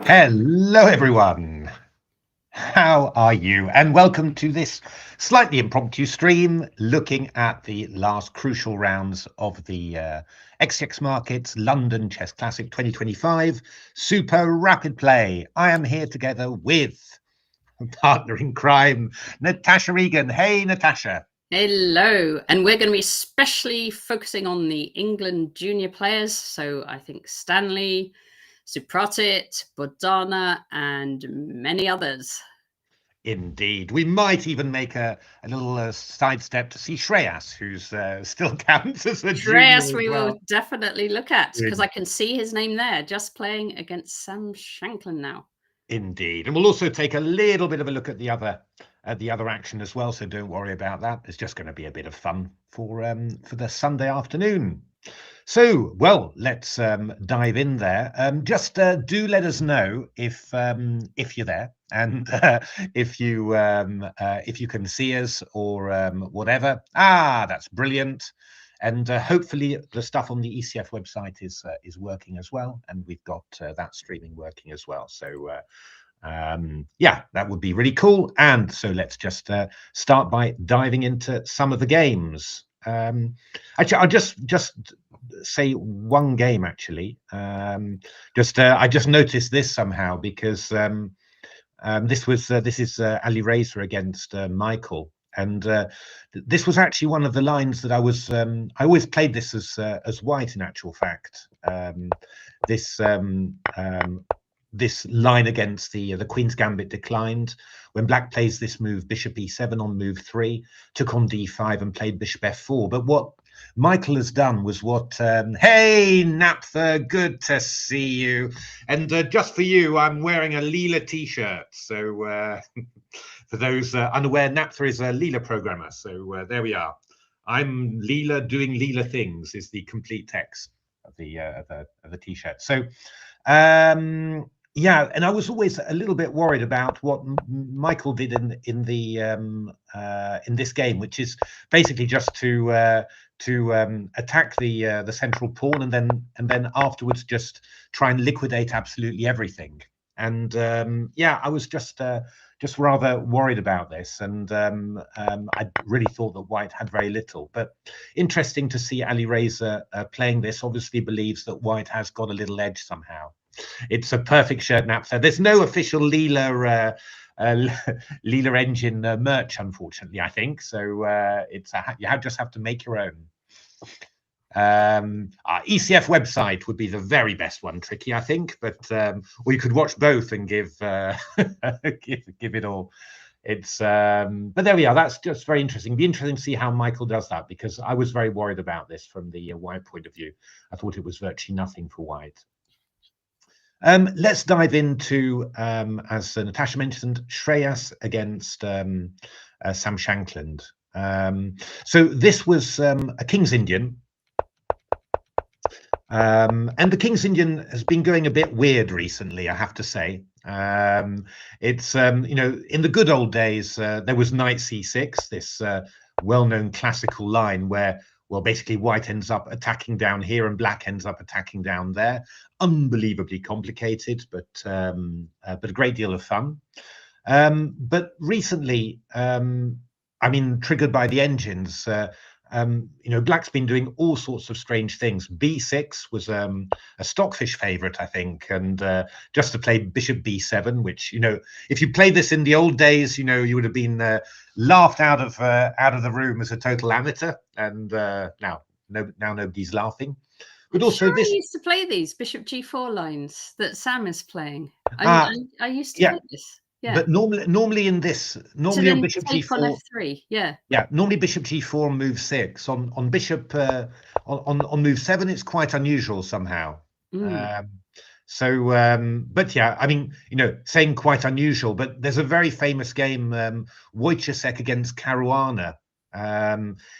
Hello everyone, how are you? And welcome to this slightly impromptu stream looking at the last crucial rounds of the XTX Markets London Chess Classic 2025 Super Rapid Play. I am here together with partner in crime, Natasha Regan. Hey Natasha. Hello, and we're going to be especially focusing on the England junior players. So I think Stanley, Supratit, Bodana, and many others. Indeed. We might even make a little sidestep to see Shreas, who's still counts as a junior Shreas we as well. will definitely look at, because I can see his name there, just playing against Shankland now. Indeed. And we'll also take a little bit of a look at the other action as well, so don't worry about that. It's just going to be a bit of fun for the Sunday afternoon. So, well, let's dive in there. Just do let us know if you're there and if you can see us or whatever. That's brilliant. And hopefully the stuff on the ECF website is working as well, and we've got that streaming working as well. So yeah, that would be really cool. And so let's just start by diving into some of the games. Actually, I'll just say one game. Actually, I just noticed this somehow because this is Ali Razer against Michael. And this was actually one of the lines that I always played this as white. In actual fact, this line against the Queen's Gambit declined when Black plays this move, Bishop E7 on move 3, took on D5 and played Bishop F4. But what Michael has done was what, hey, Naptha, good to see you. And just for you, I'm wearing a Leela t-shirt. So for those unaware, Naptha is a Leela programmer. So there we are. I'm Leela doing Leela things is the complete text of the t-shirt. So yeah, and I was always a little bit worried about what Michael did in this game, which is basically just to attack the central pawn and then afterwards just try and liquidate absolutely everything. And yeah, I was just rather worried about this, and I really thought that White had very little. But interesting to see Ali Razer playing this. Obviously believes that White has got a little edge somehow. It's a perfect shirt, Naptha. There's no official Leela engine merch, unfortunately, I think. So just have to make your own. Our ECF website would be the very best one, Tricky, I think. But or you could watch both and give give it all. It's but there we are. That's just very interesting. Be interesting to see how Michael does that, because I was very worried about this from the White point of view. I thought it was virtually nothing for White. Let's dive into, as Natasha mentioned, Shreas against Sam Shankland. So this was a King's Indian. And the King's Indian has been going a bit weird recently, I have to say. It's, you know, in the good old days, there was Knight C6, this well-known classical line where, well, basically White ends up attacking down here and Black ends up attacking down there. Unbelievably complicated, but a great deal of fun. But recently, I mean, triggered by the engines, Black's been doing all sorts of strange things. B6 was a stockfish favorite, I think, and just to play bishop b7, which, if you played this in the old days, you would have been laughed out of the room as a total amateur, and now nobody's laughing. But also I used to play these bishop g4 lines that Sam is playing. I used to play this. Yeah. But normally in this, normally on bishop g4 on f3, yeah. Yeah, normally bishop g4 move 6. On bishop on move 7, it's quite unusual somehow. But yeah, I mean, saying quite unusual, but there's a very famous game, Wojciech against Caruana,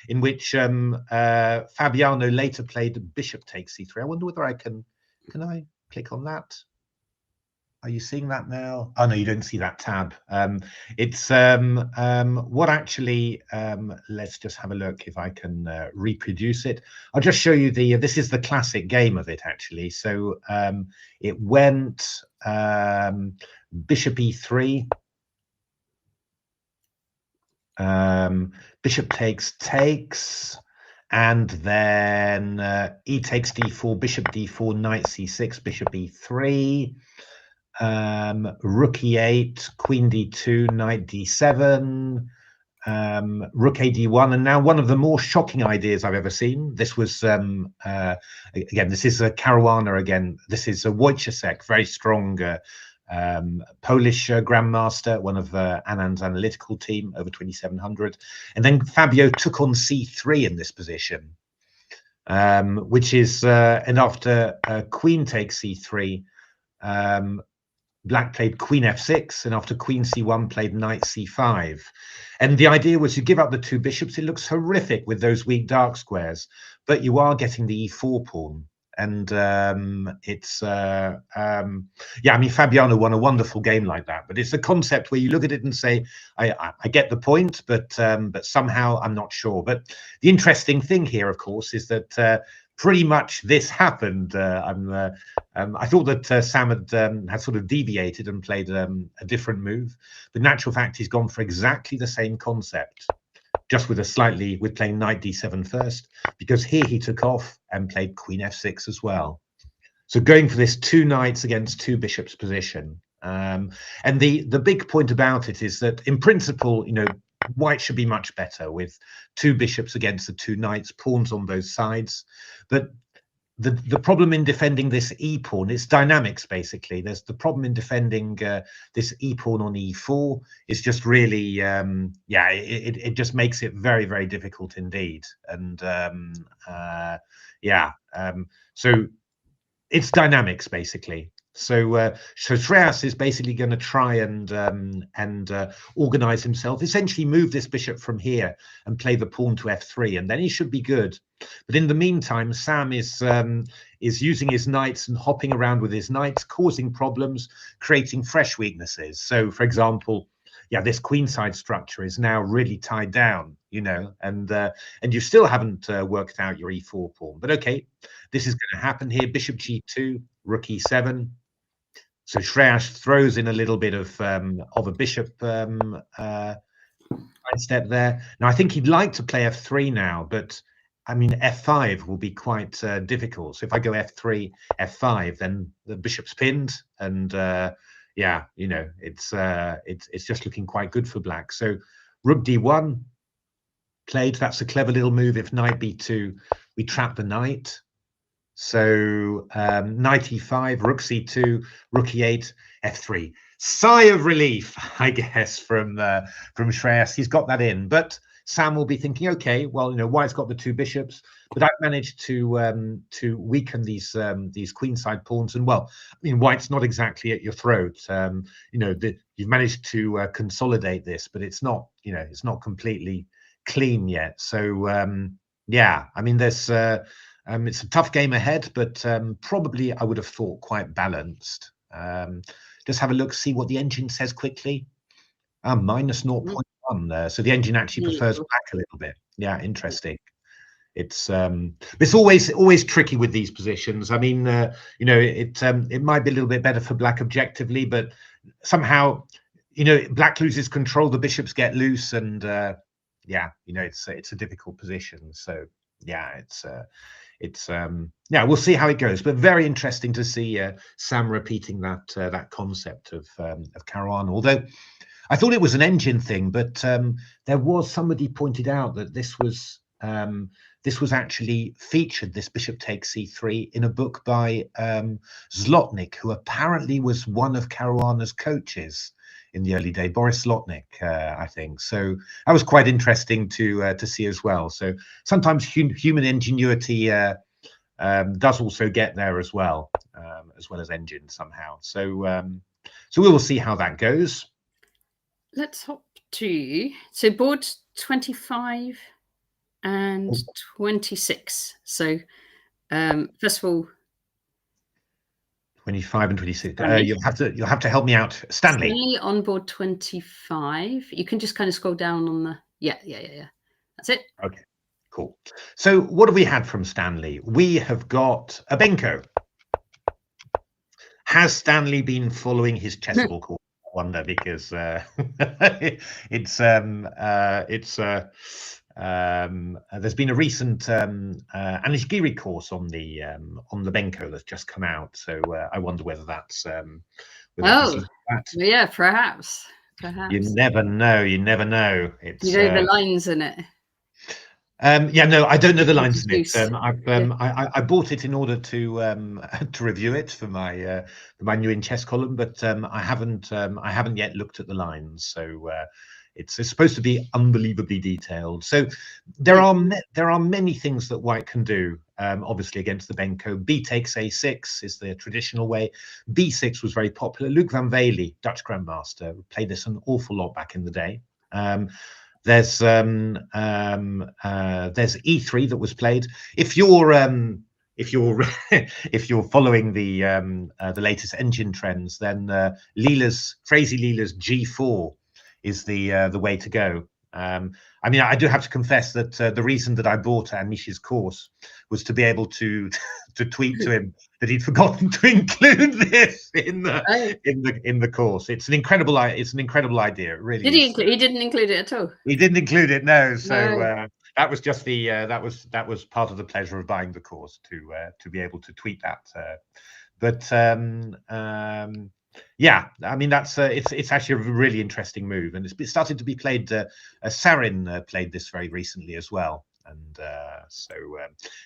in which Fabiano later played bishop takes c3. I wonder whether I can I click on that? Are you seeing that now? Oh no, you don't see that tab. It's what actually. Let's just have a look if I can reproduce it. I'll just show you this is the classic game of it actually. So it went bishop e3, bishop takes, and then e takes d4, bishop d4, knight c6, bishop e3. Rook e8, queen d2, knight d7, rook a d1, and now one of the more shocking ideas I've ever seen. This was again, this is a Caruana again. This is a Wojciech, very strong Polish grandmaster, one of Anand's analytical team, over 2700. And then Fabio took on c3 in this position, which is and after queen takes c3. Black played queen f6, and after queen c1 played knight c5. And the idea was you give up the two bishops. It looks horrific with those weak dark squares, but you are getting the e4 pawn. And it's yeah, I mean, Fabiano won a wonderful game like that, but it's a concept where you look at it and say, I get the point, but somehow I'm not sure. But the interesting thing here, of course, is that pretty much this happened. I thought that Sam had sort of deviated and played a different move, but in actual fact, he's gone for exactly the same concept, just with playing knight d7 first, because here he took off and played queen f6 as well. So going for this two knights against two bishops position. And the big point about it is that in principle, white should be much better with two bishops against the two knights, pawns on both sides. But the problem in defending this e-pawn, it's dynamics basically. There's the problem in defending this e-pawn on e4 is just really, yeah, it just makes it very, very difficult indeed. And yeah, so it's dynamics basically. So Shreas is basically going to try and organize himself, essentially move this bishop from here and play the pawn to f3, and then he should be good. But in the meantime, Sam is using his knights and hopping around with his knights, causing problems, creating fresh weaknesses. So, for example, yeah, this queenside structure is now really tied down, and you still haven't worked out your e4 pawn. But okay, this is going to happen here. Bishop g2, rook e7. So Shreas throws in a little bit of a bishop step there. Now I think he'd like to play f3 now, but I mean f5 will be quite difficult. So if I go f3, f5, then the bishop's pinned, and yeah, it's just looking quite good for black. So rook d1 played. That's a clever little move. If knight b2, we trap the knight. So knight e5, rook c2, rook e8, f3. Sigh of relief, I guess, from Shreas. He's got that in, but Sam will be thinking, okay, well, white's got the two bishops, but I've managed to weaken these queenside pawns, and well, I mean, white's not exactly at your throat. You've managed to consolidate this, but it's not, it's not completely clean yet. So yeah, I mean, there's. It's a tough game ahead, but probably I would have thought quite balanced. Just have a look, see what the engine says quickly. Minus 0.1. So the engine actually prefers black a little bit. Yeah, interesting. It's always tricky with these positions. I mean, it might be a little bit better for black objectively, but somehow, black loses control. The bishops get loose, and yeah, you know, it's a difficult position. So yeah, yeah, we'll see how it goes. But very interesting to see Sam repeating that concept of Caruana. Although I thought it was an engine thing, but there was somebody pointed out that this was actually featured, this bishop takes c3, in a book by Zlotnik, who apparently was one of Caruana's coaches in the early day, Boris Zlotnik, I think. So that was quite interesting to see as well. So sometimes human ingenuity does also get there as well as engine somehow. So so we will see how that goes. Let's hop to board 25 and 26. So first of all, 25 and 26. You'll have to help me out, Stanley. On board 25. You can just kind of scroll down on the yeah. That's it. Okay, cool. So what have we had from Stanley? We have got a Benko. Has Stanley been following his chessable course? I wonder, because there's been a recent Anishgiri course on the Benko that's just come out. So I wonder whether that's yeah, perhaps. You never know. You never know. It's the lines in it. Yeah, no, I don't know the lines in it. I bought it in order to review it for my new in chess column, but I haven't yet looked at the lines. So it's supposed to be unbelievably detailed. So there are many things that white can do. Obviously against the Benko, B takes A6 is the traditional way. B6 was very popular. Luc van Vele, Dutch grandmaster, played this an awful lot back in the day. There's E3 that was played. If you're if you're following the latest engine trends, then Crazy Leela's G4 is the way to go. I mean, I do have to confess that the reason that I bought Anish's course was to be able to tweet to him that he'd forgotten to include this in the course. It's an incredible idea. It really is. He didn't include it at all. He didn't include it. No. So that was just that was part of the pleasure of buying the course, to be able to tweet that. Yeah, I mean, that's it's actually a really interesting move, and it's started to be played. Sarin played this very recently as well, and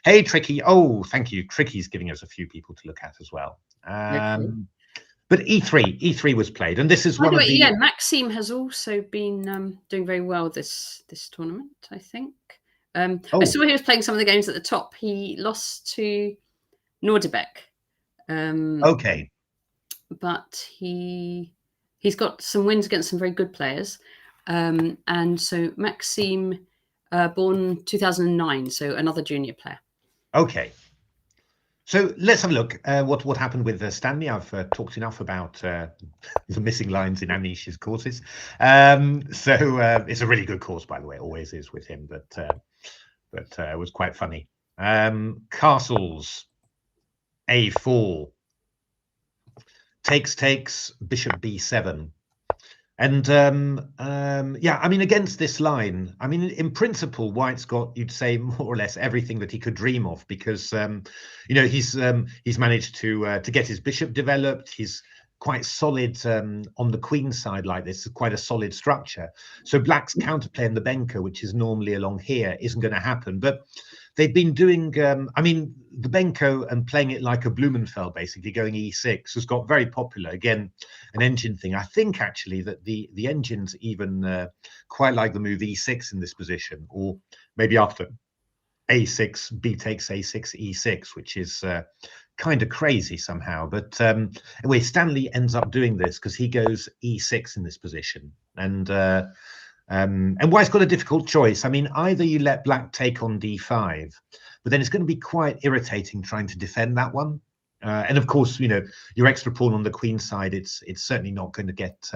hey, Tricky. Oh, thank you. Tricky's giving us a few people to look at as well. But E3 was played, and this is one of the. Yeah, Maxime has also been doing very well this tournament, I think. I saw he was playing some of the games at the top. He lost to Nordebek. Okay. But he's got some wins against some very good players, and so Maxime, born 2009, so another junior player. Okay, so let's have a look what happened with Stanley. I've talked enough about the missing lines in Anish's courses. So it's a really good course, by the way, always is with him, but it was quite funny. Castles, A4. Takes, bishop b7. And yeah, I mean, against this line, I mean, in principle, white's got, you'd say, more or less everything that he could dream of, because you know, he's managed to get his bishop developed. He's quite solid on the queen side like this, quite a solid structure. So black's counterplay in the Benko, which is normally along here, isn't going to happen. But they've been doing, I mean, the Benko and playing it like a Blumenfeld, basically going E6, has got very popular. Again, an engine thing. I think actually that the engines even quite like the move E6 in this position, or maybe after A6, B takes A6, E6, which is kind of crazy somehow. But anyway, Stanley ends up doing this because he goes E6 in this position. And white's got a difficult choice. I mean, either you let black take on D5, but then it's going to be quite irritating trying to defend that one. And of course, you know, your extra pawn on the queen side, it's certainly not going to get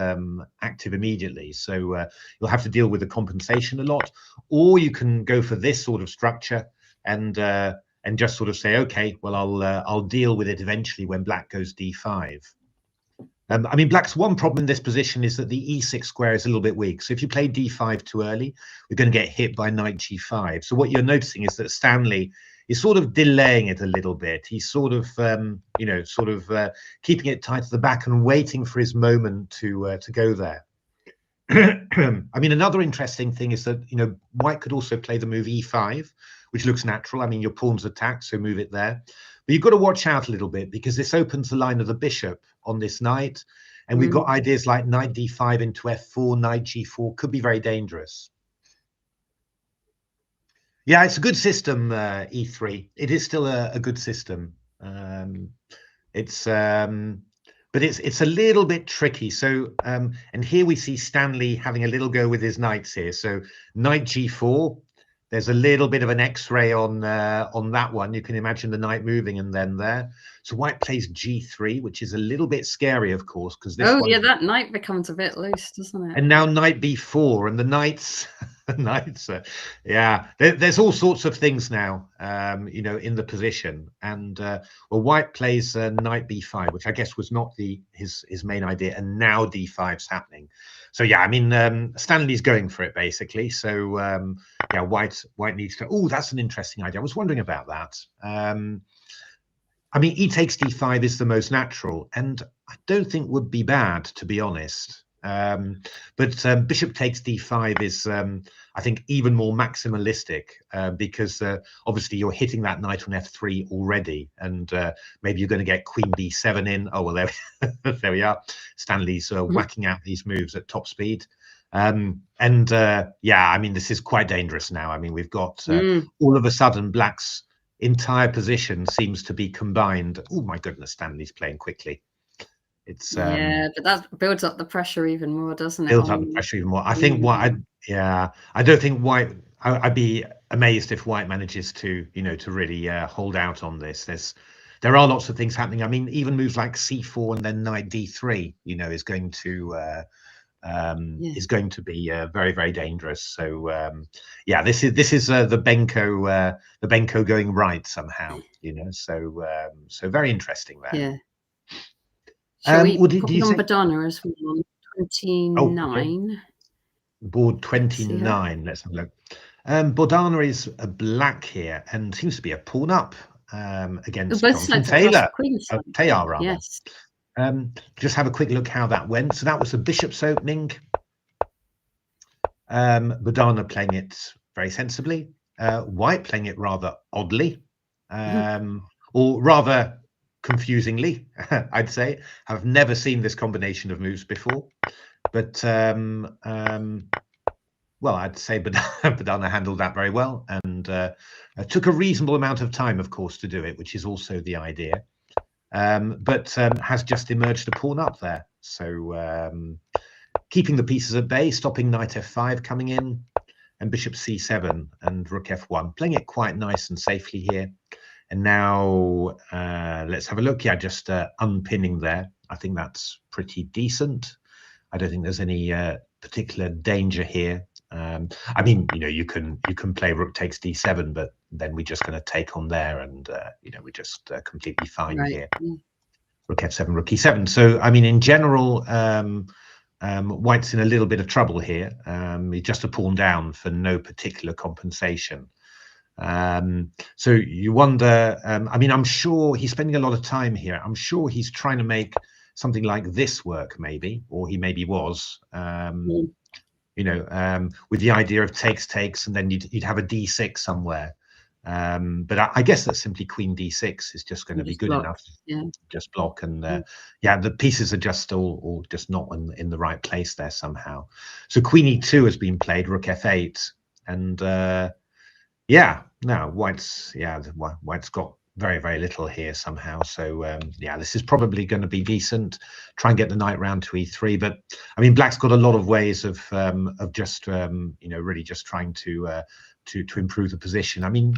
active immediately. So you'll have to deal with the compensation a lot, or you can go for this sort of structure and just sort of say, okay, well, I'll deal with it eventually when black goes D5. I mean, black's one problem in this position is that the e6 square is a little bit weak. So if you play d5 too early, we're going to get hit by knight g5. So what you're noticing is that Stanley is sort of delaying it a little bit. He's sort of, you know, sort of keeping it tight to the back and waiting for his moment to go there. I mean, another interesting thing is that, you know, white could also play the move e5, which looks natural. I mean, your pawn's attacked, so move it there. But you've got to watch out a little bit because this opens the line of the bishop on this knight. And we've got ideas like knight d5 into f4, knight g4 could be very dangerous. Yeah, it's a good system, e3. It is still a good system. But it's a little bit tricky. So, and here we see Stanley having a little go with his knights here. So knight g4, there's a little bit of an X-ray on that one. You can imagine the knight moving and then there. So white plays g3, which is a little bit scary, of course, because this one... yeah, that knight becomes a bit loose, doesn't it? And now knight b4, and the knights... yeah, there's all sorts of things now, you know, in the position. And well, white plays knight b5, which I guess was not his main idea, and now d5's happening. So yeah, I mean, Stanley's going for it basically. So yeah, white needs to. Oh, that's an interesting idea. I was wondering about that. I mean, e takes d5 is the most natural, and I don't think would be bad, to be honest. But bishop takes d5 is, I think, even more maximalistic because obviously you're hitting that knight on f3 already, and maybe you're going to get queen b7 in. Oh, well, there, there we are. Stanley's whacking out these moves at top speed. Yeah, I mean, this is quite dangerous now. I mean, we've got all of a sudden black's entire position seems to be combined. Oh, my goodness, Stanley's playing quickly. It's yeah, but that builds up the pressure even more, doesn't it? Builds up the pressure even more. I think I don't think white. I'd be amazed if white manages to, you know, to really hold out on this. There are lots of things happening. I mean, even moves like c4 and then knight d3, you know, is going to be very, very dangerous. So yeah, this is the Benko going right somehow, you know. So so very interesting there. Yeah. Shall we put it on Bodana as well on 29? Oh, okay. Board 29. Let's have a look. Bodana is a black here and seems to be a pawn up against Jonathan Taylor. Taylor, rather. Yes. Just have a quick look how that went. So that was the bishop's opening. Bodana playing it very sensibly. White playing it rather oddly, or rather confusingly, I'd say. I've never seen this combination of moves before, but well, I'd say Bodana handled that very well, and took a reasonable amount of time, of course, to do it, which is also the idea. But has just emerged a pawn up there, so keeping the pieces at bay, stopping knight f5 coming in, and bishop c7 and rook f1, playing it quite nice and safely here. And now let's have a look. Yeah, just unpinning there. I think that's pretty decent. I don't think there's any particular danger here. I mean, you know, you can play rook takes d7, but then we're just going to take on there, and you know, we're just completely fine here. Rook f7, rook e7. So I mean, in general, white's in a little bit of trouble here. He's just a pawn down for no particular compensation. So you wonder, I mean, I'm sure he's spending a lot of time here. I'm sure he's trying to make something like this work, maybe, or he maybe was, you know, with the idea of takes, and then you'd have a d6 somewhere. But I guess that simply queen d6 is just going to be good enough. Yeah. Just block, and yeah, the pieces are just all just not in the right place there somehow. So queen e2 has been played, rook f8, and yeah, no, white's got very, very little here somehow. So yeah, this is probably going to be decent. Try and get the knight round to e3, but I mean, black's got a lot of ways of just you know, really just trying to improve the position. I mean,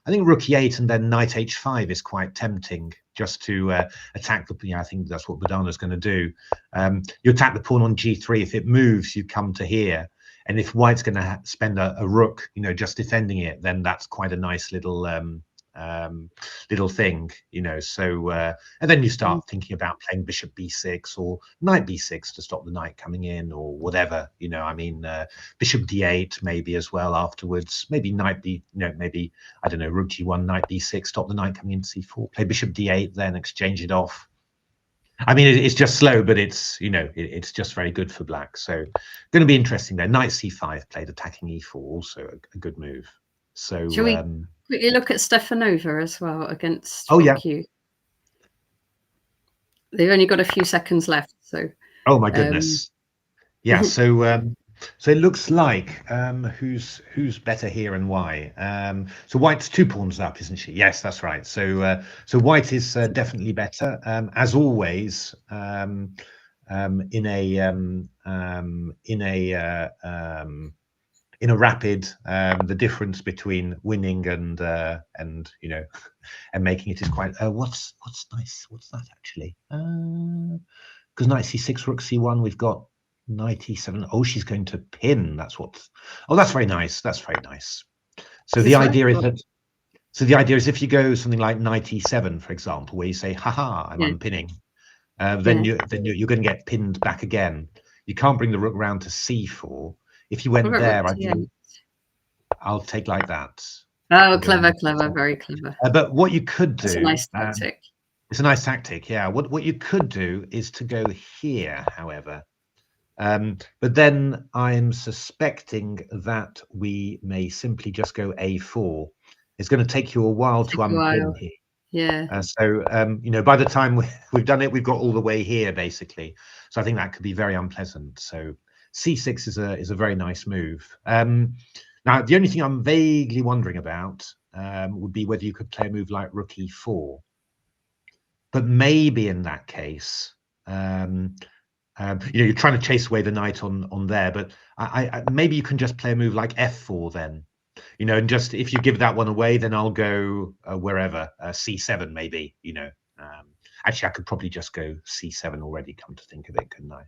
I think rook e8 and then knight h5 is quite tempting, just to attack the. You know, I think that's what Bodana's going to do. You attack the pawn on g3. If it moves, you come to here. And if white's going to spend a rook, you know, just defending it, then that's quite a nice little little thing, you know. So and then you start thinking about playing bishop b6 or knight b6 to stop the knight coming in, or whatever, you know. I mean, bishop d8 maybe as well afterwards. Maybe knight b, you know, maybe, I don't know, rook g1, knight b6, stop the knight coming in c4, play bishop d8, then exchange it off. I mean, it's just slow, but it's, you know, it's just very good for black. So going to be interesting there. Knight c5 played, attacking e4, also a good move. So shall we quickly look at Stefanova as well against Q? They've only got a few seconds left, so. Oh my goodness. Yeah. So so it looks like who's better here and why. So White's 2 pawns up, isn't she? Yes, that's right. So so White is definitely better, as always. In a rapid, the difference between winning and you know, and making it is quite. What's nice? What's that actually? Because knight c6, rook c1, we've got knight e7. Oh, she's going to pin. That's what's. Oh, that's very nice. That's very nice. So the idea is that. So the idea is if you go something like knight e7, for example, where you say, "Haha, I'm unpinning," then you're going to get pinned back again. You can't bring the rook round to c4. If you went there, I'll take like that. Oh, clever, very clever. But what you could do, it's a nice tactic. It's a nice tactic, yeah. What you could do is to go here, however. But then I'm suspecting that we may simply just go a4. It's going to take you a while to unpin here. Yeah. So you know, by the time we've done it, we've got all the way here basically. So I think that could be very unpleasant. So c6 is a very nice move. Now the only thing I'm vaguely wondering about would be whether you could play a move like rook e4. But maybe in that case, you know, you're trying to chase away the knight on there. But I maybe you can just play a move like f4 then. You know, and just if you give that one away, then I'll go wherever, c7 maybe. You know, actually I could probably just go c7 already. Come to think of it, couldn't I?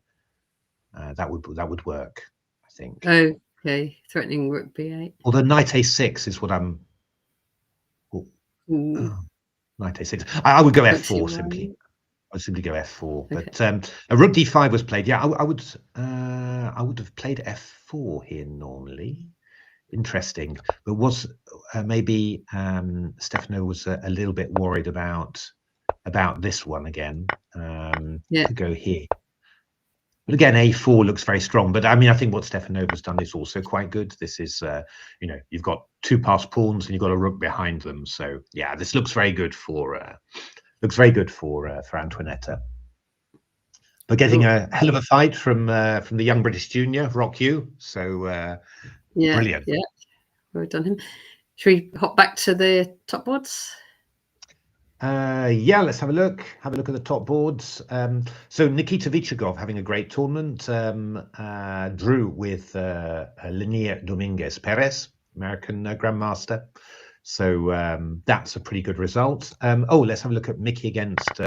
That would work, I think. Okay, threatening rook b8. Although knight a6 is what I'm. Knight a6. I would go f4 simply. I'd simply go f4. Okay. But a rook d5 was played. Yeah, I would have played f4 here normally. Interesting, but was maybe Stefanova was a little bit worried about this one again. To go here. But again, a4 looks very strong. But I mean, I think what Stefanova's done is also quite good. This is, you know, you've got 2 passed pawns and you've got a rook behind them. So yeah, this looks very good for Antoinetta. But getting a hell of a fight from the young British junior Rock Yu. So brilliant. Yeah, well done him. Should we hop back to the top boards? Yeah, let's have a look. Have a look at the top boards. So Nikita Vichagov having a great tournament. Drew with Linier Dominguez Perez, American Grandmaster. So that's a pretty good result. Oh, let's have a look at Mickey against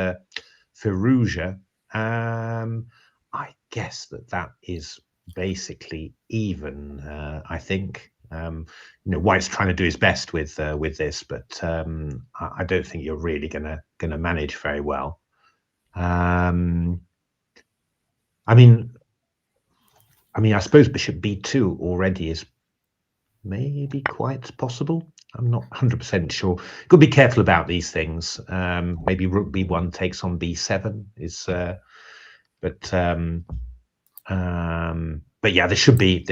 Firouzja. I guess that is basically even. I think. You know, White's trying to do his best with this, but I don't think you're really gonna manage very well. I mean, I suppose Bishop b2 already is maybe quite possible. I'm not 100% sure. Got to be careful about these things. Maybe Rook b1 takes on b7 is, but yeah, there should be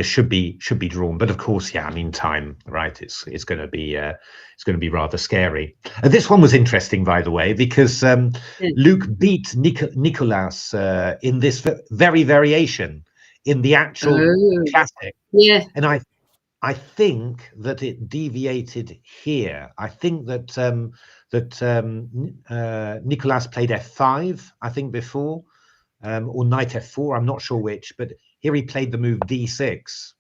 drawn. But of course, yeah, I mean, time, right? It's going to be rather scary. This one was interesting, by the way, because Luke beat Nicolas in this very variation in the actual classic. Yeah, and I think that it deviated here. I think that Nicolas played f5, I think, before. Or knight f4, I'm not sure which, but here he played the move d6.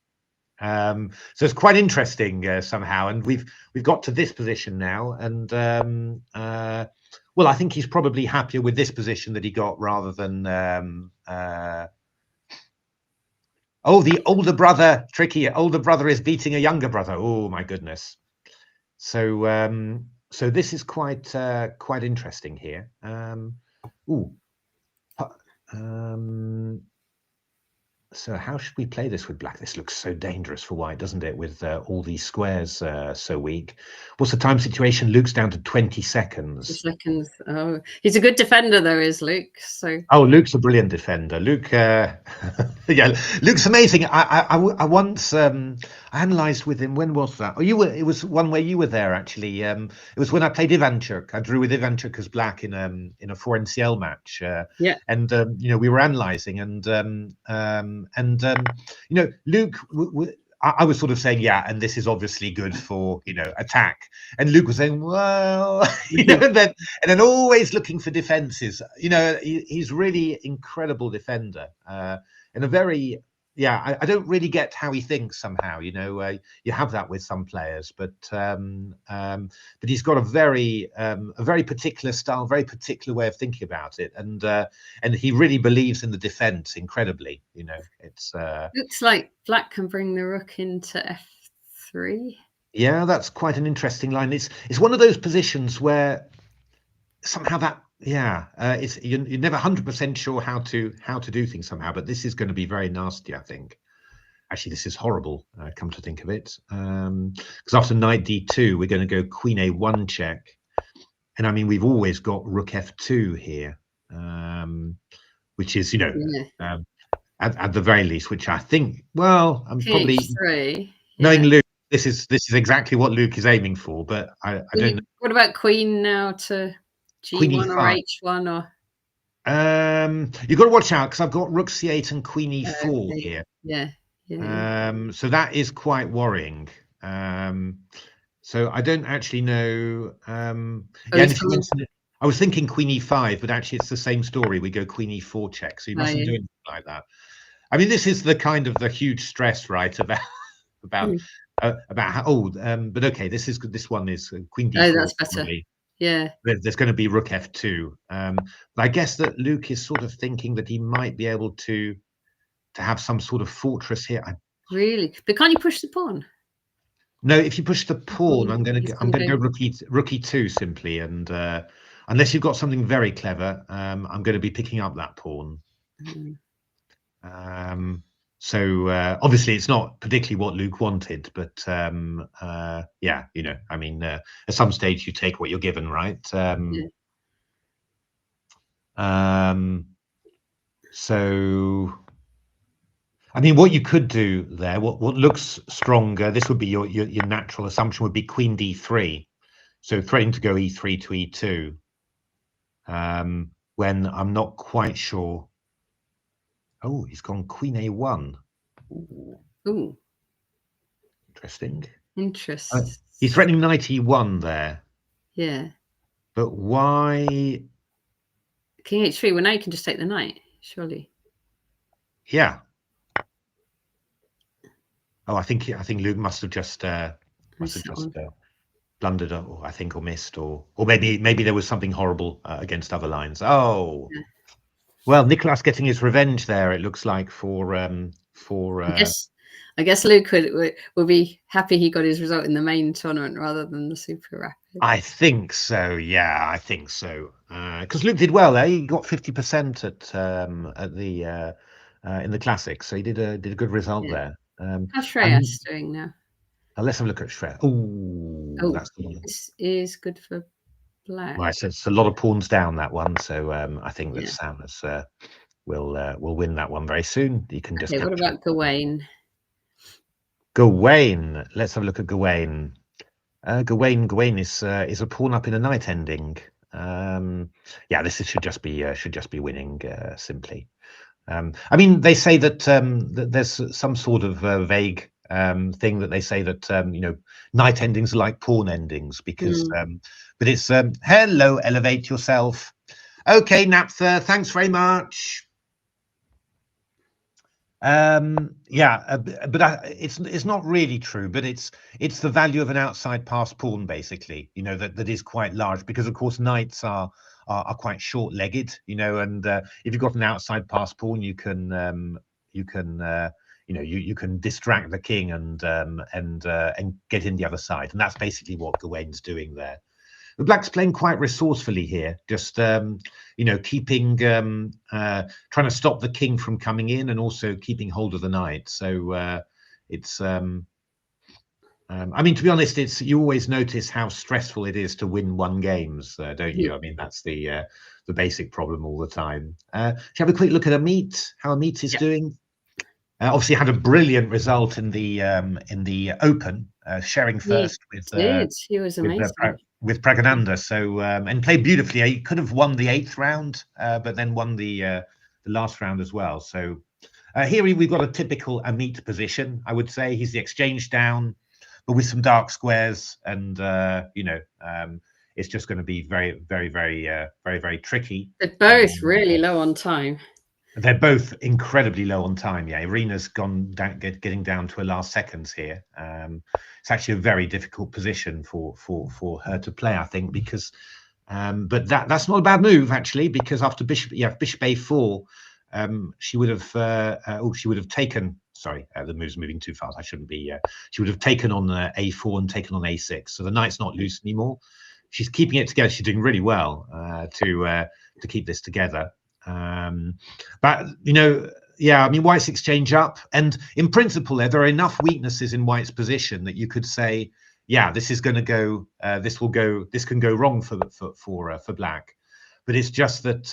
So it's quite interesting somehow, and we've got to this position now, and well, I think he's probably happier with this position that he got rather than oh, the older brother, tricky. Older brother is beating a younger brother. Oh my goodness. So So this is quite interesting here. So how should we play this with black? This looks so dangerous for white, doesn't it? With all these squares so weak. What's the time situation? Luke's down to 20 seconds. Seconds. Oh, he's a good defender, though, is Luke. So. Oh, Luke's a brilliant defender. Luke, yeah, Luke's amazing. I once I analysed with him. When was that? Oh, you were. It was one where you were there actually. It was when I played Ivanchuk. I drew with Ivanchuk as black in a 4NCL match. Yeah. And we were analysing, and Luke. I was sort of saying, yeah, and this is obviously good for attack, and Luke was saying, well, and then always looking for defenses. He's really incredible defender, and a very I don't really get how he thinks somehow. You have that with some players, but he's got a very particular style, very particular way of thinking about it, and he really believes in the defense incredibly. It's looks like black can bring the rook into f3. Yeah, that's quite an interesting line. It's one of those positions where somehow that it's you're never 100% sure how to do things somehow, but this is going to be very nasty, I think. Actually, this is horrible, come to think of it, because after knight d2 we're going to go queen a1 check, and I mean we've always got rook f2 here, which is at the very least, which I think, well, I'm probably knowing Luke, this is exactly what Luke is aiming for, but I don't know. What about queen now to G1 or H1 or? You've got to watch out because I've got rook c8 and queen e4 here. Yeah. So that is quite worrying. So I don't actually know. I was thinking queen e5, but actually it's the same story. We go queen e4 check, so you mustn't do anything like that. I mean, this is the kind of the huge stress, right? About how. But okay, this one is queen d4. Oh, that's better. Probably. Yeah. There's going to be rook f2. But I guess that Luke is sort of thinking that he might be able to have some sort of fortress here. Really? But can't you push the pawn? No, if you push the pawn, I'm going to go rook e2 simply, and unless you've got something very clever, I'm going to be picking up that pawn. So obviously it's not particularly what Luke wanted, but I mean, at some stage you take what you're given, right? So I mean, what you could do there, what looks stronger, this would be your natural assumption would be queen d3, so threatening to go e3 to e2, when I'm not quite sure. Oh, he's gone queen a1. Ooh. Interesting. He's threatening knight e1 there. Yeah. But why? King h3. Well, now you can just take the knight, surely. Yeah. Oh, I think Luke must have just blundered, or I think, or missed, or maybe there was something horrible against other lines. Oh. Yeah. Well, Nicolas getting his revenge there, it looks like, for I guess Luke will be happy he got his result in the main tournament rather than the super rapid. I think so. Yeah, I think so. Because Luke did well there. He got 50% at the in the classics, so he did a good result there. How's Shreas doing now? Let's have a look at Shreas. Oh, that's the one. This is good for black. Right, so it's a lot of pawns down that one. So I think that Samus will win that one very soon. You can just. Okay, what about Gawain? Gawain. Let's have a look at Gawain. Gawain is a pawn up in a knight ending. Yeah, this should just be winning simply. I mean, they say that, that there's some sort of vague thing that they say that knight endings are like pawn endings because but it's hello, elevate yourself. Okay, Naphtha, thanks very much. But it's not really true, but it's the value of an outside pass pawn, basically, that is quite large, because of course knights are quite short-legged, and if you've got an outside pass pawn, you can distract the king and get in the other side, and that's basically what Gawain's doing there. The black's playing quite resourcefully here, just you know, keeping trying to stop the king from coming in and also keeping hold of the knight. So it's I mean, to be honest, it's you always notice how stressful it is to win one games, don't you? I mean, that's the basic problem all the time. Shall we have a quick look at Amit, how Amit is doing? Obviously, had a brilliant result in the Open, sharing first with he was amazing with Pragananda. So and played beautifully. He could have won the 8th round, but then won the last round as well. So here we've got a typical Amit position. I would say he's the exchange down, but with some dark squares, and you know, it's just going to be very, very, very tricky. They're both really low on time. They're both incredibly low on time. Yeah, Irina's gone down, getting down to her last seconds here. It's actually a very difficult position for her to play, I think, because but that's not a bad move actually, because after bishop a4, she would have taken. Sorry, the move's moving too fast. I shouldn't be. She would have taken on a4 and taken on a6. So the knight's not loose anymore. She's keeping it together. She's doing really well to keep this together. But you know, yeah, I mean, White's exchange up, and in principle, there are enough weaknesses in White's position that you could say, yeah, this is going to go. This can go wrong for Black, but it's just that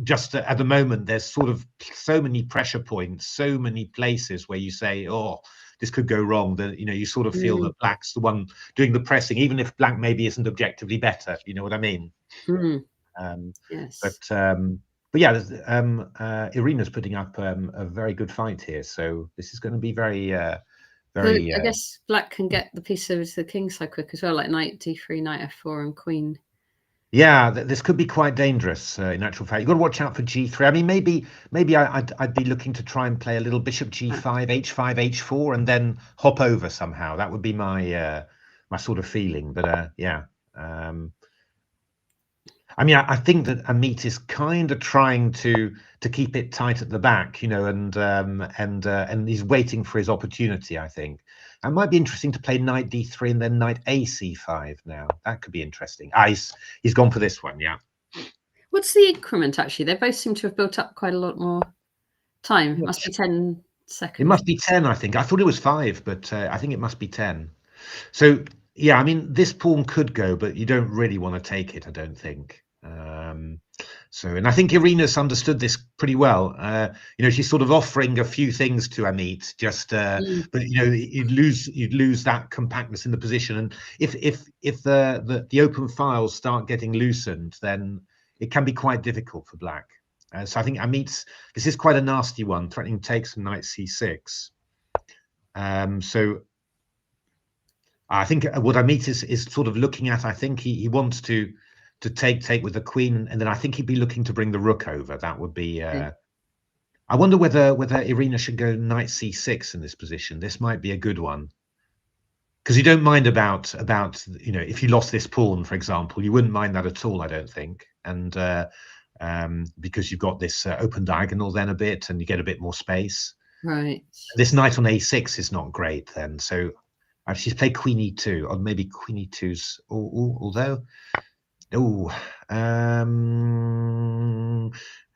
just at the moment there's sort of so many pressure points, so many places where you say, oh, this could go wrong, that you know, you sort of feel that Black's the one doing the pressing, even if Black maybe isn't objectively better. You know what I mean? Yes. But yeah, Irina's putting up a very good fight here, so this is going to be very. I guess Black can get the piece over to the king side quick as well, like knight d3, knight f4, and queen. Yeah, this could be quite dangerous. In actual fact, you've got to watch out for g3. I mean, maybe I'd be looking to try and play a little bishop g5, h5, h4, and then hop over somehow. That would be my my sort of feeling. But yeah. I mean, I think that Amit is kind of trying to keep it tight at the back, you know, and he's waiting for his opportunity, I think. It might be interesting to play knight d3 and then knight ac5 now. That could be interesting. He's gone for this one, yeah. What's the increment, actually? They both seem to have built up quite a lot more time. It must be 10 seconds. It must be 10, I think. I thought it was 5, but I think it must be 10. So, yeah, I mean, this pawn could go, but you don't really want to take it, I don't think. And I think Irina's understood this pretty well. You know, she's sort of offering a few things to Amit, just but you know, you'd lose that compactness in the position, and if the open files start getting loosened, then it can be quite difficult for Black. So I think this is quite a nasty one, threatening takes and knight c6. So I think what Amit is sort of looking at, I think he wants to take with the queen, and then I think he'd be looking to bring the rook over. That would be. I wonder whether Irina should go knight c6 in this position. This might be a good one, because you don't mind about you know, if you lost this pawn, for example, you wouldn't mind that at all, I don't think, and because you've got this open diagonal then a bit, and you get a bit more space. Right. This knight on a6 is not great then, so she's played queen e2, or maybe queen e2's, although. Oh, I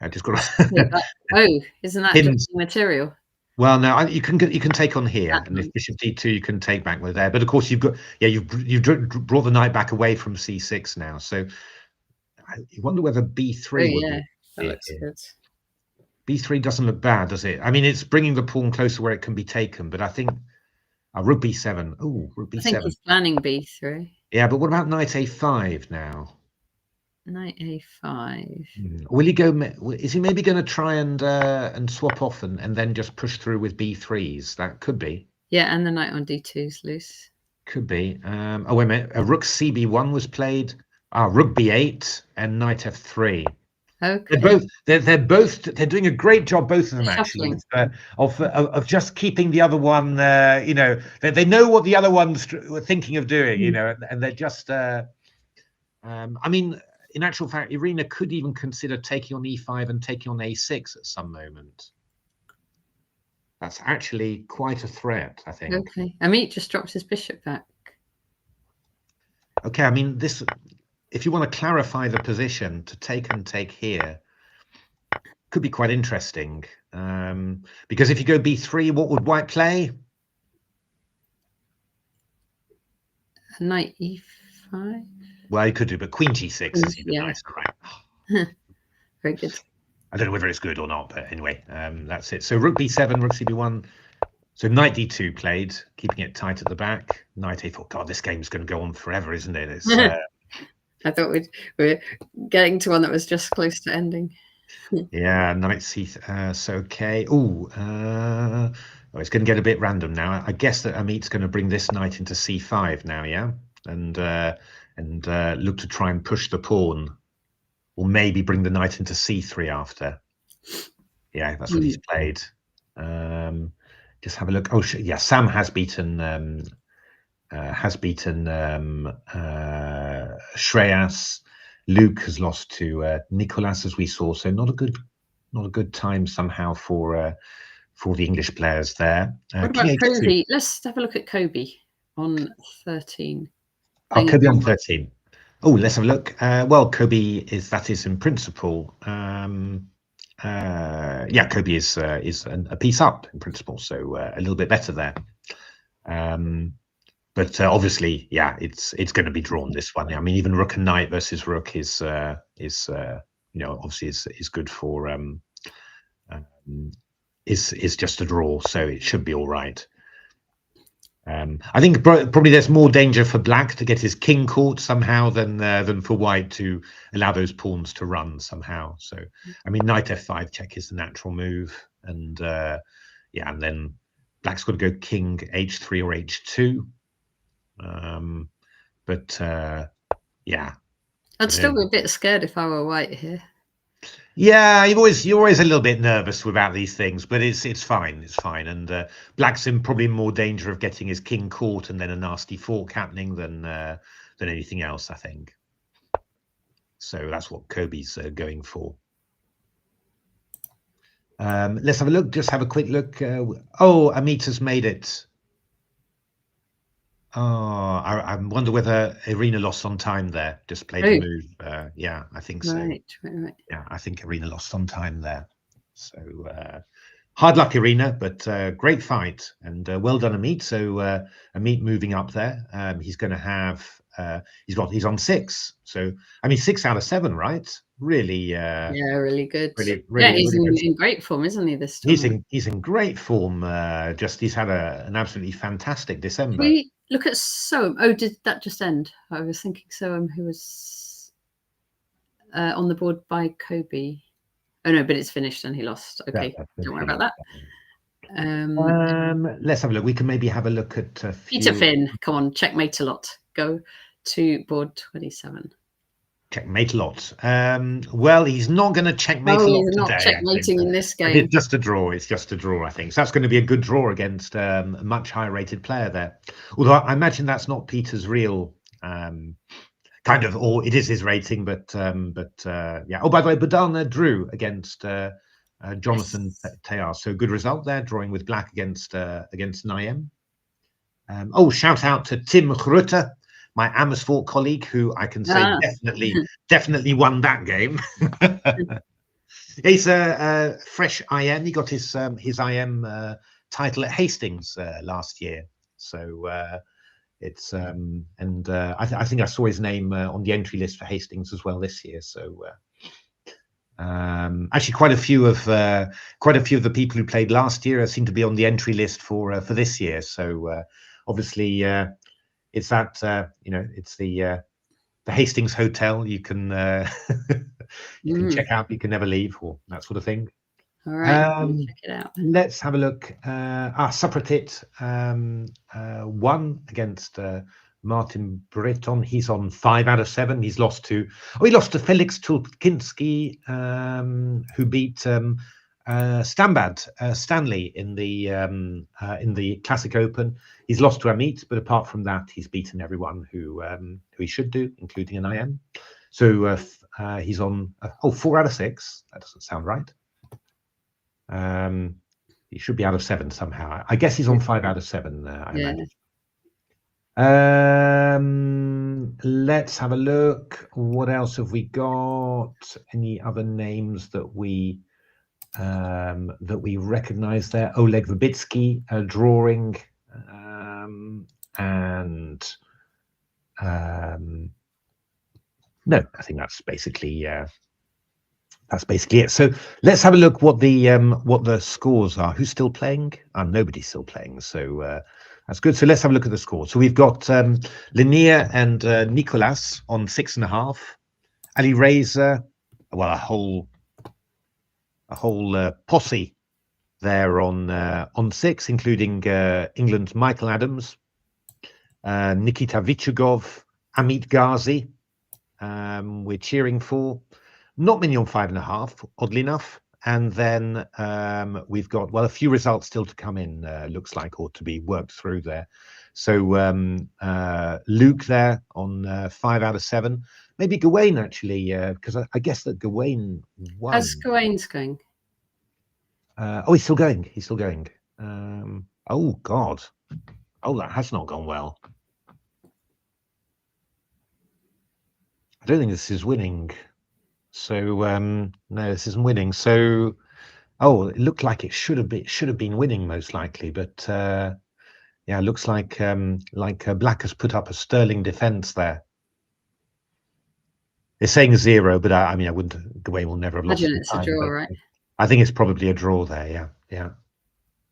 just got to. Isn't that just material? Well, no, you can take on here, and if bishop d2, you can take back with there. But of course, you've brought the knight back away from c6 now. So I wonder whether b3 would be. That looks good. b3 doesn't look bad, does it? I mean, it's bringing the pawn closer where it can be taken, but I think rook b7. Oh, rook b7. I think he's planning b3. Yeah, but what about knight a5 now? Knight a5. Will he go? Is he maybe going to try and swap off and then just push through with b3s? That could be. Yeah, and the knight on d2 is loose. Could be. Oh wait a minute. A rook cb1 was played. Rook b8 and knight f3. Okay. They're doing a great job, both of them actually, of just keeping the other one. You know, they know what the other one's thinking of doing. You know, and they're just. I mean, in actual fact, Irina could even consider taking on e5 and taking on a6 at some moment. That's actually quite a threat, I think. Okay. Amit just drops his bishop back. Okay, I mean, this, if you want to clarify the position to take and take here, could be quite interesting. Because if you go b3, what would white play? Knight e5. Well, you could do, but queen g6 is even nicer, right? Very good. I don't know whether it's good or not, but anyway, that's it. So rook b7, rook cb1. So knight d2 played, keeping it tight at the back. Knight a4. God, this game's going to go on forever, isn't it? It's, I thought we're getting to one that was just close to ending. Yeah, knight c. So okay. Oh, it's going to get a bit random now. I guess that Amit's going to bring this knight into c5 now, yeah, and look to try and push the pawn, or maybe bring the knight into c3 after. Yeah, that's what he's played. Just have a look. Oh, yeah, Sam has beaten Shreas. Luke has lost to Nicolas, as we saw. So not a good time somehow for the English players there. What about Kobe? Let's have a look at Kobe on 13. Oh, Kobe on 13. Oh, let's have a look. Well, Kobe is in principle. Yeah, Kobe is a piece up in principle, so a little bit better there. But obviously, yeah, it's going to be drawn, this one. I mean, even rook and knight versus rook is obviously is good for is just a draw, so it should be all right. I think probably there's more danger for black to get his king caught somehow than for white to allow those pawns to run somehow. So I mean, knight f5 check is the natural move, and yeah, and then black's got to go king h3 or h2. But yeah, I'd still be a bit scared if I were white here. Yeah, you're always a little bit nervous about these things, but it's fine, and black's in probably more danger of getting his king caught and then a nasty fork happening than anything else, I think. So that's what Kobe's going for. Let's have a look. Just have a quick look. Oh, Amit has made it. Oh, I wonder whether Irina lost on time there. Just played the move. Yeah, I think so. Right. Yeah, I think Irina lost on time there. So hard luck, Irina, but great fight, and well done, Amit. So Amit moving up there. He's going to have. He's on 6. So I mean, 6 out of 7, right? Really. Yeah, really good. Really, yeah, he's in great form, isn't he? This time. He's in great form. He's had an absolutely fantastic December. We look at Soam. Oh, did that just end? I was thinking Soam, who was on the board by Kobe. Oh no, but it's finished and he lost. Okay, don't worry about that. Let's have a look. We can maybe have a look at Peter Finn. Come on, checkmate a lot. Go to board 27. Checkmate a lot. Well, he's not going to checkmate a lot he's not today. Checkmating in this game. It's just a draw. It's just a draw, I think. So that's going to be a good draw against a much higher rated player there. Although I imagine that's not Peter's real kind of, or it is his rating, but yeah. Oh, by the way, Bodana drew against Jonathan Tayar. So good result there, drawing with black against Naem. Oh, shout out to Tim Rutte, my Amersfoort colleague, who I can say definitely won that game. He's a fresh IM. He got his IM title at Hastings last year. So it's I think I saw his name on the entry list for Hastings as well this year. So actually, quite a few of the people who played last year seem to be on the entry list for this year. So obviously, it's that it's the Hastings Hotel. You can you can check out. You can never leave, or that sort of thing. All right, check it out. Let's have a look. Supratit won against Martin Breton. He's on 5 out of 7. He lost to Felix Tulkinski, who beat Stanley in the Classic Open. He's lost to Amit, but apart from that, he's beaten everyone who he should do, including an IM. So he's on 4 out of 6. That doesn't sound right. He should be out of 7 somehow. I guess he's on 5 out of 7. I imagine. Let's have a look. What else have we got? Any other names that we recognize there? Oleg Verbitsky drawing, and no, I think that's basically it. So let's have a look what the scores are. Who's still playing? Nobody's still playing, so that's good. So let's have a look at the scores. So we've got Linnea and Nicolas on 6.5. Ali Razer, well, a whole posse there on 6, including England's Michael Adams, Nikita Vichugov, Amit Ghazi. We're cheering for. Not many on 5.5, oddly enough. And then we've got, well, a few results still to come in, looks like, or to be worked through there. So Luke there on 5 out of 7. Maybe Gawain, actually, because I guess that Gawain won. How's Gawain's going? Oh, he's still going. He's still going. Oh, God. Oh, that has not gone well. I don't think this is winning. So no, this isn't winning. So oh, it looked like it should have been winning most likely, but yeah, it looks like Black has put up a sterling defense there. It's saying 0, but I mean, I wouldn't. Gawain will never have lost. Imagine it's a draw, right? I think it's probably a draw there. Yeah.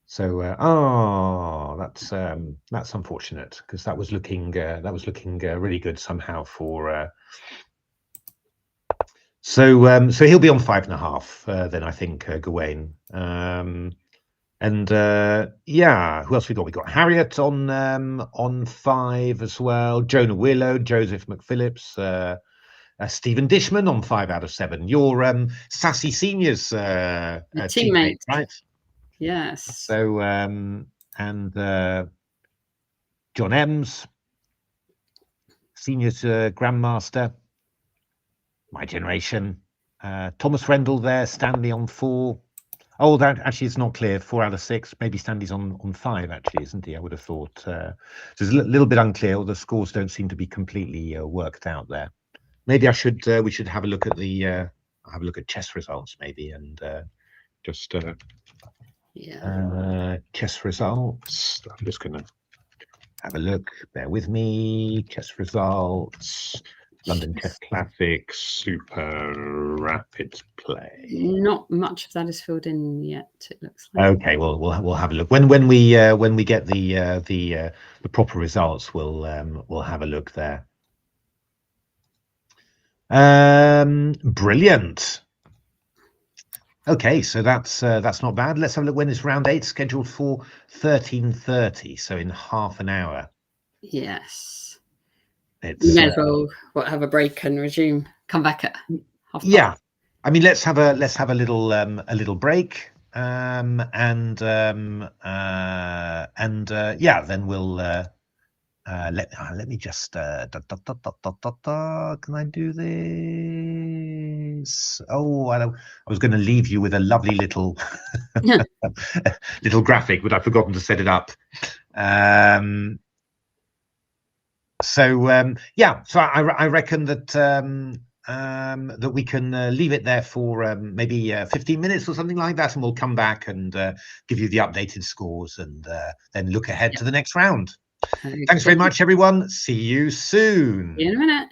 So oh, that's unfortunate, because that was looking really good somehow for. So he'll be on 5.5 then, I think, Gawain. And yeah, who else we got? We got Harriet on 5 as well. Jonah Willow, Joseph McPhillips, Stephen Dishman on 5 out of 7. Your Sassy Seniors teammate, right? Yes. So and John Ems, Seniors Grandmaster, my generation. Thomas Rendell there, Stanley on 4. Oh, that actually is not clear. 4 out of 6. Maybe Stanley's on 5, actually, isn't he? I would have thought. So it's a little bit unclear. The scores don't seem to be completely worked out there. Maybe we should have a look at chess results, maybe, and just chess results. I'm just going to have a look. Bear with me. Chess results. London Chess Classics, Super Rapid Play. Not much of that is filled in yet, it looks like. Okay, well, we'll have a look when we get the proper results. We'll have a look there. Brilliant. Okay, so that's not bad. Let's have a look. When is round 8 scheduled for? 13:30, so in half an hour. Yes. It's may as well have a break and resume. Come back at half past. Yeah, I mean, let's have a little break, and yeah, then we'll let me just can I do this? Oh, I was going to leave you with a lovely little little graphic, but I've forgotten to set it up. So yeah, so I reckon that that we can leave it there for maybe 15 minutes or something like that, and we'll come back and give you the updated scores, and then look ahead to the next round. Okay. Thanks very much, everyone. See you soon. See you in a minute.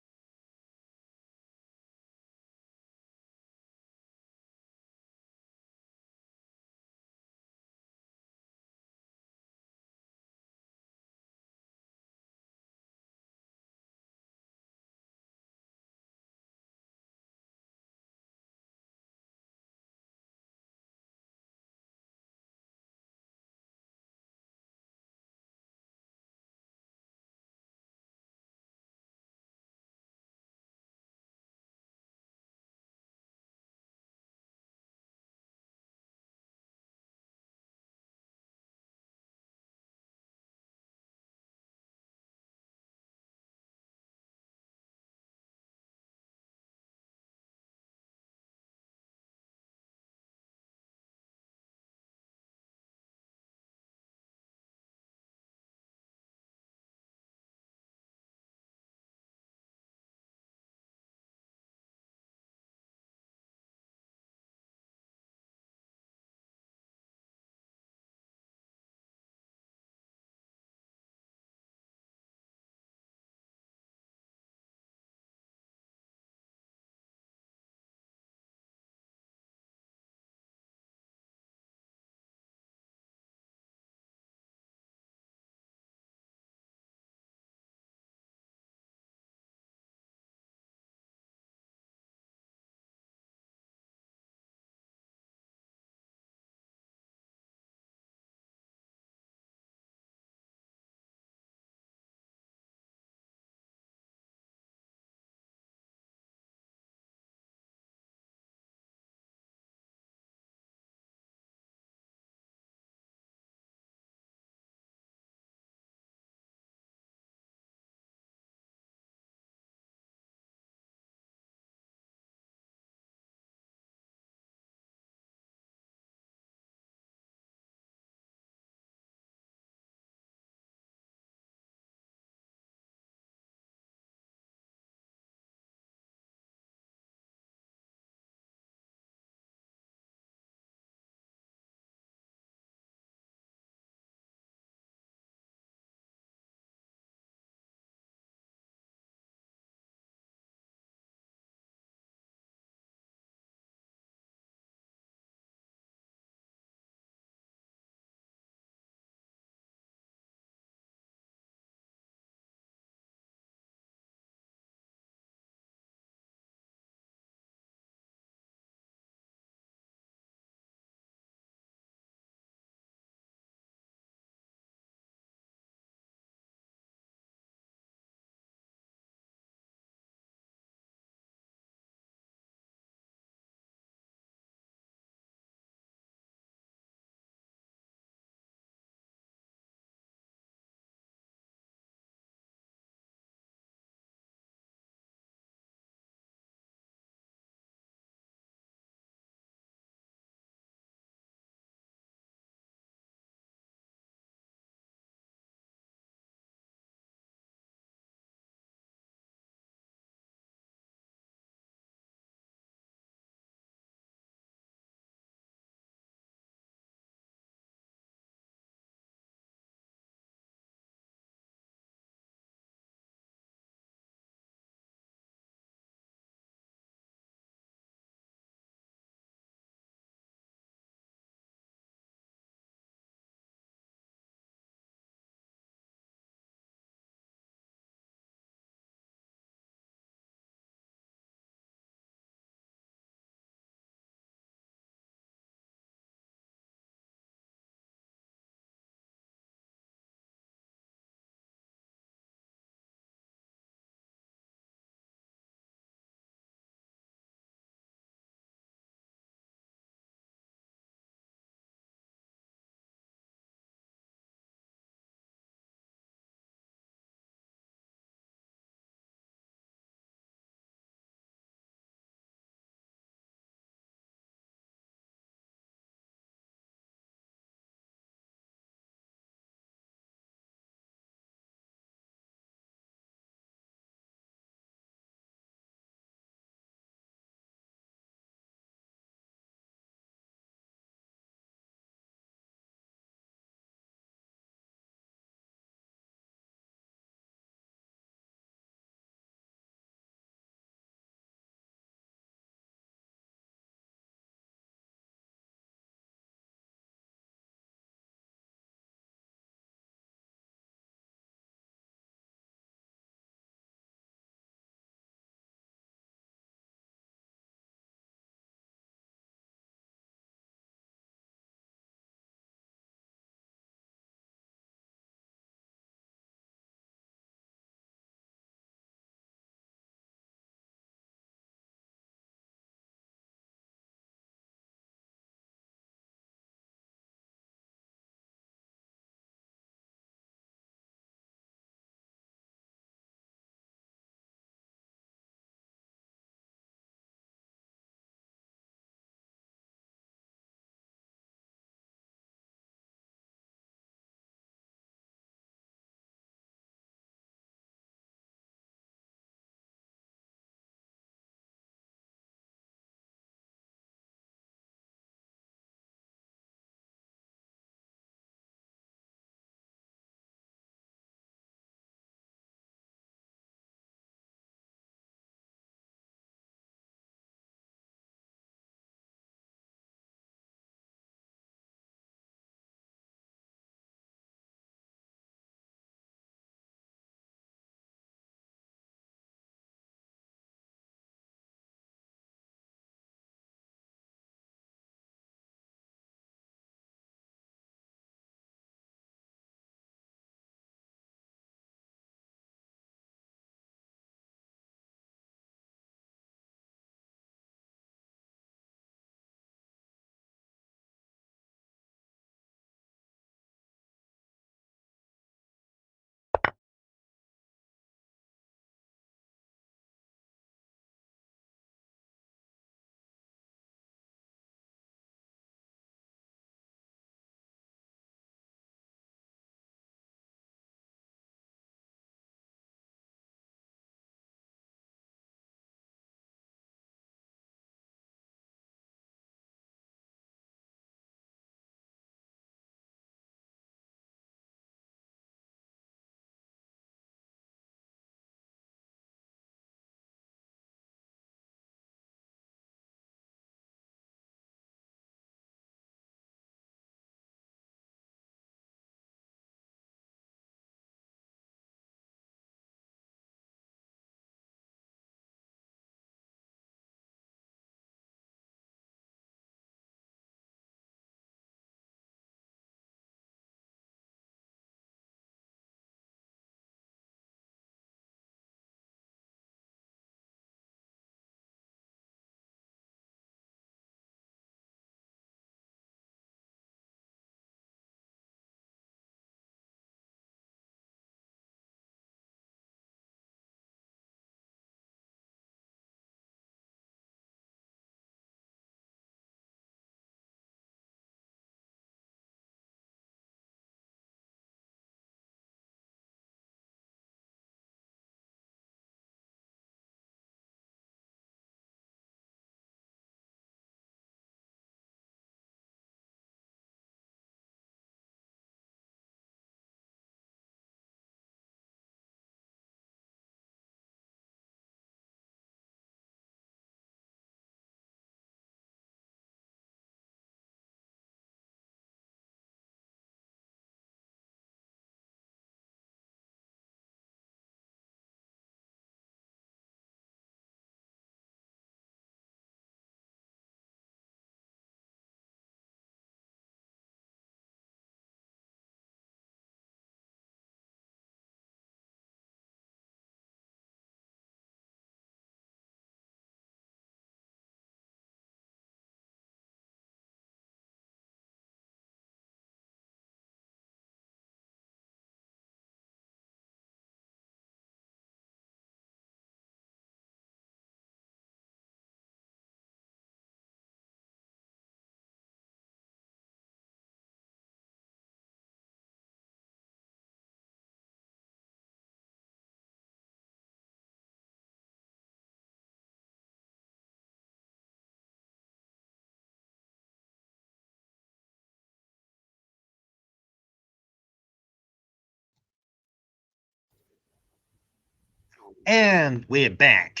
And we're back.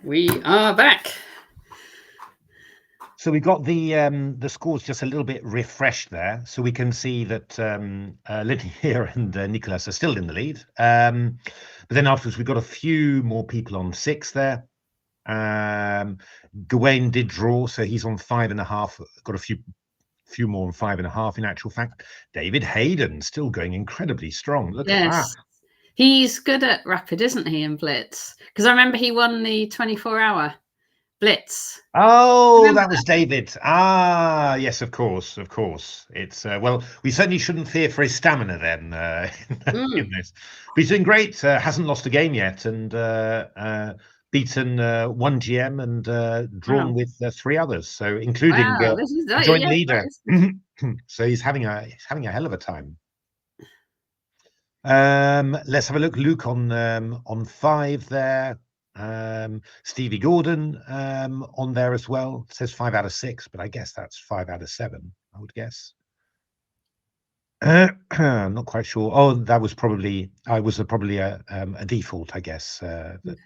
We are back. So we've got the scores just a little bit refreshed there, so we can see that Lydia and Nicholas are still in the lead. But then afterwards, we've got a few more people on 6 there. Gawain did draw, so he's on 5.5. Got a few more on 5.5 in actual fact. David Hayden still going incredibly strong. Look at that. He's good at rapid, isn't he, in blitz? Because I remember he won the 24-hour blitz. Oh, that was David. Ah, yes, of course, of course. It's well, we certainly shouldn't fear for his stamina then in this. But he's doing great. Hasn't lost a game yet, and beaten 1 GM and drawn with 3 others. So including a joint leader. So he's having a hell of a time. Let's have a look. Luke on 5 there. Stevie Gordon on there as well. It says 5 out of 6, but I guess that's 5 out of 7, I would guess. I'm not quite sure. Oh, that was probably probably a default, I guess. But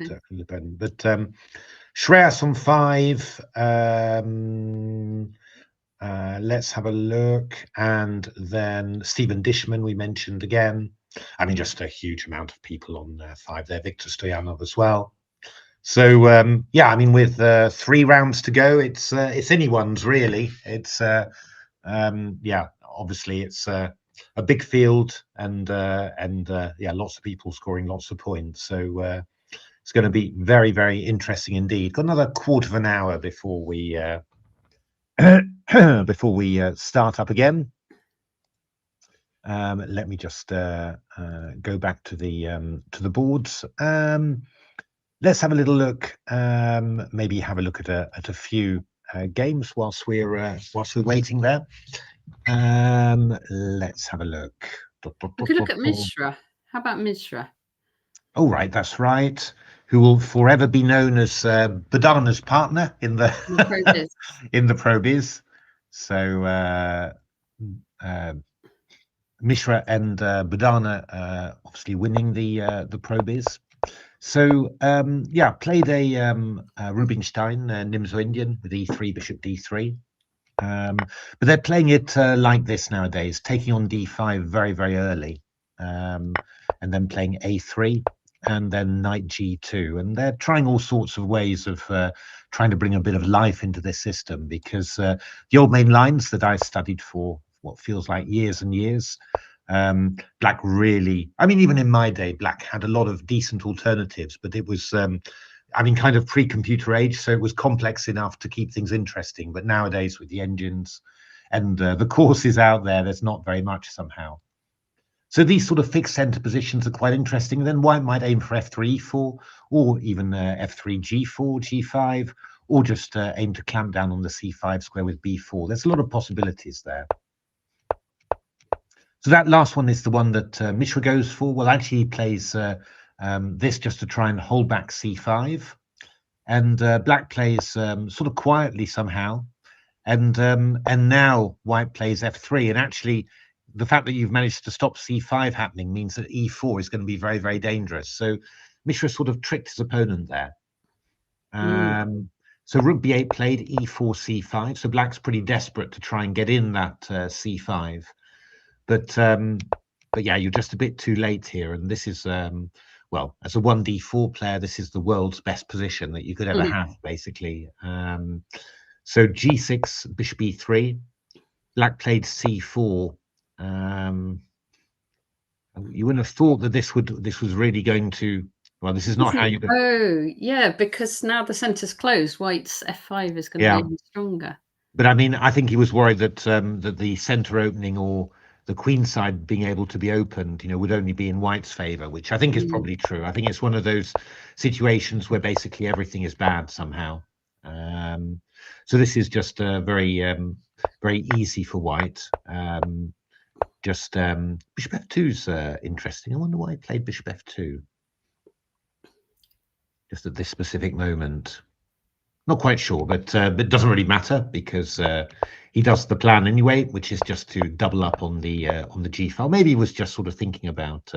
Shreas on 5. Let's have a look, and then Stephen Dishman we mentioned again. I mean, just a huge amount of people on 5 there. Victor Stoyanov as well. So yeah, I mean, with 3 rounds to go, it's anyone's really. It's yeah, obviously it's a big field, and yeah, lots of people scoring lots of points. So it's going to be very, very interesting indeed. Got another quarter of an hour before we before we start up again. Let me just go back to the boards. Let's have a little look. Maybe have a look at a few games whilst we're waiting there. Let's have a look. We could look at Mishra. How about Mishra? Oh, right, that's right. Who will forever be known as Bodana's partner in the in the Pro Biz. So Mishra and Bodana obviously winning the Pro Biz. So yeah, played a Rubinstein Nimzo Indian with E3 Bishop D3. But they're playing it like this nowadays, taking on D5 very, very early, and then playing A3 and then Knight G2. And they're trying all sorts of ways of trying to bring a bit of life into this system, because the old main lines that I studied for what feels like years and years, Black really, I mean, even in my day, Black had a lot of decent alternatives, but it was I mean, kind of pre-computer age, so it was complex enough to keep things interesting. But nowadays, with the engines and the courses out there, there's not very much somehow. So these sort of fixed center positions are quite interesting. Then White might aim for F3, E4, or even F3, G4, G5, or just aim to clamp down on the C5 square with B4. There's a lot of possibilities there. So that last one is the one that Mishra goes for. Well, actually, he plays this just to try and hold back C5, and Black plays sort of quietly somehow, and now White plays F3, and actually the fact that you've managed to stop C5 happening means that E4 is going to be very, very dangerous. So Mishra sort of tricked his opponent there. So Rook B8 played E4 C5, so Black's pretty desperate to try and get in that C5, but yeah, you're just a bit too late here, and this is well, as a 1d4 player, this is the world's best position that you could ever have, basically. So G6, Bishop E3, Black played C4. You wouldn't have thought that this was really going to. Well, this is not how you. Oh, yeah, because now the centre's closed. White's F5 is going to be even stronger. But I mean, I think he was worried that that the centre opening or the queen side being able to be opened, you know, would only be in White's favour, which I think is probably true. I think it's one of those situations where basically everything is bad somehow. So this is just very easy for White. Just Bishop F2 is interesting. I wonder why he played Bishop F2 just at this specific moment. Not quite sure, but it doesn't really matter because he does the plan anyway, which is just to double up on the G file. Maybe he was just sort of thinking about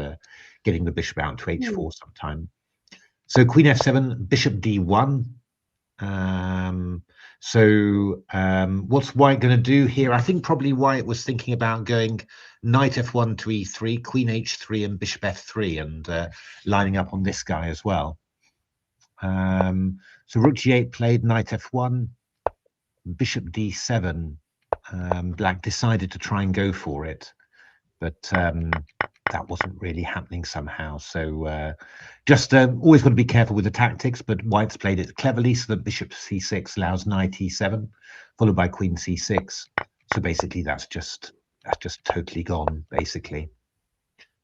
getting the bishop out to H4 sometime. So Queen F7, Bishop D1. What's White going to do here? I think probably White was thinking about going Knight F1 to E3, Queen H3, and Bishop F3, and lining up on this guy as well. So Rook G8 played, Knight F1, Bishop D7. Black decided to try and go for it, but that wasn't really happening somehow. So just always got to be careful with the tactics, but White's played it cleverly so that Bishop C6 allows Knight E7, followed by Queen C6. So basically that's just totally gone, basically.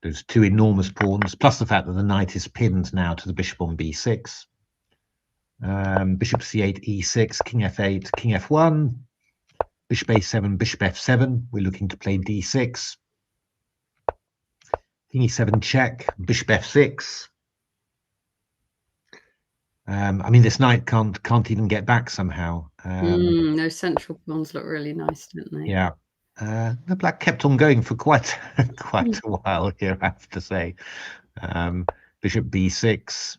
There's two enormous pawns, plus the fact that the knight is pinned now to the bishop on B6. Bishop C8, E6, King F8, King F1, Bishop A7, Bishop F7. We're looking to play D6. King E7 check, Bishop F6. I mean, this knight can't even get back somehow. Those central pawns look really nice, don't they? Yeah. The black kept on going for quite a while here, I have to say. Bishop B6,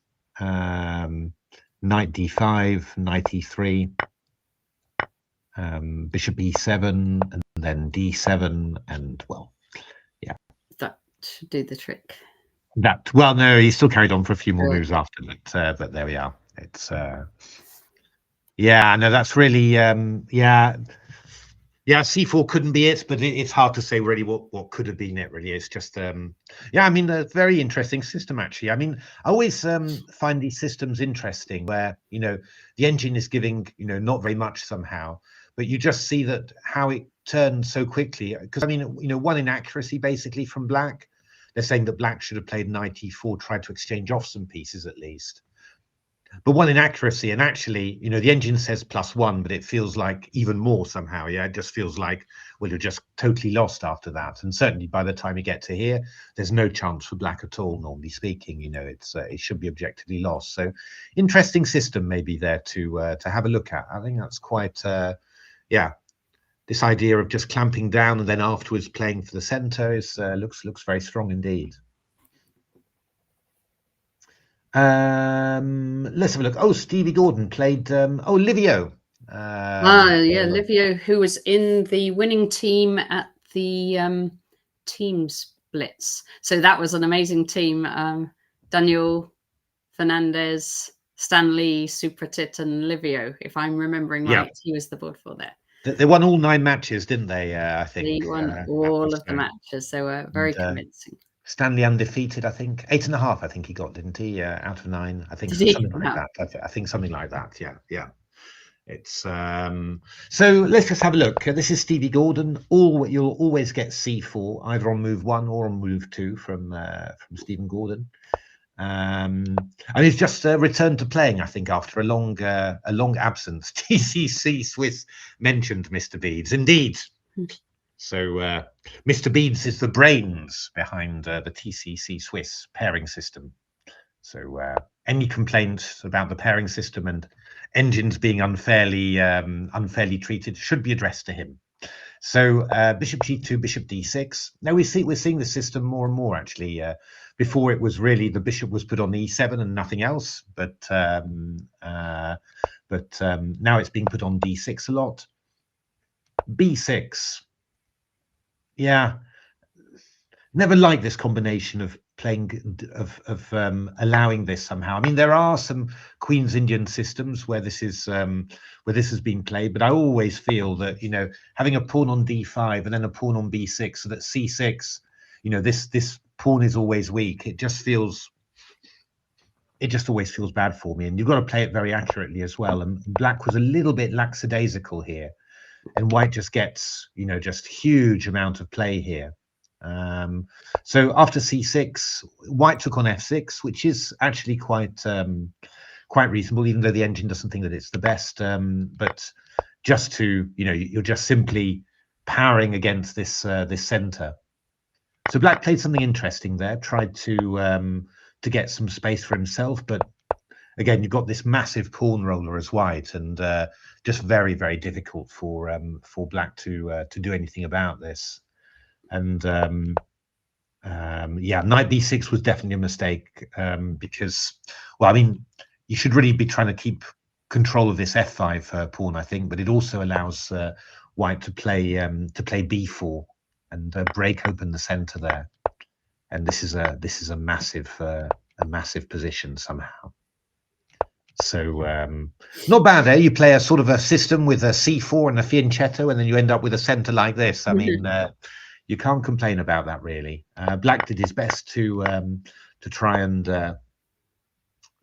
Knight D5, Knight E3, Bishop E7, and then D7, and well, yeah. That should do the trick. Well, no, he still carried on for a few more moves after that, but there we are. It's yeah, no, that's really yeah, C4 couldn't be it, but it's hard to say really what could have been it. Really, it's just yeah. I mean, a very interesting system actually. I mean, I always find these systems interesting where the engine is giving not very much somehow, but you just see that how it turns so quickly. Because I mean, one inaccuracy basically from Black. They're saying that Black should have played Knight E4, tried to exchange off some pieces at least. But one inaccuracy, and actually, the engine says +1, but it feels like even more somehow. Yeah, it just feels like, well, you're just totally lost after that. And certainly by the time you get to here, there's no chance for Black at all, normally speaking. It should be objectively lost. So interesting system maybe there to have a look at. I think that's quite, yeah. This idea of just clamping down and then afterwards playing for the center is looks very strong indeed. Let's have a look. Oh, Stevie Gordon played. Oh, Livio. Yeah, Livio, who was in the winning team at the team splits. So that was an amazing team. Daniel, Fernandez, Stanley, Supratit, and Livio. If I'm remembering right, he was the board for there. They won all 9 matches, didn't they? I think they won all of the matches. They were very convincing. Stanley undefeated, I think 8.5. I think he got, didn't he? Out of 9, I think something like that. I think something like that. Yeah. It's so let's just have a look. This is Stevie Gordon. You'll always get C4 either on move 1 or on move 2 from Stephen Gordon. And he's just returned to playing, I think, after a long absence. TCC Swiss mentioned Mr. Beads, indeed. So Mr. Beads is the brains behind the TCC Swiss pairing system. So any complaints about the pairing system and engines being unfairly treated should be addressed to him. So Bishop G2, Bishop D6. Now we're seeing the system more and more actually. Before it was really the bishop was put on E7 and nothing else, but now it's being put on D6 a lot. B6. Yeah, never liked this combination of playing allowing this somehow. I mean, there are some Queen's Indian systems where this is where this has been played, but I always feel that having a pawn on D5 and then a pawn on B6, so that C6, this pawn is always weak. It just always feels bad for me, and you've got to play it very accurately as well. And Black was a little bit lackadaisical here, and White just gets just huge amount of play here. So after C6, White took on F6, which is actually quite reasonable, even though the engine doesn't think that it's the best. But just to you're just simply powering against this this center. So Black played something interesting there, tried to get some space for himself, but again, you've got this massive pawn roller as white, and just very, very difficult for black to do anything about this. And yeah, knight b6 was definitely a mistake, because, well, I mean, you should really be trying to keep control of this f5 pawn, I think, but it also allows white to play b4 and break open the center there. And this is a massive position somehow. So not bad, eh? You play a sort of a system with a c4 and a fianchetto, and then you end up with a center like this. I mean, you can't complain about that, really. Black did his best to try and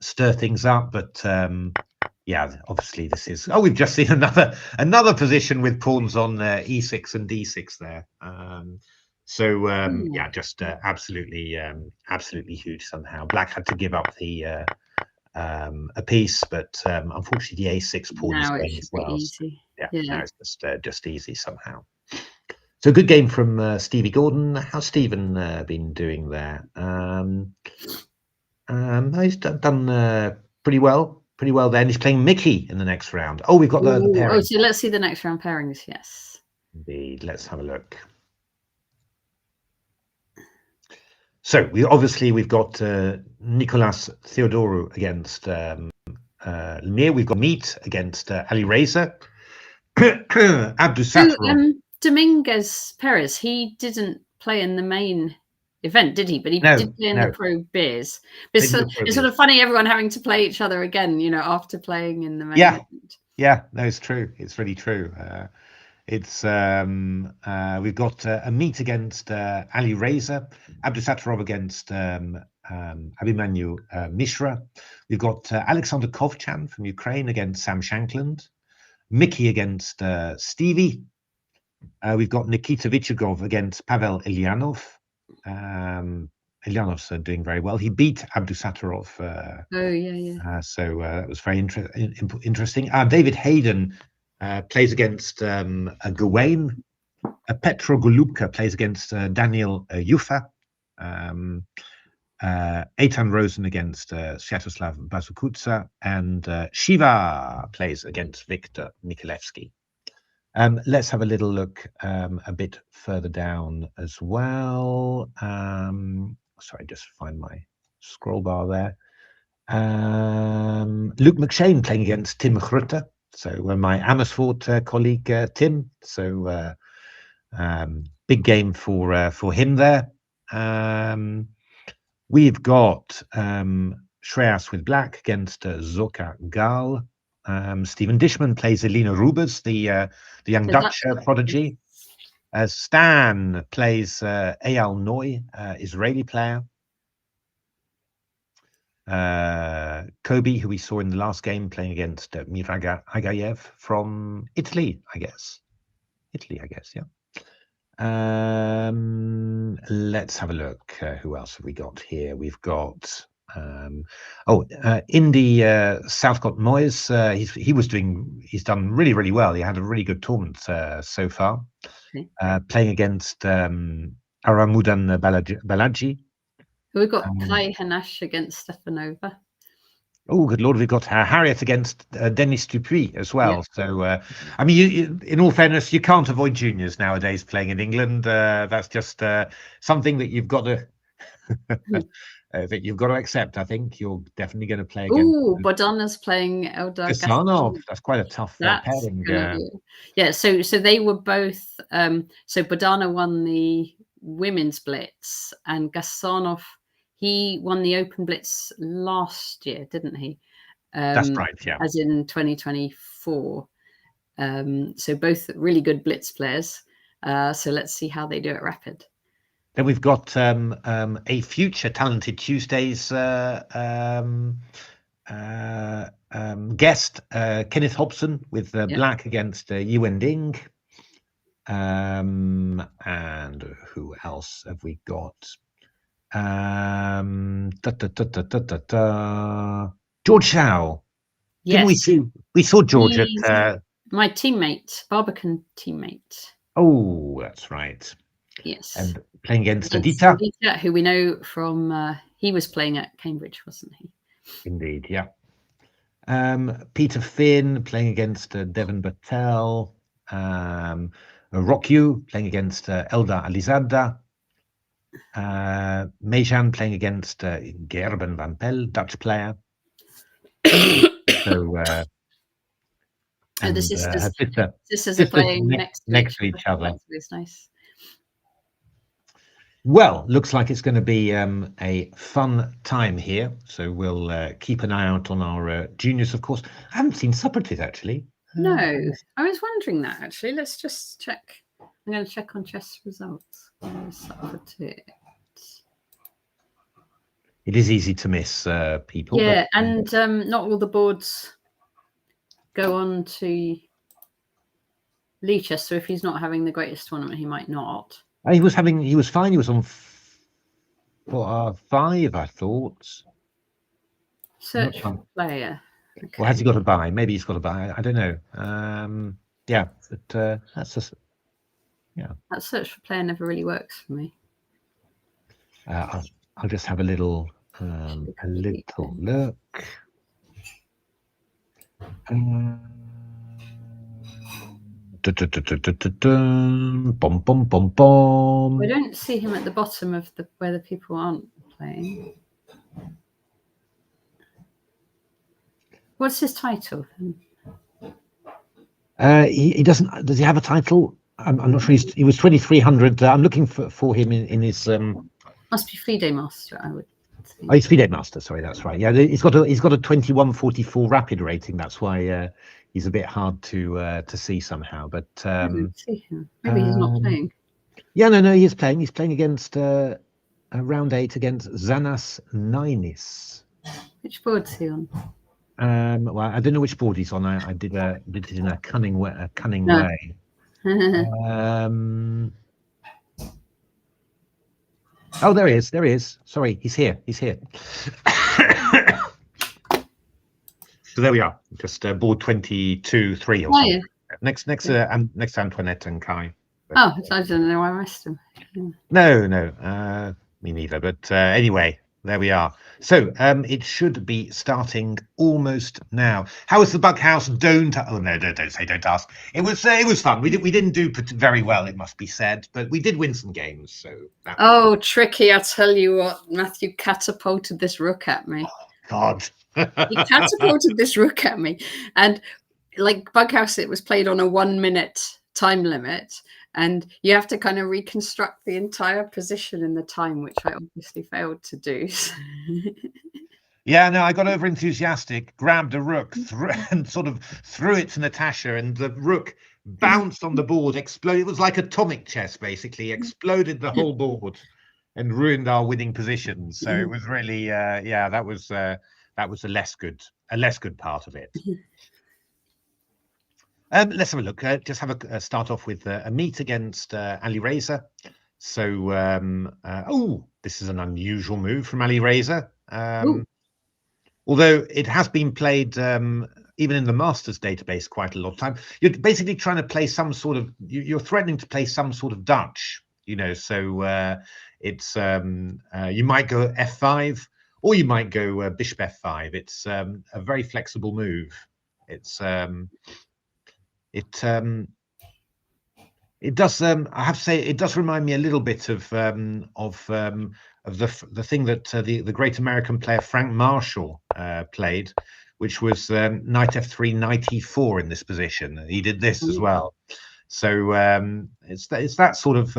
stir things up, but yeah, obviously this is. Oh, we've just seen another position with pawns on e6 and d6 there. So yeah, just absolutely huge somehow. Black had to give up the a piece, but unfortunately the a6 pawn is going as well. Easy. Yeah, now it's just easy somehow. So good game from Stevie Gordon. How's Stephen been doing there? He's done pretty well there. And he's playing Mickey in the next round. Oh, we've got the pairings. Oh, so let's see the next round pairings. Yes, indeed. Let's have a look. So we've got Nicolas Theodorou against Lemire. We've got Amit against Ali Razer. Abdusattorov. Dominguez Perez, he didn't play in the main event, did he? But he did play in the Pro Beers. It's sort of funny, everyone having to play each other again, you know, after playing in the main event. Yeah, no, it's true. It's really true. It's we've got Amit against Ali Razer, Abdusattorov against Abhimanyu Mishra. We've got Alexander Kovchan from Ukraine against Sam Shankland, Mickey against Stevie. We've got Nikita Vichugov against Pavel Ilyanov. Ilyanov's doing very well. He beat Abdusattorov. So that was very interesting. David Hayden plays against Gane. Petro Golubka plays against Daniel Yufa. Eitan Rosen against Sviatoslav Bazukutsa. And Shiva plays against Viktor Nikolevsky. Let's have a little look a bit further down as well. Sorry, just find my scroll bar there. Luke McShane playing against Tim Grutte. So my Amersfoort colleague Tim. So big game for him there. We've got Shreas with black against Zoka Gal. Stephen Dishman plays Elena Rubers, the young Dutch prodigy. Stan plays Eyal Noy, Israeli player. Kobe, who we saw in the last game, playing against Miraga Agayev from Italy, I guess. Yeah. Let's have a look. Who else have we got here? We've got Indy Southcott Moyes. He's done really, really well. He had a really good tournament so far. Okay. Playing against Aramudan Balaji. We've got Kai Hanash against Stefanova. Oh, good Lord. We've got Harriet against Denis Dupuis as well. Yeah. So, I mean, in all fairness, you can't avoid juniors nowadays playing in England. That's just something that you've got to accept. I think you're definitely going to play against. Oh, Bodana's playing Eldar Gasanov. That's quite a tough pairing. Yeah, so they were both. So Bodana won the women's blitz, and Gasanov, he won the open blitz last year, didn't he? That's right, yeah. As in 2024. So both really good blitz players. So let's see how they do at Rapid. Then we've got a future Talented Tuesdays guest, Kenneth Hobson with black against Yuen Ding. And who else have we got? George Shao. Yes, we saw George at my teammate, Barbican teammate. Oh, that's right. Yes, and playing against Adita, who we know from he was playing at Cambridge, wasn't he? Indeed, yeah. Peter Finn playing against Devon Batel. Rokyu playing against Eldar Alizada. Mejan playing against Gerben van Pel, Dutch player. So and the sisters are playing next to each other. It's nice. Well, looks like it's going to be a fun time here. So we'll keep an eye out on our juniors, of course. I haven't seen Socrates, actually. No, I was wondering that, actually. Let's just check. I'm going to check on chess results. Socrates. It is easy to miss people. Yeah, but, and not all the boards go on to Lichess, so if he's not having the greatest tournament, he might not. He was fine. He was on 5, I thought. Search for player. Okay. Or has he got a buy? Maybe he's got a buy. I don't know. Yeah, but that's just That search for player never really works for me. I'll just have a little look. Bom, bom, bom, bom. I don't see him at the bottom of where the people aren't playing. What's his title then? He doesn't. Does he have a title? I'm not sure. He was 2300. I'm looking for him in his. Must be FIDE Master, I would think. Oh, he's FIDE Master. Sorry, that's right. Yeah, he's got a 2144 rapid rating. That's why he's a bit hard to see somehow. But I don't see him. Maybe he's not playing. Yeah, no, he is playing. He's playing against round 8 against Zanas Ninis. Which board's he on? Well, I don't know which board he's on. I did it in a cunning way. Oh, there he is. Sorry, he's here. So there we are. Just board 22-3 or something. Next Antoinette and Kai. But, I don't know why I missed him. No, me neither. But anyway, there we are. So it should be starting almost now. How was the Bughouse? Don't ask. It was fun. We didn't do very well, it must be said, but we did win some games. So tricky! I tell you what, Matthew catapulted this rook at me. Oh, God, he catapulted this rook at me, and like Bughouse, it was played on a 1-minute time limit. And you have to kind of reconstruct the entire position in the time, which I obviously failed to do. Yeah, no, I got over enthusiastic, grabbed a rook and sort of threw it to Natasha, and the rook bounced on the board, exploded. It was like atomic chess, basically, exploded the whole board and ruined our winning position. So it was really, that was a less good part of it. Let's have a look. Just have a start off with Amit against Ali Razer. So, this is an unusual move from Ali Razer. Although it has been played even in the Masters database quite a lot of time. You're basically trying to play some sort of. You're threatening to play some sort of Dutch. So it's you might go F5 or you might go Bishop F5. It's a very flexible move. It does. I have to say, it does remind me a little bit of the thing that the great American player Frank Marshall played, which was knight f3, knight e4 in this position. He did this as well. So it's that sort of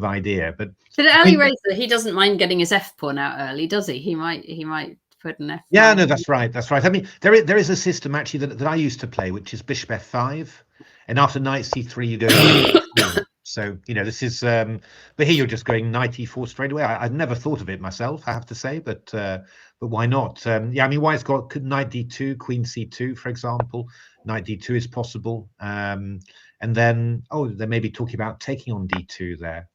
idea. But Ali Razer, he doesn't mind getting his f pawn out early, does he? He might put an f. Yeah, no, that's right. I mean, there is a system actually that I used to play, which is bishop f5, and after knight c3 you go. So this is. But here you're just going knight e4 straight away. I'd never thought of it myself, I have to say, but why not? Yeah, I mean, White's got knight d2, queen c2, for example. Knight d2 is possible, and then they may be talking about taking on d2 there.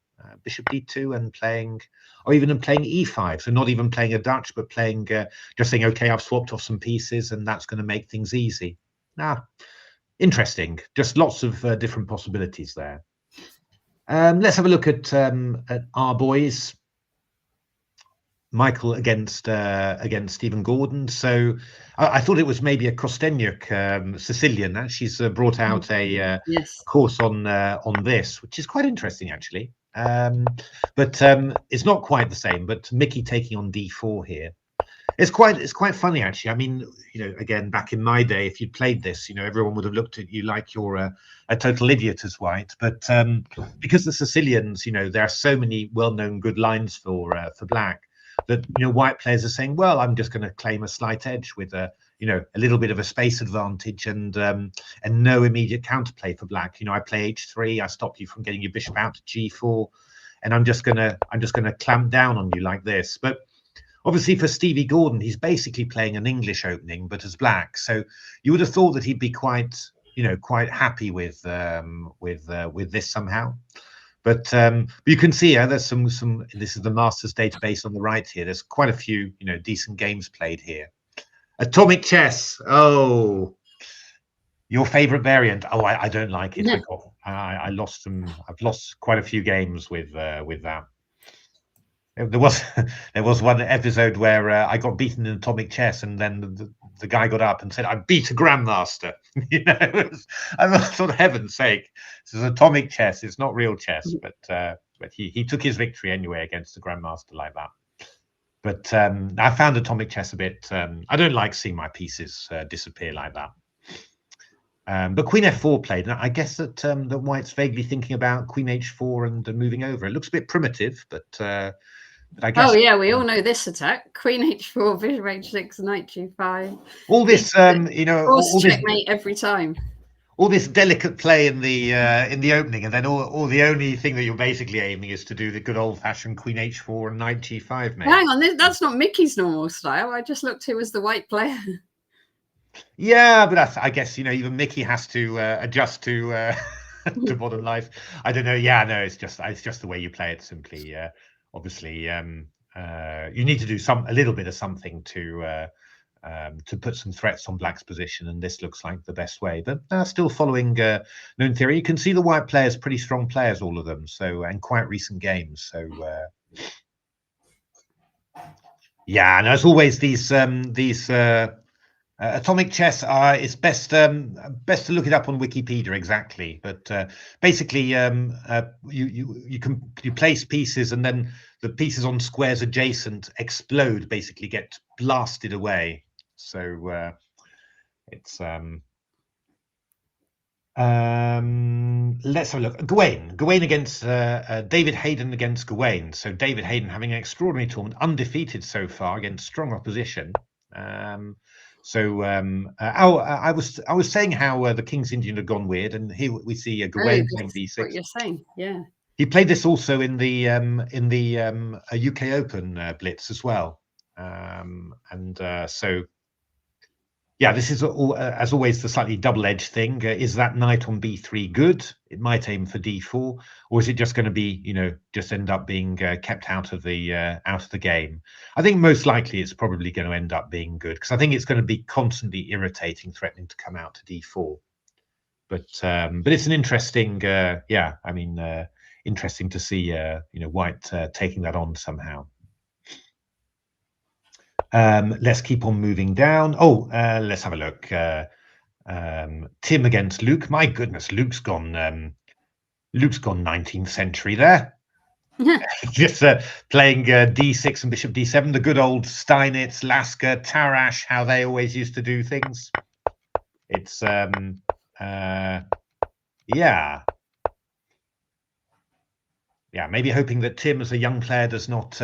Bishop d2 and playing, or even playing e5. So not even playing a Dutch, but playing, just saying, okay, I've swapped off some pieces and that's going to make things easy. Interesting. Just lots of different possibilities there. Let's have a look at our boys. Michael against Stephen Gordon. So I thought it was maybe a Kostenjuk Sicilian. She's brought out a yes. course on this, which is quite interesting actually. But it's not quite the same. But Mickey taking on d4 here. It's quite funny actually. I mean, again, back in my day, if you'd played this, everyone would have looked at you like you're a total idiot as white. But because the Sicilians, there are so many well-known good lines for black that white players are saying, well, I'm just going to claim a slight edge with a little bit of a space advantage and no immediate counterplay for black. I play h3, I stop you from getting your bishop out to g4, and I'm just gonna clamp down on you like this. But obviously, for Stevie Gordon, he's basically playing an English opening, but as black. So you would have thought that he'd be quite happy with this somehow. But you can see there's some. This is the Masters database on the right here. There's quite a few decent games played here. Atomic chess. Oh, your favorite variant? Oh, I don't like it. Yeah. I lost some. I've lost quite a few games with that. There was one episode where I got beaten in atomic chess, and then the guy got up and said, "I beat a grandmaster." I thought, heaven's sake, this is atomic chess. It's not real chess, but he took his victory anyway against a grandmaster like that. But I found atomic chess a bit. I don't like seeing my pieces disappear like that. But Queen f4 played, and I guess that that White's vaguely thinking about Queen h4 and moving over. It looks a bit primitive, but I guess. Oh yeah, we all know this attack: Queen h4, Bishop h6, Knight g5. All this, all checkmate every time. All this delicate play in the opening, and then all the only thing that you're basically aiming is to do the good old-fashioned Queen h4 and Knight g5. Mate. Hang on, that's not Mickey's normal style. I just looked who was the white player. Yeah, but I guess even Mickey has to adjust to to modern life. I don't know. Yeah, no, it's just the way you play it. Simply, obviously, you need to do a little bit of something to put some threats on black's position, and this looks like the best way. But still following known theory, you can see the white players, pretty strong players, all of them. So, and quite recent games. So. Yeah, and as always, these atomic chess it's best to look it up on Wikipedia exactly. But basically, you place pieces, and then the pieces on squares adjacent explode, basically get blasted away. So it's let's have a look. Gane against David Hayden against Gane. So David Hayden having an extraordinary tournament, undefeated so far against strong opposition. So I was saying how the King's Indian had gone weird, and here we see Gane playing d6. What you're saying, yeah. He played this also in the UK Open Blitz as well, so yeah, this is as always the slightly double-edged thing. Is that knight on b3 good? It might aim for d4, or is it just going to be just end up being kept out of the game? I think most likely it's probably going to end up being good, because I think it's going to be constantly irritating, threatening to come out to d4. But it's an interesting, interesting to see White taking that on somehow. Let's keep on moving down. Let's have a look. Tim against Luke. My goodness, Luke's gone 19th century there. Just playing d6 and bishop d7. The good old Steinitz, Lasker, Tarrasch, how they always used to do things. It's maybe hoping that Tim, as a young player, does not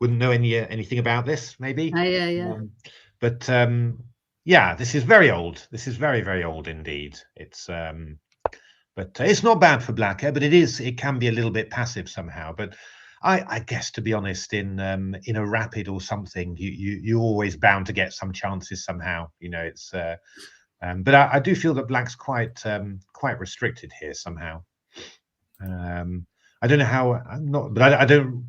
wouldn't know anything about this, maybe. This is very old. This is very, very old indeed. It's but it's not bad for black, but it can be a little bit passive somehow. But I guess, to be honest, in a rapid or something, you're always bound to get some chances somehow. It's but I do feel that black's quite restricted here somehow. I don't know how. I don't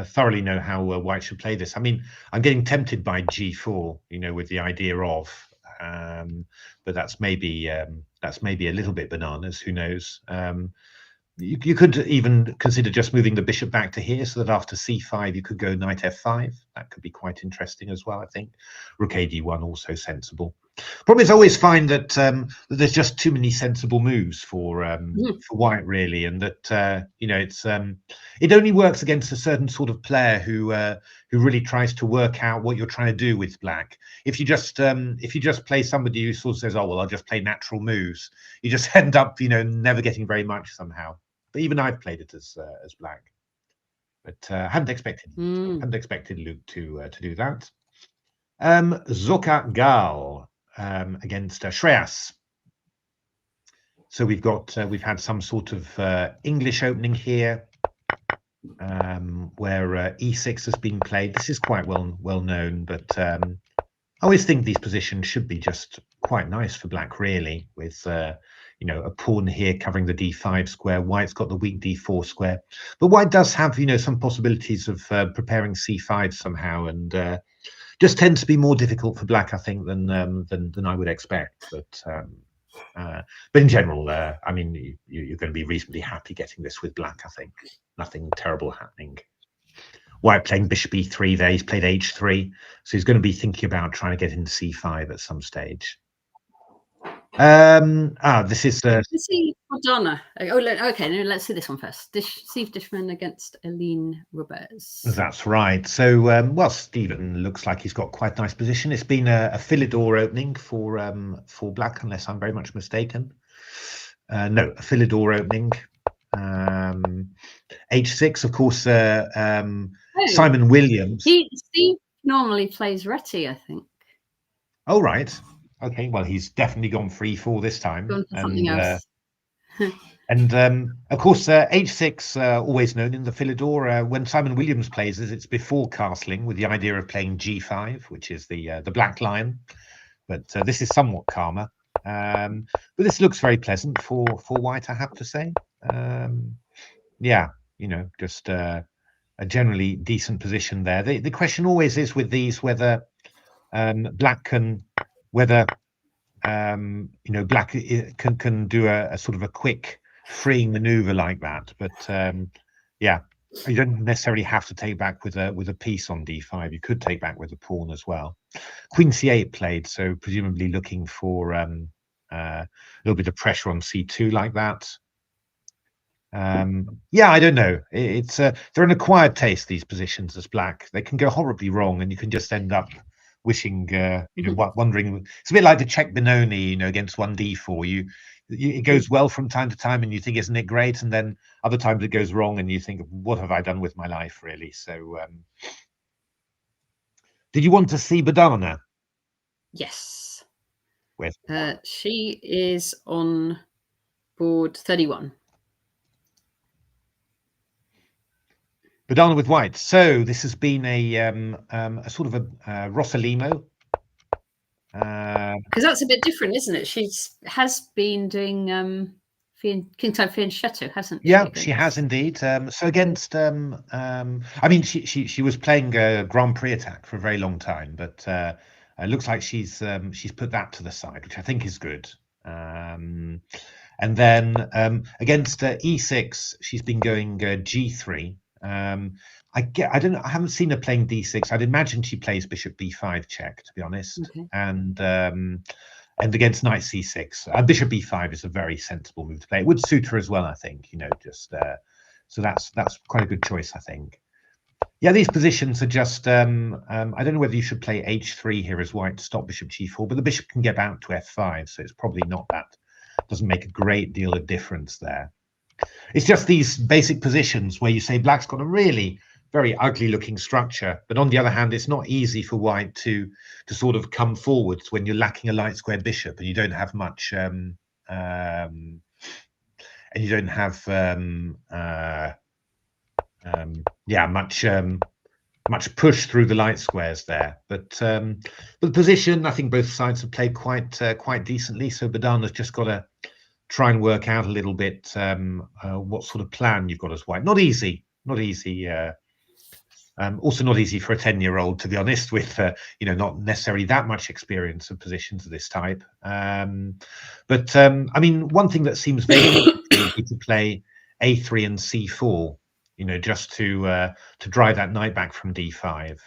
thoroughly know how White should play this. I mean, I'm getting tempted by g4, with the idea of, but that's maybe a little bit bananas. Who knows? You could even consider just moving the bishop back to here, so that after c5 you could go knight f5. That could be quite interesting as well, I think. Rook a d1 also sensible. Problem is, I always find that, that there's just too many sensible moves for white, really, and that you know, it's it only works against a certain sort of player who really tries to work out what you're trying to do with black. If you just play somebody who sort of says, oh well, I'll just play natural moves, you just end up, you know, never getting very much somehow. But even I've played it as black, but hadn't expected Luke to do that. Zoka Gal against Shreas. So we've had some sort of English opening here, where e6 has been played. This is quite well known, but I always think these positions should be just quite nice for black, really, with you know, a pawn here covering the d5 square. White's got the weak d4 square, but white does have, you know, some possibilities of preparing c5 somehow, and just tends to be more difficult for black, I think, than I would expect. But in general, I mean, you're going to be reasonably happy getting this with black, I think. Nothing terrible happening. White playing bishop e3 there. He's played h3, so he's going to be thinking about trying to get into c5 at some stage. This is let's see Bodana. Oh, okay, no, let's see this one first. Steve Dishman against Aline Roberts. That's right. So well, Stephen looks like he's got quite a nice position. It's been a Philidor opening for black, unless I'm very much mistaken. No, a Philidor opening. h6, of course. Simon Williams. Steve normally plays Reti, I think. Oh, right. Okay, well, he's definitely gone for e4 this time. Gone for something else. And of course, h6, always known in the Philidor. When Simon Williams plays this, it's before castling, with the idea of playing g5, which is the black lion. But this is somewhat calmer. But this looks very pleasant for white, I have to say. Yeah, you know, just a generally decent position there. The question always is with these whether black can, whether you know, black can do a sort of a quick freeing maneuver like that. But yeah, you don't necessarily have to take back with a piece on d5. You could take back with a pawn as well. Queen c8 played, so presumably looking for a little bit of pressure on c2 like that. Yeah, I don't know. It's they're an acquired taste, these positions as black. They can go horribly wrong, and you can just end up wishing, you know, wondering. It's a bit like the check Benoni, you know, against 1d4. It goes well from time to time, and you think, isn't it great? And then other times it goes wrong, and you think, what have I done with my life, really? So, did you want to see Bodana? Yes. Where's she is on board 31. Bodana with white. So this has been a sort of a Rossalimo. Because that's a bit different, isn't it? She has been doing Kingside Fianchetto, hasn't she? Yeah, she has indeed. So against, I mean, she was playing Grand Prix attack for a very long time, but it looks like she's put that to the side, which I think is good. And then against e6, she's been going g3. I don't know. I haven't seen her playing d6. I'd imagine she plays bishop b5 check, to be honest. Okay. And against knight c6, bishop b5 is a very sensible move to play. It would suit her as well, I think. You know, just so that's quite a good choice, I think. Yeah, these positions are just. I don't know whether you should play h3 here as white to stop bishop g4, but the bishop can get out to f5, so it's probably not that. Doesn't make a great deal of difference there. It's just these basic positions where you say black's got a really very ugly looking structure, but on the other hand, it's not easy for white to sort of come forwards when you're lacking a light square bishop and you don't have much much push through the light squares there. But the position, I think both sides have played quite decently. So Bodana's just got to try and work out a little bit what sort of plan you've got as white. Not easy. Also not easy for a 10-year-old, to be honest, with you know, not necessarily that much experience of positions of this type. But I mean, one thing that seems very easy to play a3 and c4, just to drive that knight back from d5,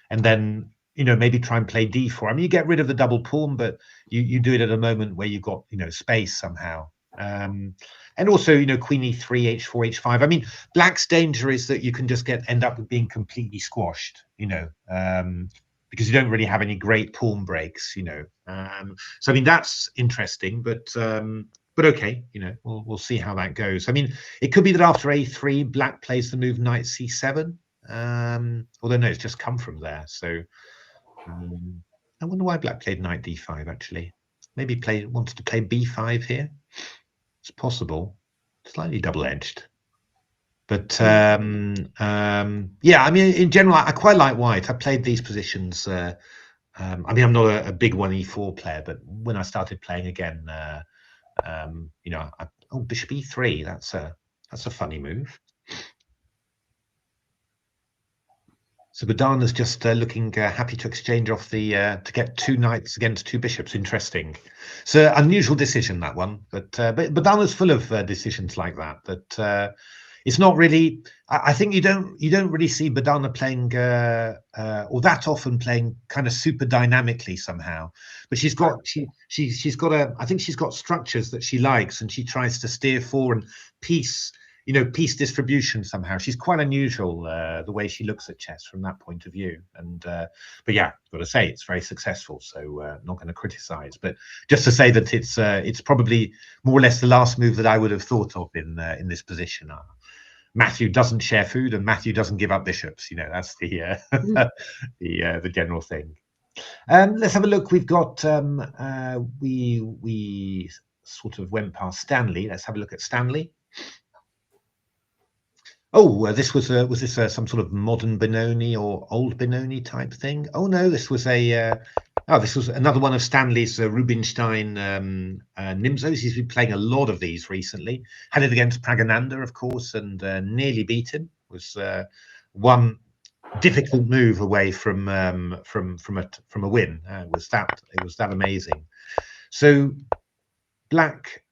and then maybe try and play d4. I mean, you get rid of the double pawn, but you do it at a moment where you've got space somehow. And also, queen e3, h4, h5. I mean, black's danger is that you can just end up being completely squashed, because you don't really have any great pawn breaks, So I mean, that's interesting, but okay, we'll see how that goes. I mean, it could be that after a3, black plays the move knight c7. Although no, it's just come from there. So I wonder why black played knight d5 actually. Maybe wanted to play b5 here. It's possible. Slightly double-edged. But yeah, I mean, in general, I quite like white. I played these positions. I mean, I'm not a big 1e4 player, but when I started playing again, bishop e3. That's a funny move. So Bodana's just looking happy to exchange off to get 2 knights against 2 bishops. Interesting. So unusual decision, that one. But Bodana's full of decisions like that. That it's not really. I think you don't really see Bodana playing or that often playing kind of super dynamically somehow. But she's got I think she's got structures that she likes, and she tries to steer for and piece piece distribution somehow. She's quite unusual, the way she looks at chess from that point of view. And but yeah, got to say it's very successful. So not going to criticize, but just to say that it's probably more or less the last move that I would have thought of in this position. Matthew doesn't share food, and Matthew doesn't give up bishops. That's the the general thing. Let's have a look. We've got we sort of went past Stanley. Let's have a look at Stanley. Oh, this was this some sort of modern Benoni or old Benoni type thing? Oh no, this was this was another one of Stanley's Rubinstein Nimzos. He's been playing a lot of these recently. Had it against Pragananda, of course, and nearly beat him. Was one difficult move away from a win. It was that amazing. So black.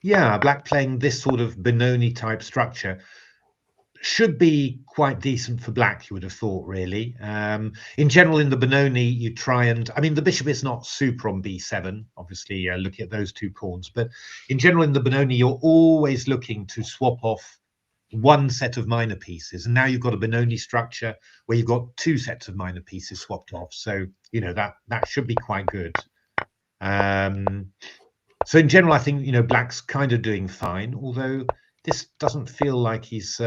Yeah, black playing this sort of Benoni type structure should be quite decent for black, you would have thought, really. In general, in the Benoni, you try and, I mean, the bishop is not super on b7, obviously, looking at those 2 pawns. But in general, in the Benoni, you're always looking to swap off one set of minor pieces. And now you've got a Benoni structure where you've got 2 sets of minor pieces swapped off. So, that should be quite good. So in general, I think black's kind of doing fine, although this doesn't feel like he's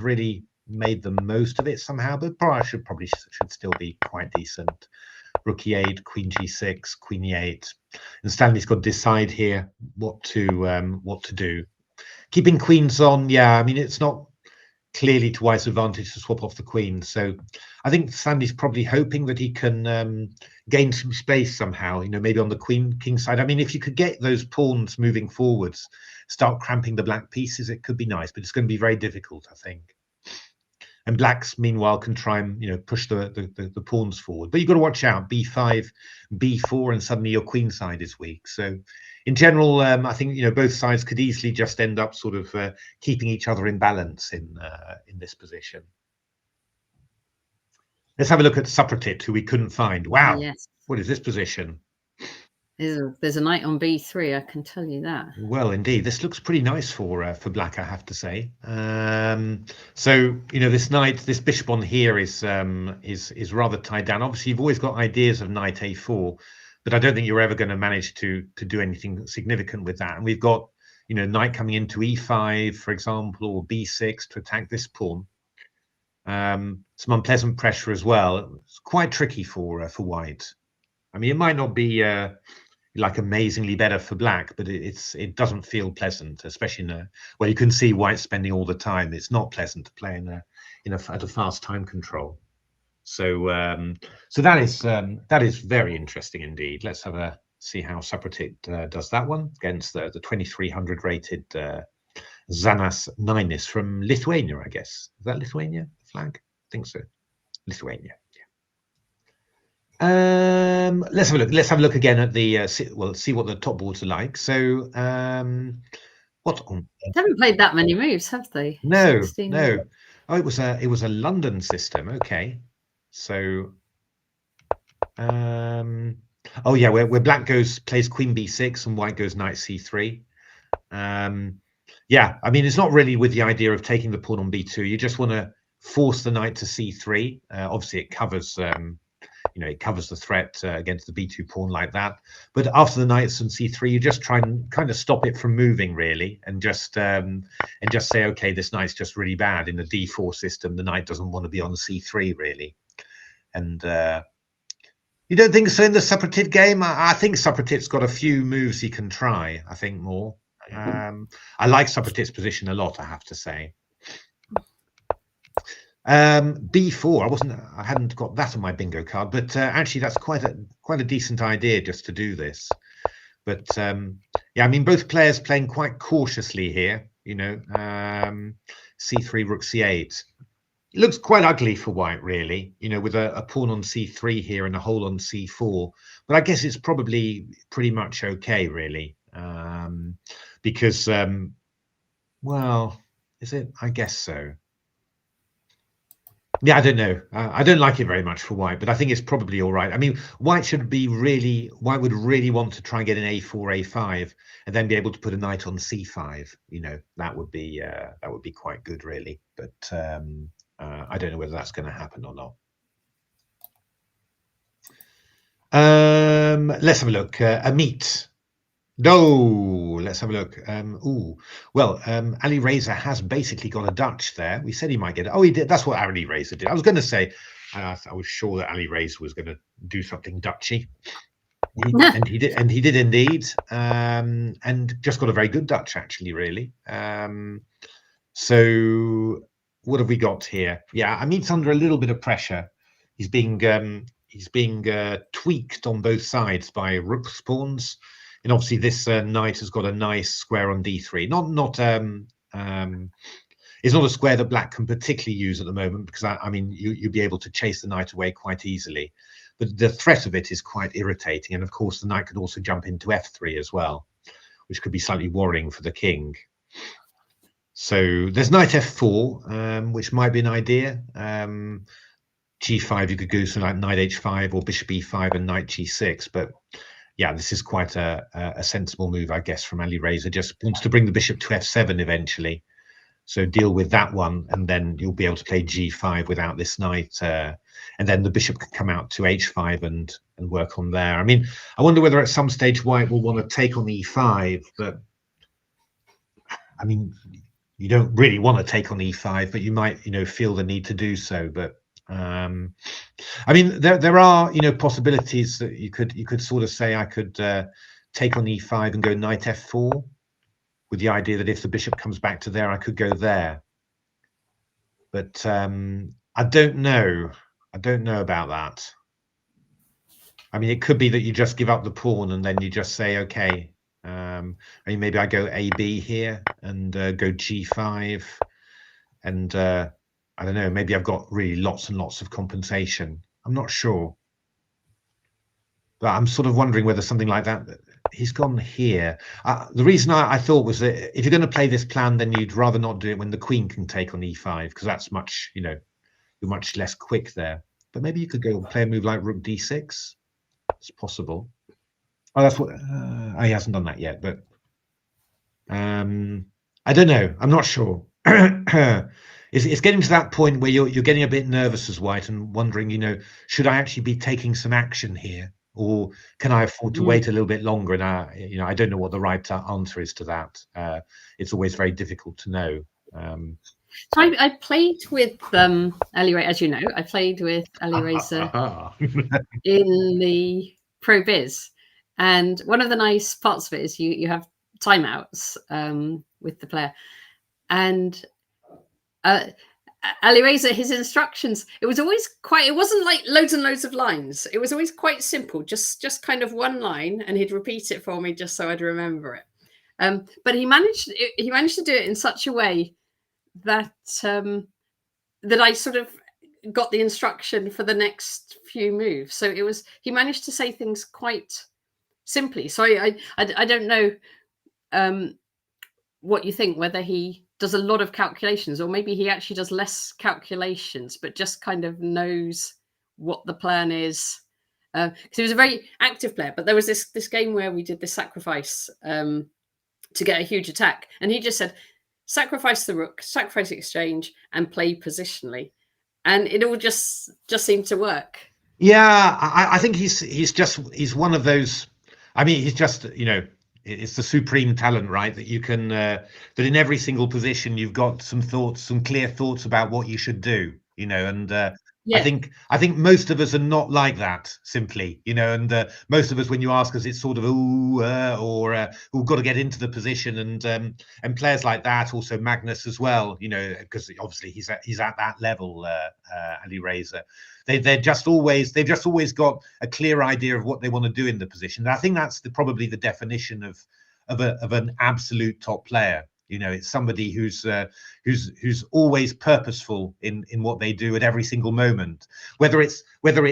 really made the most of it somehow. But probably should still be quite decent. Rook e8, queen g6, queen e8, and Stanley's got to decide here what to do. Keeping queens on, yeah. I mean, it's not clearly to White's advantage to swap off the queen. So I think Stanley's probably hoping that he can gain some space somehow, maybe on the king side. I mean, if you could get those pawns moving forwards, start cramping the black pieces, it could be nice, but it's going to be very difficult, I think. And blacks, meanwhile, can try and push the pawns forward. But you've got to watch out, b5, b4, and suddenly your queen side is weak. So in general, I think both sides could easily just end up sort of keeping each other in balance in this position. Let's have a look at Supratit, who we couldn't find. Wow, yes. What is this position? There's a knight on b3, I can tell you that. Well, indeed, this looks pretty nice for black, I have to say. So this bishop on here is rather tied down. Obviously, you've always got ideas of knight a4, but I don't think you're ever going to manage to do anything significant with that. And we've got knight coming into e5, for example, or b6 to attack this pawn. Some unpleasant pressure as well. It's quite tricky for white. I mean, it might not be like amazingly better for black, but it doesn't feel pleasant, especially well, you can see white spending all the time. It's not pleasant to play at a fast time control. So so that is very interesting indeed. Let's see how Supratit does that one against the 2300 rated Zanas Ninis from Lithuania, I guess. Is that Lithuania flag? I think so. Lithuania. Let's have a look. Let's have a look again at the see what the top boards are like. So What on? They haven't played that many moves, have they? No, 16. no. Oh, it was a London system. Okay, so oh yeah, where black plays queen b6 and white goes knight c3. Yeah, I mean, it's not really with the idea of taking the pawn on b2. You just want to force the knight to c3. Obviously, it covers it covers the threat against the b2 pawn like that. But after the knight's on c3, you just try and kind of stop it from moving, really, and just say, okay, this knight's just really bad. In the d4 system, the knight doesn't want to be on c3, really. And you don't think so in the Supratid game? I think Supratid's got a few moves he can try, I think, more. I like Supratid's position a lot, I have to say. B4, I hadn't got that on my bingo card, but actually that's quite a decent idea just to do this. But yeah, I mean, both players playing quite cautiously here, c3, rook c8. It looks quite ugly for white, really, with a pawn on c3 here and a hole on c4. But I guess it's probably pretty much okay, really, because, well, is it? I guess so. Yeah, I don't know. I don't like it very much for white, but I think it's probably all right. I mean, white would really want to try and get an a4, a5, and then be able to put a knight on c5. That would be quite good, really. But I don't know whether that's going to happen or not. Let's have a look. Amit. No, let's have a look. Well, Ali Razer has basically got a Dutch there. We said he might get it. Oh, he did. That's what Ali Razer did. I was going to say, I was sure that Ali Razer was going to do something Dutchy. And he did indeed. And just got a very good Dutch, actually, really. So what have we got here? Yeah, Amit's under a little bit of pressure. He's being tweaked on both sides by rook spawns. And obviously, this knight has got a nice square on d3. It's not a square that black can particularly use at the moment because I mean you'd be able to chase the knight away quite easily, but the threat of it is quite irritating. And of course, the knight could also jump into f3 as well, which could be slightly worrying for the king. So there's knight f4, which might be an idea. G5, you could go something like knight h5 or bishop e5 and knight g6, but yeah, this is quite a sensible move, I guess, from Ali Razer. Just wants to bring the bishop to f7 eventually. So deal with that one, and then you'll be able to play g5 without this knight. And then the bishop can come out to h5 and work on there. I mean, I wonder whether at some stage white will want to take on e5, but I mean, you don't really want to take on e5, but you might, feel the need to do so. But I mean, there are possibilities that you could sort of say I could take on e5 and go knight f4 with the idea that if the bishop comes back to there, I could go there. But I don't know about that. I mean, it could be that you just give up the pawn and then you just say, okay, I mean, maybe I go AB here and go G5 and I don't know, maybe I've got really lots and lots of compensation. I'm not sure. But I'm sort of wondering whether something like that, he's gone here. The reason I thought was that if you're going to play this plan, then you'd rather not do it when the queen can take on e5, because that's much, you're much less quick there. But maybe you could go play a move like rook d6. It's possible. Oh, that's what he hasn't done that yet, but I don't know. I'm not sure. It's getting to that point where you're getting a bit nervous as white and wondering, should I actually be taking some action here, or can I afford to wait a little bit longer? And I don't know what the right answer is to that. It's always very difficult to know. So I played with Ali Razer, as you know. I played with Ali Razer in the Pro Biz, and one of the nice parts of it is you have timeouts with the player, and Ali Razer, his instructions, it wasn't like loads and loads of lines. It was always quite simple, just kind of one line, and he'd repeat it for me just so I'd remember it. But he managed to do it in such a way that that I sort of got the instruction for the next few moves. So he managed to say things quite simply. So I don't know what you think, whether he does a lot of calculations, or maybe he actually does less calculations, but just kind of knows what the plan is. Because he was a very active player, but there was this game where we did the sacrifice to get a huge attack, and he just said, sacrifice the rook, sacrifice exchange, and play positionally, and it all just seemed to work. Yeah, I think he's one of those. I mean, he's just, it's the supreme talent, right? That you can that in every single position you've got some thoughts, some clear thoughts about what you should do, and Yeah. I think most of us are not like that, simply, and most of us, when you ask us, it's sort of we've got to get into the position, and players like that, also Magnus as well, because obviously he's at that level, Ali Razer. They've just always got a clear idea of what they want to do in the position. And I think that's probably the definition of an absolute top player. It's somebody who's always purposeful in what they do at every single moment, whether it's whether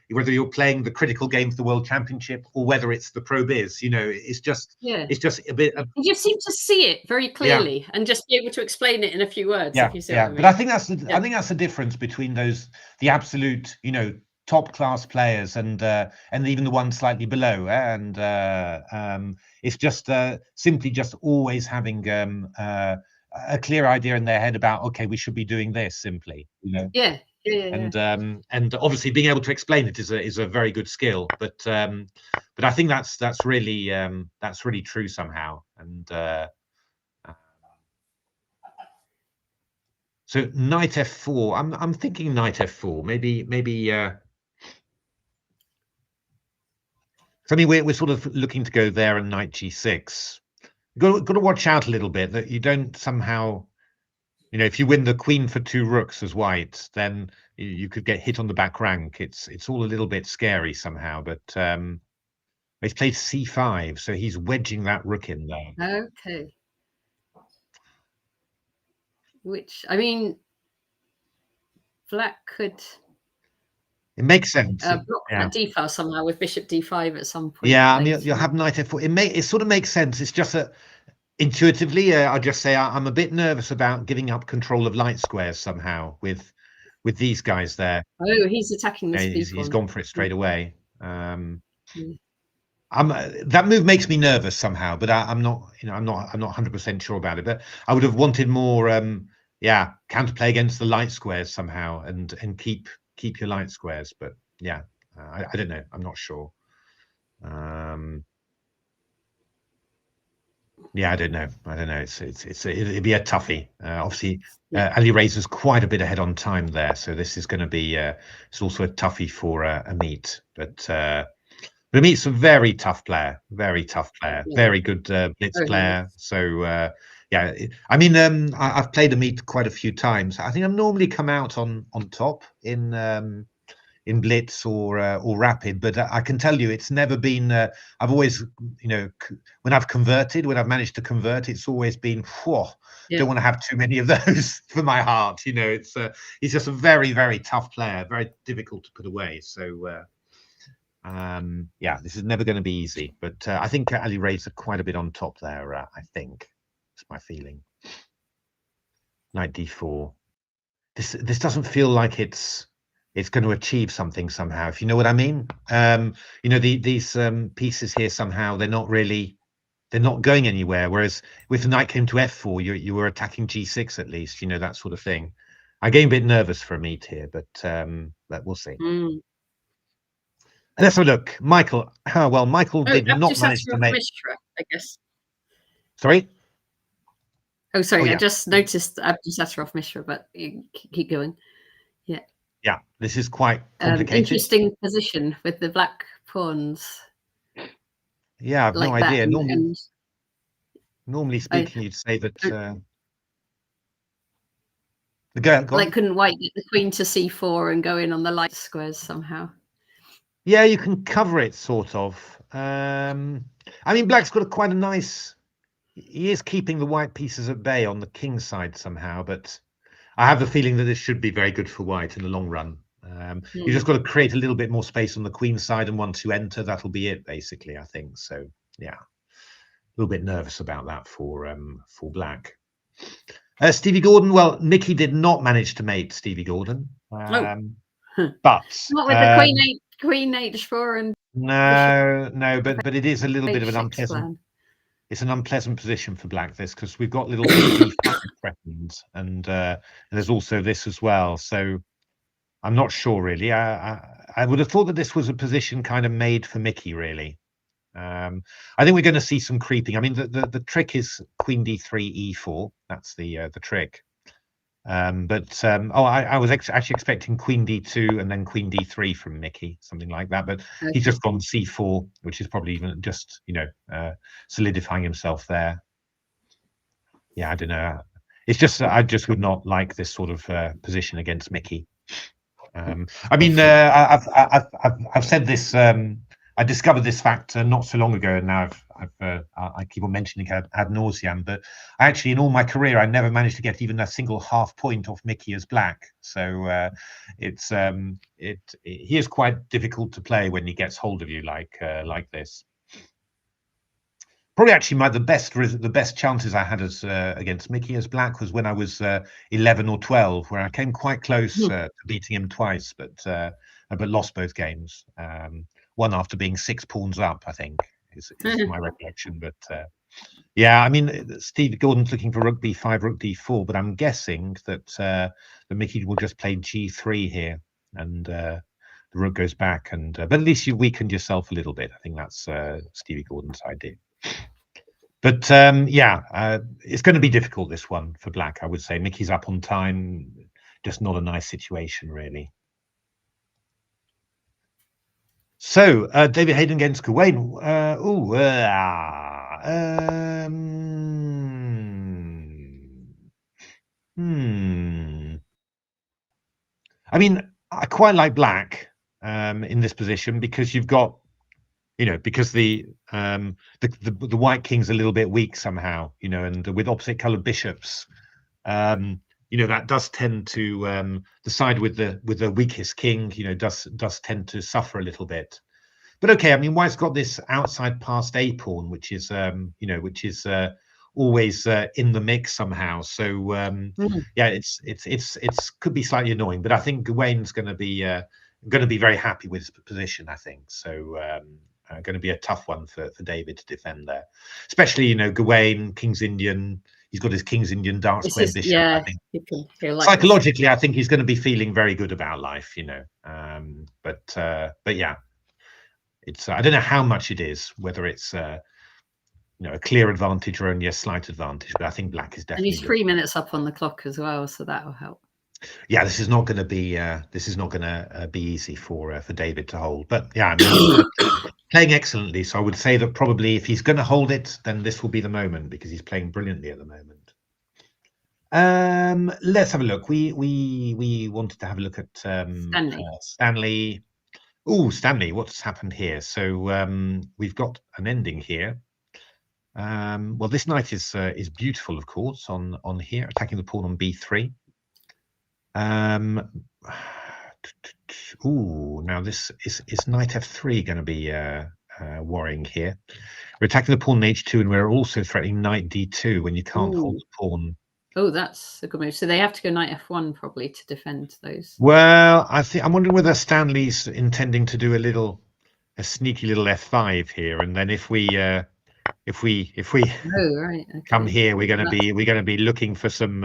you're playing the critical game for the World Championship or whether it's the Pro Biz. It's just a bit. You just seem to see it very clearly and just be able to explain it in a few words. Yeah, if you see what I mean. But I think that's the difference between the absolute top class players and even the ones slightly below, and it's just simply just always having a clear idea in their head about, okay, we should be doing this, simply, Yeah. And obviously being able to explain it is a very good skill, but I think that's really true somehow. And so knight f4, I'm thinking knight f4, maybe I mean, we're sort of looking to go there, and knight g6. Got to watch out a little bit that you don't somehow, if you win the queen for 2 rooks as white, then you could get hit on the back rank. It's all a little bit scary somehow. But he's played c5, so he's wedging that rook in there. Okay. Which, I mean, black could. It makes sense. Block that d-file somehow with bishop d5 at some point. Yeah, I mean, you'll have knight f4. It sort of makes sense. It's just that intuitively, I'll just say I'm a bit nervous about giving up control of light squares somehow with these guys there. Oh, he's attacking this. He's gone for it straight away. That move makes me nervous somehow, but I'm not 100% sure about it. But I would have wanted more, counterplay against the light squares somehow, and keep your light squares. But yeah, I don't know. I'm not sure. Yeah, I don't know. It'd be a toughie. Obviously, Ali Razer's quite a bit ahead on time there, so this is going to be it's also a toughie for Amit. But Amit's a very tough player, very good blitz player. So I mean, I've played Amit quite a few times. I think I've normally come out on top in blitz or rapid, but I can tell you it's never been. I've always, when I've managed to convert, it's always been, don't want to have too many of those for my heart. He's just a very, very tough player, very difficult to put away. So this is never going to be easy. But I think Ali Razer quite a bit on top there. I think it's my feeling. Knight d4. This doesn't feel like it's going to achieve something somehow, if you know what I mean. These pieces here somehow, they're not going anywhere. Whereas if the knight came to f4, you were attacking g6 at least, that sort of thing. I get a bit nervous for Amit here, but we'll see. Let's have a look. Michael. Michael did not manage to make. Mishra, I guess. Sorry? Oh, sorry. I just noticed Abdusattorov Mishra, but you keep going. Yeah. Yeah, this is quite complicated. Interesting position with the black pawns. Yeah, I've no idea. Normally speaking, you'd say that. Go like, couldn't white get the queen to c4 and go in on the light squares somehow? Yeah, you can cover it, sort of. I mean, black's got quite a nice. He is keeping the white pieces at bay on the king side somehow, but I have the feeling that this should be very good for white in the long run. You just got to create a little bit more space on the queen side, and once you enter, that'll be it, basically, I think. So, yeah. little bit nervous about that for Black. Stevie Gordon. Well, Mickey did not manage to mate Stevie Gordon, but not with the Queen H4 and no, but it is a little bit of an unpleasant. Plan. It's an unpleasant position for Black, this, because we've got little B5 threatened, and there's also this as well. So I'm not sure really. I would have thought that this was a position kind of made for Mickey, really. I think we're going to see some creeping. I mean, the trick is Queen D3 E4. That's the trick. I was actually expecting Queen D2 and then Queen D3 from Mickey, something like that. But he's just gone C4, which is probably even just, solidifying himself there. Yeah, I don't know. It's just I just would not like this sort of position against Mickey. I mean, I've said this. I discovered this fact not so long ago, and now I keep on mentioning it ad nauseam. But actually, in all my career, I never managed to get even a single half point off Mickey as Black. So he is quite difficult to play when he gets hold of you like this. Probably actually the best chances I had as against Mickey as Black was when I was 11 or 12, where I came quite close to beating him twice, but lost both games. One after being 6 pawns up, I think, is my recollection. But yeah, I mean, Steve Gordon's looking for Rook B5, Rook D4, but I'm guessing that Mickey will just play G3 here, and the Rook goes back. But at least you weakened yourself a little bit. I think that's Stevie Gordon's idea. But it's going to be difficult, this one, for Black, I would say. Mickey's up on time, just not a nice situation, really. So, David Hayden against Gane. I mean, I quite like Black in this position because you've got, because the White King's a little bit weak somehow, and with opposite coloured bishops, that does tend to the side with the weakest king, does tend to suffer a little bit. But okay, I mean, White's got this outside passed A pawn, which is always in the mix somehow. So yeah, it's could be slightly annoying, but I think Gawain's going to be very happy with his position, I think. So going to be a tough one for David to defend there, especially Gawain, King's Indian. He's got his King's Indian dark square bishop. Yeah, I think. Psychologically, I think he's going to be feeling very good about life, But yeah, it's I don't know how much it is, whether it's a clear advantage or only a slight advantage. But I think Black is definitely. And he's 3 minutes up on the clock as well, so that will help. Yeah, this is not going to be easy for David to hold. But yeah, I mean, playing excellently. So I would say that probably if he's going to hold it, then this will be the moment, because he's playing brilliantly at the moment. Let's have a look. We wanted to have a look at Stanley. Oh, Stanley, what's happened here? So we've got an ending here. Well, this knight is beautiful, of course, on here, attacking the pawn on B3. Now this is knight F3 going to be worrying here. We're attacking the pawn on H2, and we're also threatening knight D2 when you can't hold the pawn. Oh, that's a good move. So they have to go knight F1 probably to defend those. Well, I'm wondering whether Stanley's intending to do a sneaky little F5 here, and then if we come here, we're going to be looking for some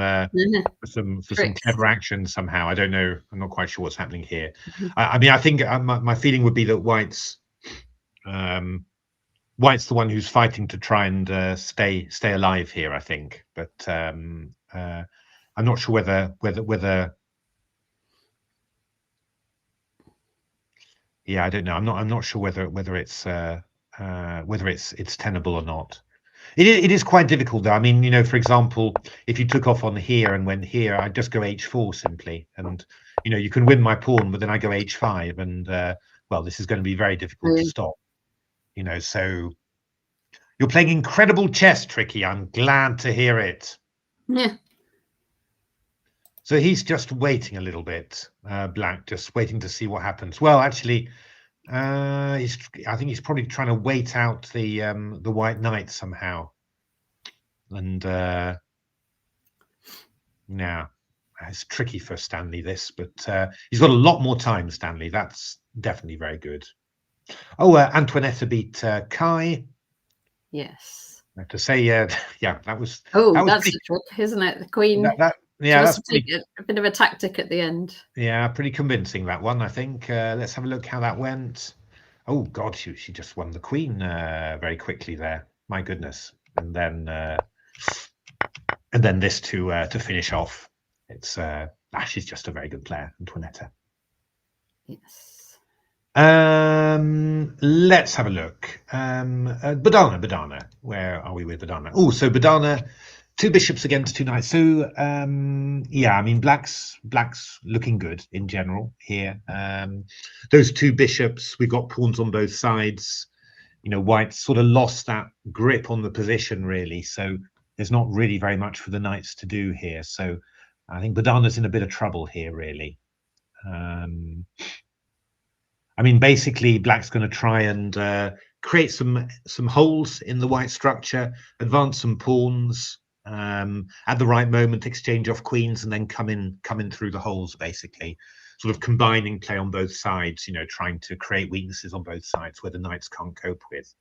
some clever action somehow. I don't know. I'm not quite sure what's happening here. I mean, I think my feeling would be that White's the one who's fighting to try and stay alive here, I think. But I'm not sure whether yeah, I don't know. I'm not sure whether it's tenable or not. It is quite difficult though. I mean, for example, if you took off on here and went here, I'd just go H4 simply, and you can win my pawn, but then I go H5, and well, this is going to be very difficult to stop. So you're playing incredible chess, Tricky. I'm glad to hear it. Yeah. So he's just waiting a little bit, Black, just waiting to see what happens. Well, actually, I think he's probably trying to wait out the white knight somehow, and yeah, it's tricky for Stanley this, but he's got a lot more time. Stanley, that's definitely very good. Oh, Antoinette beat Kai. Yes. I have to say, yeah, that was. Oh, that was that's pretty, the trick, isn't it? The queen. Yeah, that's pretty, a bit of a tactic at the end. Yeah, pretty convincing, that one, I think. Let's have a look how that went. Oh God, she just won the queen very quickly there. My goodness, and then this to finish off. It's she's just a very good player, Antoinette. Yes. Let's have a look. Bodana. Where are we with Bodana? Oh, so Bodana, 2 bishops against 2 knights. So yeah, I mean black's looking good in general here. Those 2 bishops, we've got pawns on both sides. You know, white sort of lost that grip on the position really. So there's not really very much for the knights to do here. So I think Bodana's in a bit of trouble here really. I mean, basically, black's going to try and create some holes in the white structure, advance some pawns at the right moment, exchange off queens, and then come in through the holes. Basically, sort of combining play on both sides. You know, trying to create weaknesses on both sides where the knights can't cope with.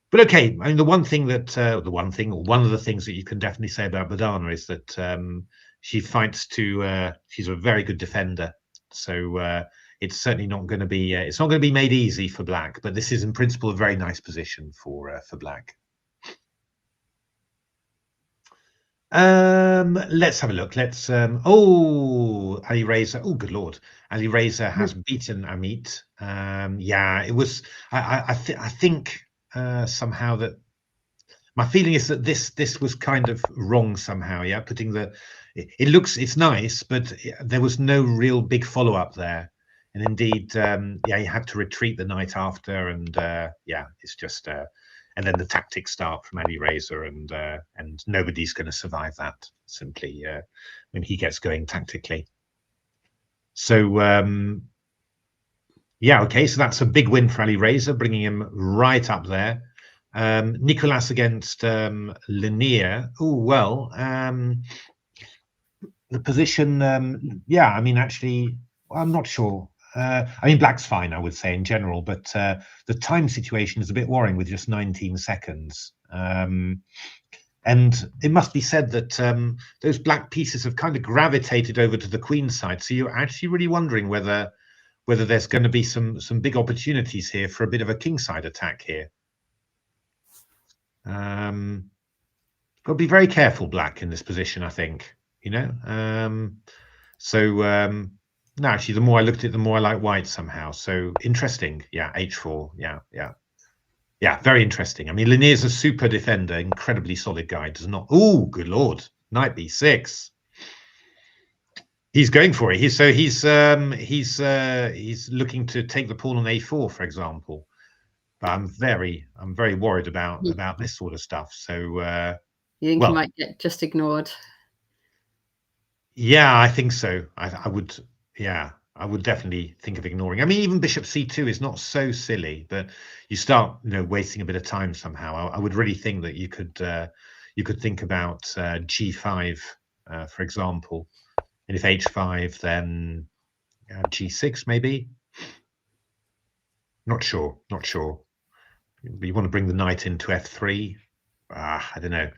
But okay, I mean, one of the things that you can definitely say about Bodana is that she fights to. She's a very good defender, so. It's certainly not going to be. It's not going to be made easy for black, but this is in principle a very nice position for black. Let's have a look. Let's. Oh, Ali Razer. Oh, good lord, Ali Razer has beaten Amit. Yeah, it was. I think somehow that. My feeling is that this was kind of wrong somehow. Yeah, putting the. It's nice, but there was no real big follow up there. And indeed, yeah, you had to retreat the night after, and yeah, it's just, and then the tactics start from Ali Razer, and nobody's going to survive that simply when he gets going tactically. So yeah, okay, so that's a big win for Ali Razer, bringing him right up there. Nicolas against Lanier. Oh well, the position. Yeah, I mean, actually, I'm not sure. I mean, black's fine, I would say, in general, but the time situation is a bit worrying with just 19 seconds. And it must be said that those black pieces have kind of gravitated over to the queen side. So you're actually really wondering whether there's going to be some big opportunities here for a bit of a kingside attack here. Got to be very careful, black, in this position, I think. You know, so. No, actually, the more I looked at it, the more I like white somehow. So interesting. Yeah, h4. Yeah, very interesting. I mean, Lanier's a super defender, incredibly solid guy. Does not. Oh, good lord! Knight b6. He's going for it. He's looking to take the pawn on a4, for example. But I'm very worried about this sort of stuff. So you think he might get just ignored? Yeah, I think so. I would. Yeah, I would definitely think of ignoring. I mean, even bishop c2 is not so silly, but you start, wasting a bit of time somehow. I would really think that you could think about g5, for example, and if h5, then g6 maybe. Not sure. You want to bring the knight into f3. I don't know.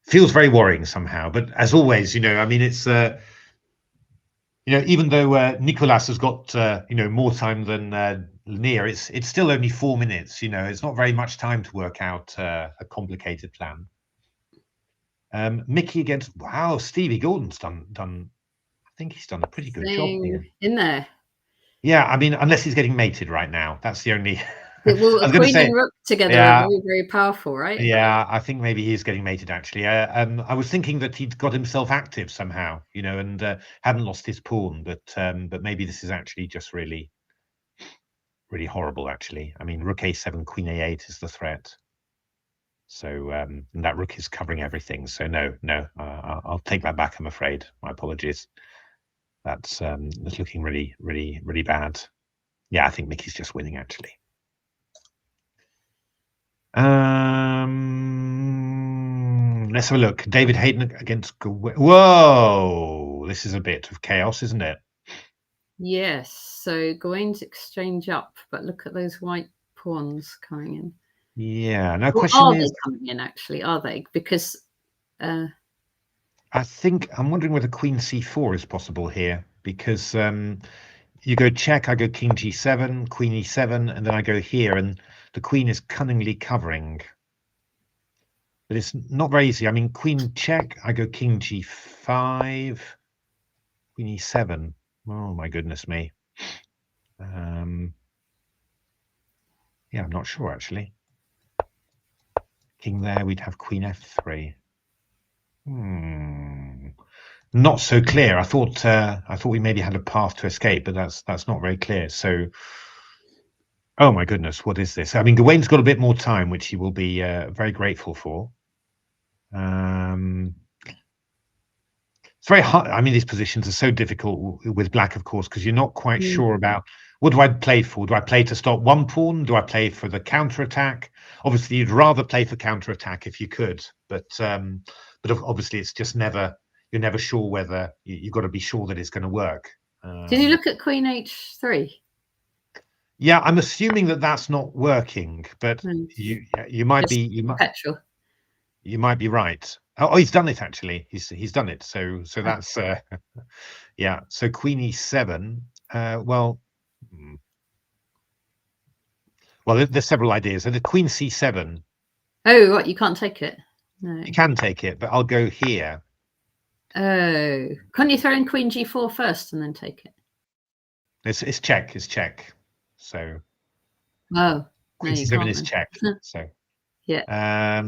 Feels very worrying somehow. But as always, I mean, it's. Even though Nicolas has got more time than Lanier, it's still only 4 minutes. It's not very much time to work out a complicated plan. Mickey against Stevie Gordon's done. I think he's done a pretty good job here. In there. Yeah, I mean, unless he's getting mated right now, that's the only. Well, a queen and rook together are very, very powerful, right? Yeah, I think maybe he's getting mated actually. I was thinking that he'd got himself active somehow, and hadn't lost his pawn, but maybe this is actually just really, really horrible. Actually, I mean, rook a7, queen a8 is the threat. So and that rook is covering everything. So no, I'll take that back. I'm afraid. My apologies. That's looking really, really, really bad. Yeah, I think Mickey's just winning, actually. Let's have a look. David Hayden against... Whoa! This is a bit of chaos, isn't it? Yes. So Gawain's exchange up, but look at those white pawns coming in. Yeah. No Or question are is... they coming in, actually? Are they? Because... I think I'm wondering whether Queen C4 is possible here, because you go check, I go King G7, Queen E7, and then I go here, and the Queen is cunningly covering. But it's not very easy. I mean, Queen check, I go King G5, Queen E7. Oh my goodness me. Yeah, I'm not sure actually. King there, we'd have Queen F3. Not so clear. I thought we maybe had a path to escape, but that's not very clear. So, oh my goodness, what is this? I mean, Gawain's got a bit more time, which he will be very grateful for. It's very hard. I mean, these positions are so difficult with black, of course, because you're not quite sure about what do I play for. Do I play to stop one pawn? Do I play for the counterattack? Obviously, you'd rather play for counterattack if you could, but obviously, it's just never. You're never sure whether you've got to be sure that it's going to work. Did you look at Queen H3? Yeah, I'm assuming that that's not working, but you might Just be petrol. You might be right. Oh, he's done it actually. He's done it. So that's yeah. So Queen E7. Well, there's several ideas. So the Queen C7. Oh, what? You can't take it? No. You can take it, but I'll go here. Oh, can't you throw in Queen G4 first and then take it? It's check. It's check. So. Oh. Queen C7 is check. So. Yeah.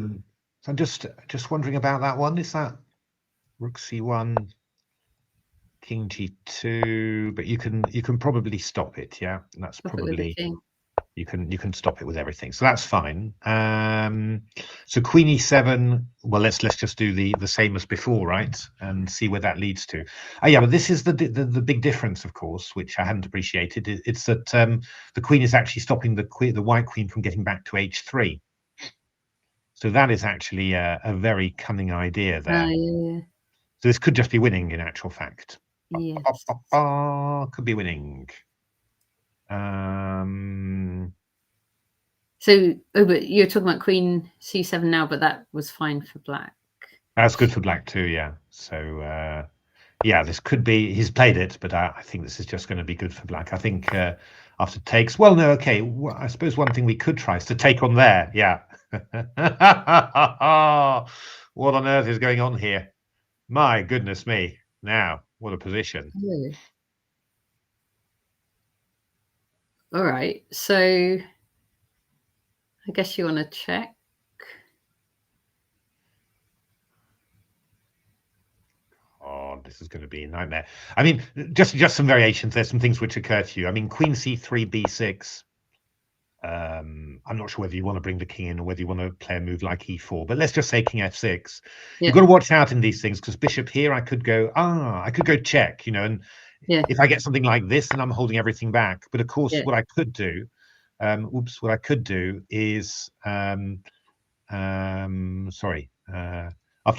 So I'm just wondering about that one. Is that Rook C1, King G2? But you can probably stop it. Yeah, and that's probably you can stop it with everything. So that's fine. So Queen E7. Well, let's just do the same as before, right? And see where that leads to. Oh yeah, but this is the big difference, of course, which I hadn't appreciated. It's that the Queen is actually stopping the White Queen from getting back to H3. So that is actually a very cunning idea there. Yeah. So this could just be winning in actual fact. Yes. Could be winning. So, but you're talking about Queen C7 now, but that was fine for black. That's good for black too, yeah. So, yeah, this could be, he's played it, but I think this is just going to be good for black. I think after takes, well, no, okay. Well, I suppose one thing we could try is to take on there, yeah. What on earth is going on here? My goodness me. Now, what a position. Yeah. All right. So I guess you want to check. Oh, this is going to be a nightmare. I mean, just some variations. There's some things which occur to you. I mean, Queen C3, B6. I'm not sure whether you want to bring the king in or whether you want to play a move like E4, but let's just say King F6. Yeah. You've got to watch out in these things because Bishop here, I could go check, and if I get something like this, then I'm holding everything back. But of course, what I could do, what I could do is, after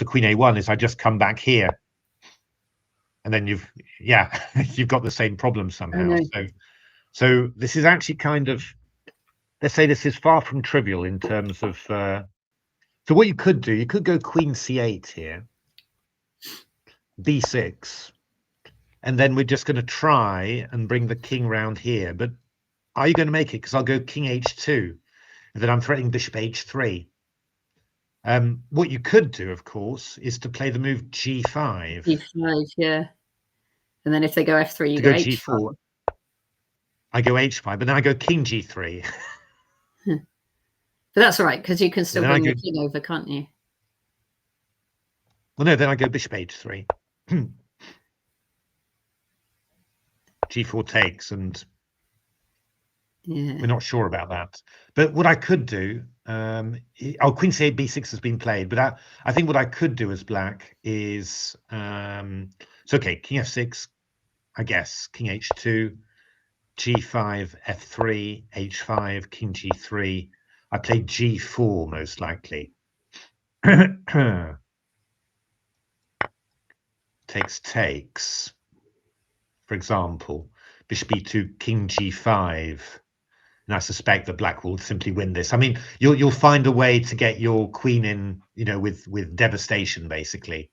Queen A1 is I just come back here. And then you've got the same problem somehow. So this is actually kind of, let's say this is far from trivial in terms of, so what you could do, you could go Queen C8 here, B6, and then we're just going to try and bring the king round here. But are you going to make it? Because I'll go King H2, and then I'm threatening Bishop H3. What you could do, of course, is to play the move G5. G5, yeah. And then if they go F3, you go H5. G4. I go H5, but then I go King G3. But that's all right, because you can still bring the king over, can't you? Well, no, then I go Bishop H3. G4 takes, and we're not sure about that. But what I could do, Queen C8, B6 has been played, but I think what I could do as black is, so okay, King F6, I guess, King H2, G5, F3, H5, King G3. I played G4 most likely. takes, for example, Bishop E2, King G5. And I suspect that Black will simply win this. I mean, you'll find a way to get your queen in, with devastation, basically.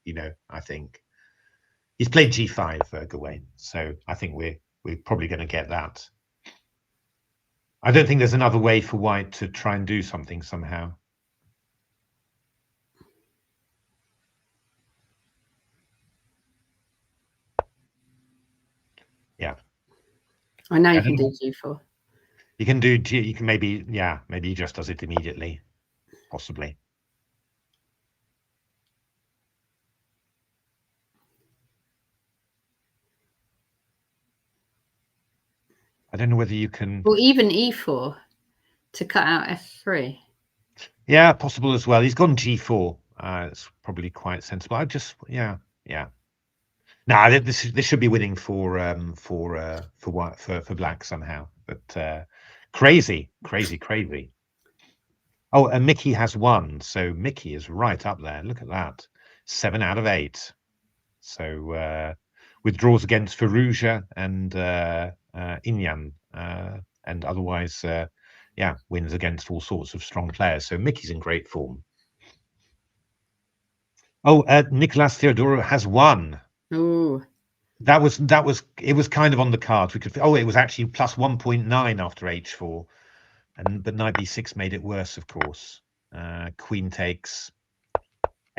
I think he's played G5, Gawain. So I think we're probably going to get that. I don't think there's another way for White to try and do something somehow. Yeah. I know you can do G4. You can do G. You can maybe he just does it immediately, possibly. I don't know whether you can. Or even E4 to cut out F3. Yeah, possible as well. He's gone G4. It's probably quite sensible. yeah. Nah, this should be winning for Black somehow. But crazy. Oh, and Mickey has won, so Mickey is right up there. Look at that, 7 out of 8. So withdraws against Faruja and Inyan, and otherwise, wins against all sorts of strong players. So Mickey's in great form. Oh, Nicolas Theodoro has won. Ooh. It was kind of on the cards. It was actually plus 1.9 after H4, but Knight B6 made it worse, of course. Queen takes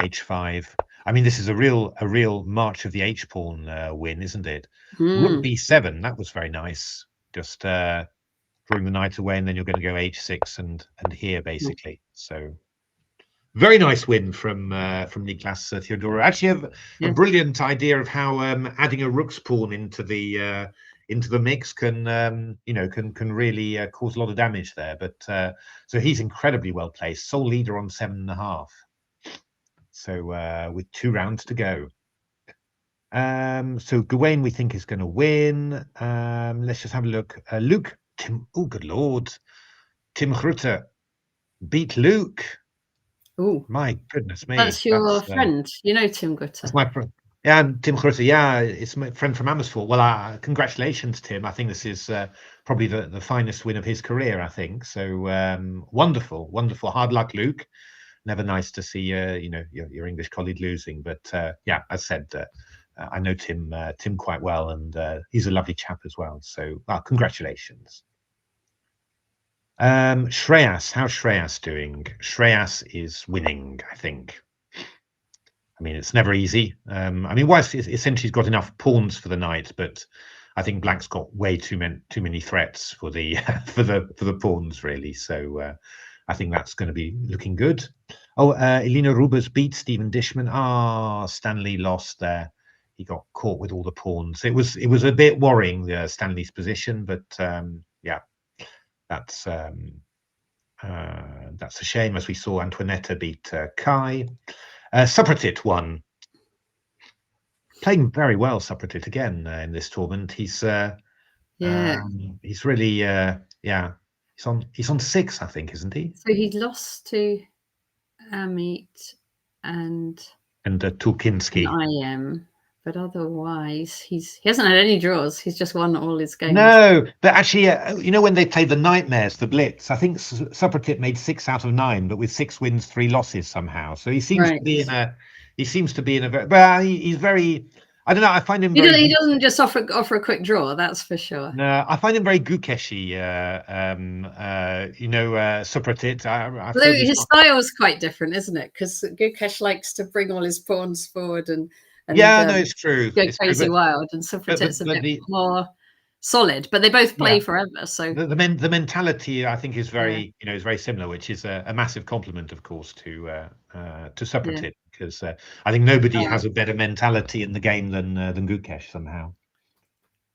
H5. I mean, this is a real March of the H pawn win, isn't it? Rook B7, that was very nice. Just drawing the knight away, and then you're going to go H6 and here basically. So very nice win from Nicolas Theodoro. Actually, a brilliant idea of how adding a rook's pawn into the mix can really cause a lot of damage there. But so he's incredibly well placed, sole leader on 7.5. So with 2 rounds to go. So Gawain we think is going to win. Let's just have a look. Luke, Tim. Oh, good lord, Tim Grutte beat Luke. Oh, my goodness me! That's your friend, Tim Grutte. That's my friend. Yeah, Tim Grutte. Yeah, it's my friend from Amersfoort. Well, congratulations, Tim. I think this is probably the finest win of his career. I think so. Wonderful. Hard luck, Luke. Never nice to see your English colleague losing, but as I said, I know Tim quite well, and he's a lovely chap as well. So, congratulations. Shreas, how's Shreas doing? Shreas is winning, I think. I mean, it's never easy. I mean, White's essentially got enough pawns for the knight, but I think Black's got way too many threats for the for the pawns, really. So I think that's going to be looking good. Oh, Elena Rubers beat Stephen Dishman. Stanley lost there. He got caught with all the pawns. It was a bit worrying, Stanley's position, but that's a shame, as we saw Antoinetta beat Kai. Supratit won. Playing very well, Supratit, again in this tournament. He's he's really he's on 6, I think, isn't he? So he lost to Amit and Tulkinski. I am, but otherwise he hasn't had any draws. He's just won all his games. No, but actually, when they played the Nightmares, the Blitz, I think Supratit made 6 out of 9, but with 6 wins, 3 losses somehow. So he seems to be in a. He seems to be in a very. But he's very. I don't know. I find him. He doesn't just offer a quick draw. That's for sure. No, I find him very Gukeshi. Supratit. His style is quite different, isn't it? Because Gukesh likes to bring all his pawns forward and no, it's true. Go crazy wild, and Supratit's a bit more solid, but they both play forever. So the mentality, I think, is very is very similar, which is a massive compliment, of course, to Supratit, because I think nobody has a better mentality in the game than Gukesh somehow.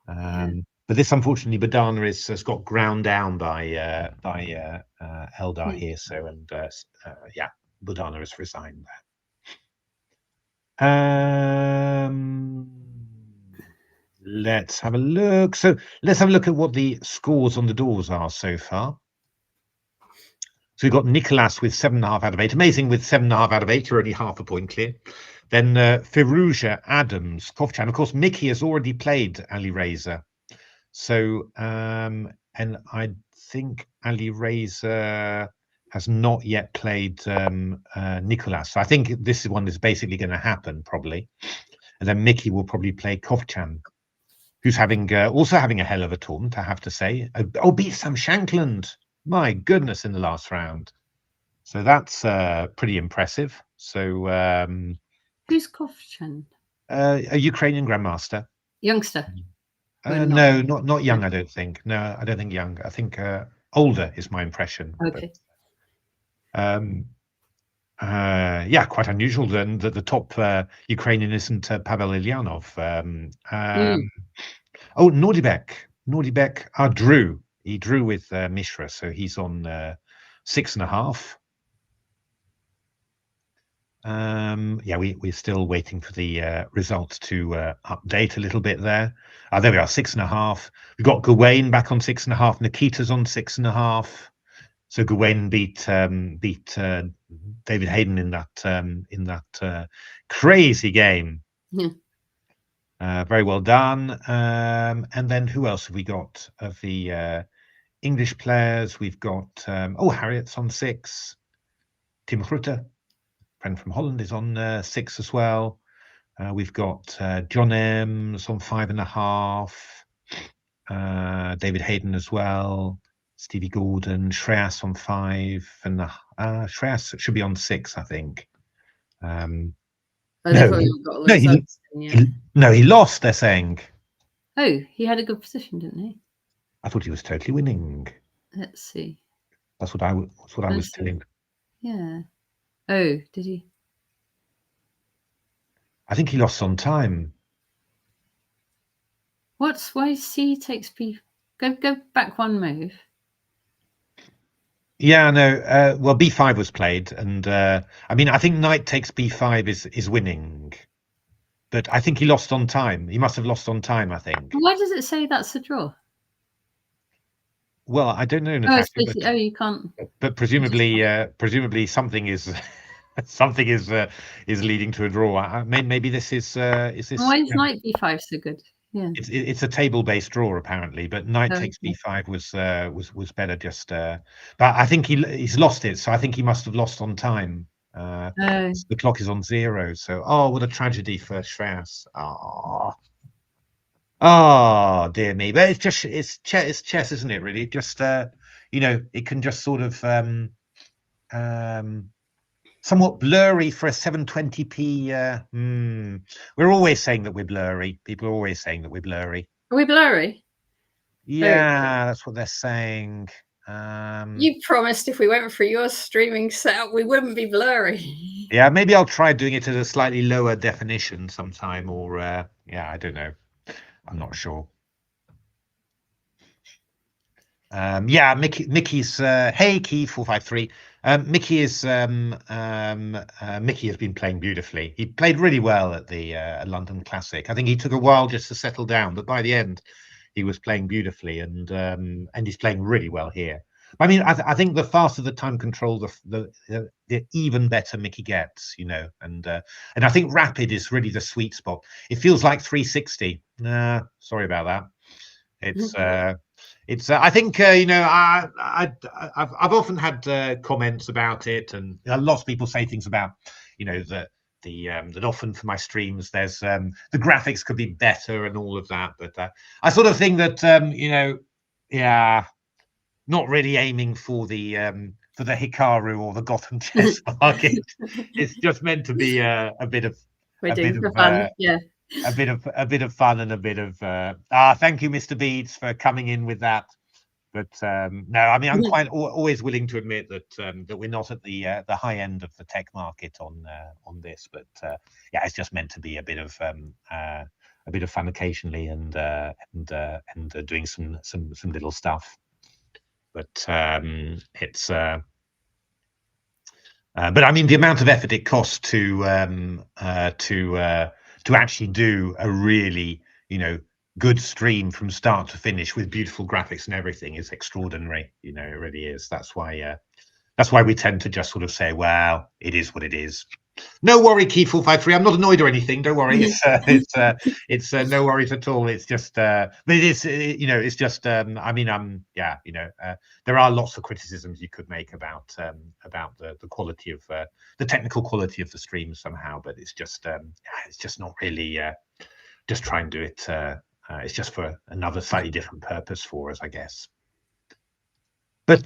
But this, unfortunately, Bodana has got ground down by Eldar here, so Bodana has resigned there. Let's have a look. So let's have a look at what the scores on the doors are so far. So we've got Nicolas with 7.5 out of 8. Amazing with 7.5 out of 8. You're only half a point clear. Then Firuja, Adams, Kovchan. Of course, Mickey has already played Ali Razer. So, and I think Ali Razer has not yet played Nicolas. So I think this one is basically going to happen probably. And then Mickey will probably play Kovchan, who's having also having a hell of a tournament, I have to say. Oh, beat Sam Shankland. My goodness, in the last round. So that's pretty impressive. So who's Kovchan? A Ukrainian grandmaster. Youngster. No, not young, I don't think. No, I don't think young. I think older is my impression. Okay. But, yeah, quite unusual then that the top Ukrainian isn't Pavel Ilyanov. Oh, Nordibek drew. He drew with Mishra, so he's on 6.5. Yeah, we're still waiting for the results to update a little bit there. There we are, 6.5. We've got Gawain back on 6.5. Nikita's on 6.5. So Gawain beat David Hayden in that crazy game. Yeah. Very well done. And then who else have we got of the English players? We've got Harriet's on 6. Tim Rutte, friend from Holland, is on 6 as well. We've got John Ems on 5.5. David Hayden as well. Stevie Gordon, Shreas on 5, and Shreas should be on 6, I think. No, he lost. They're saying. Oh, he had a good position, didn't he? I thought he was totally winning. Let's see. That's what I was telling. Yeah. Oh, did he? I think he lost on time. Why C takes B? Go back one move. Yeah, no. Well, B5 was played, and I mean, I think Knight takes B5 is winning, but I think he lost on time. He must have lost on time, I think. Why does it say that's a draw? Well, I don't know, Natasha. You can't. But presumably something is something is leading to a draw. Maybe this is this. Why is Knight B5 so good? Yeah, it's a table-based draw apparently, but Knight takes B5 was better. Just, but I think he's lost it, so I think he must have lost on time. The clock is on 0, so what a tragedy for Shreas. Oh dear me, but it's chess, isn't it? Really, just it can just sort of somewhat blurry for a 720p. We're always saying that we're blurry. People are always saying that we're blurry. Are we blurry? Yeah, that's what they're saying. You promised if we went through your streaming setup, we wouldn't be blurry. Yeah, maybe I'll try doing it at a slightly lower definition sometime, or yeah, I don't know. I'm not sure. Yeah, Mickey's hey Key 453. Mickey has been playing beautifully. He played really well at the London Classic. I think he took a while just to settle down, but by the end, he was playing beautifully, and he's playing really well here. I mean, I think the faster the time control, the even better Mickey gets, and I think rapid is really the sweet spot. It feels like 360. Sorry about that. It's I think I've often had comments about it, and lots of people say things about that often for my streams there's the graphics could be better and all of that, but I sort of think that yeah, not really aiming for the Hikaru or the Gotham chess market. It's just meant to be a bit of fun. Yeah. A bit of fun and a bit of thank you, Mr. Beads, for coming in with that. But no, I mean, I'm quite always willing to admit that that we're not at the high end of the tech market on this, but yeah, it's just meant to be a bit of fun occasionally, and doing some little stuff. But it's but I mean, the amount of effort it costs to actually do a really good stream from start to finish with beautiful graphics and everything is extraordinary. You know, it really is. That's why we tend to just sort of say, well, it is what it is. No worry, Key453. I'm not annoyed or anything. Don't worry. It's no worries at all. It's just, but it is, you know, it's just. I mean, yeah, you know, there are lots of criticisms you could make about the quality of the technical quality of the stream somehow, but it's just not really. Just try and do it. It's just for another slightly different purpose for us, I guess. But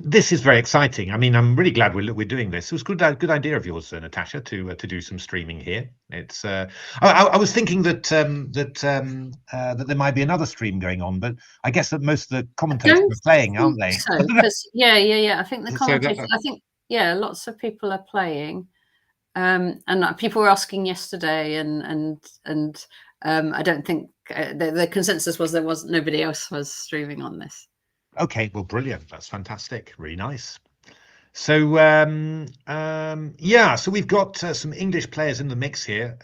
this is very exciting. I mean, I'm really glad we're doing this. It was a good idea of yours, Natasha, to do some streaming here. It's I was thinking that that there might be another stream going on, but I guess that most of the commentators are playing, aren't they? So, yeah. I think the commentators. I think lots of people are playing, and people were asking yesterday, and I don't think the consensus was nobody else was streaming on this. Okay, well, brilliant. That's fantastic. Really nice. So yeah, so we've got some English players in the mix here.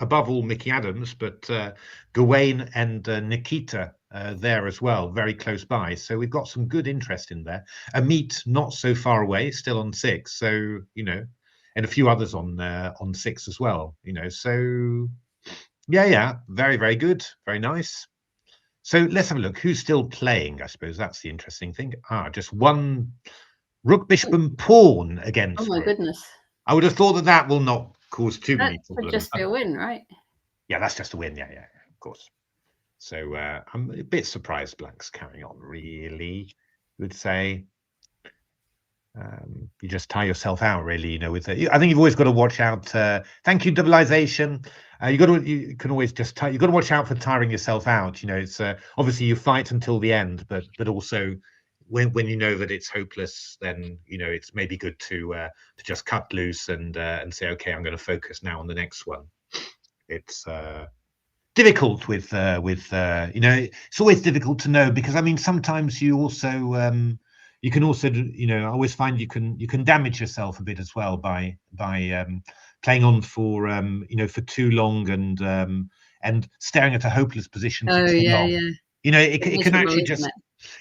Above all, Mickey Adams, but Gawain and Nikita there as well, very close by. So we've got some good interest in there. Amit not so far away, still on 6. So you know, and a few others on 6 as well. You know, so yeah, very good, very nice. So let's have a look. Who's still playing? I suppose that's the interesting thing. Just one rook, bishop, and pawn against. Oh my goodness! I would have thought that will not cause too many problems. That would just be a win, right? Yeah, that's just a win. Yeah, of course. So I'm a bit surprised Black's carrying on. Really, I would say. You just tie yourself out, really. You know, with I think you've always got to watch out. Thank you, Doubleization. You can always just you got to watch out for tiring yourself out. You know, it's obviously you fight until the end, but also when you know that it's hopeless, then you know it's maybe good to just cut loose and say, okay, I'm going to focus now on the next one. It's difficult with you know, it's always difficult to know, because I mean sometimes you also you can also, you know, I always find you can damage yourself a bit as well by playing on for you know, for too long and staring at a hopeless position for too long. Yeah. You know, it can actually just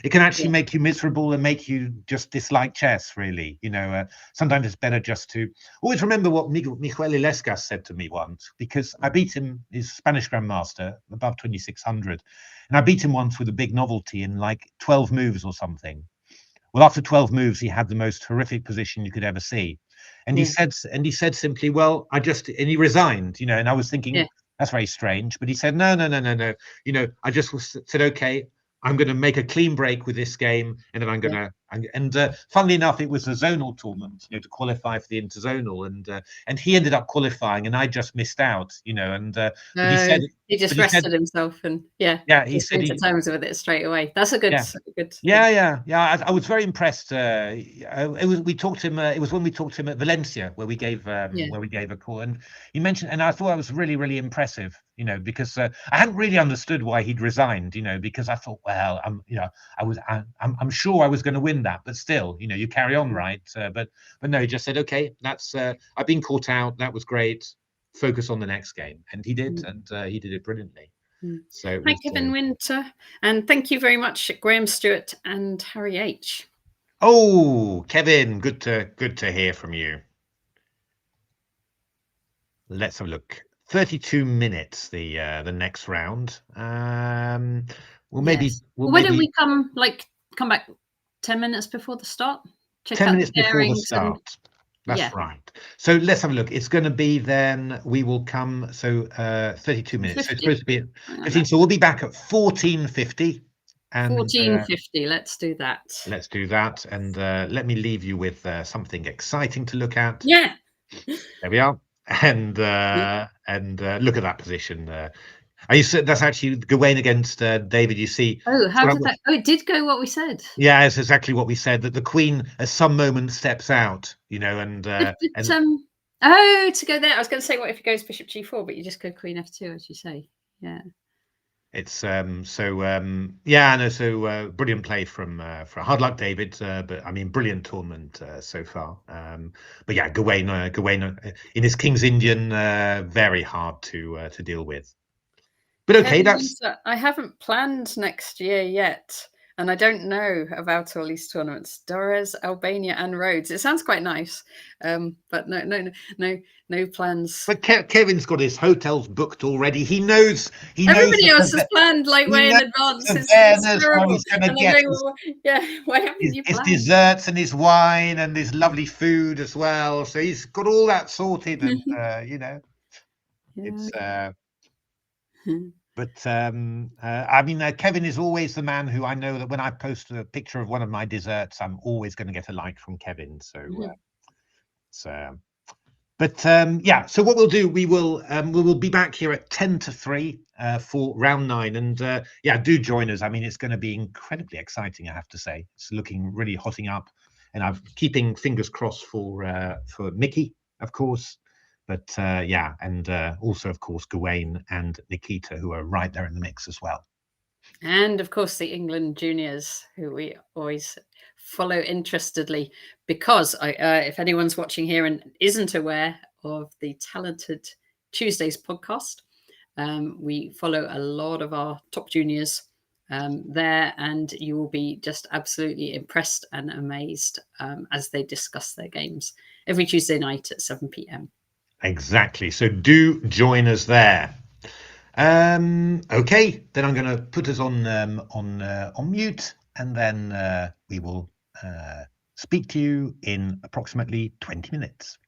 it can actually make you miserable and make you just dislike chess, really. You know, sometimes it's better just to always remember what Miguel Ilescas said to me once, because I beat him, his Spanish Grandmaster, above 2600, and I beat him once with a big novelty in like 12 moves or something. Well, after 12 moves, he had the most horrific position you could ever see. And he said simply, well, and he resigned, you know, and I was thinking, that's very strange. But he said, no. You know, I just said, okay, I'm going to make a clean break with this game. And then I'm going to, and funnily enough, it was a zonal tournament, you know, to qualify for the interzonal. And he ended up qualifying and I just missed out, you know, and but he said, he just rested himself and he said he terms with it straight away. That's a good I was very impressed. It was it was when we talked to him at Valencia where we gave a call, and he mentioned, and I thought it was really impressive, you know, because I hadn't really understood why he'd resigned, you know, because I thought, well, I'm sure I was going to win that, but still, you know, you carry on, right? But no, he just said, okay, that's I've been caught out, that was great, focus on the next game, and he did, and he did it brilliantly. So hi, Kevin Winter, and thank you very much, Graham Stewart and Harry H. Oh, Kevin, good to hear from you. Let's have a look. 32 minutes, the next round. Well, maybe. Well, why don't we come back 10 minutes before the start? 10 minutes before the start. That's right. So let's have a look. It's going to be then, we will come, so 32 minutes. 50. So it's supposed to be at 15. So we'll be back at 14:50. 14:50. Let's do that. Let's do that. And let me leave you with something exciting to look at. Yeah. There we are. And look at that position. You said that's actually Gawain against David. You see. Oh, how did that? Oh, it did go what we said. Yeah, it's exactly what we said. That the Queen, at some moment, steps out. You know, to go there. I was going to say, what if it goes Bishop G4, but you just go Queen F2, as you say. Yeah. It's so brilliant play from for hard luck David, but I mean brilliant tournament so far. But yeah, Gawain in his King's Indian, very hard to deal with. But okay, Kevin that's Winter, I haven't planned next year yet, and I don't know about all these tournaments. Dorez, Albania, and Rhodes. It sounds quite nice, but no plans. but Kevin's got his hotels booked already. He knows Everybody else has the planned like he way in knows advance. the It's fairness where terrible, he's going to and they're get going, well, yeah. Why haven't you his planned? desserts and his wine and his lovely food as well. So he's got all that sorted, and you know, it's. But I mean, Kevin is always the man who I know that when I post a picture of one of my desserts, I'm always going to get a like from Kevin. So, but yeah. So what we'll do, we will be back here at 10 to 3 for round 9, and yeah, do join us. I mean, it's going to be incredibly exciting. I have to say, it's looking really hotting up, and I'm keeping fingers crossed for Mickey, of course. But yeah, and also, of course, Gawain and Nikita, who are right there in the mix as well. And of course, the England juniors, who we always follow interestedly, because if anyone's watching here and isn't aware of the Talented Tuesdays podcast, we follow a lot of our top juniors there, and you will be just absolutely impressed and amazed as they discuss their games every Tuesday night at 7 p.m. Exactly. So do join us there. Okay, then I'm going to put us on mute, and then we will speak to you in approximately 20 minutes.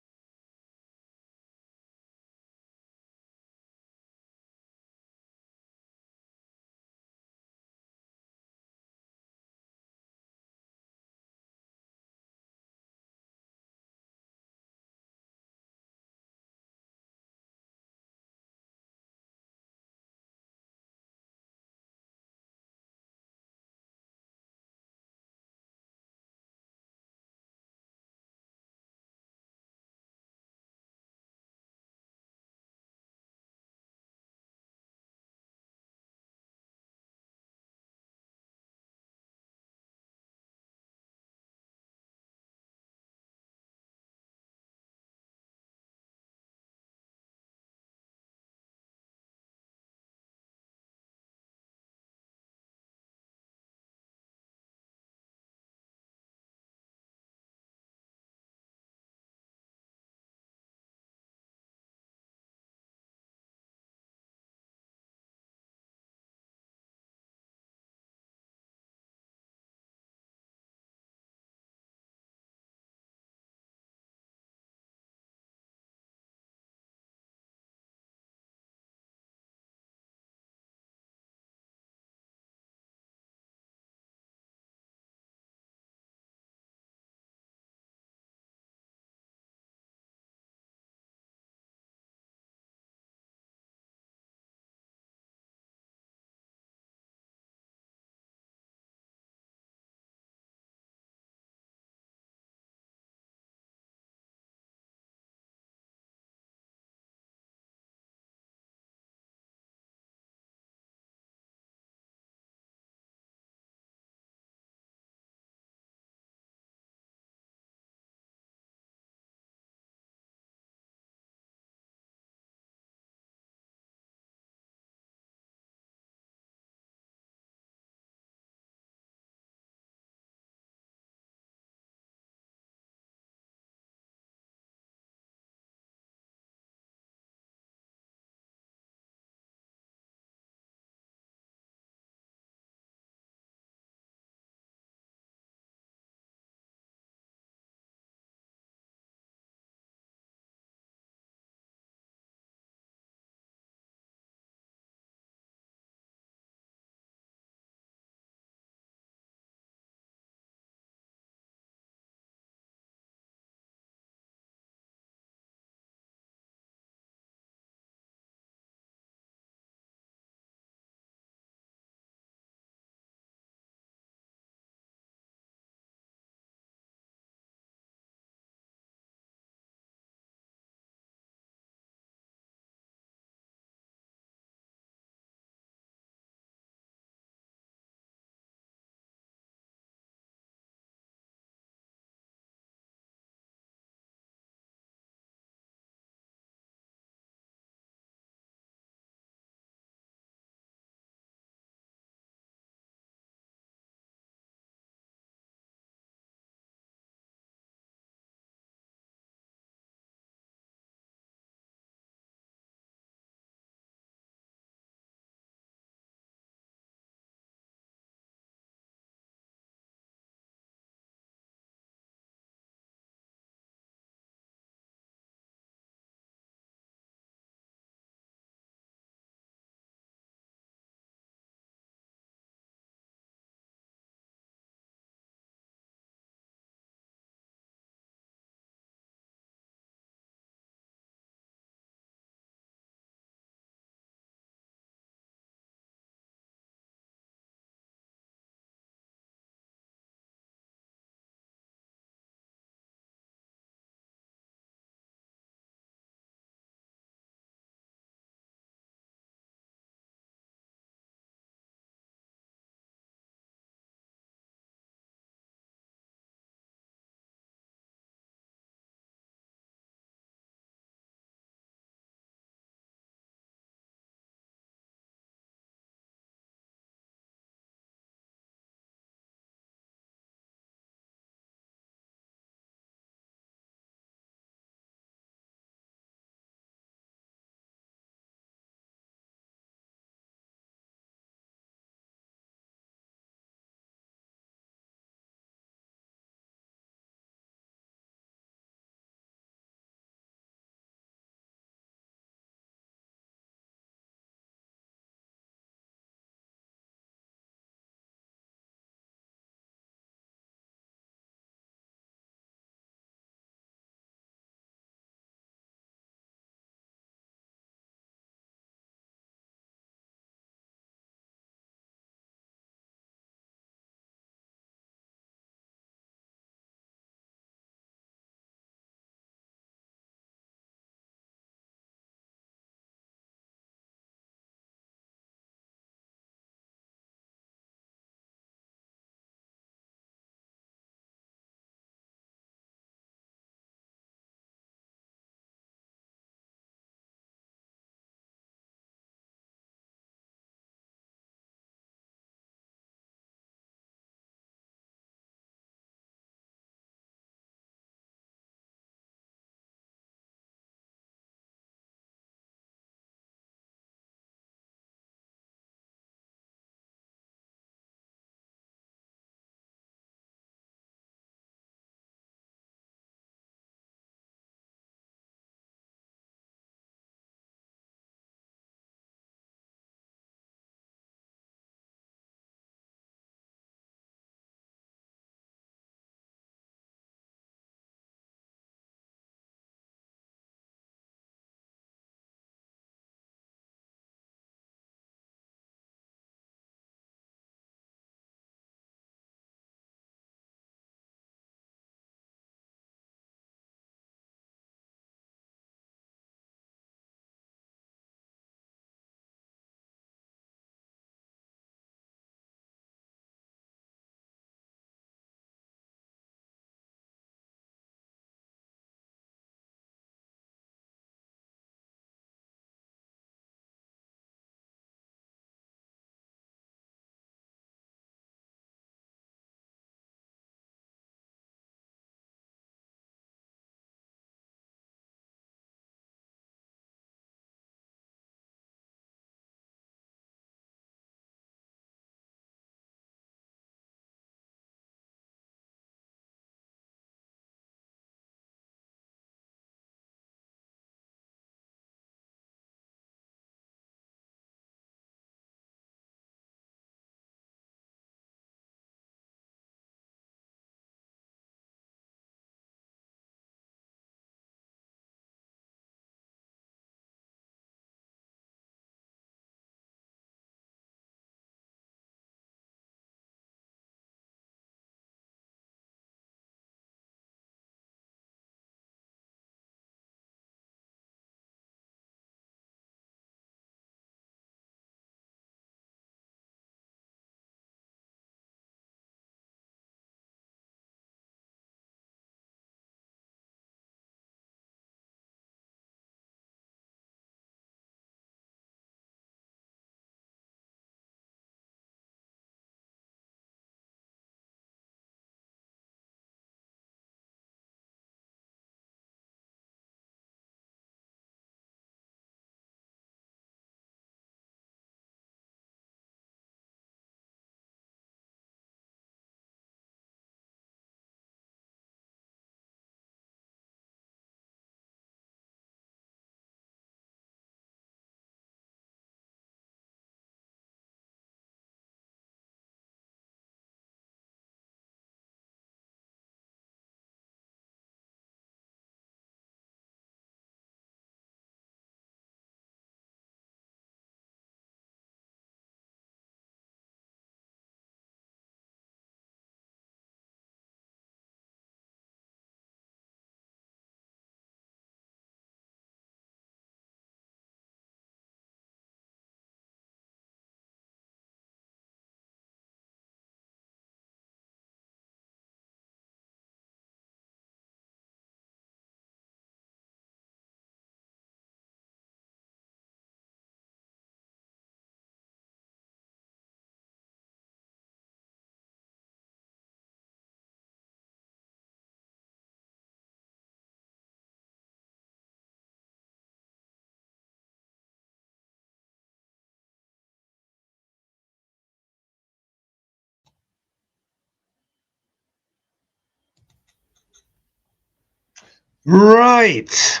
Right.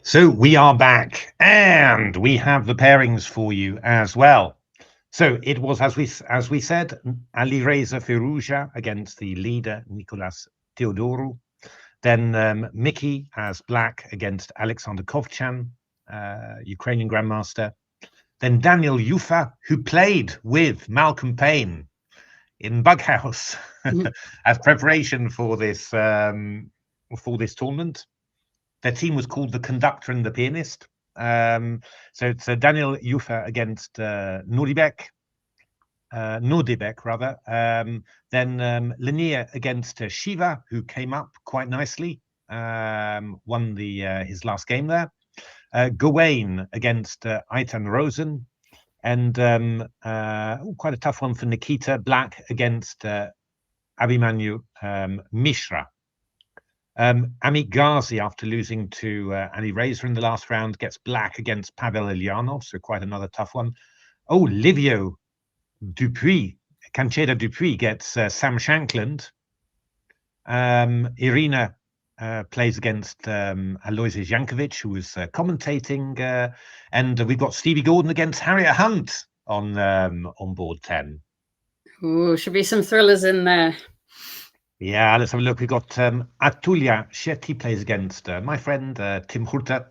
So we are back, and we have the pairings for you as well. So it was, as we said, Ali Reza Firouzja against the leader Nicolas Teodoru. Then Mickey as black against Alexander Kovchan, Ukrainian grandmaster. Then Daniel Yufa, who played with Malcolm Payne in Bughouse as preparation for this tournament. Their team was called the Conductor and the Pianist. So it's Daniel Yufa against Nordibek rather. Then Lanier against Shiva, who came up quite nicely, won his last game there. Gawain against Aitan Rosen, and quite a tough one for Nikita Black against Abhimanyu Mishra. Amit Ghazi, after losing to Ali Razer in the last round, gets black against Pavel Ilyanov, so quite another tough one. Oh, Livio Dupuis, Cancheda Dupuis gets Sam Shankland. Irina plays against Aloysius Yankovic, who was commentating, and we've got Stevie Gordon against Harriet Hunt on board 10. Ooh, should be some thrillers in there. Yeah, let's have a look. We've got Atulia Shetty plays against my friend Tim Hurta.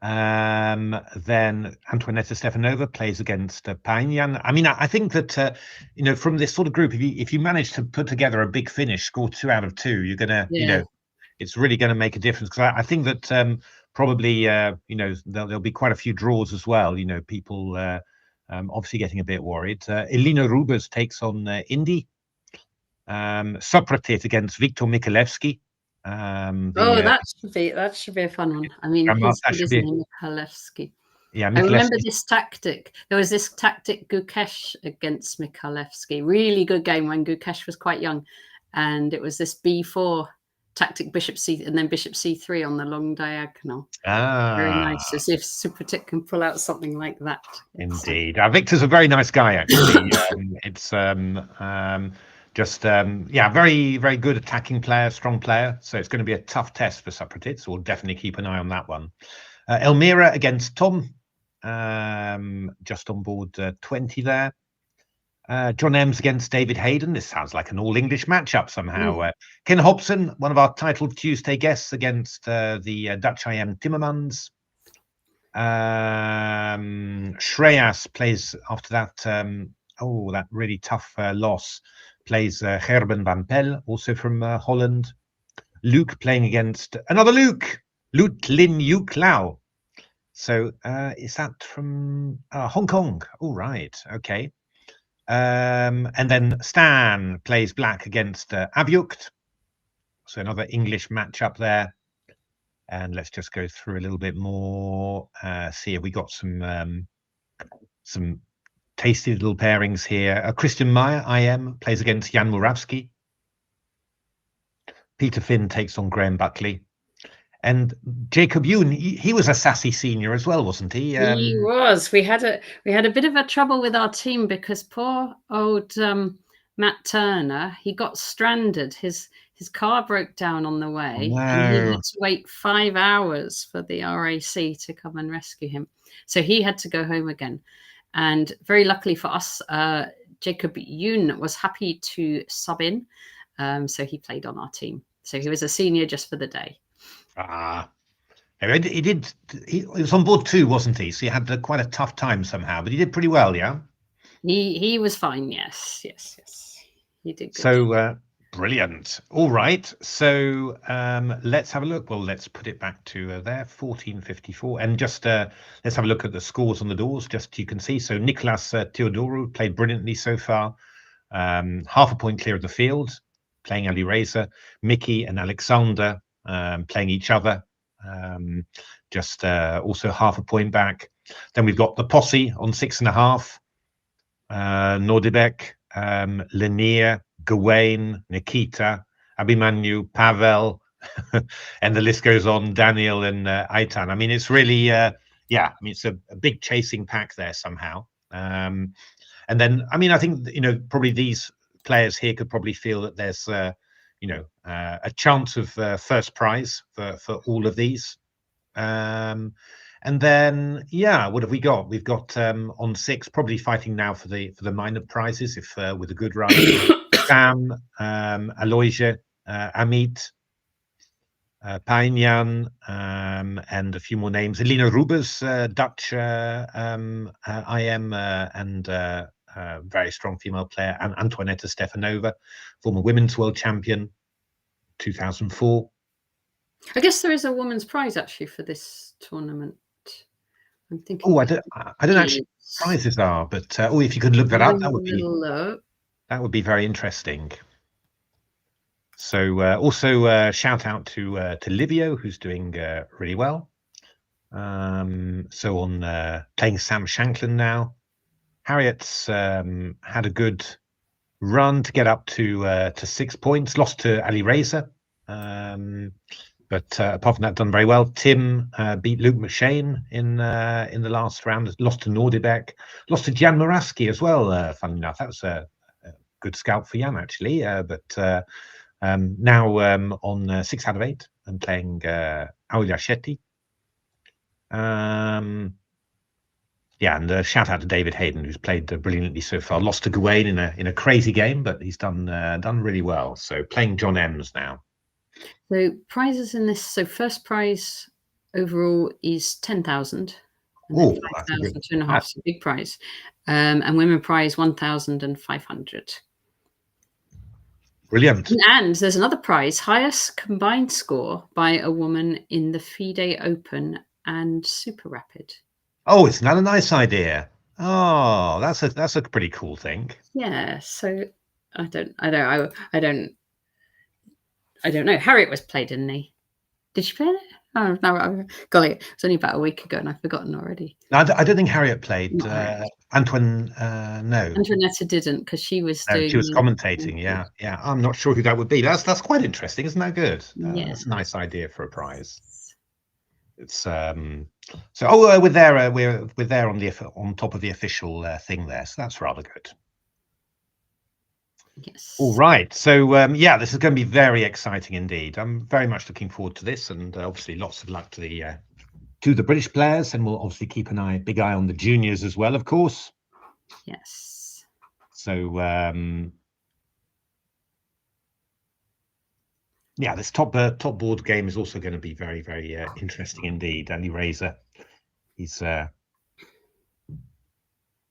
Then Antoinetta Stefanova plays against Painyan. I mean, I think that from this sort of group, if you manage to put together a big finish, score 2 out of 2, you're gonna, it's really going to make a difference. Because I think that probably there'll be quite a few draws as well. People obviously getting a bit worried. Elina Rubers takes on Indy. Sopratit against Viktor Mikalevsky. That should be a fun one. I mean, he's good, isn't he, Mikalevsky? Yeah, I remember this tactic. There was this tactic Gukesh against Mikalevsky. Really good game when Gukesh was quite young, and it was this B4 tactic, bishop C, and then bishop C3 on the long diagonal. Very nice. To see if Supratit can pull out something like that. Indeed, Victor's a very nice guy. Actually, it's just very, very good attacking player, strong player. So it's going to be a tough test for Supratit. So we'll definitely keep an eye on that one. Elmira against Tom, just on board 20 there. John Ems against David Hayden. This sounds like an all-English matchup somehow. Ken Hobson, one of our titled Tuesday guests, against the Dutch IM Timmermans. Shreas plays after that. That really tough loss. Plays Gerben van Pel, also from Holland. Luke playing against another Luke, Lin Yu Lau. So is that from Hong Kong? All right, okay. And then Stan plays black against Avyukt. So another English matchup there. And let's just go through a little bit more. See if we got some tasty little pairings here. Christian Meyer, IM, plays against Jan Murawski. Peter Finn takes on Graham Buckley. And Jacob Yoon, he was a sassy senior as well, wasn't he? He was. We had a bit of a trouble with our team because poor old Matt Turner, he got stranded. His car broke down on the way, and he had to wait 5 hours for the RAC to come and rescue him. So he had to go home again. And very luckily for us, Jacob Yoon was happy to sub in. So he played on our team. So he was a senior just for the day. He was on board 2, wasn't he? So he had quite a tough time somehow, but he did pretty well, yeah? He was fine, yes. He did good. So brilliant. All right, so let's have a look. Well, let's put it back to there, 1454, and just let's have a look at the scores on the doors, just so you can see. So Nicolas Teodoru played brilliantly so far, half a point clear of the field, playing Ali Razer. Mickey and Alexander playing each other, just also half a point back. Then we've got the posse on 6.5, Nordibek, Lanier, Gawain, Nikita, Abhimanyu, Pavel, and the list goes on, Daniel and Aitan. I mean, it's really, it's a big chasing pack there somehow. And then, I mean, I think, probably these players here could probably feel that there's you know, a chance of first prize for all of these. And then, yeah, what have we got? We've got on 6, probably fighting now for the minor prizes if with a good run. Sam, Aloysia, Amit, Painyan, and a few more names. Elena Rubers, Dutch IM, and very strong female player, and Antoinetta Stefanova, former women's world champion, 2004. I guess there is a women's prize actually for this tournament. I'm thinking. Oh, I don't actually know what prizes are, but if you could look that up, that would be very interesting. So also shout out to Livio, who's doing really well. So on playing Sam Shankland now. Harriet's had a good run to get up to 6 points. Lost to Ali Razer, but apart from that, done very well. Tim beat Luke McShane in the last round. Lost to Nordibek. Lost to Jan Moraski as well. Funny enough, that was a good scalp for Jan actually. But now on 6 out of 8 and playing Aulia Shetty. Yeah, and shout out to David Hayden, who's played brilliantly so far. Lost to Gane in a crazy game, but he's done really well. So playing John Ems now. So prizes in this. So first prize overall is 10,000. Oh, 5,000, 2.5, so big prize. And women prize 1,500. Brilliant. And there's another prize, highest combined score by a woman in the FIDE Open and Super Rapid. Oh, it's not a nice idea. Oh, that's a pretty cool thing. Yeah. So I don't know. Harriet was played, didn't he? Did she play it? Oh no, golly, it was only about a week ago, and I've forgotten already. No, I don't think Harriet played. Antoine, no. Antoinetta didn't because she was doing. She was commentating. Yeah. I'm not sure who that would be. That's quite interesting, isn't that good? Yeah, that's a nice idea for a prize. It's so we're there on top of the official thing there, so that's rather good. Yes. All right, so yeah, this is going to be very exciting indeed. I'm very much looking forward to this, and obviously lots of luck to the British players, and we'll obviously keep big eye on the juniors as well, of course. Yes. So yeah, this top board game is also going to be very, very interesting indeed. Ali Razer, he's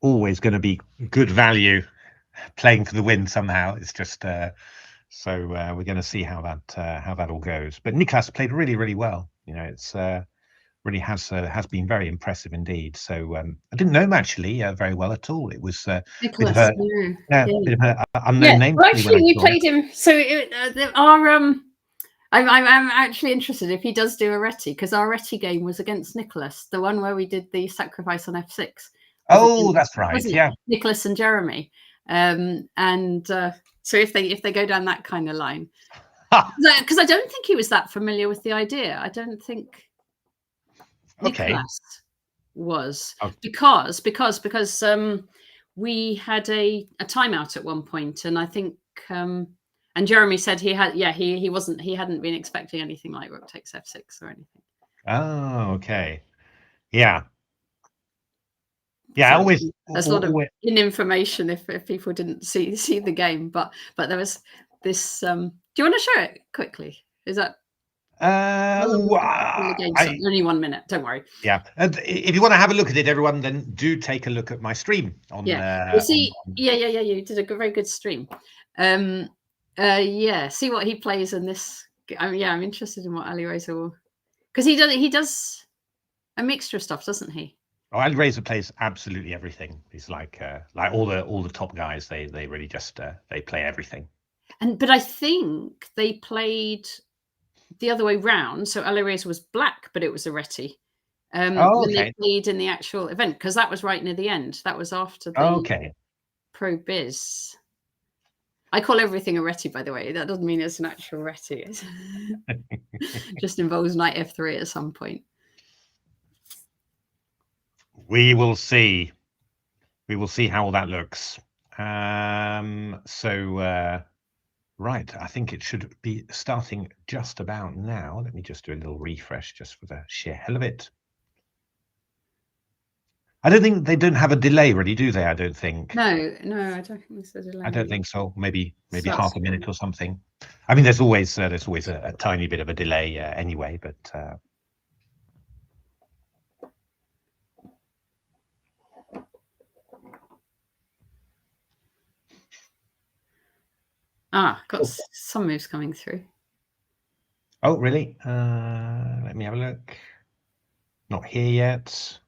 always going to be good value playing for the win somehow. It's just so we're going to see how that all goes. But Niklas played really, really well. You know, it's really has been very impressive indeed. So I didn't know him actually very well at all. It was Nicholas, bit of an unknown name. Well, actually, we played him. So I'm actually interested if he does do a Reti, because our Reti game was against Nicholas, the one where we did the sacrifice on F6. Oh, that's right. Yeah, Nicholas and Jeremy. So if they go down that kind of line, because I don't think he was that familiar with the idea. I don't think Nicholas was, because we had a timeout at one point, and I think and Jeremy said he hadn't been expecting anything like rook takes F6 or anything. Oh, okay. Yeah. Yeah, so there's a lot of information if people didn't see the game, but there was this. Do you want to show it quickly? Is that only 1 minute? Don't worry. Yeah, and if you want to have a look at it, everyone, then do take a look at my stream on. Yeah, you did a very good stream. See what he plays in this. I'm interested in what Ali Razer will, because he does a mixture of stuff, doesn't he? Oh, Ali Razer plays absolutely everything. He's like all the top guys. They really just they play everything. But I think they played the other way round. So Ali Razer was black, but it was a Reti. When they played in the actual event, because that was right near the end. That was after the Pro Biz. I call everything a Reti, by the way. That doesn't mean it's an actual Reti. It just involves knight F3 at some point. We will see. We will see how all that looks. So Right, I think it should be starting just about now. Let me just do a little refresh just for the sheer hell of it. I don't think they don't have a delay really, do they? I don't think. No, I don't think there's a delay. I don't think so. Maybe Starts half a minute or something. I mean, there's always a tiny bit of a delay anyway, but got some moves coming through. Oh, really? Let me have a look. Not here yet.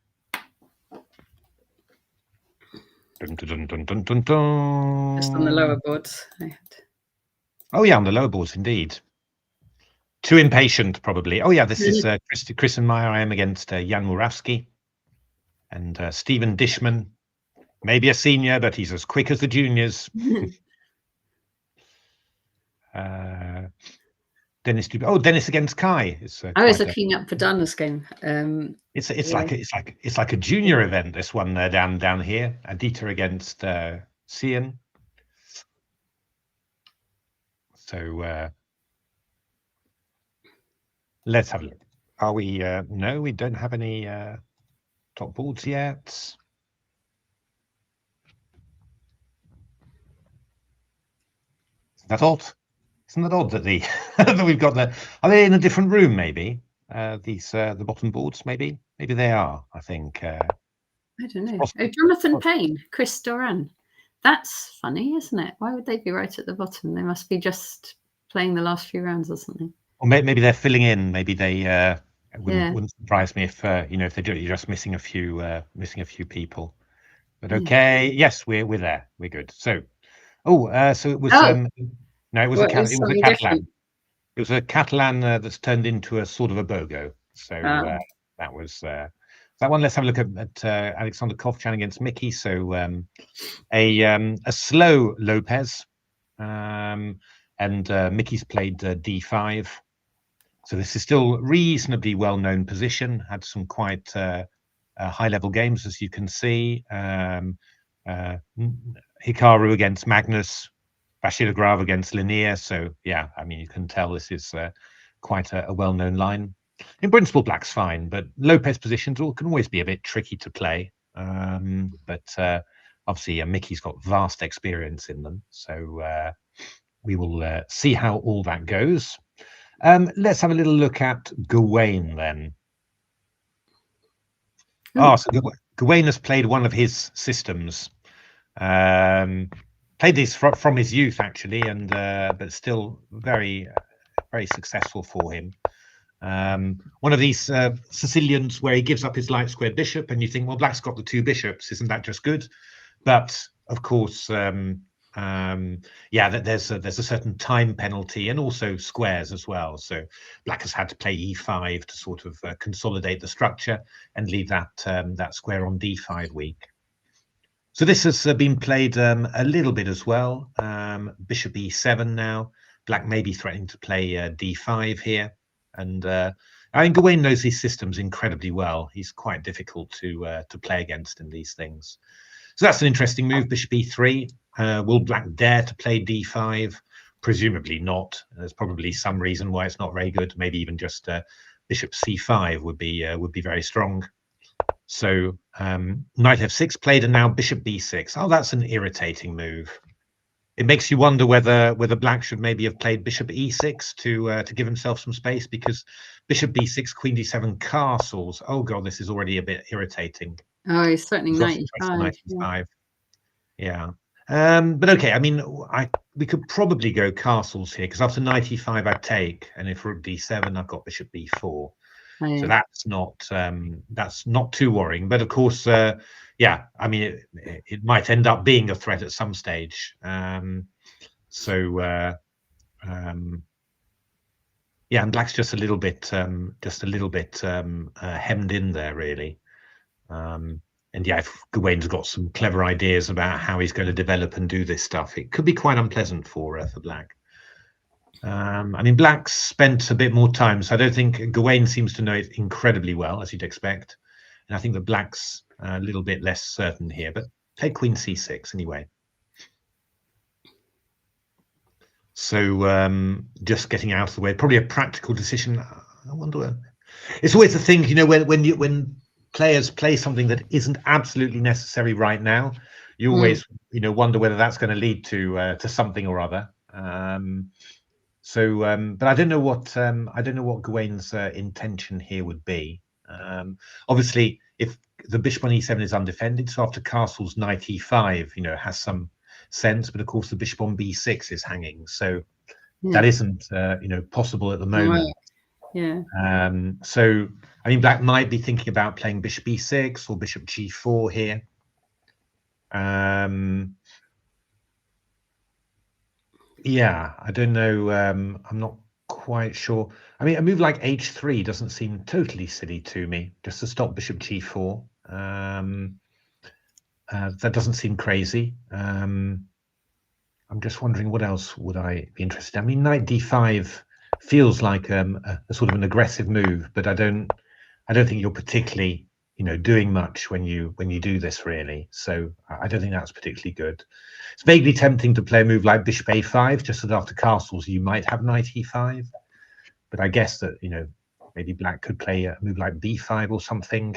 Dun, dun, dun, dun, dun, dun. Just on the lower boards. Oh yeah, on the lower boards indeed. Too impatient, probably. Oh yeah, this is Chris and Meyer. I am against Jan Murawski and Stephen Dishman. Maybe a senior, but he's as quick as the juniors. Dennis against Kai. I was looking up Bodana's game. It's like a junior event. This one down here. Adita against Cian. So let's have a look. Are we? No, we don't have any top boards yet. Isn't that odd? Isn't that odd that that we've got the? Are they in a different room? Maybe the bottom boards. Maybe they are. I think. I don't know. Oh, Jonathan Payne, Chris Doran. That's funny, isn't it? Why would they be right at the bottom? They must be just playing the last few rounds or something. Or maybe they're filling in. Maybe they wouldn't surprise me if if they're just missing a few people. But okay, yes, we're there. We're good. So, so it was. No, it was a Catalan. It was a Catalan that's turned into a sort of a BOGO. So that was that one. Let's have a look at Alexander Kovchan against Mickey. So a slow Lopez, and Mickey's played D5. So this is still reasonably well-known position. Had some quite high-level games, as you can see. Hikaru against Magnus. Bashir Grav against Linear. So yeah, I mean, you can tell this is quite a well-known line. In principle, black's fine, but Lopez positions can always be a bit tricky to play. But obviously, Mickey's got vast experience in them. So we will see how all that goes. Let's have a little look at Gawain then. So Gawain has played one of his systems. Played this from his youth, actually, and but still very, very successful for him. One of these Sicilians where he gives up his light square bishop, and you think, well, black's got the two bishops, isn't that just good? But of course, there's a certain time penalty and also squares as well. So black has had to play e5 to sort of consolidate the structure and leave that square on d5 weak. So this has been played a little bit as well. Bishop e7 now. Black may be threatening to play d5 here. And I mean, Gawain knows these systems incredibly well. He's quite difficult to play against in these things. So that's an interesting move. Bishop e3. Will black dare to play d5? Presumably not. There's probably some reason why it's not very good. Maybe even just bishop c5 would be very strong. So knight f6 played, and now bishop b6. Oh, that's an irritating move. It makes you wonder whether black should maybe have played bishop e6 to give himself some space, because bishop b6, queen d7 castles. Oh god, this is already a bit irritating. Oh, he's threatening 95. Yeah. But okay, I mean, we could probably go castles here, because after knight e5 I take, and if rook d7 I've got bishop b4. So that's not too worrying. But of course, yeah, I mean, it might end up being a threat at some stage. Yeah, and black's just a little bit hemmed in there, really. And yeah, if Gawain's got some clever ideas about how he's going to develop and do this stuff, it could be quite unpleasant for black. I mean, black's spent a bit more time, so I don't think Gawain seems to know it incredibly well, as you'd expect. And I think that black's a little bit less certain here, but play queen c6 anyway. So just getting out of the way, probably a practical decision. I wonder. It's always the thing, you know, when players play something that isn't absolutely necessary right now, you always, you know, wonder whether that's going to lead to something or other. But I don't know what Gawain's intention here would be. Obviously, if the bishop on e7 is undefended, so after castles knight e5, you know, has some sense. But of course, the bishop on b6 is hanging, so that isn't you know, possible at the moment. Right. Yeah. So I mean, black might be thinking about playing bishop e6 or bishop g4 here. Yeah, I don't know. I'm not quite sure. I mean, a move like h3 doesn't seem totally silly to me, just to stop bishop g4. That doesn't seem crazy. I'm just wondering what else would I be interested in. I mean, knight d5 feels like a sort of an aggressive move, but I don't think you're particularly, you know, doing much when you do this, really. So I don't think that's particularly good. It's vaguely tempting to play a move like bishop a5, just that after castles you might have knight e5. But I guess that, you know, maybe black could play a move like b5 or something.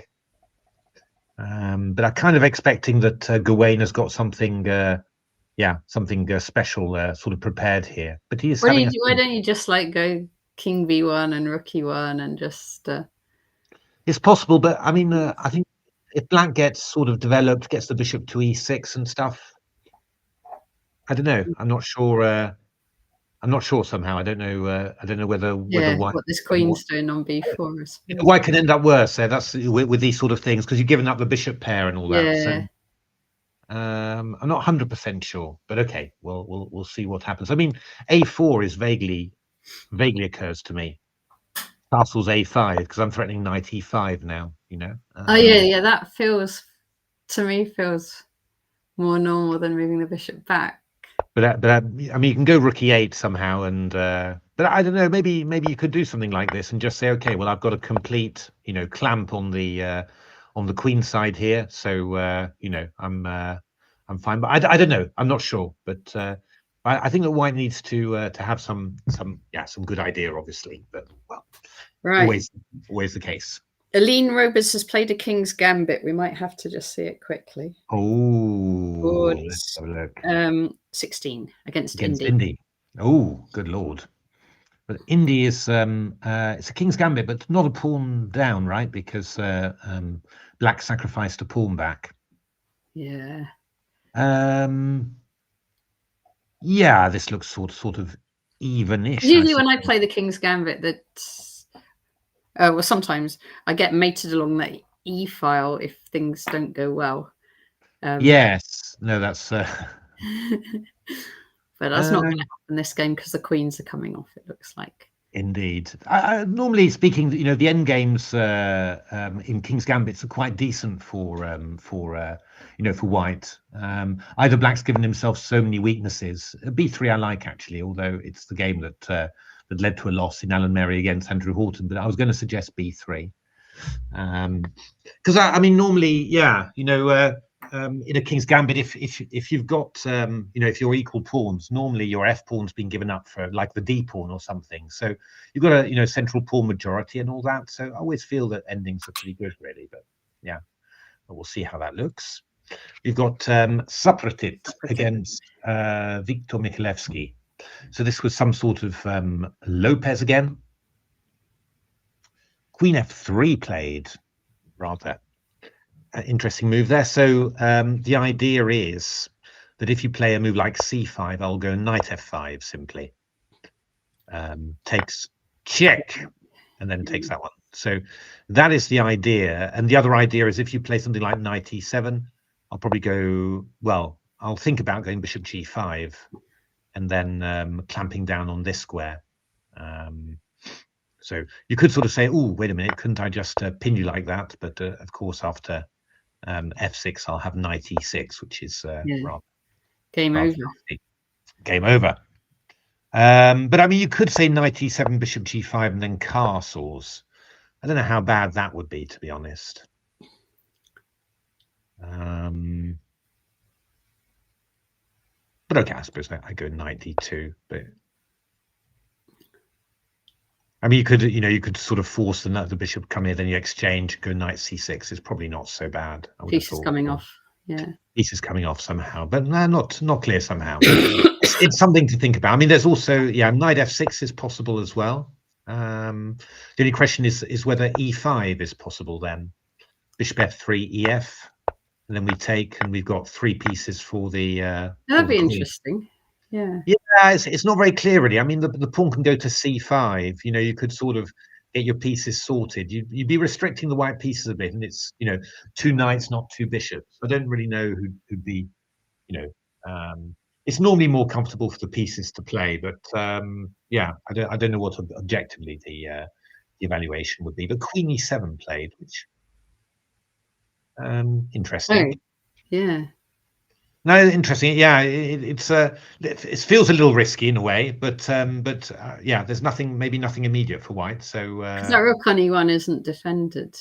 But I'm kind of expecting that Gawain has got something, something special sort of prepared here. But he is Why don't you just like go king b1 and rook e1 and just... It's possible, but I mean, I think if black gets sort of developed, gets the bishop to e6 and stuff, I don't know. I'm not sure. I'm not sure somehow. I don't know. I don't know whether white, what this queen's doing on b4 is. White can end up worse. That's with these sort of things, because you've given up the bishop pair and all that. So I'm not 100% sure, but okay. Well, we'll see what happens. I mean, a4 is vaguely occurs to me. Castles a5, because I'm threatening knight e5 now. You know. Yeah. That feels more normal than moving the bishop back. But I mean, you can go rook e8 somehow, and but I don't know. Maybe you could do something like this and just say, okay, well, I've got a complete, you know, clamp on the queen side here, so you know, I'm fine. But I don't know. I'm not sure. But I think that white needs to have some good idea, obviously. But well, right, always the case. Aline Robers has played a King's Gambit. We might have to just see it quickly. Oh, let's have a look. 16 against Indy. Oh, good lord. But Indy is it's a King's Gambit, but not a pawn down, right? Because black sacrificed a pawn back. Yeah. Yeah, this looks sort of evenish. Usually when I play the King's Gambit, well, sometimes I get mated along the E file if things don't go well. Yes. No, that's but that's not going to happen this game because the queens are coming off, it looks like. Indeed. Normally speaking, you know, the end games in King's Gambits are quite decent for you know, for white. Either black's given himself so many weaknesses. B3 I like, actually, although it's the game that led to a loss in Alan Merry against Andrew Horton. But I was going to suggest B3 because I mean, normally, yeah, you know. In a King's Gambit, if you've got you know, if you're equal pawns, normally your F pawn's been given up for like the D pawn or something. So you've got a, you know, central pawn majority and all that. So I always feel that endings are pretty good, really. But yeah, but we'll see how that looks. We've got Sapratit against Viktor Michalewski. So this was some sort of Lopez again. Queen F3 played, rather. Interesting move there. So the idea is that if you play a move like c5, I'll go knight f5 simply. Takes check, and then takes that one. So that is the idea. And the other idea is if you play something like knight e7, I'll probably go, well, I'll think about going bishop g5 and then clamping down on this square. So you could sort of say, oh, wait a minute, couldn't I just pin you like that? But of course, after f6, I'll have knight e6, which is game over. Game over. But I mean, you could say knight e7, bishop g5, and then castles. I don't know how bad that would be, to be honest. But okay, I suppose I go knight d2. But I mean, you could sort of force the bishop come here, then you exchange, go knight c6. It's probably not so bad. I would have Pieces thought. coming off. Yeah. Pieces coming off somehow, but not clear somehow. It's something to think about. I mean, there's also knight f6 is possible as well. The only question is whether e5 is possible then. Bishop f3, ef, and then we take, and we've got 3 pieces for the. That'd be interesting. Yeah. Yeah, it's not very clear really. I mean, the pawn can go to c5. You could sort of get your pieces sorted. You'd be restricting the white pieces a bit, and it's 2 knights, not 2 bishops. I don't really know who'd be, it's normally more comfortable for the pieces to play, but yeah, I don't know what objectively the evaluation would be. But Queen e7 played, which interesting. Oh, yeah. No, interesting. Yeah, it feels a little risky in a way, but yeah, there's maybe nothing immediate for white. So because that rook on e1 isn't defended.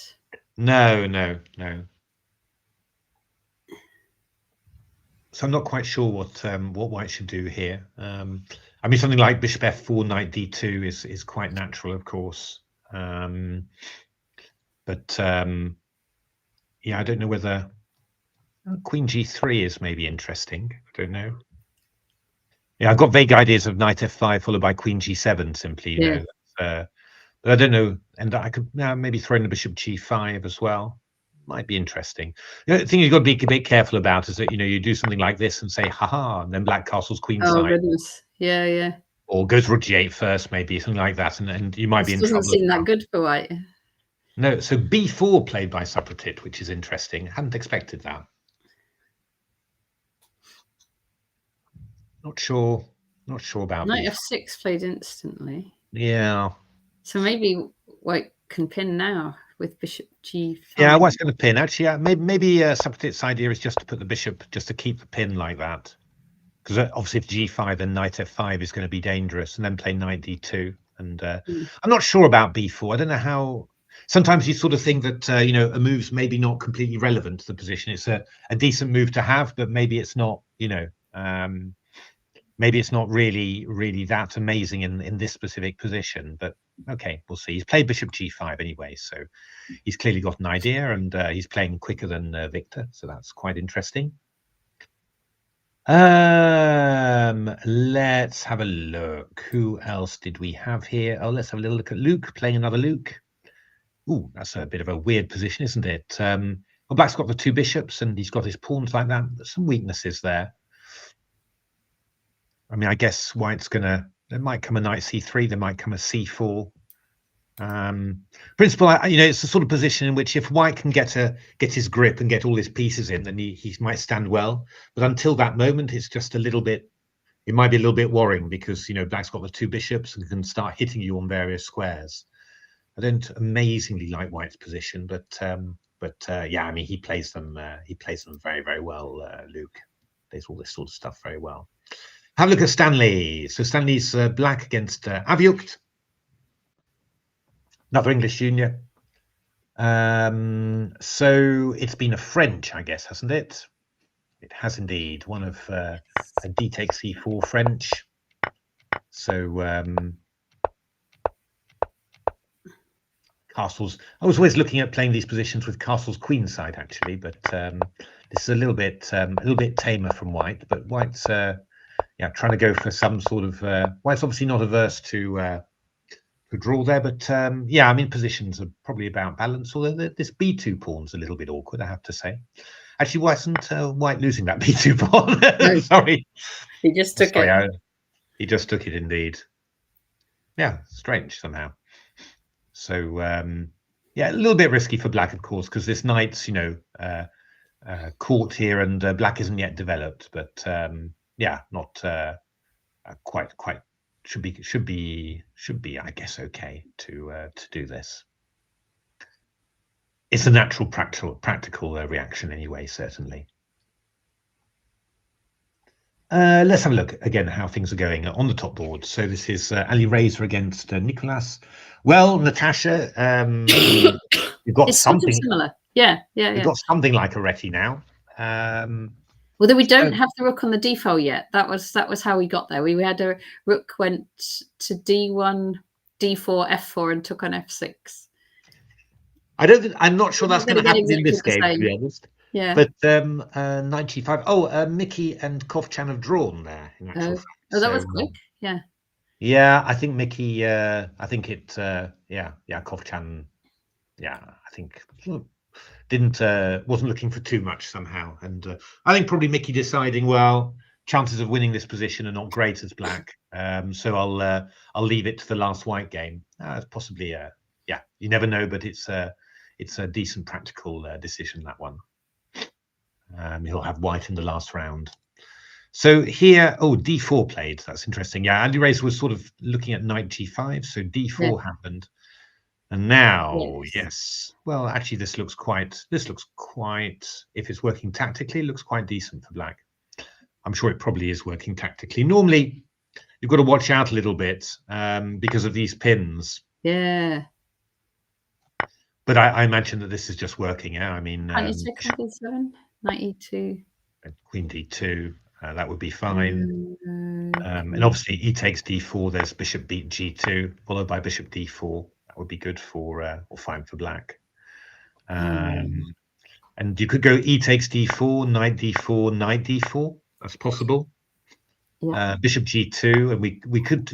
No. So I'm not quite sure what white should do here. I mean, something like bishop f4, knight d2 is quite natural, of course. But yeah, I don't know whether queen g3 is maybe interesting. I don't know. Yeah, I've got vague ideas of knight f5 followed by queen g7 simply. But I don't know, and I could maybe throw in the bishop g5 as well. Might be interesting. The thing you've got to be a bit careful about is that you do something like this and say haha, and then black castles queenside. Oh goodness, yeah. Or goes rook g8 first, maybe something like that, and you might be in trouble. Doesn't seem that good for white. No, so b4 played by Supratit, which is interesting. Hadn't expected that. Not sure about knight f6 played instantly. Yeah. So maybe white can pin now with bishop g5. Yeah, white's going to pin. Actually, maybe Supratit's idea is just to put the bishop, just to keep the pin like that. Because obviously if g5, then knight f5 is going to be dangerous, and then play knight d2. And I'm not sure about b4. I don't know how. Sometimes you sort of think that a move's maybe not completely relevant to the position. It's a decent move to have, but maybe it's not. Maybe it's not really that amazing in this specific position. But okay, we'll see. He's played bishop g5 anyway, so he's clearly got an idea, and he's playing quicker than Victor, so that's quite interesting. Let's have a look. Who else did we have here? Oh, let's have a little look at Luke, playing another Luke. Ooh, that's a bit of a weird position, isn't it? Well, black's got the 2 bishops, and he's got his pawns like that. There's some weaknesses there. I mean, I guess white's there might come a knight c3, there might come a c4. Principle, it's the sort of position in which if white can get his grip and get all his pieces in, then he might stand well. But until that moment, it's just a little bit. It might be a little bit worrying because black's got the 2 bishops and can start hitting you on various squares. I don't amazingly like white's position, but yeah, I mean he plays them very, very well. Luke plays all this sort of stuff very well. Have a look at Stanley. So Stanley's black against Avyukt. Another English junior. So it's been a French, I guess, hasn't it? It has indeed. One of a d takes c4 French. So castles. I was always looking at playing these positions with castles queenside, actually, but this is a little bit tamer from white. But white's trying to go for some sort of. White's obviously not averse to draw there, but yeah, I mean positions are probably about balance. Although this b2 pawn's a little bit awkward, I have to say. Actually, why isn't white losing that b2 pawn? No. Sorry, he just took it. He just took it indeed. Yeah, strange somehow. So yeah, a little bit risky for black, of course, because this knight's caught here, and black isn't yet developed. But yeah, not quite. Should be, I guess, okay to do this. It's a natural, practical reaction anyway, certainly. Let's have a look again how things are going on the top board. So this is Ali Razer against Nicholas. Well, Natasha, you've got it's something similar. Yeah. You've got something like a Reti now. Although we don't have the rook on the d-file yet. That was how we got there. We had a rook went to d1 d4, f4, and took on f6. I'm not sure that's going to happen in this game, to be honest. Yeah. But 95. Oh, Mickey and Kovchan have drawn there. In actual fact. Oh, that was quick. Yeah. Yeah, I think Mickey. I think it. Yeah. Kovchan. Yeah, I think wasn't looking for too much somehow, and I think probably Mickey deciding, well, chances of winning this position are not great as black, so I'll leave it to the last white game. It's possibly yeah, you never know, but it's a decent practical decision, that one. He'll have white in the last round. So here, d4 played. That's interesting. Yeah, Andy Razer was sort of looking at knight g5, so d4 happened. And now, yes. Well, actually, this looks quite, if it's working tactically, it looks quite decent for black. I'm sure it probably is working tactically. Normally, you've got to watch out a little bit because of these pins. Yeah. But I imagine that this is just working. Yeah, I mean, Can't you take on d7, knight e2, queen d2. That would be fine. And obviously, e takes d4. There's bishop beat g2, followed by bishop d4. That would be good for or fine for black. And you could go e takes d4, knight d4, knight d4. That's possible. Yeah. Bishop g2, and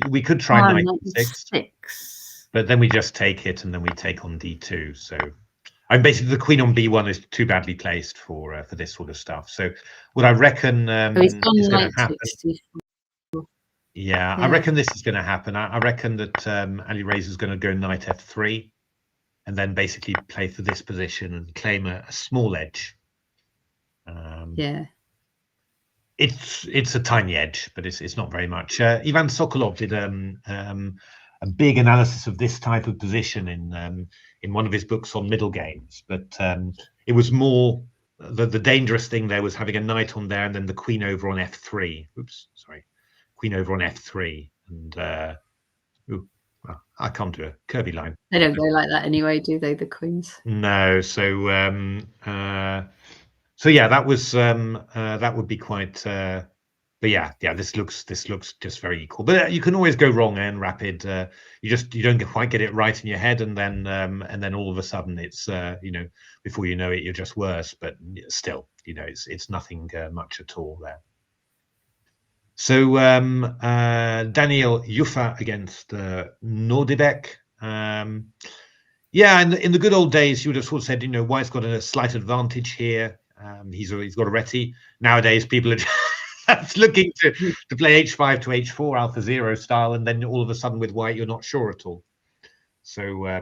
we could try knight d6. But then we just take it, and then we take on d2. So, basically the queen on b1 is too badly placed for this sort of stuff. So, what I reckon is going to happen. Yeah, I reckon this is going to happen. I reckon that Ali Razer is going to go knight f3, and then basically play for this position and claim a small edge. Yeah. It's a tiny edge, but it's not very much. Ivan Sokolov did a big analysis of this type of position in one of his books on middle games, but it was more the dangerous thing there was having a knight on there and then the queen over on f3. Oops, sorry, queen over on f3, and well, I can't do a Kirby line. They don't go like that anyway, do they? The queens. No, so yeah, that was that would be quite. But yeah, this looks just very equal. But you can always go wrong and rapid. You don't quite get it right in your head, and then all of a sudden it's before you know it you're just worse. But still, it's nothing much at all there. So Daniel Yufa against Nordibek. Yeah, in the good old days, you would have sort of said, White's got a slight advantage here. He's got a reti. Nowadays, people are just looking to play h5 to h4 alpha 0 style, and then all of a sudden with White, you're not sure at all. So I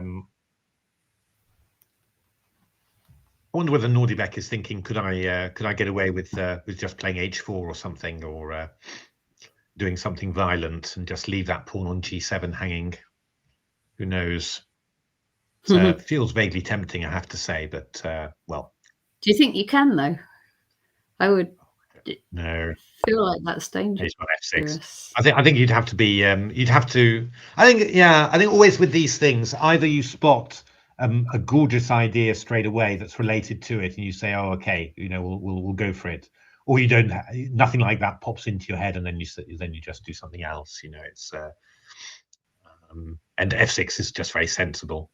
wonder whether Nordibek is thinking, could I get away with just playing h4 or something, or doing something violent and just leave that pawn on g7 hanging? Who knows? It feels vaguely tempting, I have to say, but well. Do you think you can though? I would. No. Feel like that's dangerous. F6. I think you'd have to be. You'd have to. I think always with these things, either you spot a gorgeous idea straight away that's related to it, and you say, "Oh, okay, we'll go for it," or you don't. Nothing like that pops into your head, and then you just do something else. It's and F6 is just very sensible,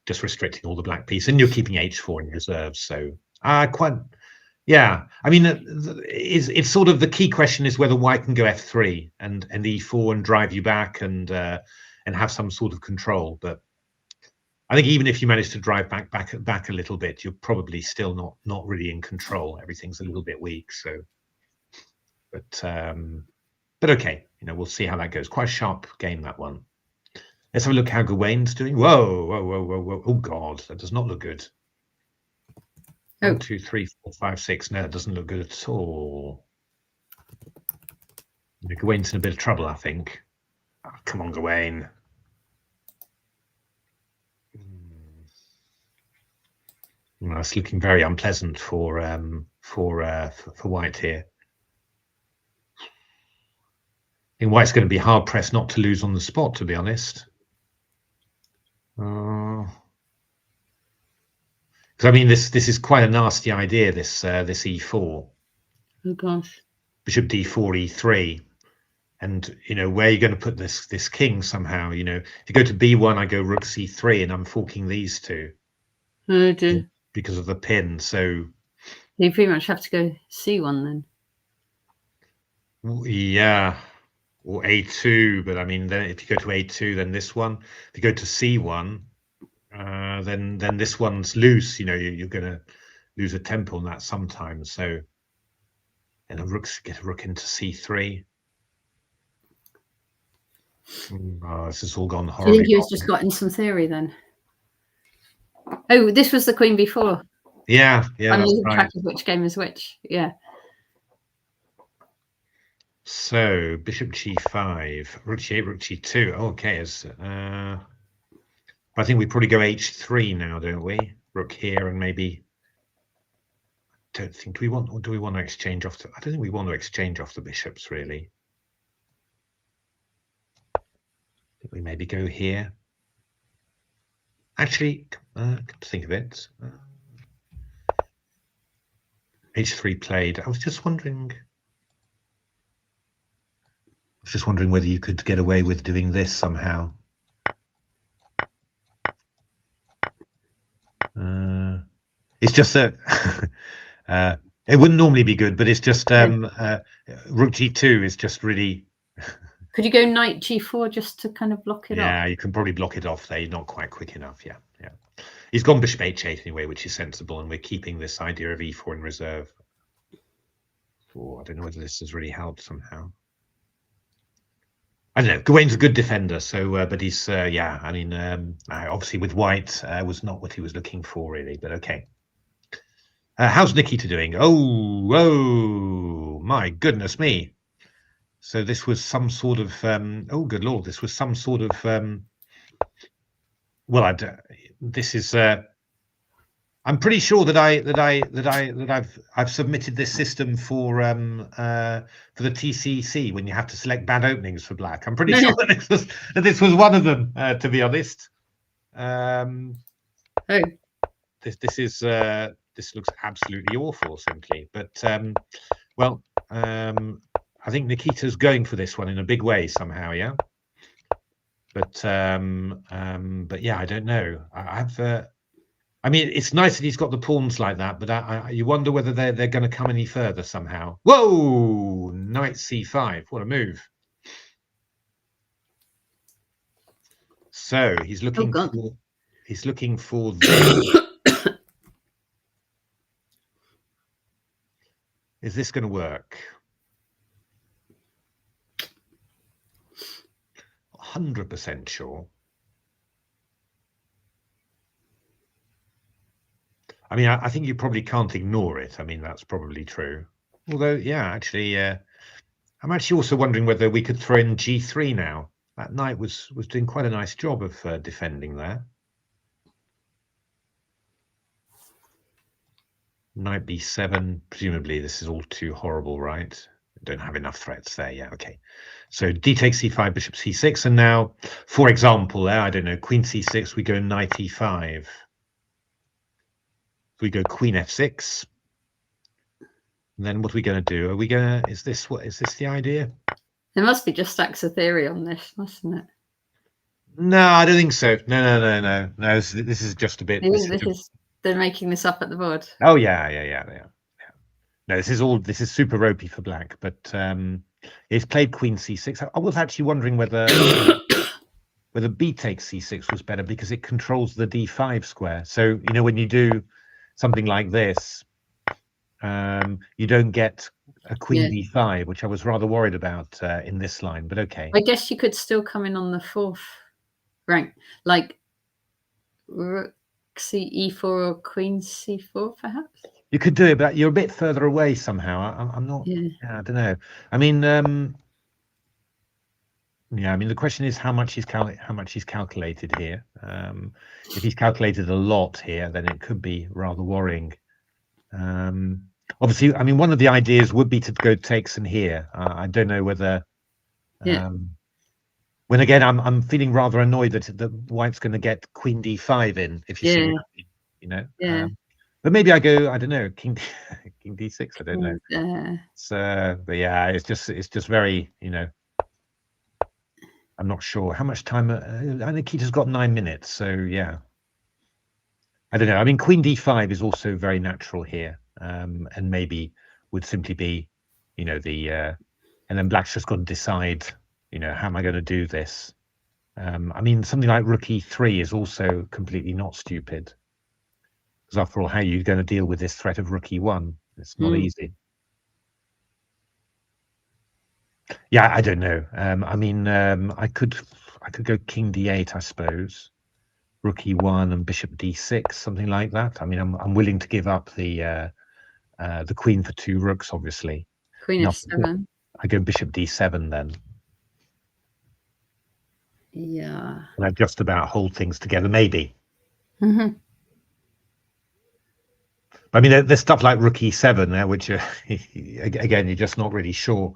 just restricting all the black piece, and you're keeping H4 in reserve. So quite. Yeah, I mean, it's sort of the key question is whether White can go F3 and E4 and drive you back and have some sort of control. But I think even if you manage to drive back a little bit, you're probably still not really in control. Everything's a little bit weak. So, but okay, we'll see how that goes. Quite a sharp game, that one. Let's have a look how Gawain's doing. Whoa! Oh God, that does not look good. 1, 2, 3, 4, 5, 6. No, it doesn't look good at all. Gawain's in a bit of trouble, I think. Oh, come on, Gawain. Well, it's looking very unpleasant for White here. I think White's going to be hard pressed not to lose on the spot, to be honest. Because I mean, this is quite a nasty idea. This E4. Oh gosh. Bishop D4, E3. And you know, where you're going to put this king somehow. You know, if you go to b1, I go rook c3, and I'm forking these two because of the pin. So you pretty much have to go c1 then. Yeah, or a2. But I mean, then if you go to a2, then this one. If you go to c1, then this one's loose. You know, you're going to lose a tempo on that sometimes. So, and get a rook into c3. Oh, this has all gone horribly. Do you think he's just gotten some theory then? Oh, this was the queen before. Yeah, I'm that's losing right. track of which game is which. Yeah. So bishop g5, rook g8, rook g2. Okay, I think we probably go h3 now, don't we? Rook here, and maybe. Don't think do we want to exchange off I don't think we want to exchange off the bishops really. I think we maybe go here. Actually, come to think of it, h3 played. I was just wondering whether you could get away with doing this somehow. It's just that it wouldn't normally be good, but it's just rook g2 is just really. Could you go knight g4 just to kind of block it off? Yeah, you can probably block it off there. You're not quite quick enough. Yeah. He's gone bishop h8 anyway, which is sensible, and we're keeping this idea of e4 in reserve. I don't know whether this has really helped somehow. I don't know. Gawain's a good defender, so but he's yeah. I mean, obviously with white was not what he was looking for really, but okay. How's Nikita doing? Oh, my goodness me! So this was some sort of oh, good lord! This was some sort of well, this is. I'm pretty sure that I've submitted this system for the TCC when you have to select bad openings for black. I'm pretty sure that this was one of them, to be honest. This looks absolutely awful, simply. But well, I think Nikita's going for this one in a big way somehow, yeah. But yeah, I don't know. I mean, it's nice that he's got the pawns like that, but you wonder whether they're going to come any further somehow. Whoa! Knight c5. What a move. So he's looking for this. Is this going to work? 100% sure. I mean, I think you probably can't ignore it. I mean, that's probably true. Although, yeah, actually, I'm actually also wondering whether we could throw in g3 now. That knight was doing quite a nice job of defending there. Knight b7. Presumably, this is all too horrible, right? Don't have enough threats there. Yeah, okay. So d takes c5, bishop c6, and now, for example, there, I don't know, queen c6. We go knight e5. We go queen f6. And then what are we going to do? Are we going to? Is this the idea? There must be just stacks of theory on this, mustn't it? No, I don't think so. No. This is just a bit. They're making this up at the board. Oh yeah. No, this is super ropey for black, but he's played queen c6. I was actually wondering whether b takes c6 was better because it controls the d5 square. So you know, when you do something like this, you don't get a queen d5, which I was rather worried about in this line. But okay, I guess you could still come in on the fourth rank, like rook e4 or queen c4, perhaps. You could do it, but you're a bit further away somehow. I'm not. Yeah, I don't know. I mean, yeah. I mean, the question is how much he's calculated here. If he's calculated a lot here, then it could be rather worrying. Obviously, I mean, one of the ideas would be to go takes in here. I don't know whether. When again, I'm feeling rather annoyed that the white's going to get queen d5 in. If you see what I mean, you know. Yeah. But maybe I go, I don't know, king d6. I don't know. But yeah, it's just very, you know, I'm not sure how much time. Nikita's got 9 minutes, so yeah. I don't know. I mean, Queen D5 is also very natural here, and maybe would simply be, you know, and then Black's just got to decide, you know, how am I going to do this? I mean, something like Rook E3 is also completely not stupid, because after all, how are you going to deal with this threat of Rook E1? It's not easy. Yeah, I don't know. I mean, I could go King D8, I suppose. Rook E1 and Bishop D6, something like that. I mean, I'm willing to give up the Queen for 2 rooks, obviously. Queen F7. I go Bishop D7 then. Yeah. And I just about hold things together, maybe. Mm-hmm. I mean, there's stuff like Rook E7 there, which again, you're just not really sure.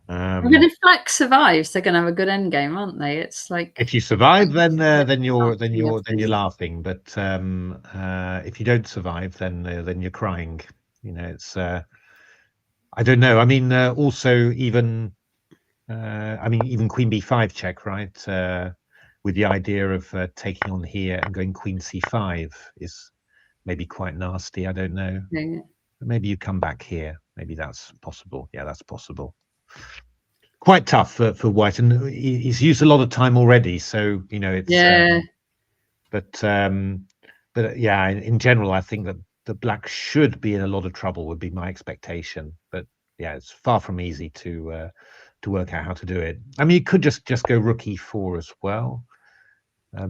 But if Black survives, they're going to have a good endgame, aren't they? It's like if you survive, then you're laughing. But if you don't survive, then you're crying. You know, it's I don't know. I mean, also even even Queen B5 check, right? With the idea of taking on here and going Queen C5 is maybe quite nasty. I don't know. Yeah. But maybe you come back here. Maybe that's possible. Yeah, that's possible. Quite tough for White, and he's used a lot of time already. So you know, it's yeah. But yeah, in general, I think that the Black should be in a lot of trouble. Would be my expectation. But yeah, it's far from easy to work out how to do it. I mean, you could just go Rook E4 as well.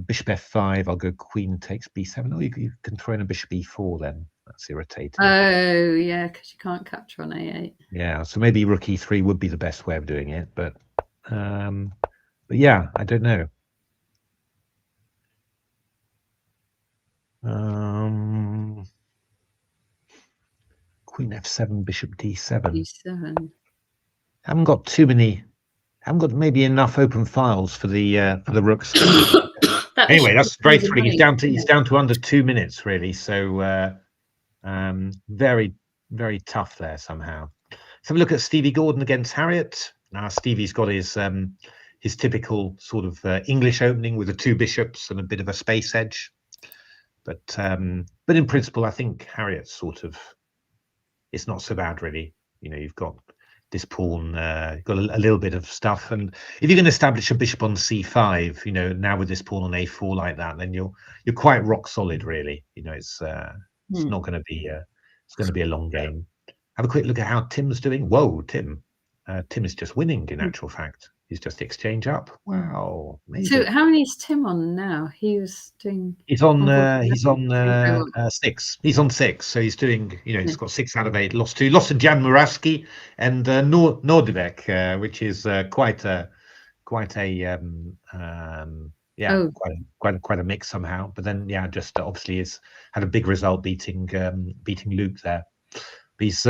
Bishop F5. I'll go Queen takes B7. Oh, you can throw in a Bishop E4 then. That's irritating. Oh yeah, because you can't capture on A8. Yeah, so maybe Rook E3 would be the best way of doing it, but yeah, I don't know. Queen F7, Bishop D7. D7. Haven't got maybe enough open files for the rooks. Anyway, that's very thrilling. He's down to under 2 minutes really, so very, very tough there somehow. Let's have a look at Stevie Gordon against Harriet. Now Stevie's got his typical sort of English opening with the 2 bishops and a bit of a space edge, but in principle, I think Harriet's sort of, it's not so bad really. You know, you've got this pawn, you've got a little bit of stuff, and if you can establish a bishop on C5, you know, now with this pawn on A4 like that, then you're quite rock solid really. You know, it's not going to be it's going to be a long game. Have a quick look at how Tim's doing. Whoa, Tim is just winning in actual fact. He's just exchange up. Wow. Amazing. So how many is Tim on now? He was doing. He's on 6. He's on 6. So he's doing. You know, he's got 6 out of 8. Lost to Jan Muraski and Nordivek, which is quite a quite a mix somehow. But then just obviously had a big result beating Luke there. But he's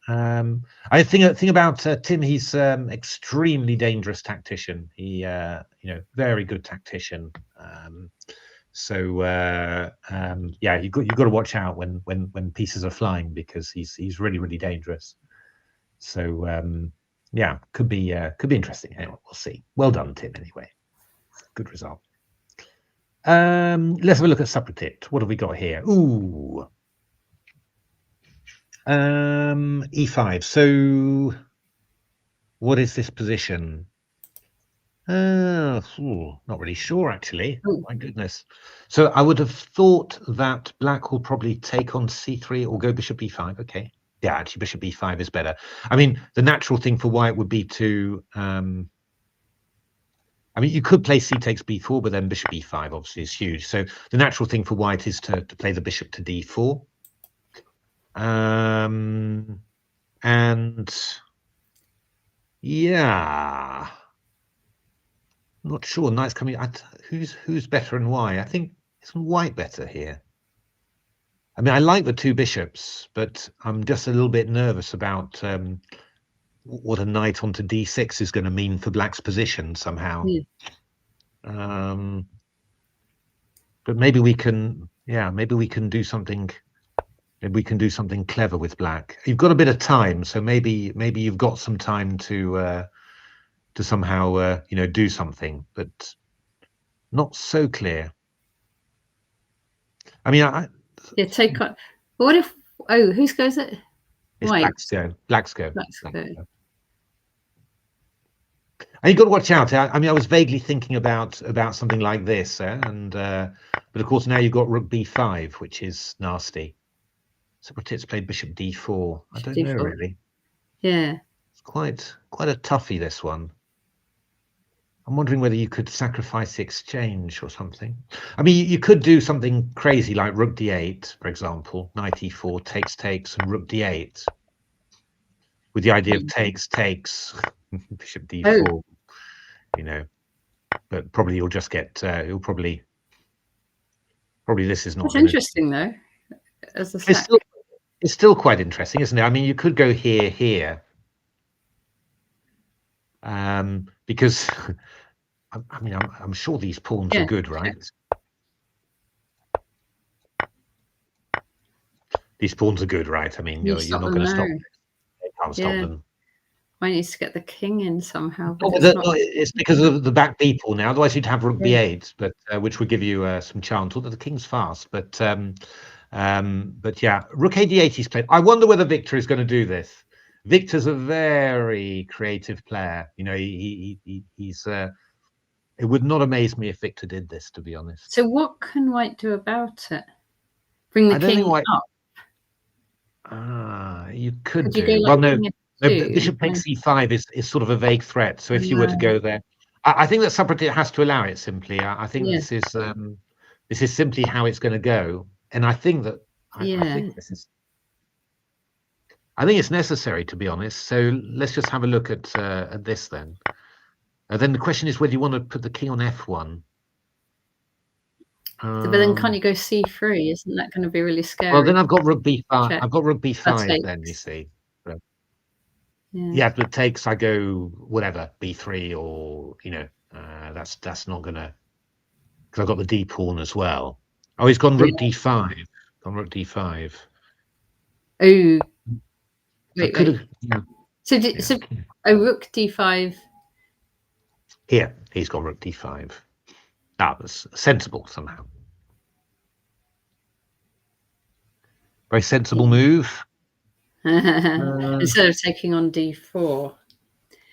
I think about Tim. He's extremely dangerous tactician. He very good tactician. You've got to watch out when pieces are flying, because he's really, really dangerous. So could be interesting. Anyway, we'll see. Well done, Tim. Anyway, good result. Let's have a look at Supratit. What have we got here? Ooh. E5. So what is this position? Not really sure actually. Oh my goodness. So I would have thought that Black will probably take on C3 or go Bishop B5. Okay. Yeah, actually Bishop B5 is better. I mean, the natural thing for White would be to I mean, you could play C takes B4, but then Bishop E5 obviously is huge. So the natural thing for White is to play the bishop to D4. And yeah, not sure. Knight's coming. Who's better and why? I think isn't White better here? I mean, I like the 2 bishops, but I'm just a little bit nervous about what a knight onto D6 is going to mean for Black's position somehow. But maybe we can do something. We can do something clever with Black. You've got a bit of time, so maybe you've got some time to somehow do something, but not so clear. I mean, take on. What if? Oh, whose goes it? It's Black's go. Black's go. And you've got to watch out. I mean, I was vaguely thinking about something like this, but of course now you've got rook b5, which is nasty. So it's played bishop d4. I don't know really. Yeah, it's quite a toughie, this one. I'm wondering whether you could sacrifice the exchange or something. I mean, you could do something crazy like rook d8, for example, knight e4, takes, and rook d8, with the idea of takes, bishop d4. But probably you'll just get. You'll probably this is not. That's interesting though. As a sack. It's still quite interesting, isn't it? I mean, you could go here, because. I mean, I'm sure these pawns are good, right? These pawns are good, right? I mean, you're not going to stop them. You can't stop them. Might need to get the king in somehow. But it's because of the back b pawn now. Otherwise, you'd have rook b8, but which would give you some chance. Although the king's fast, but yeah, rook a d8 he's played. I wonder whether Victor is going to do this. Victor's a very creative player. He's. It would not amaze me if Victor did this, to be honest. So what can White do about it? Bring the king up. You could do. Well, no, bishop takes c5 is sort of a vague threat. So if you were to go there, I think that Subreddit has to allow it simply. I think this is simply how it's going to go, and I think that I think it's necessary, to be honest. So let's just have a look at this then. Then the question is whether you want to put the king on f1. But then can't you go c3? Isn't that going to be really scary? Well, then I've got rook b5. Check. I've got rook b5 then, you see. But, yeah, but takes, I go whatever, b3 or, that's not going to... Because I've got the d pawn as well. Oh, he's gone rook d5. Gone rook d5. Oh. Wait. So a rook d5... Here, he's got rook d5. That was sensible somehow. Very sensible move. Instead of taking on d4.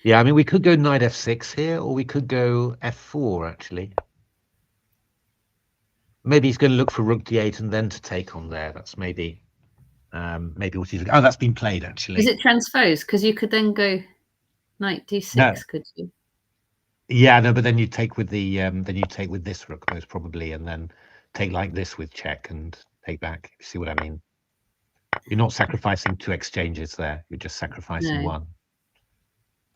Yeah, I mean, we could go knight f6 here, or we could go f4, actually. Maybe he's going to look for rook d8 and then to take on there. That's maybe what he's... Oh, that's been played, actually. Is it transposed? Because you could then go knight d6, could you? Yeah, no, but then you take with the with this rook most probably, and then take like this with check and take back. You see what I mean? You're not sacrificing two exchanges there. You're just sacrificing one.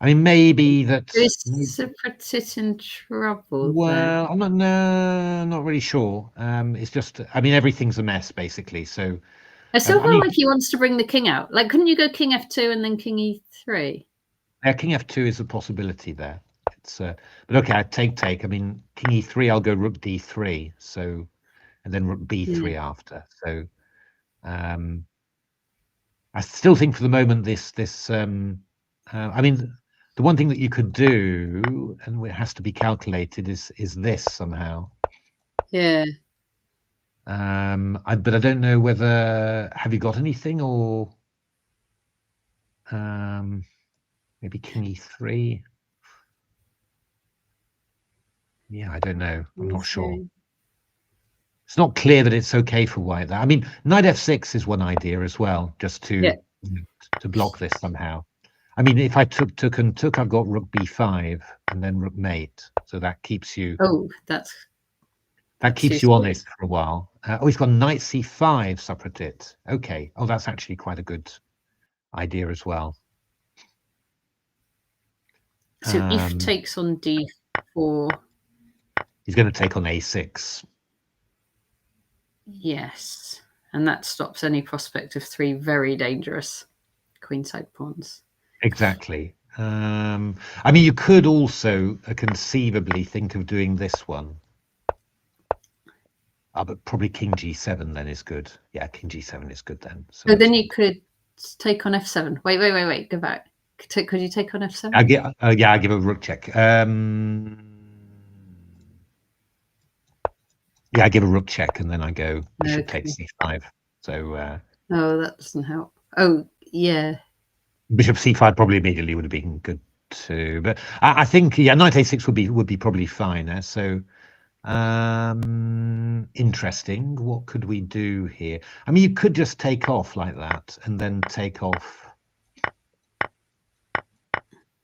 I mean, maybe that. Is Subreddit in trouble? Well, I'm not really sure. It's just, I mean, everything's a mess basically. So I still feel like he wants to bring the king out. Like, couldn't you go king f2 and then king e3? King f2 is a possibility there. But okay, I take. I mean, king e3. I'll go rook d3. So, and then rook b3 after. So, I still think for the moment this. I mean, the one thing that you could do, and it has to be calculated, is this somehow. Yeah. But I don't know whether have you got anything or maybe king e3. Yeah, I don't know. I'm not sure. It's not clear that it's okay for white. I mean, knight f6 is one idea as well, just to block this somehow. I mean, if I took, I've got rook b5 and then rook mate, so that keeps you. Oh, that keeps you honest for a while. He's got knight c5 Subreddit. Okay. Oh, that's actually quite a good idea as well. So if takes on d4. He's going to take on a6. Yes, and that stops any prospect of 3 very dangerous queenside pawns. Exactly. I mean, you could also conceivably think of doing this one. But probably king g7 then is good. Yeah, king g7 is good then. So then you could take on f7. Wait. Go back. Could you take on f7? I give a rook check. Yeah, I give a rook check, and then I go bishop takes c5. So oh, that doesn't help. Oh, yeah. Bishop c5 probably immediately would have been good too, but I think knight a6 would be probably fine. So interesting. What could we do here? I mean, you could just take off like that, and then take off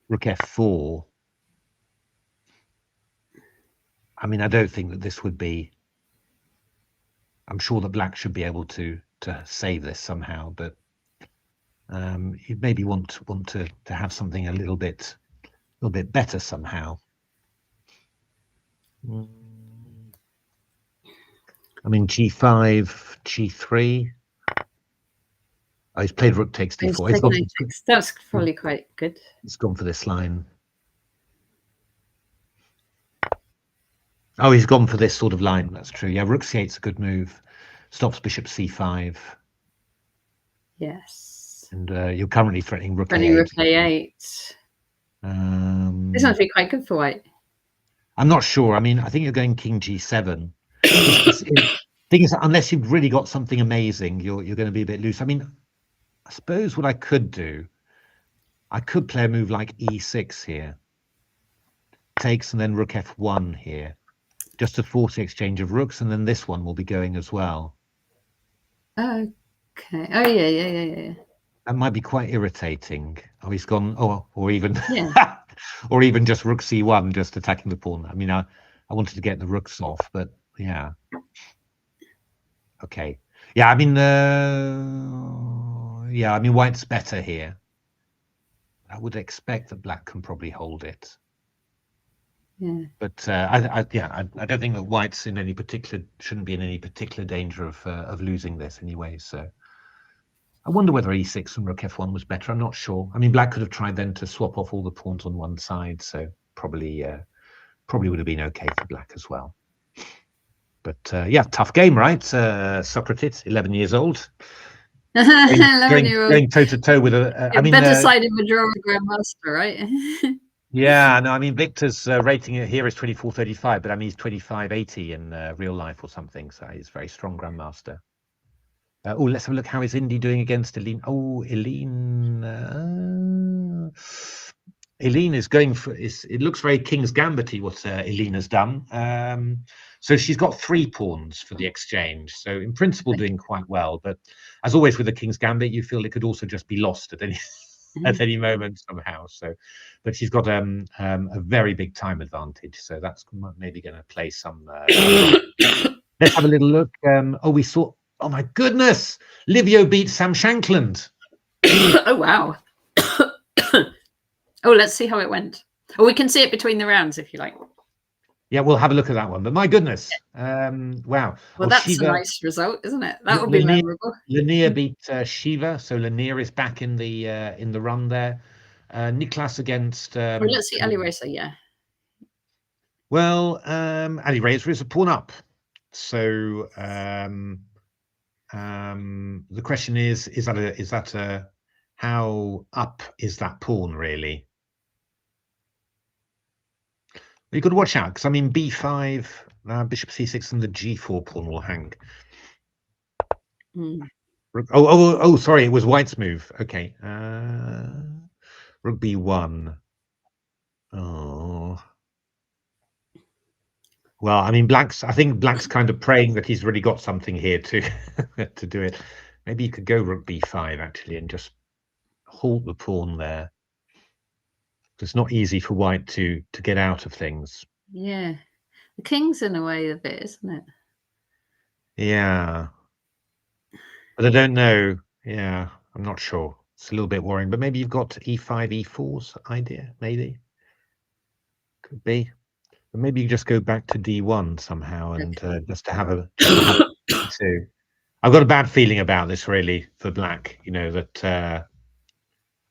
rook f4. I mean, I don't think that this would be. I'm sure that black should be able to save this somehow, but you maybe want to have something a little bit better somehow. I mean, g5, g3. Oh, he's played rook takes d4. That's probably quite good. He's gone for this line. Oh, he's gone for this sort of line. That's true. Yeah, rook c8's a good move. Stops bishop c5. Yes. And you're currently threatening rook a8. Rook a8. This must be quite good for white. I'm not sure. I mean, I think you're going king g7. Thing is, unless you've really got something amazing, you're going to be a bit loose. I mean, I suppose what I could do, I could play a move like e6 here. Takes and then rook f1 here. Just to force the exchange of rooks, and then this one will be going as well. Okay. Oh, yeah. That might be quite irritating. Oh, he's gone. Oh, or even or even just rook c1, just attacking the pawn. I mean, I wanted to get the rooks off, but yeah. Okay. Yeah, I mean, white's better here. I would expect that black can probably hold it. Yeah. But I don't think that white's shouldn't be in any particular danger of losing this anyway. So I wonder whether e6 and rook f1 was better. I'm not sure. I mean, black could have tried then to swap off all the pawns on one side, so probably would have been okay for black as well. But yeah, tough game, right? Socrates, 11 years old. Going toe to toe with a. I mean, better side of a draw grandmaster, right? Yeah, no, I mean, Victor's rating here is 24.35, but I mean, he's 25.80 in real life or something. So he's a very strong grandmaster. Let's have a look. How is Indy doing against Eileen? Oh, Eileen. Eileen is going for. It looks very King's Gambit-y what Eileen has done. So she's got 3 pawns for the exchange. So in principle, doing quite well. But as always with the King's Gambit, you feel it could also just be lost at any moment somehow. So, but she's got a very big time advantage. So that's maybe going to play some. Let's have a little look. We saw. Oh my goodness! Livio beat Sam Shankland. Oh wow! Oh, let's see how it went. Oh, we can see it between the rounds if you like. Yeah, we'll have a look at that one. But my goodness, wow! Well, that's Shiva, a nice result, isn't it? That would be memorable. Lanier beat Shiva, so Lanier is back in the run there. Niklas against. Well, let's see Ali Razer. Yeah. Well, Ali Razer is a pawn up, so the question is that a how up is that pawn really? You could watch out because I mean b5, bishop c6, and the g4 pawn will hang. Oh, sorry, it was white's move. Okay, rook b1. Oh, well, I mean, I think black's kind of praying that he's really got something here to to do it. Maybe you could go rook b5 actually and just halt the pawn there. It's not easy for white to get out of things. Yeah, the king's in a way a bit, isn't it? Yeah, but I don't know. Yeah, I'm not sure. It's a little bit worrying. But maybe you've got e5, e4's idea. Maybe could be. But maybe you just go back to d1 somehow and just to have a two. I've got a bad feeling about this really for black. You know that.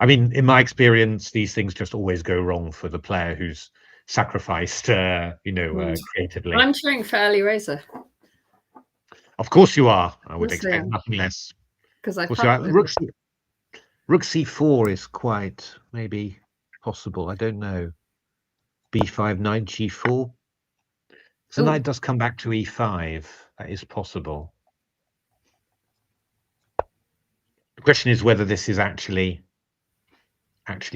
I mean, in my experience, these things just always go wrong for the player who's sacrificed, creatively. I'm cheering for Ali Razer. Of course you are. I would expect nothing less. Because I Rook c4 is quite maybe possible. I don't know. b5, knight g4. So knight does come back to e5. That is possible. The question is whether this is actually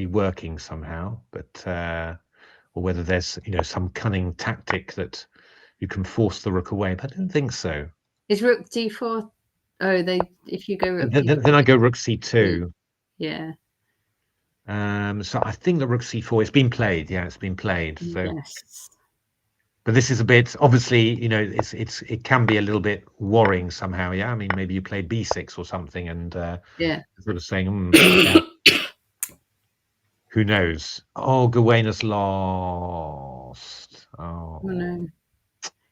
working somehow, but or whether there's some cunning tactic that you can force the rook away. But I don't think so. Is rook d4? Oh, if you go rook then I go rook c2. Yeah. So I think the rook c4 has been played. Yeah, it's been played. So, yes. But this is a bit obviously, it can be a little bit worrying somehow. Yeah, I mean maybe you played b6 or something, and sort of saying, yeah. Who knows? Oh, Gawain has lost. Oh no.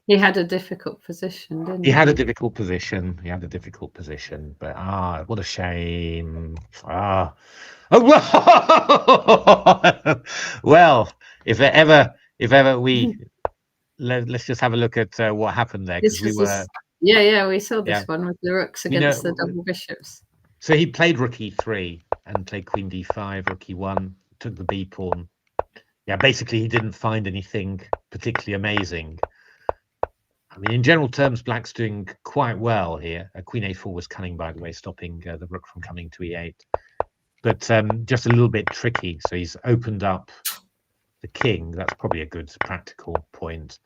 He had a difficult position, didn't he? He had a difficult position. But what a shame. Oh, well, if ever we let's just have a look at what happened there, because we were we saw this one with the rooks against the double bishops. So he played rook e3 and played queen d5, rook e1, took the b pawn. Yeah, basically he didn't find anything particularly amazing. I mean, in general terms, black's doing quite well here. Queen a4 was cunning, by the way, stopping the rook from coming to e8. But just a little bit tricky. So he's opened up the king. That's probably a good practical point.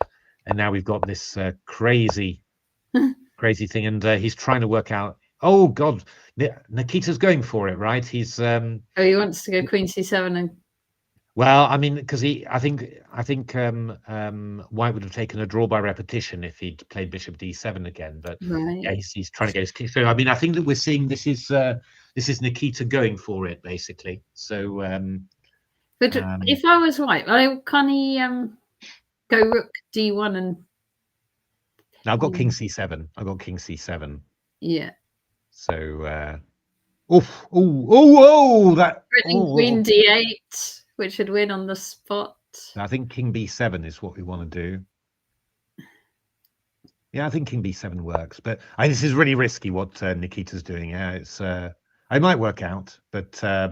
And now we've got this crazy thing. And he's trying to work out. Oh, God. Nikita's going for it, right? He's... he wants to go queen c7 and... Well, I mean, because I think White would have taken a draw by repetition if he'd played bishop d7 again. But yeah, he's trying to get his king. So I mean, I think that we're seeing this is Nikita going for it basically. So, but if I was White, can he go rook d1 and? Now I've got king c7. Yeah. So, that queen d8. Which would win on the spot. I think king b7 is what we want to do. Yeah, I think king b7 works, but this is really risky what Nikita's doing. Yeah, it's it might work out, but yeah,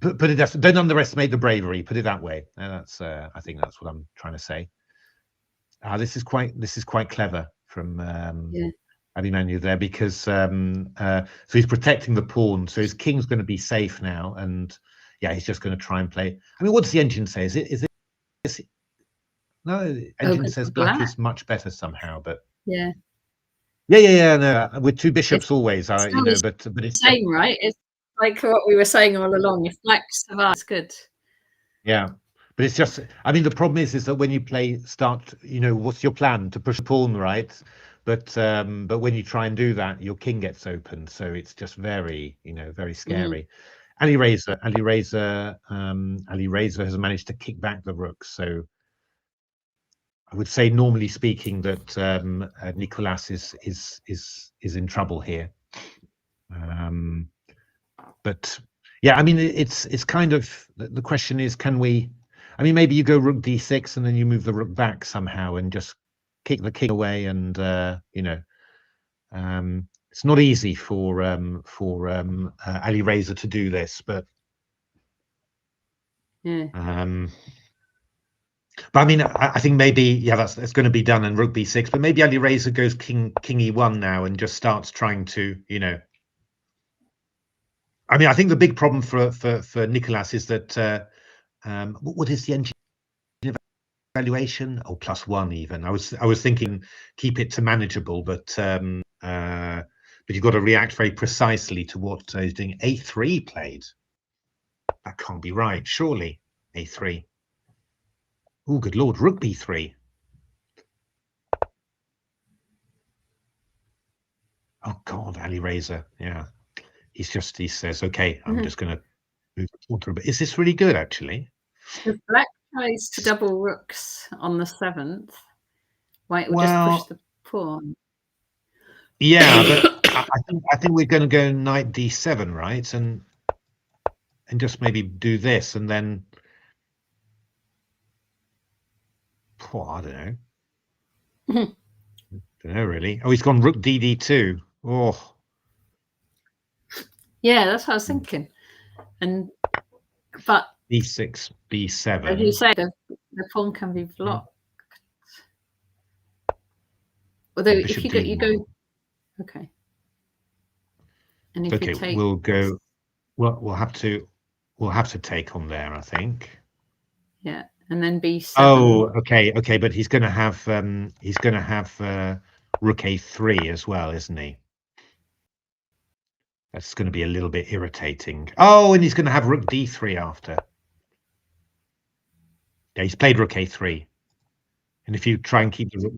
put it. Don't underestimate the bravery. Put it that way. That's I think that's what I'm trying to say. This is quite clever from Abimanyu there, because so he's protecting the pawn, so his king's going to be safe now, and yeah, he's just going to try and play. I mean, what does the engine say? Is it? No, the engine says black is much better somehow, but yeah. No, with two bishops always, but it's same, right? It's like what we were saying all along. If black survives, good. Yeah. But it's just, I mean, the problem is that when you start, what's your plan? To push the pawn, right? But when you try and do that, your king gets opened, so it's just very, very scary. Ali Razer has managed to kick back the rook, so I would say, normally speaking, that Nicolas is in trouble here. But yeah, I mean, it's kind of, the question is, can we? I mean, maybe you go rook d6 and then you move the rook back somehow and just kick the king away, and it's not easy for Ali Razer to do this, but but I mean, I think maybe that's going to be done in rook b6, but maybe Ali Razer goes king e1 now and just starts trying to, I mean, I think the big problem for Nicolas is that what is the engine evaluation? Oh, +1 even. I was thinking keep it to manageable, but you've got to react very precisely to what he's doing. A3 played. That can't be right, surely. A3. Oh, good lord, rook b3. Oh God, Ali Razer. Yeah, he says, okay, I'm just going to move the pawn through. But is this really good, actually? If black tries to double rooks on the 7th, White will just push the pawn. Yeah, but I think we're going to go knight d7, right? And just maybe do this, and then, I don't know. Don't know really. Oh, he's gone rook dd2. Oh, Yeah, that's what I was thinking. But B6, B7. as you say, the pawn can be blocked. Although if you go, okay. And if you take, we'll go. Well, we'll have to take on there, I think. Yeah, and then B7. Oh, okay, but he's going to have rook A3 as well, isn't he? That's going to be a little bit irritating. Oh, and he's going to have rook D3 after. Yeah, he's played rook A3, and if you try and keep the rook,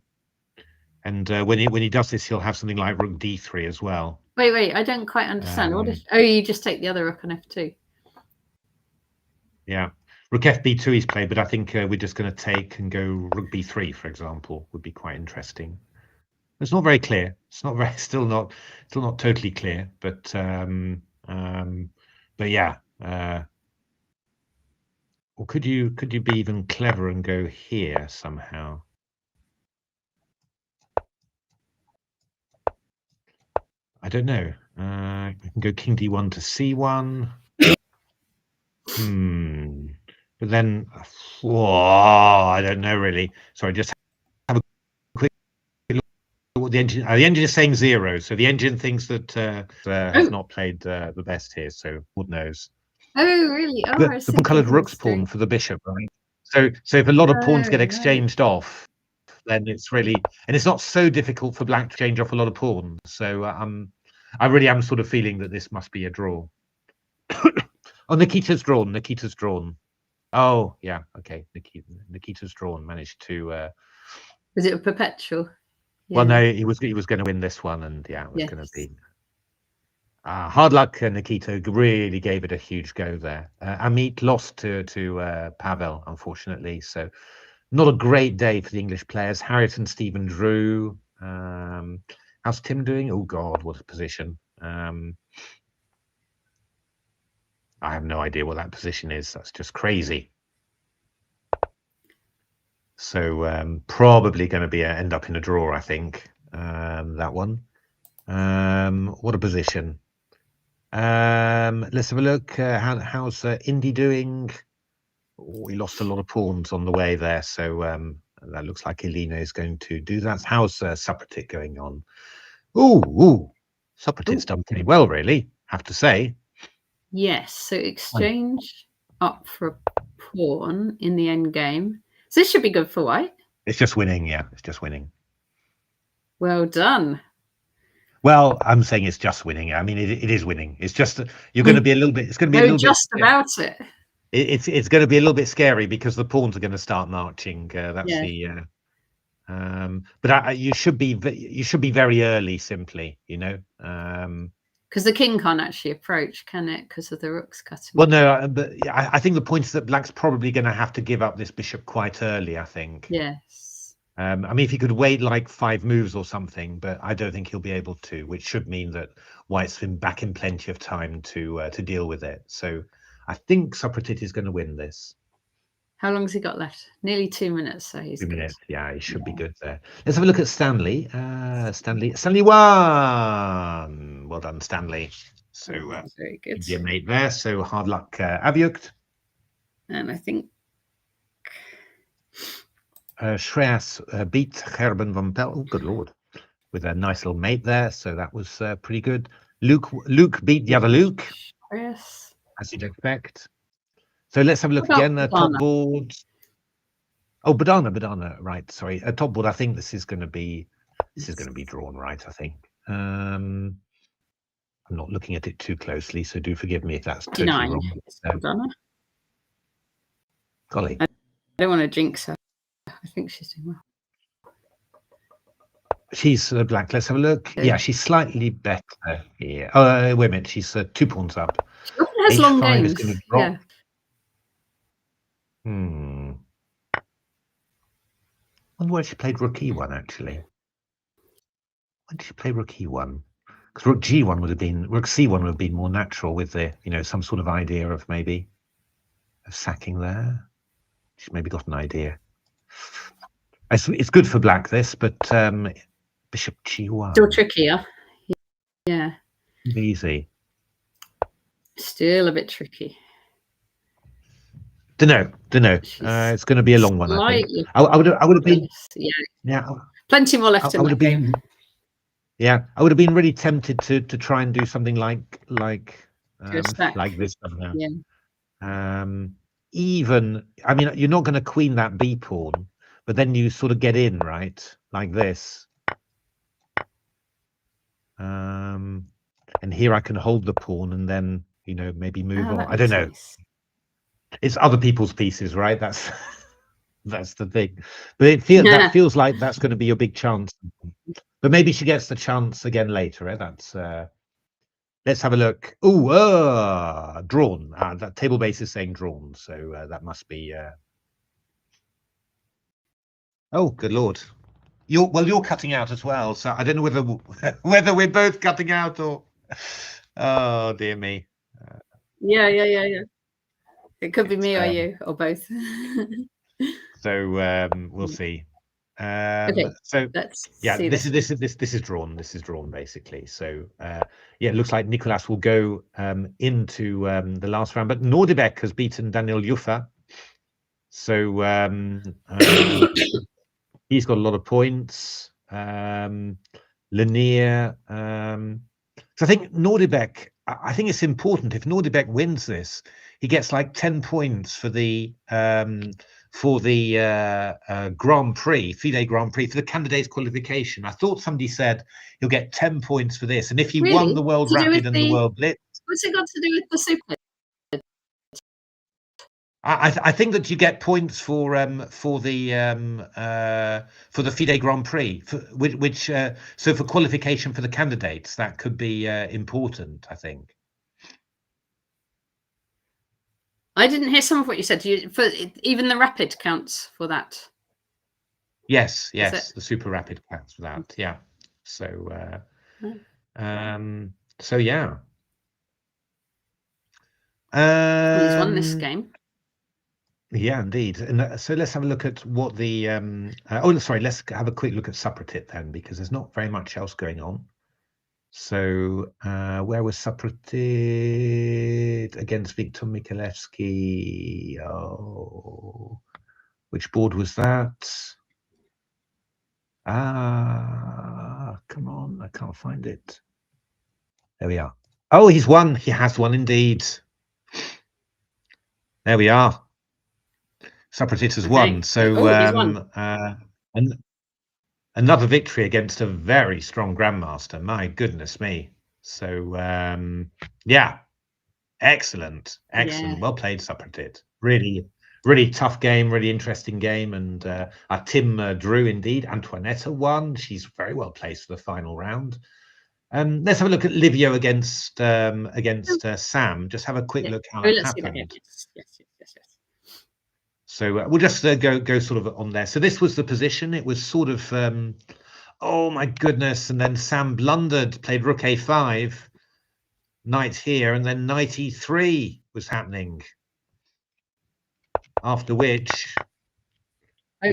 and when he does this, he'll have something like rook D3 as well. Wait, I don't quite understand. What if? Oh, you just take the other rook on F2. Yeah, rook FB2 he's played, but I think we're just going to take and go rook B3, for example. Would be quite interesting. It's not very clear. It's not very, still not totally clear, but yeah. Or could you be even clever and go here somehow? I don't know. I can go king D1 to C1. But then, I don't know really. Sorry, just have a quick look at what the engine. The engine is saying 0, so the engine thinks that has not played the best here. So who knows? Oh, really? Oh, the coloured rook's pawn for the bishop, right? So if a lot of pawns get exchanged off, then it's really, and it's not so difficult for black to exchange off a lot of pawns. So I really am sort of feeling that this must be a draw. Oh, Nikita's drawn. Oh, yeah, okay. Nikita's drawn. Managed to. Was it a perpetual? Yeah. Well, no, he was going to win this one, and yeah, it was going to be. Hard luck, Nikita really gave it a huge go there. Amit lost to Pavel, unfortunately. So not a great day for the English players. Harriet and Stephen drew. How's Tim doing? Oh, God, what a position. I have no idea what that position is. That's just crazy. So probably going to be end up in a draw, I think. That one. What a position. Let's have a look. How's Indy doing? Oh, he lost a lot of pawns on the way there, so that looks like Elena is going to do that. How's Supratit going on? Ooh, Supratit's done pretty well, really, have to say. Yes, so exchange up for a pawn in the end game. So this should be good for white. It's just winning, yeah. It's just winning. Well done. Well, I'm saying it's just winning. I mean, it is winning. It's just you're going to be a little bit. It's going to be a little just bit. About it. It's going to be a little bit scary because the pawns are going to start marching. That's the. But you should be very early, simply, you know. Because the king can't actually approach, can it? Because of the rooks cutting. Well, no, but I think the point is that black's probably going to have to give up this bishop quite early, I think. Yes. I mean, if he could wait like 5 moves or something, but I don't think he'll be able to, which should mean that white's been back in plenty of time to deal with it. So I think Supratit is going to win this. How long has he got left? Nearly 2 minutes, so he's 2 minutes. Yeah, he should be good there. Let's have a look at Stanley. Stanley won. Well done, Stanley. So very good. Your mate there. So hard luck, Avyukt. And I think Shreas beat Gerben van Pel. Oh, good lord, with a nice little mate there. So that was pretty good. Luke beat the other Luke, Yes, as you'd expect. So let's have a look again. Top board. Oh, Bodana. Right. Sorry. Top board. I think this is going to be drawn, right? I think. I'm not looking at it too closely, so do forgive me if that's totally wrong. Bodana. Golly. I don't want to jinx her. I think she's doing well. She's black. Let's have a look. Yeah, she's slightly better here. Oh, wait a minute. She's 2 pawns up. She often has long games. Is going to drop. Yeah. I wonder where she played rook E1, actually. When did she play rook E1? Because rook G1 would have been, rook C1 would have been more natural with the, some sort of idea of maybe of sacking there. She's maybe got an idea. It's good for black, this, but bishop G1. Still trickier. Yeah. Easy. Still a bit tricky. Don't know. It's going to be a long one, I think. I would have been, yeah, plenty more left I in would that have been, game. yeah, I would have been really tempted to try and do something like this somehow. Yeah. Even, I mean, you're not going to queen that B pawn, but then you sort of get in, right, like this. And here I can hold the pawn and then, you know, maybe move on. I don't know. Nice. It's other people's pieces, right? That's that's the thing. But that feels like that's going to be your big chance. But maybe she gets the chance again later. Eh? That's let's have a look. Oh, drawn. That table base is saying drawn, so that must be. Oh, good lord! You're cutting out as well, so I don't know whether we're both cutting out or. Oh dear me. Yeah. It could be me or you or both. So we'll see. Okay. So yeah, this is drawn. This is drawn basically. So yeah, it looks like Nicolas will go into the last round, but Nordebek has beaten Daniel Juffa. So he's got a lot of points. Lanier. So I think Nordebek. I think it's important if Nordebek wins this, he gets like 10 points for the Grand Prix, FIDE Grand Prix, for the candidates qualification. I thought somebody said he'll get 10 points for this, and if he won the World Rapid and the World Blitz, what's it got to do with the Super? I think that you get points for the FIDE Grand Prix, so for qualification for the candidates, that could be important, I think. I didn't hear some of what you said. Even the rapid counts for that. Yes, the super rapid counts for that. Yeah. So so yeah. He's won this game. Yeah, indeed. And so let's have a look at what the sorry, let's have a quick look at Supratit then, because there's not very much else going on. So where was Supratit against Viktor Michalewski? Oh, which board was that? Come on, I can't find it. There we are. Oh, he's won. He has won indeed. There we are. Supratit has won. So he's won. Another victory against a very strong grandmaster. My goodness me. So yeah, excellent. Yeah. Well played, Supratit. Really tough game, really interesting game. And Tim drew indeed. Antoinetta won. She's very well placed for the final round. Let's have a look at Livio against Sam. Just have a quick look how it happened. Yes. So we'll just go sort of on there. So this was the position. It was sort of, oh my goodness. And then Sam blundered, played rook a5, knight here, and then knight e3 was happening. After which,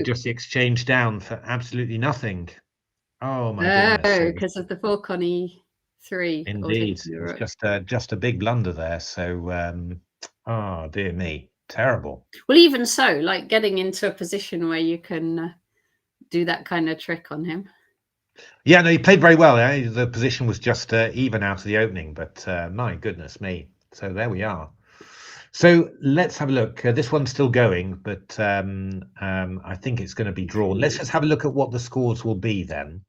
just the exchange down for absolutely nothing. Oh my goodness! Oh, because of the fork on e3. Indeed, it's just a big blunder there. So, oh dear me. Terrible. Well, even so, like getting into a position where you can do that kind of trick on him. Yeah, no, he played very well. The position was just even out of the opening, but my goodness me. So there we are. So let's have a look. This one's still going, but I think it's going to be drawn. Let's just have a look at what the scores will be then.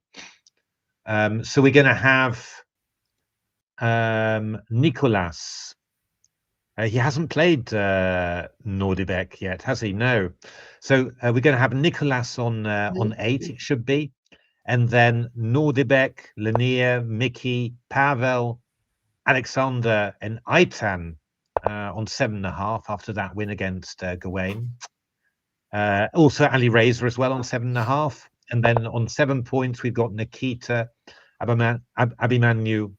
So we're going to have Nicolas. He hasn't played Nordebek yet, has he? No. So we're going to have Nicolas on 8, it should be. And then Nordebek, Lanier, Mickey, Pavel, Alexander, and Aitan on 7.5 after that win against Gane. Also Ali Razer as well on 7.5. And then on 7 points, we've got Nikita, Abimanyu,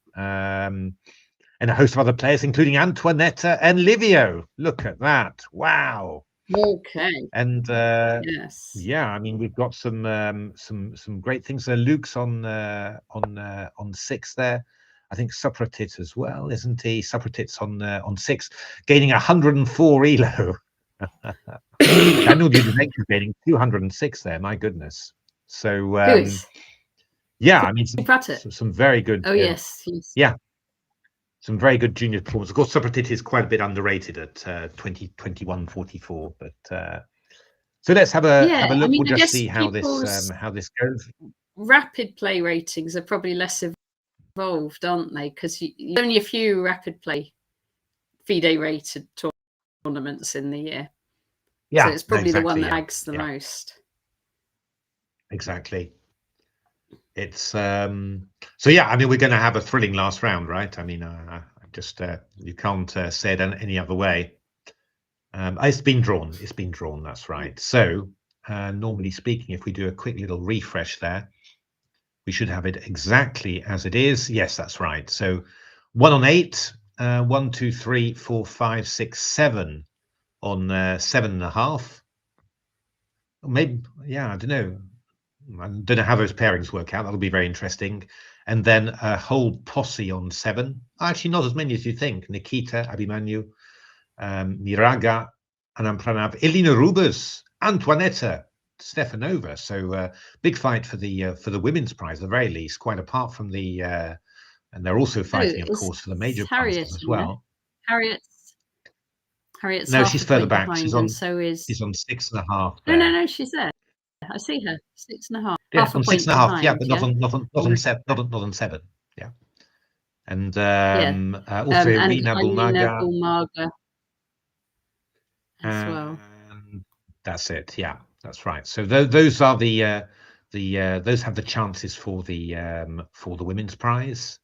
and a host of other players, including Antoinetta and Livio. Look at that! Wow. Okay. And yes, yeah, I mean we've got some great things. Luke's on 6 there. I think Supratit as well, isn't he? Supratit's on 6, gaining 104 elo. Daniel Dudek is gaining 206 there. My goodness. So Who is? yeah, I mean some very good. Oh yes, yes. Yeah, some very good junior performance. Of course, Supratit is quite a bit underrated at 21.44, but. So let's have a look. We'll just see how this goes. Rapid play ratings are probably less evolved, aren't they? Because only a few rapid play FIDE rated tournaments in the year. Yeah, so it's probably the one that lags the most. Exactly. It's so yeah. I mean, we're going to have a thrilling last round, right? I mean, just you can't say it any other way. It's been drawn. It's been drawn. That's right. So normally speaking, if we do a quick little refresh there, we should have it exactly as it is. Yes, that's right. So 1 on 8, 1, 2, 3, 4, 5, 6, 7 on 7.5. Maybe, yeah, I don't know. I don't know how those pairings work out. That'll be very interesting. And then a whole posse on 7. Actually, not as many as you think. Nikita, Abhimanyu, Miraga, Anand Pranav, Elina Rubas, Antoinetta, Stefanova. So big fight for the women's prize, at the very least. Quite apart from the, and they're also fighting, of course, for the major prizes as well. Harriet's no, she's further back. Behind, she's on 6.5. There. No, she's there. I see her 6.5. Yeah, half a on point 6.5. behind, Yeah, but not on 7. Not on 7. Yeah, and also Rina Bulmaga. As well. That's it. Yeah, that's right. So those are those have the chances for the women's prize.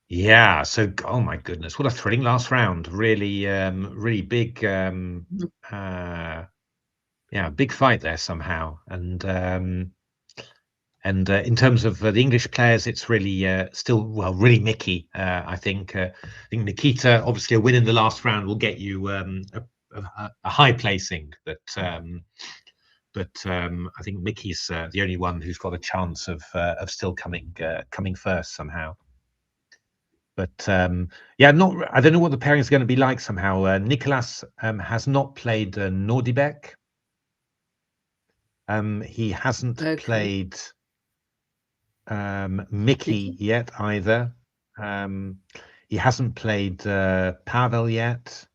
Yeah. So oh my goodness, what a thrilling last round! Really, really big. Yeah, big fight there somehow, and in terms of the English players, it's really still really Mickey. I think Nikita, obviously a win in the last round will get you a high placing, but I think Mickey's the only one who's got a chance of still coming first somehow. But yeah, I don't know what the pairing is going to be like somehow. Nicholas has not played Nordibek. He hasn't played Mickey yet either. He hasn't played Pavel yet,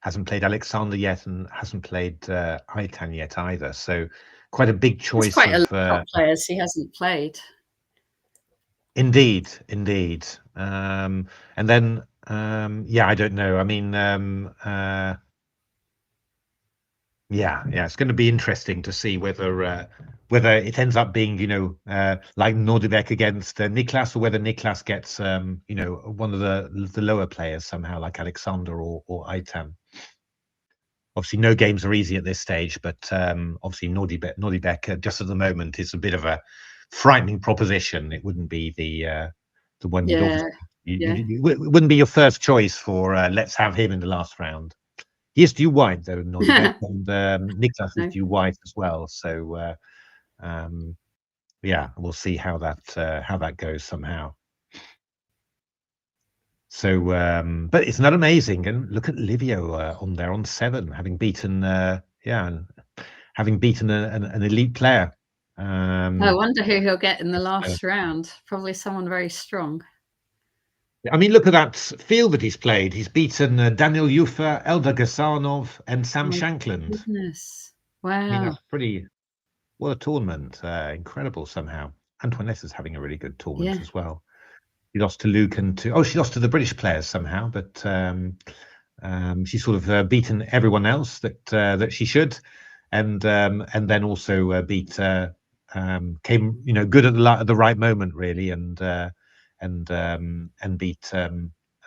hasn't played Alexander yet, and hasn't played Aitan yet either. So quite a big choice. It's quite a lot of players he hasn't played. Indeed. And then yeah, I don't know. I mean, yeah, it's going to be interesting to see whether it ends up being, like Nordibek against Niklas, or whether Niklas gets, one of the lower players somehow, like Alexander or Aitan. Obviously, no games are easy at this stage, but obviously Nordibek just at the moment is a bit of a frightening proposition. It wouldn't be the one it wouldn't be your first choice for let's have him in the last round. He is due white though, Nordibek, and Niklas is due white as well. So yeah, we'll see how that goes somehow. So, but isn't that amazing? And look at Livio on there on 7, having beaten having beaten an elite player. I wonder who he'll get in the last round. Probably someone very strong. I mean, look at that field that he's played. He's beaten Daniel Yufa, Eldar Gasanov, and Sam Shankland. Goodness. Wow. I mean, that's pretty. What a tournament! Incredible somehow. Antoinetta's having a really good tournament as well. She lost to Luke and she lost to the British players somehow, but she sort of beaten everyone else that she should, and then also beat came good at the right moment really, and beat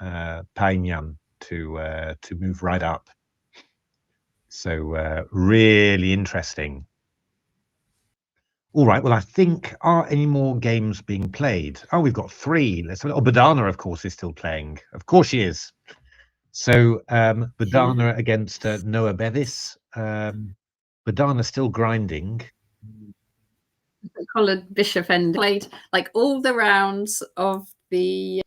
Painyan to move right up. So really interesting. All right. Well, I think, are any more games being played? Oh, we've got 3. Let's. Oh, Bodana, of course, is still playing. Of course, she is. So Bodana against Noah Bevis. Bodana still grinding. collared bishop end. Played like all the rounds of the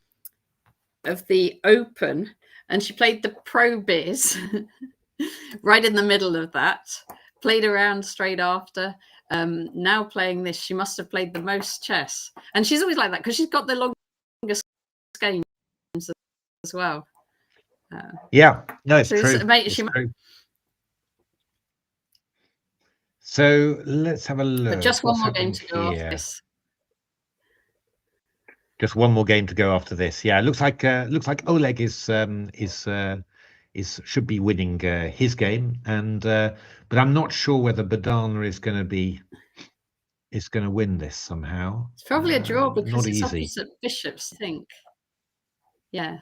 open, and she played the pro biz right in the middle of that. Played around straight after. Now playing this, she must have played the most chess, and she's always like that because she's got the longest games as well. Yeah, no, it's So true. it's True. So let's have a look. But just one What's more game happening to go here? after this. Just one more game to go after this. Yeah, it looks like Oleg should be winning his game, and but I'm not sure whether Bodana is going to win this somehow. It's probably a draw because not it's easy. opposite bishops, I think. Yeah.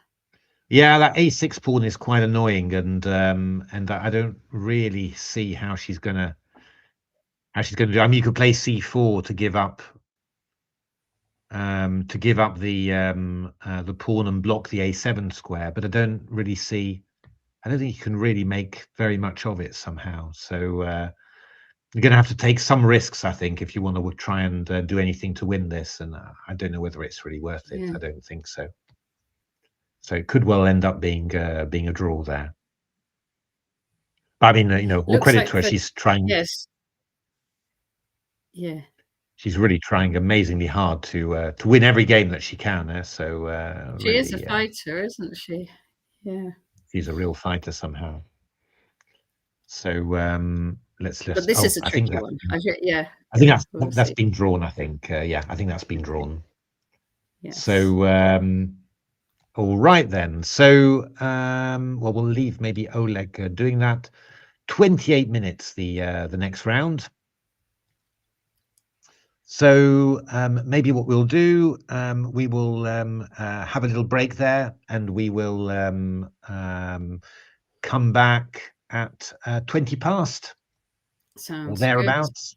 Yeah, that a6 pawn is quite annoying, and I don't really see how she's gonna do. I mean, you could play c4 to give up the pawn and block the a7 square, but I don't think you can really make very much of it somehow. So you're going to have to take some risks, I think, if you want to try and do anything to win this. And I don't know whether it's really worth it. Yeah. I don't think so. So it could well end up being a draw there. But I mean, all credit to her. She's trying. Yes. Yeah. She's really trying amazingly hard to win every game that she can. So she really, is a fighter, isn't she? Yeah. She's a real fighter somehow. So let's. But this is a tricky one. I think that's been drawn. I think. Yeah, I think that's been drawn. Yes. So all right then. So well, we'll leave maybe Oleg doing that. 28 minutes the next round. So maybe what we'll do, we will have a little break there, and we will come back at 20 past. Sounds or thereabouts.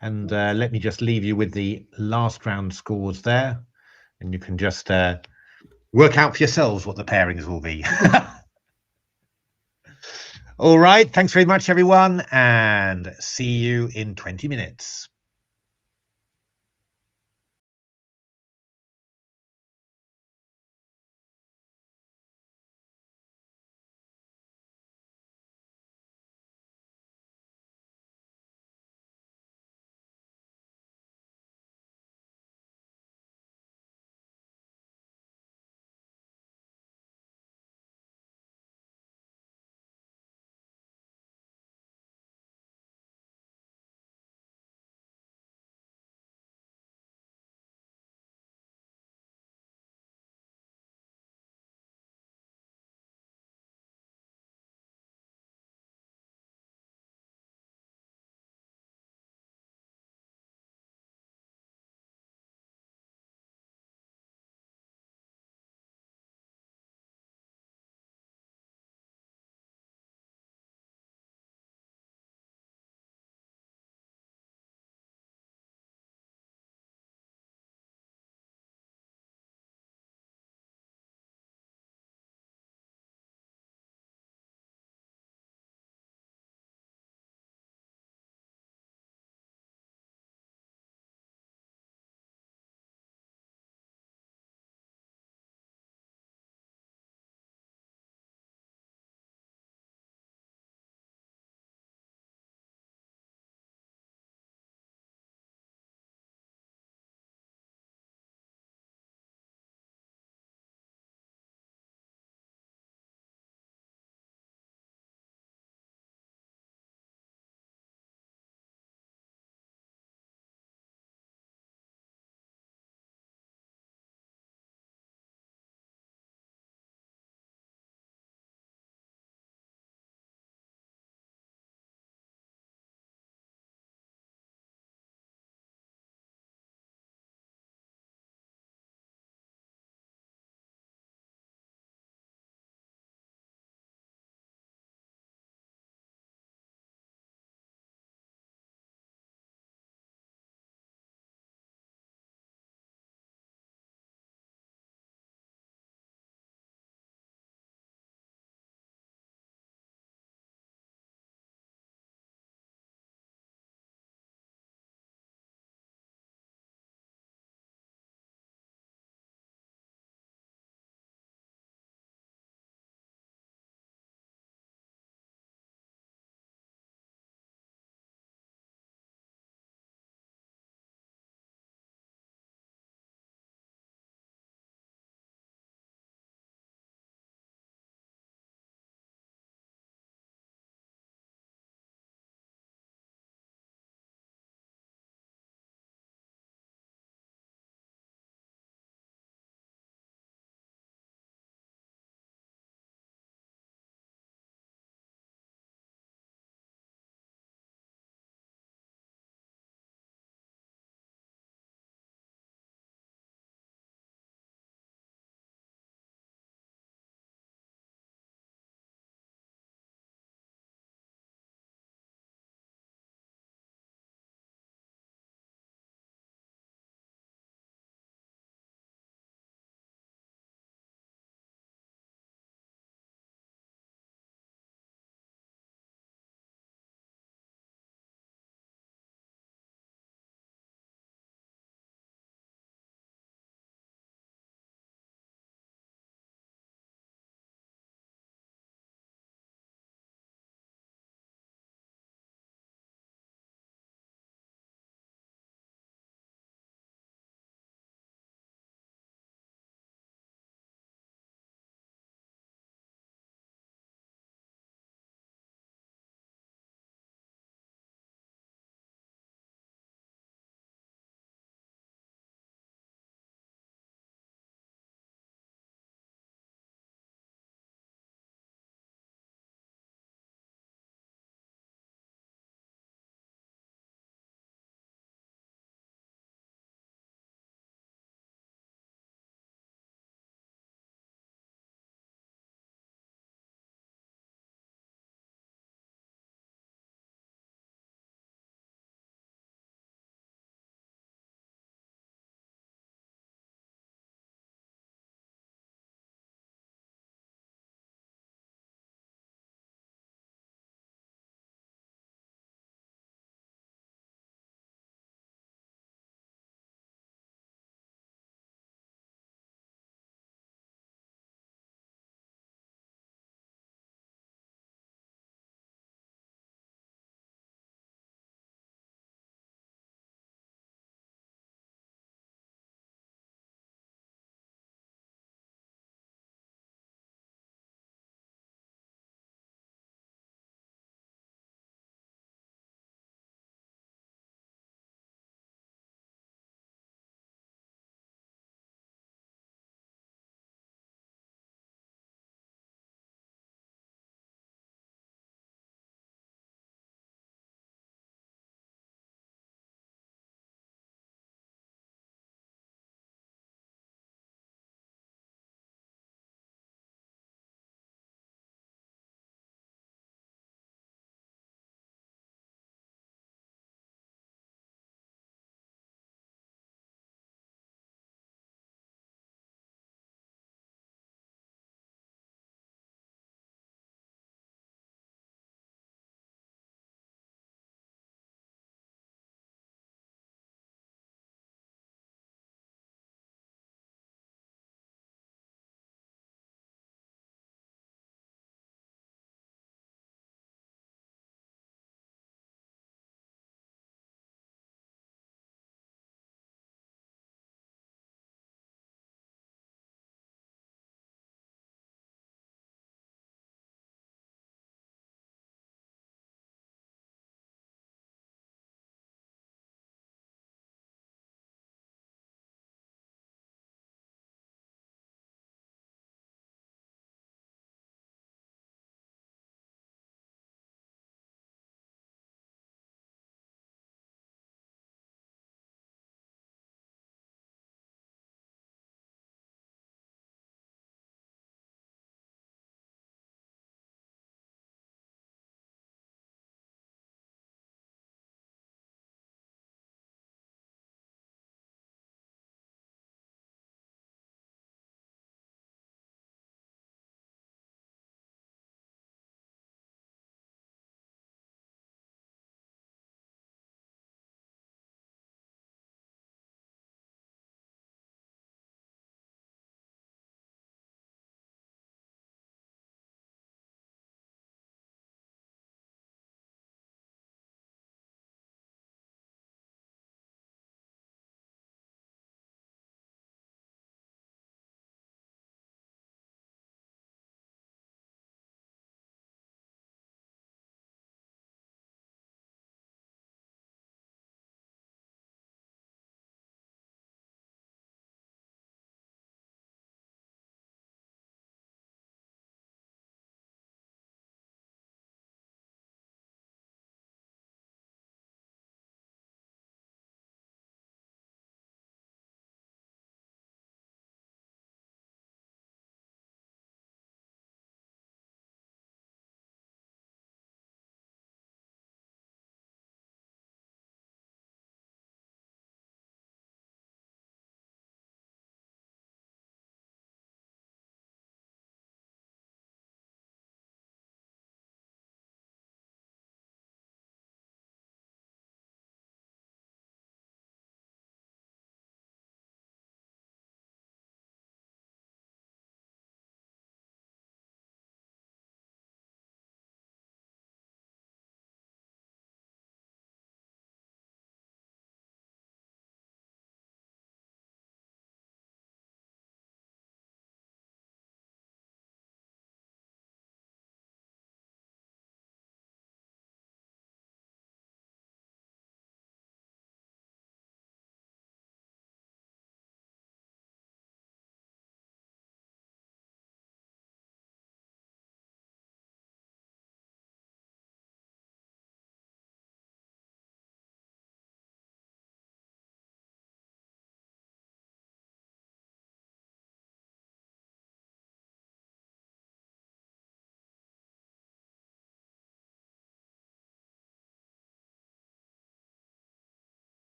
Good. And let me just leave you with the last round scores there, and you can just work out for yourselves what the pairings will be. All right, thanks very much, everyone, and see you in 20 minutes.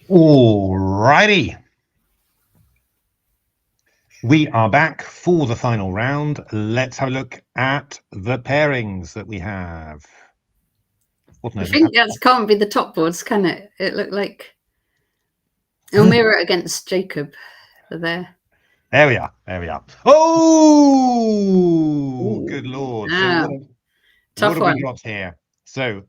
All righty. We are back for the final round. Let's have a look at the pairings that we have. I think that can't be the top boards, can it? It looked like Elmira against Jacob there. There we are. There we are. Oh, Ooh, good Lord. wow. So Tough what have one. we got here? So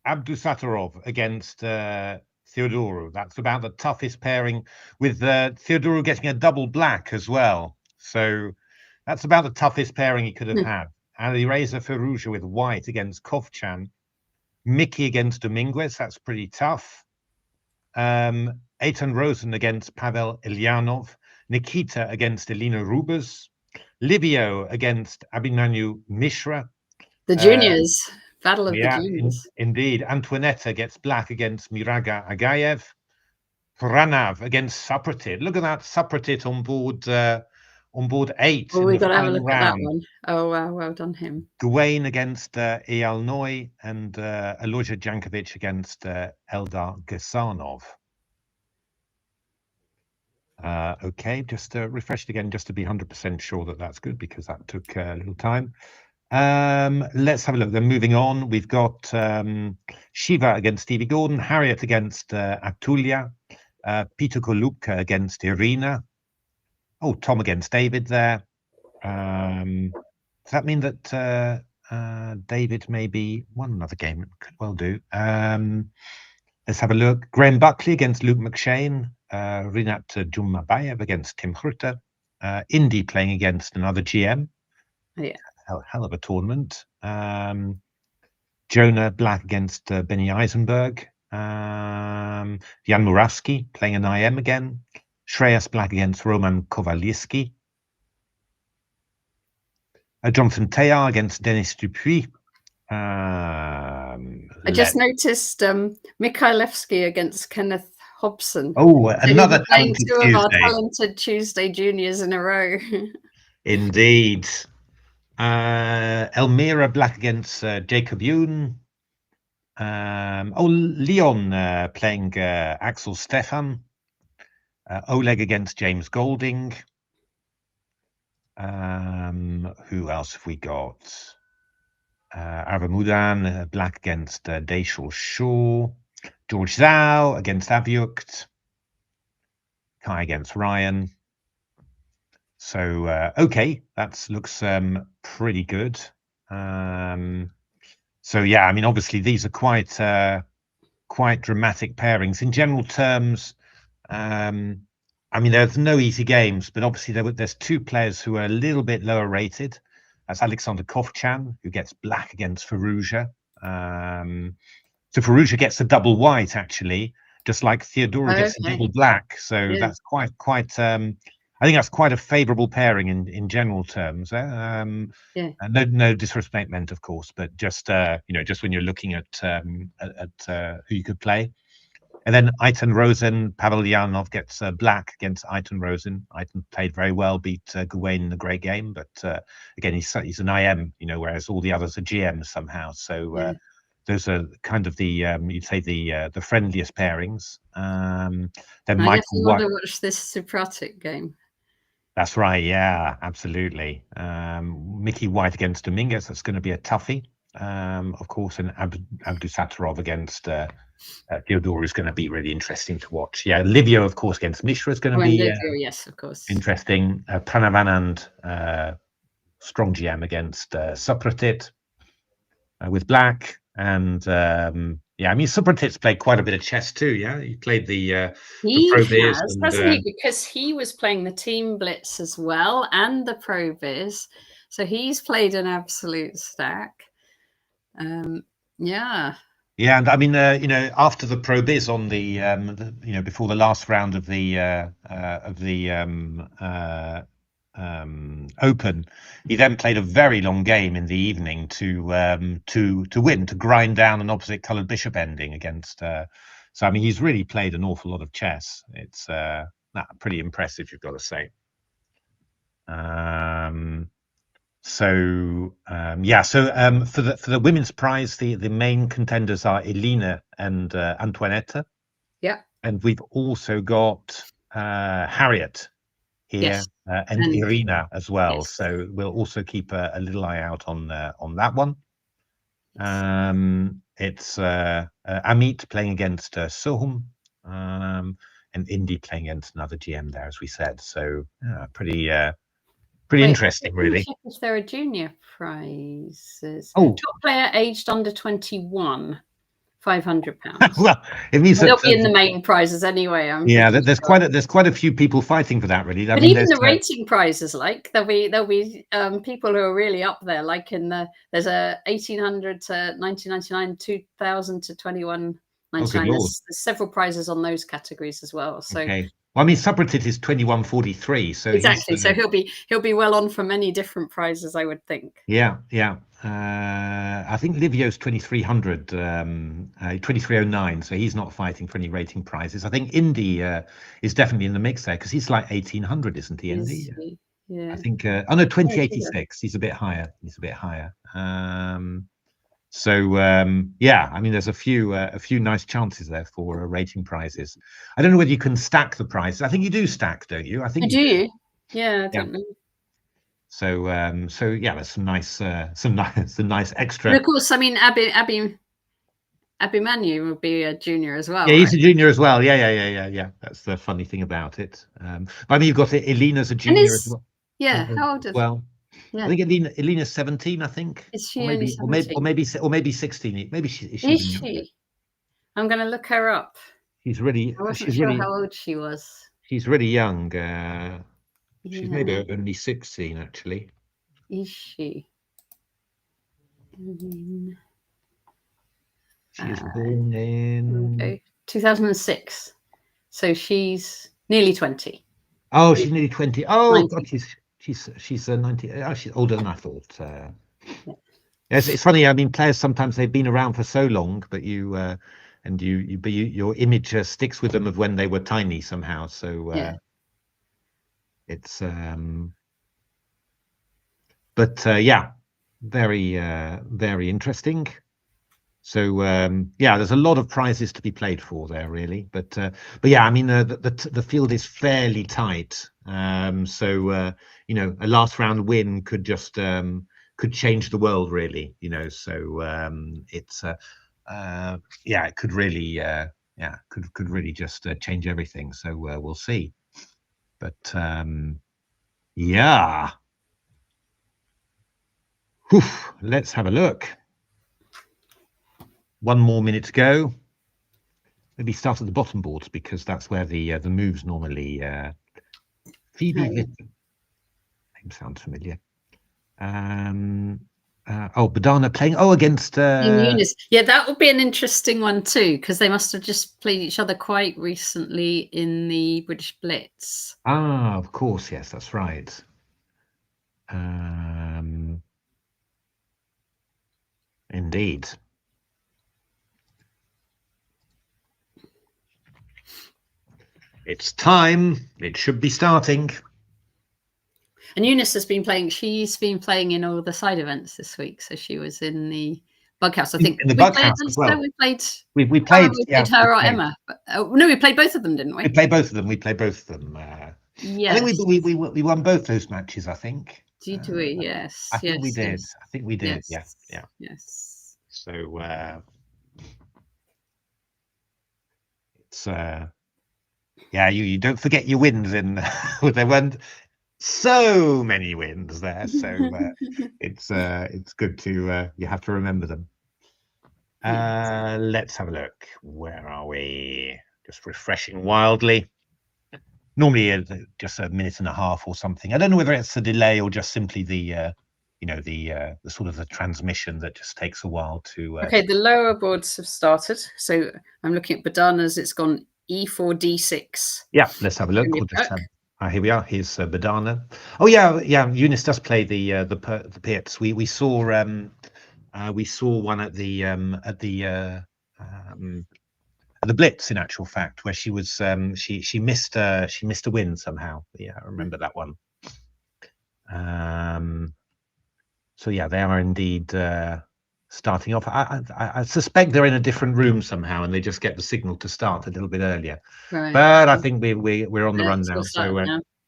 Abdusatorov against Theodoru. That's about the toughest pairing, with Theodoru getting a double black as well. So that's about the toughest pairing he could have had. And the Razer Firouzja with white against Kovchan. Mickey against Dominguez. That's pretty tough. Eitan Rosen against Pavel Ilyanov. Nikita against Elena Rubers. Livio against Abhinanyu Mishra. The juniors. Battle of the juniors. Indeed. Antoinetta gets black against Miraga Agayev. Pranav against Supratit. Look at that Supratit on board 8 Oh, in we the got to have a final look at that round. one. Oh, wow. Well done him. Gane against Eyal Noy, and Aloja Jankovic against Eldar Gasanov. Okay, just refresh it again just to be 100% sure that that's good, because that took a little time. Let's have a look. Then moving on, we've got Shiva against Stevie Gordon, Harriet against Atulia, Peter Kolubka against Irina. Oh, Tom against David there. Does that mean that David maybe won another game? It could well do. Let's have a look. Graham Buckley against Luke McShane. Rinat Jumabayev against Tim Hrutter. Indy playing against another GM. Oh, yeah. Hell of a tournament. Jonah Black against Benny Eisenberg. Jan Murawski playing an IM again. Shreas Black against Roman Kowalski. Jonathan Tayar against Denis Dupuis. I just noticed Mikhailevsky against Kenneth Hobson. Oh, so another playing talented two Tuesday. of our talented Tuesday juniors in a row. Indeed. Elmira Black against Jacob Yoon. Leon playing Axel Stefan. Oleg against James Golding. Who else have we got? Arvamudan Black against Daishal Shaw. George Zhao against Avyukt. Kai against Ryan. So, okay, that looks pretty good. So, yeah, I mean, obviously, these are quite dramatic pairings. In general terms, I mean, there's no easy games, but obviously there's two players who are a little bit lower rated. That's Alexander Kovchan, who gets black against Firouzja. So Firouzja gets a double white, actually, just like Theodora gets a double black. So that's quite I think that's quite a favourable pairing in general terms. No disrespect meant, of course, but just just when you're looking at who you could play. And then Eitan Rosen, Pavel Yanov gets black against Eitan Rosen. Eitan played very well, beat Gane in a great game, but again, he's an IM, whereas all the others are GMs somehow. So those are kind of the you'd say the friendliest pairings. Then I Michael guess you want to watch this Supratic game. That's right. Yeah, absolutely. Mickey White against Dominguez. That's going to be a toughie. Of course, and Abdusatorov against Theodora is going to be really interesting to watch. Yeah, Livio, of course, against Mishra is going to be Livio, yes, of course, interesting. Pranavanand, strong GM against Supratit with black. And yeah, I mean, Supratit's played quite a bit of chess too. Yeah, he played the Pro Viz, hasn't he? Because he was playing the Team Blitz as well and the Pro Viz, so he's played an absolute stack. Yeah. Yeah, and I mean, after the Pro Biz on the, before the last round of the Open, he then played a very long game in the evening to win, to grind down an opposite coloured bishop ending against. So I mean, he's really played an awful lot of chess. It's pretty impressive, you've got to say. So for the women's prize, the main contenders are Elena and Antoinetta. Yeah. And we've also got Harriet here, Yes. and Irina as well. Yes. So we'll also keep a little eye out on that one. It's Amit playing against Sohum, and Indy playing against another GM there, as we said. So pretty interesting, really. Check if there are junior prizes. Oh, top player aged under 21. £500. well, it means they'll that be in the main prizes anyway. there's quite a few people fighting for that, really. But even the rating prizes, like there'll be people who are really up there, like there's a 1800 to 1999, 2000 to 2199. There's several prizes on those categories as well. So okay. Well, I mean, Subratit is 2143, so exactly. So he'll be well on for many different prizes, I would think. Yeah. I think Livio's 2300, 2309, so he's not fighting for any rating prizes. I think Indy is definitely in the mix there because he's like 1800, isn't he, Indy? Yeah. I think. Oh no, 2086. He's a bit higher. So yeah, I mean, there's a few nice chances there for rating prizes. I don't know whether you can stack the prizes. I think you do stack, don't you? I think you do. Yeah, I don't know. So yeah, there's some nice extra. And of course, I mean, Abimanu will be a junior as well. Yeah, he's a junior as well. Yeah. That's the funny thing about it. But I mean, you've got Elena's a junior as well. Yeah, how old is? Well, yeah. I think Elena's 17. I think. Is she only 17? Or maybe 16. Maybe she is she? I'm going to look her up. She's really. I wasn't sure how old she was. She's really young. She's maybe only 16, actually. Is she? She's born in 2006, so she's nearly 20. Oh, she's nearly 20. Oh, 19. God, she's 90. Oh, she's older than I thought. It's funny. I mean, players sometimes they've been around for so long, but your image sticks with them of when they were tiny somehow. So it's but yeah, very interesting. So yeah, there's a lot of prizes to be played for there, really. But yeah, I mean, the field is fairly tight. So you know, a last round win could just could change the world, really. You know, so it's yeah, it could really could really just change everything. So we'll see. But yeah, whew, let's have a look. One more minute to go. Maybe start at the bottom boards because that's where the moves normally. Phoebe, name sounds familiar. Bodana playing against Eunice. Yeah, that would be an interesting one too because they must have just played each other quite recently in the British Blitz. Ah, of course, yes, that's right. Indeed. It's time. It should be starting. And Eunice has been playing. She's been playing in all the side events this week. So she was in the Bughouse. I think in the Bughouse as well. We played. We played her or Emma. No, we played both of them, didn't we? We played both of them. Yeah. I think we won both those matches. I think. Did we? Yes. I think we did. Yes. I think we did. Yes. Yeah. Yes. So it's yeah, you don't forget your wins in there weren't so many wins there, so it's good to you have to remember them. Let's have a look. Where are we? Just refreshing wildly. Normally just a minute and a half or something. I don't know whether it's a delay or just simply the you know, the sort of the transmission that just takes a while to okay, the lower boards have started, so I'm looking at Bodana's. It's gone E4 D6. Yeah, let's have a look. We'll just here we are. Here's Bodana. Oh yeah. Eunice does play the pits. We saw one at the Blitz, in actual fact, where she was she missed a win somehow. Yeah, I remember that one. So yeah, they are indeed starting off. I suspect they're in a different room somehow, and they just get the signal to start a little bit earlier. Right. But I think we're on the run now. So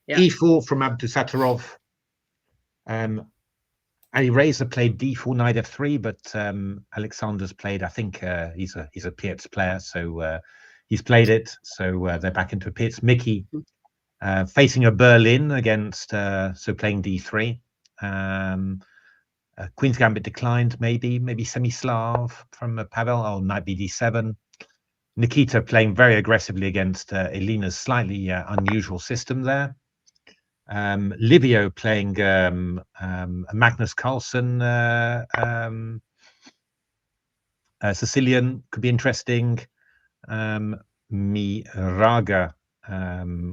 yeah. E4 from Abdusattorov. Ali Razer played D4 knight F3, but Alexander's played. I think he's a Pietz player, so he's played it. So they're back into Pietz. Mickey facing a Berlin against so playing D3. Queen's Gambit declined, maybe semi-Slav from Pavel. Oh, knight BD7. Nikita playing very aggressively against Elena's slightly unusual system there. Livio playing Magnus Carlsen, Sicilian, could be interesting. Miraga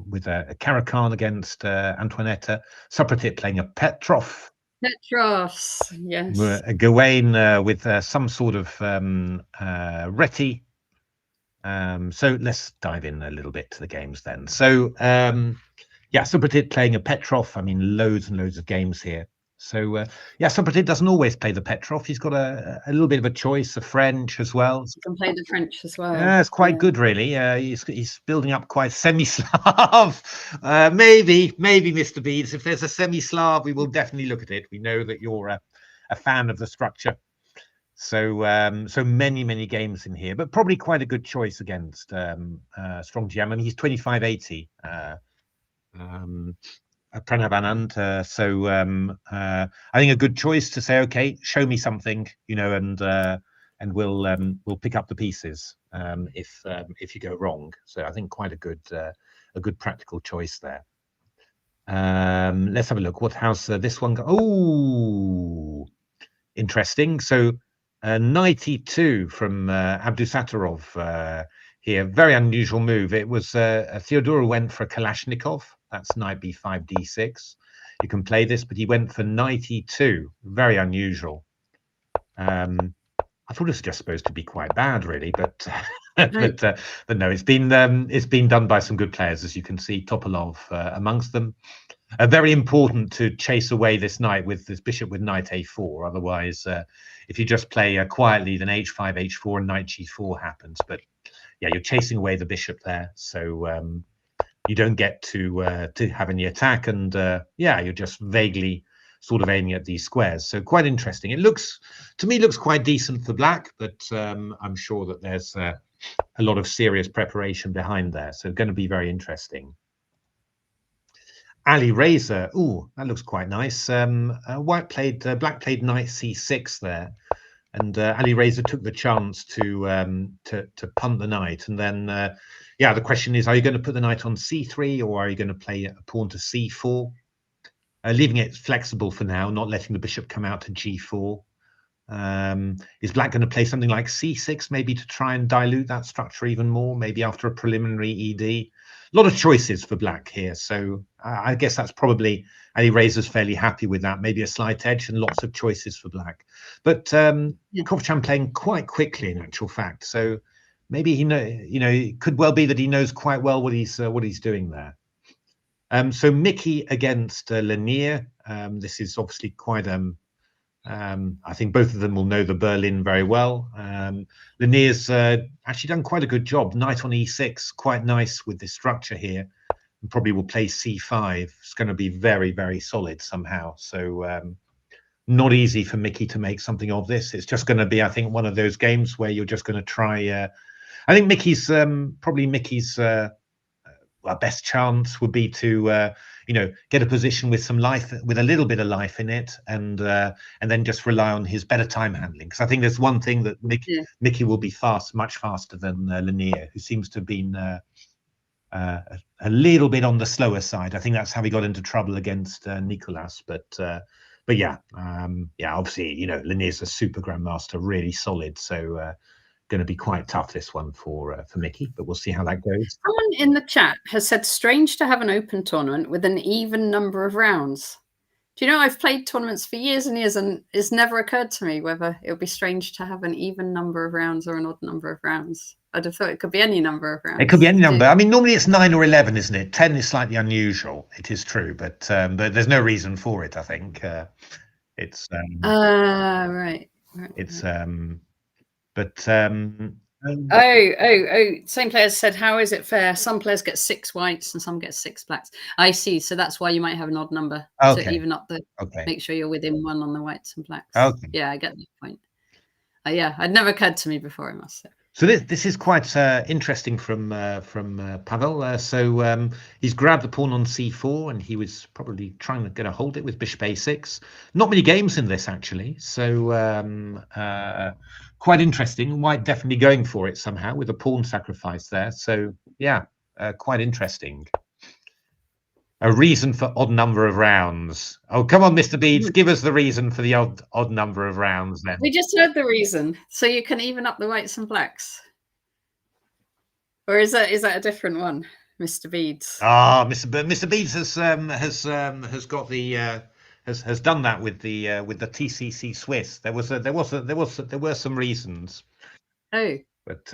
with a Caracan against Antoinetta. Supratit playing a Petrov. Petros, yes. Gawain with some sort of Reti. So let's dive in a little bit to the games then. So yeah, Supratit playing a Petrov. I mean, loads and loads of games here. So yeah, Supratit doesn't always play the Petrov. He's got a little bit of a choice, a French as well. He can play the French as well. Yeah, it's quite good, really. He's building up quite semi-Slav. Maybe, Mr. Beads. If there's a semi-Slav, we will definitely look at it. We know that you're a fan of the structure. So so many games in here, but probably quite a good choice against Strong GM. I mean, he's 2580. Pranav Anand. So I think a good choice to say, okay, show me something, you know, and we'll pick up the pieces if you go wrong. So I think quite a good practical choice there. Let's have a look. What house this one? Oh, interesting. So knight e2 from Abdusattorov here. Very unusual move. It was Theodora went for a Kalashnikov. That's knight b5 d6. You can play this, but he went for knight e2. Very unusual. I thought it was just supposed to be quite bad, really, but but no, it's been done by some good players, as you can see. Topolov amongst them. Very important to chase away this knight with this bishop with knight a4. Otherwise, if you just play quietly, then h5, h4, and knight g4 happens. But yeah, you're chasing away the bishop there, so you don't get to have any attack, and yeah, you're just vaguely sort of aiming at these squares. So quite interesting. It looks, to me, looks quite decent for black, but I'm sure that there's a lot of serious preparation behind there. So going to be very interesting. Ali Razer, ooh, that looks quite nice. Black played knight c6 there, and Ali Razer took the chance to punt the knight, and then yeah, the question is, are you going to put the knight on c3, or are you going to play a pawn to c4? Leaving it flexible for now, not letting the bishop come out to g4. Is black going to play something like c6, maybe to try and dilute that structure even more, maybe after a preliminary ED? A lot of choices for black here, so I guess that's probably, Ali Razer's fairly happy with that. Maybe a slight edge and lots of choices for black. But Kovchan playing quite quickly, in actual fact, so maybe he it could well be that he knows quite well what he's doing there. So Mickey against Lanier. This is obviously quite I think both of them will know the Berlin very well. Lanier's actually done quite a good job. Knight on e6, quite nice with this structure here. And probably will play c5. It's going to be very solid somehow. So not easy for Mickey to make something of this. It's just going to be, I think, one of those games where you're just going to try. I think Mickey's probably Mickey's best chance would be to get a position with some life, with a little bit of life in it, and then just rely on his better time handling. Because I think there's one thing that Mickey will be much faster than Lanier, who seems to have been a little bit on the slower side. I think that's how he got into trouble against Nicolas. But yeah, obviously, Lanier's a super grandmaster, really solid. So going to be quite tough, this one for Mickey, but we'll see how that goes. Someone in the chat has said, strange to have an open tournament with an even number of rounds. Do you know, I've played tournaments for years and years, and it's never occurred to me whether it would be strange to have an even number of rounds or an odd number of rounds. I'd have thought it could be any number of rounds. It could be any number. I mean, normally it's 9 or 11, isn't it? 10 is slightly unusual. It is true, but there's no reason for it, I think. It's right. It's but Same players said, how is it fair? Some players get 6 whites and some get 6 blacks. I see. So that's why you might have an odd number to even up the. Make sure you're within 1 on the whites and blacks. Yeah, I get the point. Yeah, it never occurred to me before, I must say. So this is quite interesting from Pavel. So he's grabbed the pawn on c4, and he was probably trying to get a hold it with bishop a6. Not many games in this actually, so quite interesting. White definitely going for it somehow with a pawn sacrifice there. So yeah, quite interesting. A reason for odd number of rounds. Oh, come on, Mr. Beads, give us the reason for the odd number of rounds then. We just heard the reason. So you can even up the whites and blacks. Or is that a different one, Mr. Beads? Ah, Mr. Beads has got the has done that with the TCC Swiss. There were some reasons. Oh. But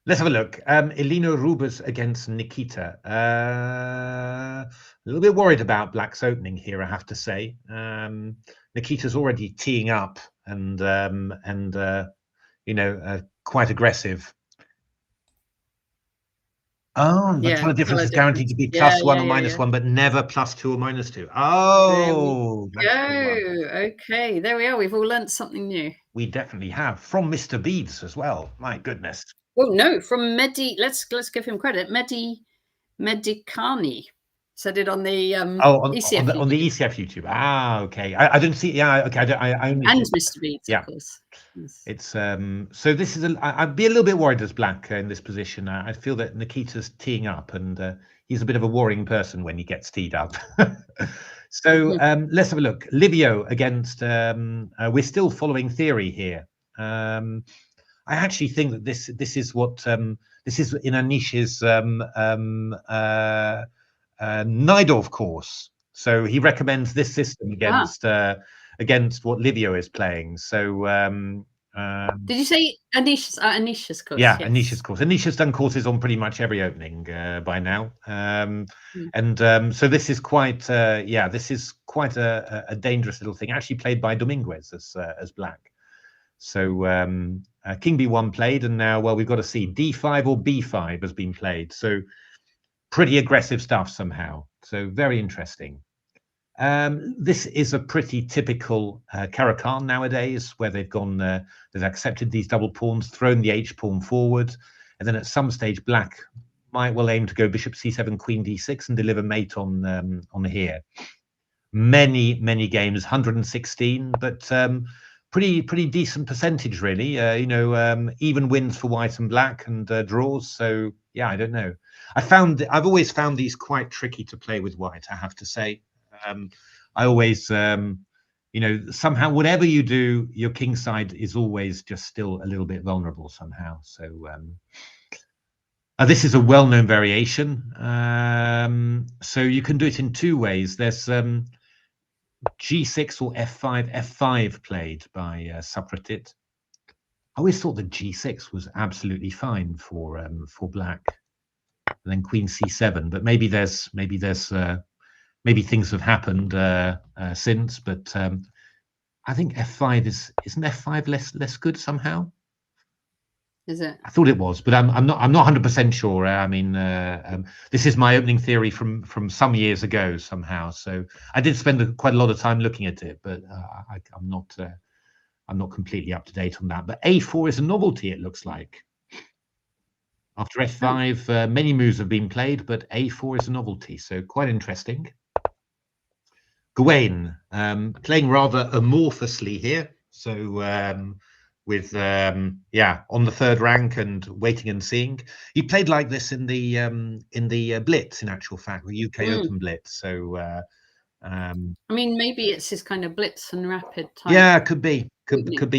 let's have a look. Elino Rubers against Nikita. A little bit worried about Black's opening here, I have to say. Nikita's already teeing up and quite aggressive. Oh, the color difference is guaranteed to be +1 or -1, but never +2 or -2. Oh, okay. There we are. We've all learnt something new. We definitely have, from Mr. Beads as well. My goodness. Well, no, from Medi. Let's give him credit. Medicani said it on the ECF on the ECF YouTube. Ah, okay. I didn't see. Yeah, okay. I only and Mr. Beads, of course. Yes. It's so this is I'd be a little bit worried as Black in this position. I feel that Nikita's teeing up, and he's a bit of a worrying person when he gets teed up. So let's have a look. Livio against. We're still following theory here. I actually think that this is what this is in Anish's Naidov course. So he recommends this system against what Livio is playing. So did you say Anisha's course? Yeah, yes. Anisha's course. Anisha's done courses on pretty much every opening by now. So this is quite this is quite a dangerous little thing, actually played by Dominguez as Black. So King B1 played, and now, well, we've got to see D5 or B5 has been played. So pretty aggressive stuff somehow. So very interesting. This is a pretty typical Caracan nowadays, where they've gone, they've accepted these double pawns, thrown the H pawn forward, and then at some stage Black might well aim to go bishop c7, queen d6, and deliver mate on here. Many games, 116, but pretty decent percentage, really. Even wins for white and black, and draws. So yeah, I don't know. I've always found these quite tricky to play with white, I have to say. I always, somehow whatever you do, your king side is always just still a little bit vulnerable somehow. So this is a well-known variation. So you can do it in 2 ways. There's G6 or F5 played by Supratit. I always thought that G6 was absolutely fine for Black, and then Queen C7. But maybe things have happened since. But I think F5 isn't F5 less good somehow? Is it? I thought it was, but I'm not 100% sure. I mean, this is my opening theory from some years ago somehow. So I did spend quite a lot of time looking at it, but I'm not completely up to date on that. But A4 is a novelty, it looks like. After F5, many moves have been played, but A4 is a novelty, so quite interesting. Gane playing rather amorphously here, so with on the 3rd rank and waiting and seeing. He played like this in the Blitz, in actual fact, the UK Open Blitz. So I mean, maybe it's his kind of blitz and rapid type. Yeah, could be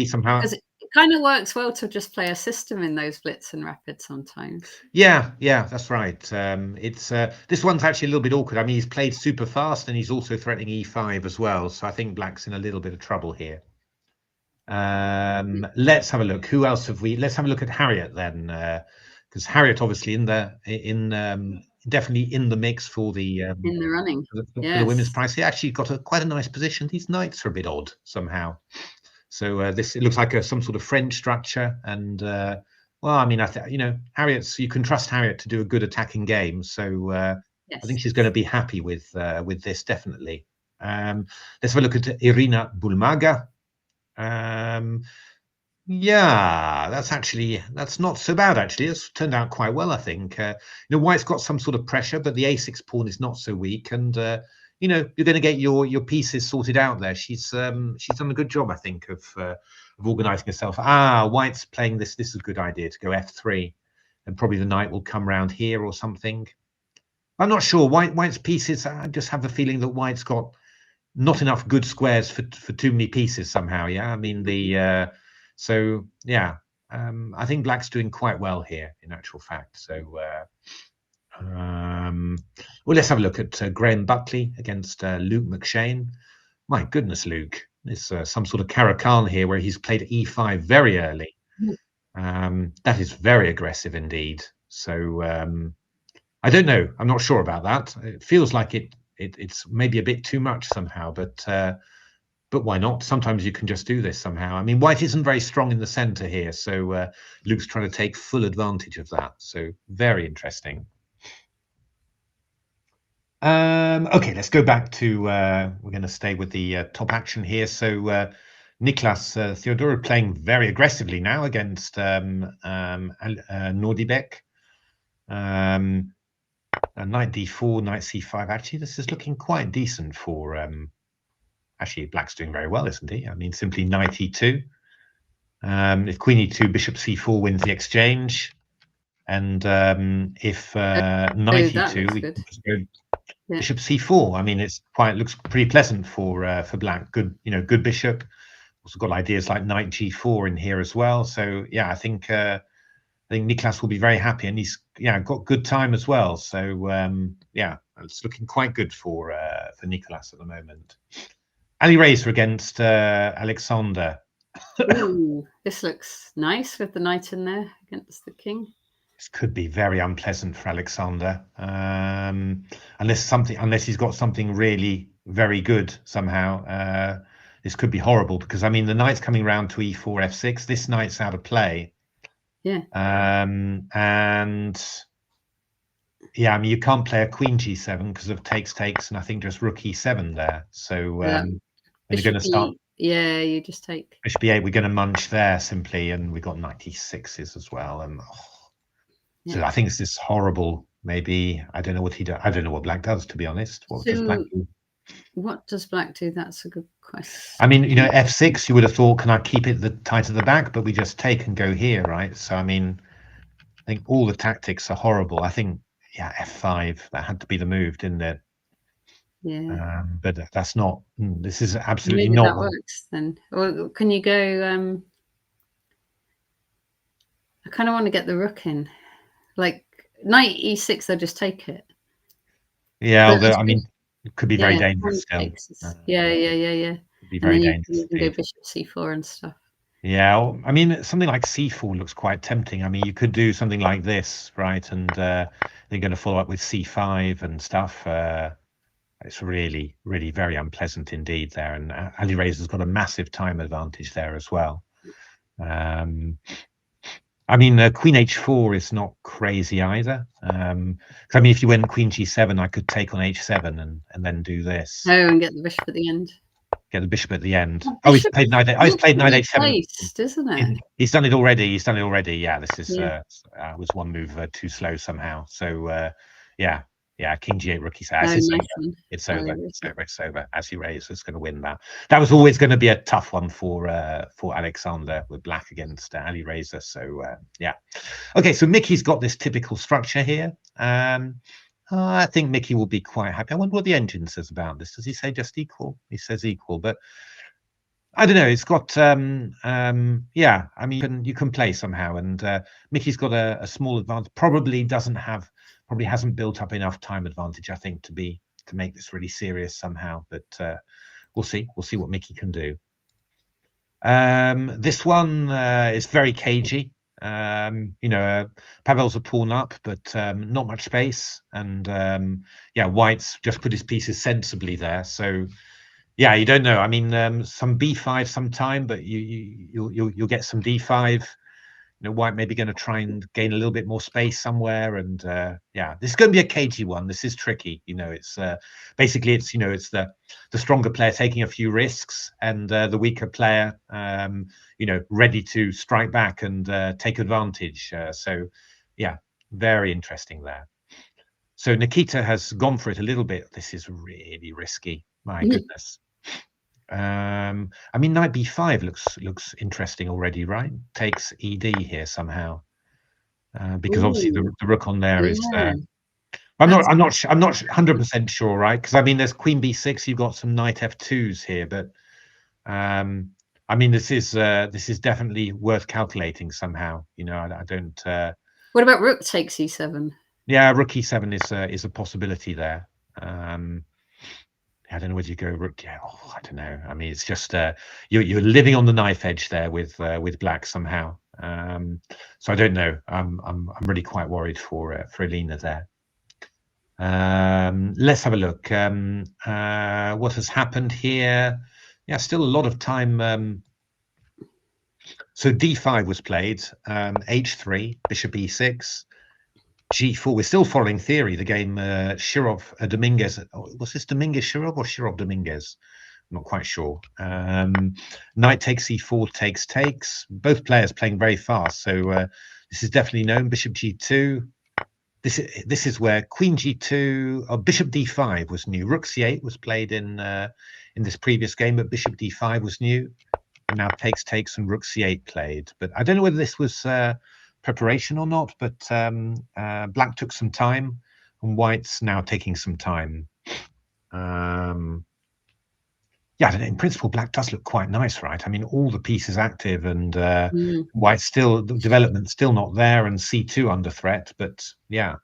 somehow. Because it kind of works well to just play a system in those blitz and rapid sometimes. Yeah, that's right. It's this one's actually a little bit awkward. I mean, he's played super fast, and he's also threatening E5 as well. So I think Black's in a little bit of trouble here. Let's have a look. Who else have we? Let's have a look at Harriet then, because Harriet obviously definitely in the mix for the in the running for the women's prize. He actually got quite a nice position. These knights are a bit odd somehow. So this, it looks like some sort of French structure. And well, I mean, Harriet's, you can trust Harriet to do a good attacking game. So Yes. I think she's going to be happy with this, definitely. Let's have a look at Irina Bulmaga. Yeah, that's not so bad, actually. It's turned out quite well, I think. White's got some sort of pressure, but the a6 pawn is not so weak, and you're going to get your pieces sorted out there. She's done a good job, I think, of organizing herself. White's playing this. This is a good idea, to go f3, and probably the knight will come round here or something. I'm not sure. White's pieces, I just have the feeling that White's got not enough good squares for too many pieces somehow. Yeah, I mean so yeah, I think Black's doing quite well here, in actual fact. So well, let's have a look at Graham Buckley against Luke McShane. My goodness, Luke, there's some sort of Caracal here where he's played e5 very early. That is very aggressive indeed. So I don't know. I'm not sure about that. It feels like it's maybe a bit too much somehow, but why not? Sometimes you can just do this somehow. I mean, White isn't very strong in the center here, so Luke's trying to take full advantage of that. So very interesting. Okay, let's go back to, we're going to stay with the top action here. So Niklas Theodorou playing very aggressively now against Nordibek. Knight d4, knight c5. Actually, this is looking quite decent for... actually, Black's doing very well, isn't he? I mean, simply knight e2. If queen e2, bishop c4 wins the exchange. And if knight e2, we can just go bishop c4. I mean, looks pretty pleasant for Black. Good, good bishop. Also got ideas like knight g4 in here as well. So yeah, I think Niklas will be very happy, and he's got good time as well. So yeah, it's looking quite good for Niklas at the moment. Ali Razer against Alexander. Ooh, this looks nice with the knight in there against the king. This could be very unpleasant for Alexander, unless he's got something really very good somehow. This could be horrible, because I mean the knight's coming round to e4, f6. This knight's out of play. Yeah. And yeah, I mean you can't play a queen g7 because of takes, and I think just rook e7 there. So you're going to start. Yeah, you just take bishop e8. We're going to munch there simply, and we've got knight e6s as well. And so I think this is horrible. Maybe I don't know what he does. I don't know what Black does, to be honest. What does Black do? What does Black do? That's a good question. I mean, f6. You would have thought, can I keep it tight at the back? But we just take and go here, right? So I mean, I think all the tactics are horrible. I think f5. That had to be the move, didn't it? Yeah. But that's not. This is absolutely Maybe not. That works then. Or can you go? I kind of want to get the rook in, like knight e6. They'll just take it. Yeah, although I mean, it could be very dangerous still. Yeah. It'd be very dangerous. You can go bishop c4 and stuff. Yeah, I mean, something like c4 looks quite tempting. I mean, you could do something like this, right? And they're going to follow up with c5 and stuff. It's really, really very unpleasant indeed there. And Ali Razer's got a massive time advantage there as well. I mean, queen h4 is not crazy either. I mean, if you went queen g7, I could take on h7 and then do this. Oh, and get the bishop at the end. Get the bishop at the end. Oh, he's played knight. Oh, he's played knight h7. Placed, isn't it? He's done it already. Yeah, this is was one move too slow somehow. So yeah, king g8, rook e7. It's over. It's over. As he raises, it's going to win that. That was always going to be a tough one for Alexander, with Black against Ali Razer. So yeah. Okay, so Mickey's got this typical structure here. I think Mickey will be quite happy. I wonder what the engine says about this. Does he say just equal? He says equal, but I don't know. It's got yeah. I mean, you can play somehow, and Mickey's got a small advantage. Probably hasn't built up enough time advantage, I think, to make this really serious somehow. But we'll see. We'll see what Mickey can do. This one is very cagey. Pavel's a pawn up, but not much space. And yeah, White's just put his pieces sensibly there. So Yeah, you don't know. I mean, some b5 sometime, but you'll get some d5. White maybe going to try and gain a little bit more space somewhere, and yeah, this is going to be a cagey one. This is tricky. It's basically it's the stronger player taking a few risks, and the weaker player, ready to strike back and take advantage. So, yeah, very interesting there. So Nikita has gone for it a little bit. This is really risky. My goodness. I mean, knight b5 looks interesting already, right? Takes ed here somehow, because obviously the rook on there is. I'm not 100% sure, right? Because I mean, there's queen b6. You've got some knight f2s here, but I mean, this is definitely worth calculating somehow. I don't. What about rook takes e7? Yeah, rook e7 is a possibility there. I don't know whether you go rook. Yeah, I don't know. I mean, it's just you're living on the knife edge there with black somehow. So I don't know. I'm really quite worried for Alina there. Let's have a look. What has happened here? Yeah, still a lot of time. So d5 was played. H3, bishop e6. G4. We're still following theory. The game Shirov Dominguez. Was this Dominguez Shirov or Shirov Dominguez? I'm not quite sure. Knight takes e4, takes. Both players playing very fast. So this is definitely known. Bishop g2. This is where Queen g2 or Bishop d5 was new. Rook c8 was played in this previous game, but Bishop d5 was new. And now takes and Rook c8 played. But I don't know whether this was preparation or not, but black took some time and white's now taking some time. Yeah, I don't know, in principle black does look quite nice, right? I mean, all the pieces active, and white's still, the development's still not there, and c2 under threat, but yeah,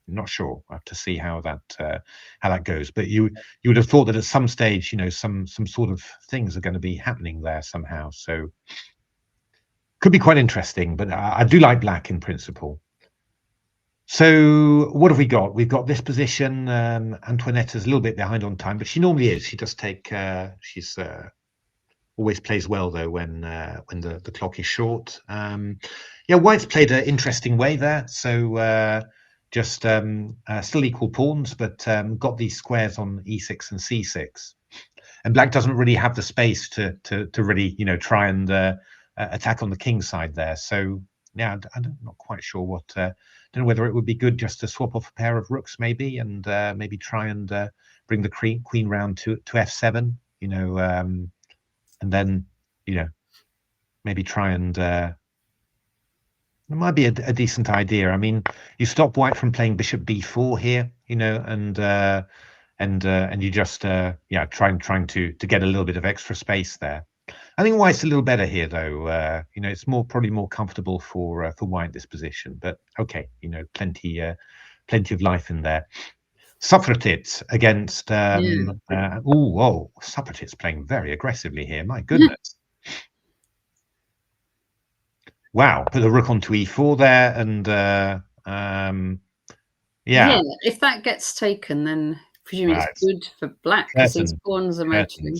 I'm not sure. I have to see how that goes. But you would have thought that at some stage, some sort of things are going to be happening there somehow. So could be quite interesting, but I do like black in principle. So what have we got? We've got this position. Antoinetta's a little bit behind on time, but she normally is. She does take. She's always plays well though when the clock is short. Yeah, white's played an interesting way there. So just still equal pawns, but got these squares on e6 and c6, and black doesn't really have the space to really try and attack on the king side there. So yeah, I'm not quite sure what. Don't know whether it would be good just to swap off a pair of rooks maybe, and maybe try and bring the queen round to f7. And then maybe try and. It might be a decent idea. I mean, you stop white from playing bishop b4 here, and you just trying to get a little bit of extra space there. I think white's a little better here, though. It's probably more comfortable for white this position. But okay, plenty of life in there. Socrates against Socrates playing very aggressively here. My goodness. Wow, put the rook onto e4 there, and yeah. If that gets taken, then presumably it's good for black because these pawns are mounting.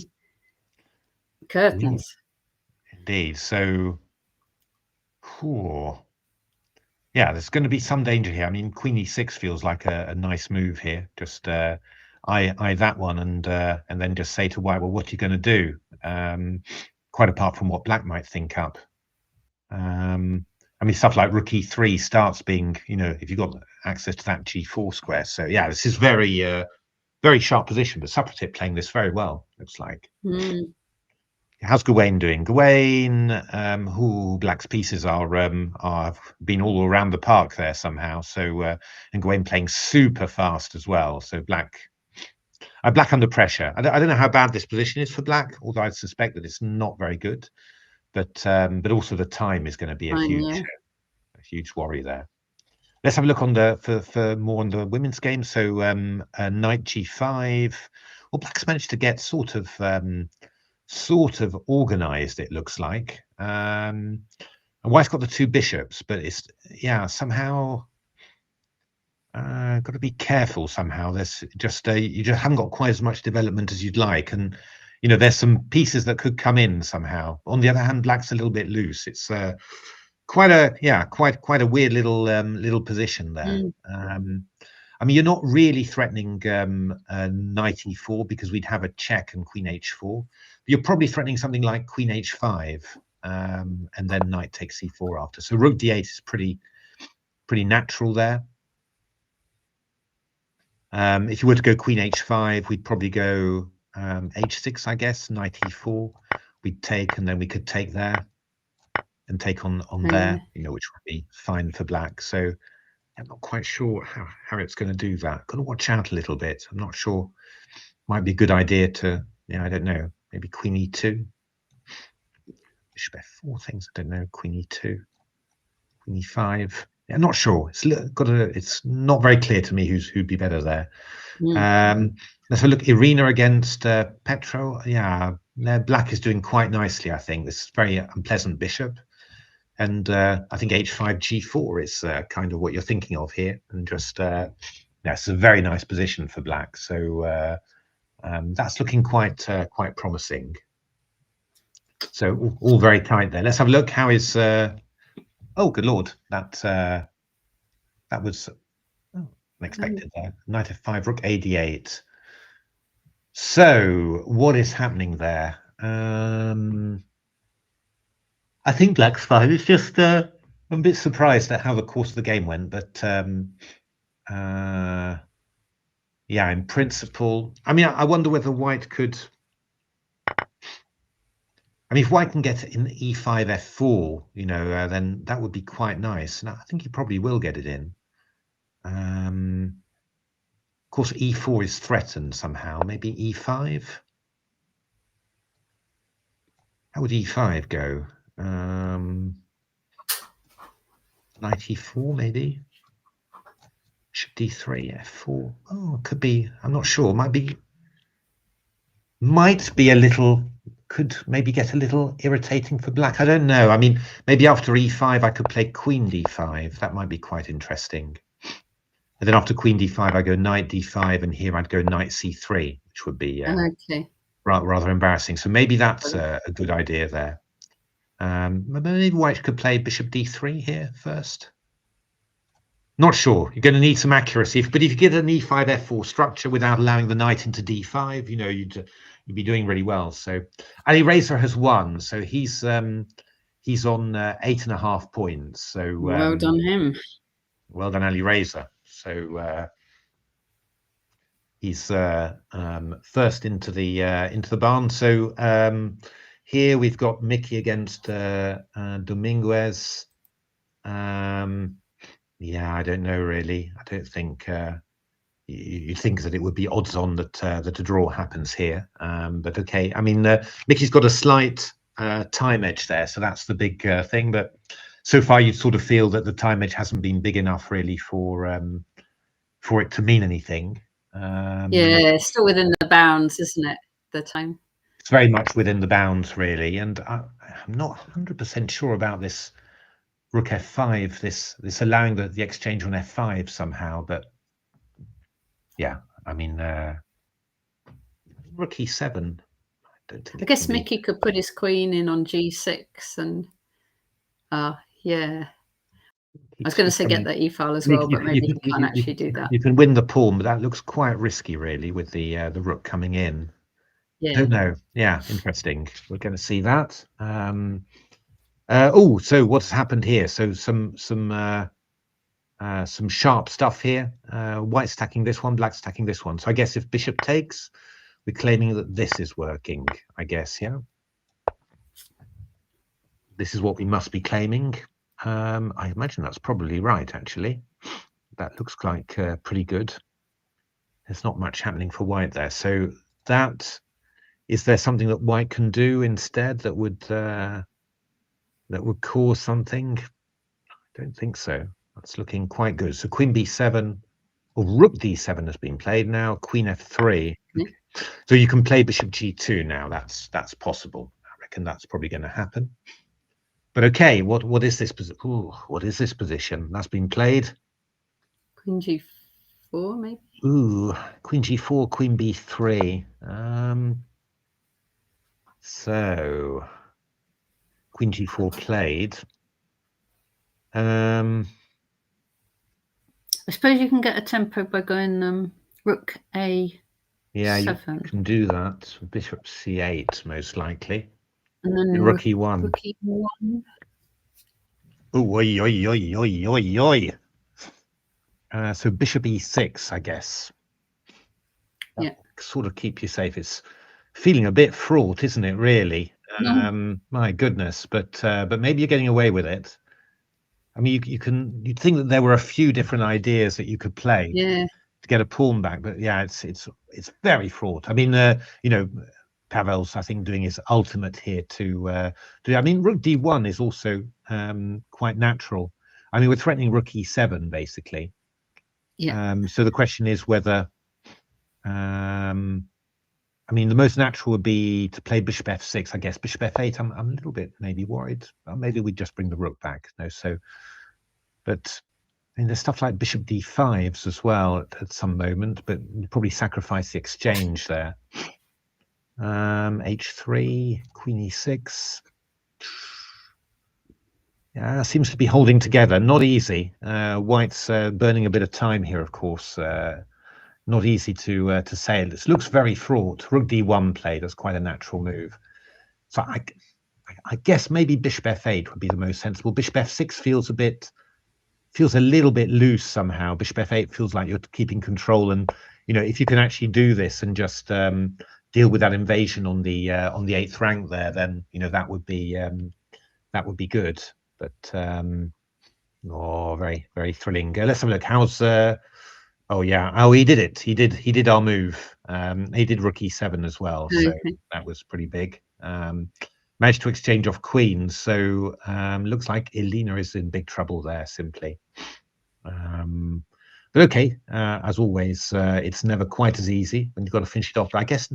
Curtains. Indeed. So, yeah, there's going to be some danger here. I mean, queen e6 feels like a nice move here. Just eye that one, and then just say to white, well, what are you going to do? Quite apart from what black might think up. I mean, stuff like rook e3 starts being, if you've got access to that g4 square. So yeah, this is very, very sharp position. But Socrates playing this very well, looks like. How's Gane doing? Gane, black's pieces are been all around the park there somehow. So and Gane playing super fast as well. So black under pressure. I don't know how bad this position is for black, although I suspect that it's not very good. But also the time is going to be a huge worry there. Let's have a look on for more on the women's game. So knight g5. Well, black's managed to get sort of organized, it looks like. And white's got the two bishops, but it's somehow got to be careful somehow. There's just you just haven't got quite as much development as you'd like, and you know, there's some pieces that could come in somehow. On the other hand, black's a little bit loose. It's quite a weird little position there. I mean, you're not really threatening knight e4 because we'd have a check and queen h4. You're probably threatening something like queen h5 and then knight takes c4 after. So rook d8 is pretty natural there. If you were to go queen h5, we'd probably go h6, I guess, knight e4. We'd take, and then we could take there and take on there, you know, which would be fine for black. So I'm not quite sure how it's going to do that. Got to watch out a little bit. I'm not sure. Might be a good idea to, yeah, I don't know, maybe queen e2. Bishop f4 things, I don't know, queen e2, queen e5. Yeah, I'm not sure. It's not very clear to me who'd be better there. Let's have a look. Irina against Petro. Yeah, black is doing quite nicely, I think. This very unpleasant bishop. And I think h5, g4 is kind of what you're thinking of here. And just, yeah, it's a very nice position for black. So that's looking quite promising. So all very tight there. Let's have a look. How is... oh, good Lord. That was unexpected there. Knight f5, rook a8. So what is happening there? I think black's fine. It's just I'm a bit surprised at how the course of the game went, but yeah, in principle, I mean, I wonder whether white could. I mean, if white can get in e5 f4, you know, then that would be quite nice, and I think he probably will get it in. Of course, e4 is threatened somehow. Maybe e5. How would e5 go? Knight e4 maybe. Bishop d3 f4. Oh, it could be. I'm not sure. Might be a little. Could maybe get a little irritating for black. I don't know. I mean, maybe after e5 I could play queen d5. That might be quite interesting. And then after queen d5 I go knight d5, and here I'd go knight c3, which would be rather embarrassing. So maybe that's a good idea there. Maybe white could play bishop d3 here first. Not sure. You're going to need some accuracy, but if you get an e5 f4 structure without allowing the knight into d5, you know, you'd be doing really well. So Ali Razer has won, so he's on 8.5 points. So well done him. Well done, Ali Razer. So he's first into the barn. So here we've got Mickey against Dominguez. Yeah, I don't know really. I don't think you think that it would be odds on that that a draw happens here. But okay, I mean, Mickey's got a slight time edge there, so that's the big thing. But so far, you sort of feel that the time edge hasn't been big enough really for it to mean anything. Yeah, it's still within the bounds, isn't it? The time. It's very much within the bounds, really, and I'm not 100% sure about this rook f5. This allowing the exchange on f5 somehow, but yeah, I mean, rook e7. I guess Mickey could put his queen in on g6 and yeah. I was going to say get that e-file as well, but maybe he can't actually do that. You can win the pawn, but that looks quite risky, really, with the rook coming in. Yeah. Don't know. Yeah, interesting. We're going to see that. Oh, so what's happened here? So some sharp stuff here. White stacking this one, black stacking this one. So I guess if bishop takes, we're claiming that this is working, I guess, yeah? This is what we must be claiming. I imagine that's probably right, actually. That looks like pretty good. There's not much happening for white there. So that, is there something that white can do instead that would cause something? I don't think so. That's looking quite good. So queen b7, or rook d7 has been played now. Queen f3. Okay. So you can play bishop g2 now. That's possible. I reckon that's probably going to happen. But okay, what is this position? What is this position? That's been played. Queen g4, maybe. Ooh, queen g4, queen b3. So queen g4 played. I suppose you can get a tempo by going rook a7. Yeah, you can do that. Bishop c8 most likely. And then rook e1. Rook e1. Oh, oi, oi, oi, oi, oi, oi. So bishop e6, I guess. Yeah. Sort of keep you safe. It's feeling a bit fraught, isn't it? Really. No. My goodness, but maybe you're getting away with it. I mean, you'd think that there were a few different ideas that you could play. Yeah. To get a pawn back, but yeah, it's very fraught. I mean, you know, Pavel's I think doing his ultimate here to do. I mean, rook d1 is also quite natural. I mean, we're threatening rook e7 basically. Yeah. So the question is whether, I mean, the most natural would be to play bishop f6. I guess bishop f8. I'm a little bit maybe worried. Well, maybe we just bring the rook back. No, so, but. I mean, there's stuff like bishop d5s as well at some moment, but you probably sacrifice the exchange there. H3, queen e6. Yeah, seems to be holding together. Not easy. White's burning a bit of time here, of course. Not easy to say. This looks very fraught. Rook d1 played as quite a natural move. So I guess maybe bishop f8 would be the most sensible. Bishop f6 feels a little bit loose somehow. Bishop f8 feels like you're keeping control, and you know, if you can actually do this and just deal with that invasion on the 8th rank there, then you know that would be good. But very, very thrilling. Let's have a look. How's oh yeah, oh he did it. He did our move. He did rook e7 as well, so that was pretty big. Managed to exchange off queens, so looks like Elena is in big trouble there simply. But okay, as always, it's never quite as easy when you've got to finish it off. But I guess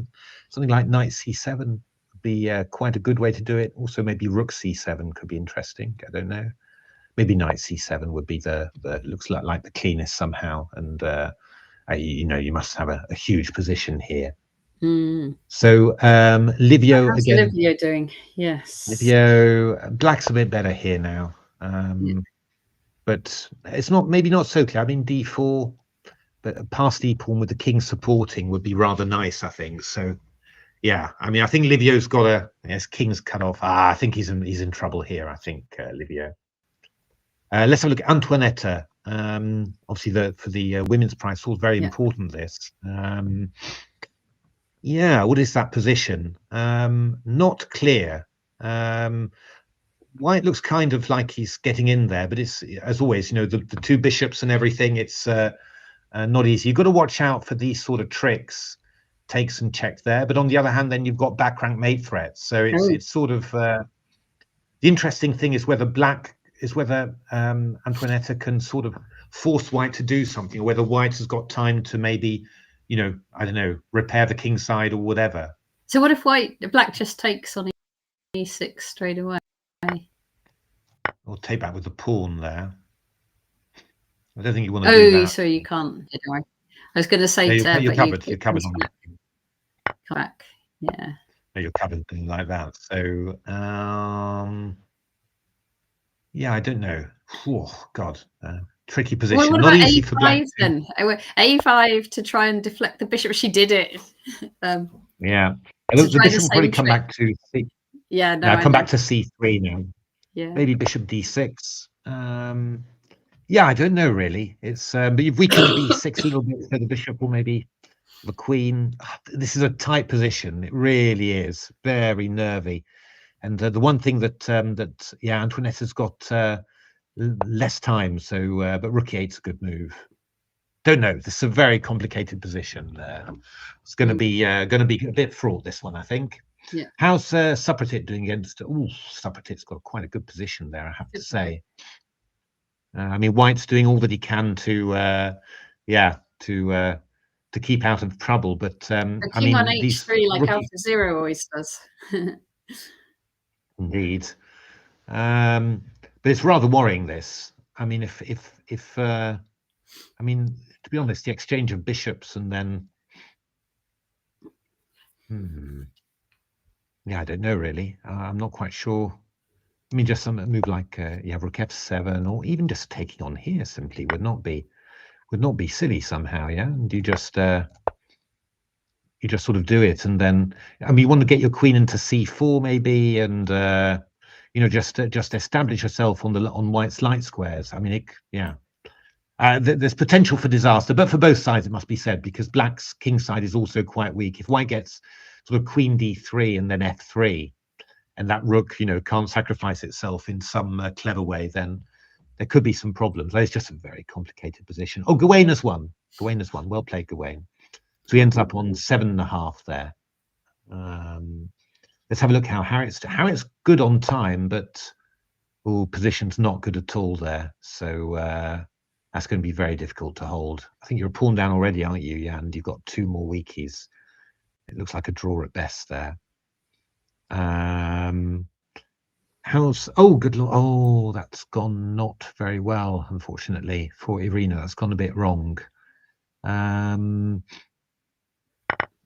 something like knight c7 would be quite a good way to do it. Also, maybe rook c7 could be interesting. I don't know. Maybe knight c7 would be the looks like the cleanest somehow. And you know, you must have a huge position here. So Livio How's again. Livio doing? Yes. Livio, black's a bit better here now. But it's maybe not so clear. I mean, d4, but a past d pawn with the king supporting would be rather nice, I think. So, yeah, I mean, I think Livio's got his king's cut off. I think he's in trouble here. I think Livio. Let's have a look at Antoinetta. Obviously, for the women's prize, was very important. This. Yeah, what is that position? Not clear. White looks kind of like he's getting in there, but it's, as always, you know, the two bishops and everything, it's not easy. You've got to watch out for these sort of tricks, takes and check there. But on the other hand, then you've got back rank mate threats. So it's sort of the interesting thing is whether Antoinetta can sort of force White to do something, or whether White has got time to maybe, you know, I don't know, repair the king side or whatever. So what if black just takes on e6 straight away? Or take back with the pawn there. I don't think you want to do that. Oh, so you can't. I was going to say, no, you're covered. You're covered on that. Back. Yeah. No, you're covered like that. So, yeah, I don't know. Oh God, tricky position. Well, not easy for black. Then a5 to try and deflect the bishop. She did it. Yeah, the bishop will probably come back to C. Yeah, no, come back to c3 now. Yeah, maybe bishop d6. Yeah, I don't know really. It's but if we can b6 a little bit, so the bishop will maybe the queen. This is a tight position. It really is very nervy. And the one thing that Antoinetta's got less time. So, but rook e8's a good move. Don't know. This is a very complicated position. It's going to be a bit fraught, this one, I think. Yeah. How's Supratit doing against? Oh, Supratit's got quite a good position there, I have to say. I mean, White's doing all that he can to keep out of trouble. But I mean, on h3 like AlphaZero always does. Indeed. But it's rather worrying, this. I mean, if I mean, to be honest, the exchange of bishops and then Yeah, I don't know really. I'm not quite sure. I mean, just some move like rook f7, or even just taking on here simply would not be silly somehow. Yeah, and you just sort of do it, and then I mean, you want to get your queen into c4 maybe, and just establish yourself on white's light squares. I mean, there's potential for disaster, but for both sides it must be said, because black's king side is also quite weak. If white gets sort of queen d3 and then f3, and that rook, can't sacrifice itself in some clever way, then there could be some problems. It's just a very complicated position. Oh, Gane has won. Well played, Gane. So he ends up on 7.5 there. Let's have a look how Harriet's good on time, but position's not good at all there. So that's going to be very difficult to hold. I think you're a pawn down already, aren't you? Yeah, and you've got 2 more weakies. It looks like a draw at best there. How's good lord? Oh, that's gone not very well, unfortunately, for Irina. That's gone a bit wrong.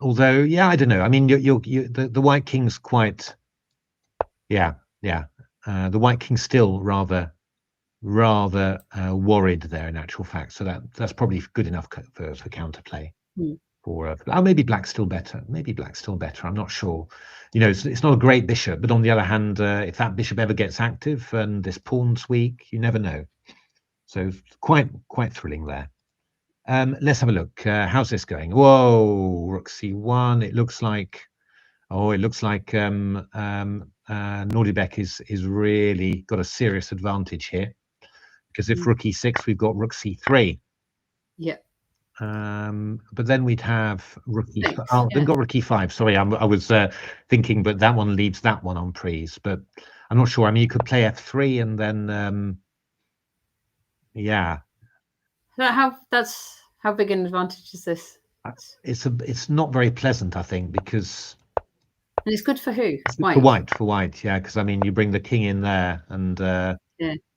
Although, yeah, I don't know. I mean, the white king's quite, the white king's still rather worried there in actual fact. So that's probably good enough for counterplay. For maybe black's still better. I'm not sure. It's not a great bishop, but on the other hand, if that bishop ever gets active and this pawn's weak, you never know. So quite thrilling there. Let's have a look. How's this going? Whoa, rook c1. It looks like Nordebek is really got a serious advantage here, because if rook e6, we've got rook c3. Yeah. But then we'd have rook e5. Oh, then got rook e5. Sorry, I was thinking, but that one leaves that one on prise. But I'm not sure. I mean, you could play f3 and then, yeah. How big an advantage is this? It's not very pleasant, I think, because. And it's good for who? White. For white, yeah. Because I mean, you bring the king in there, and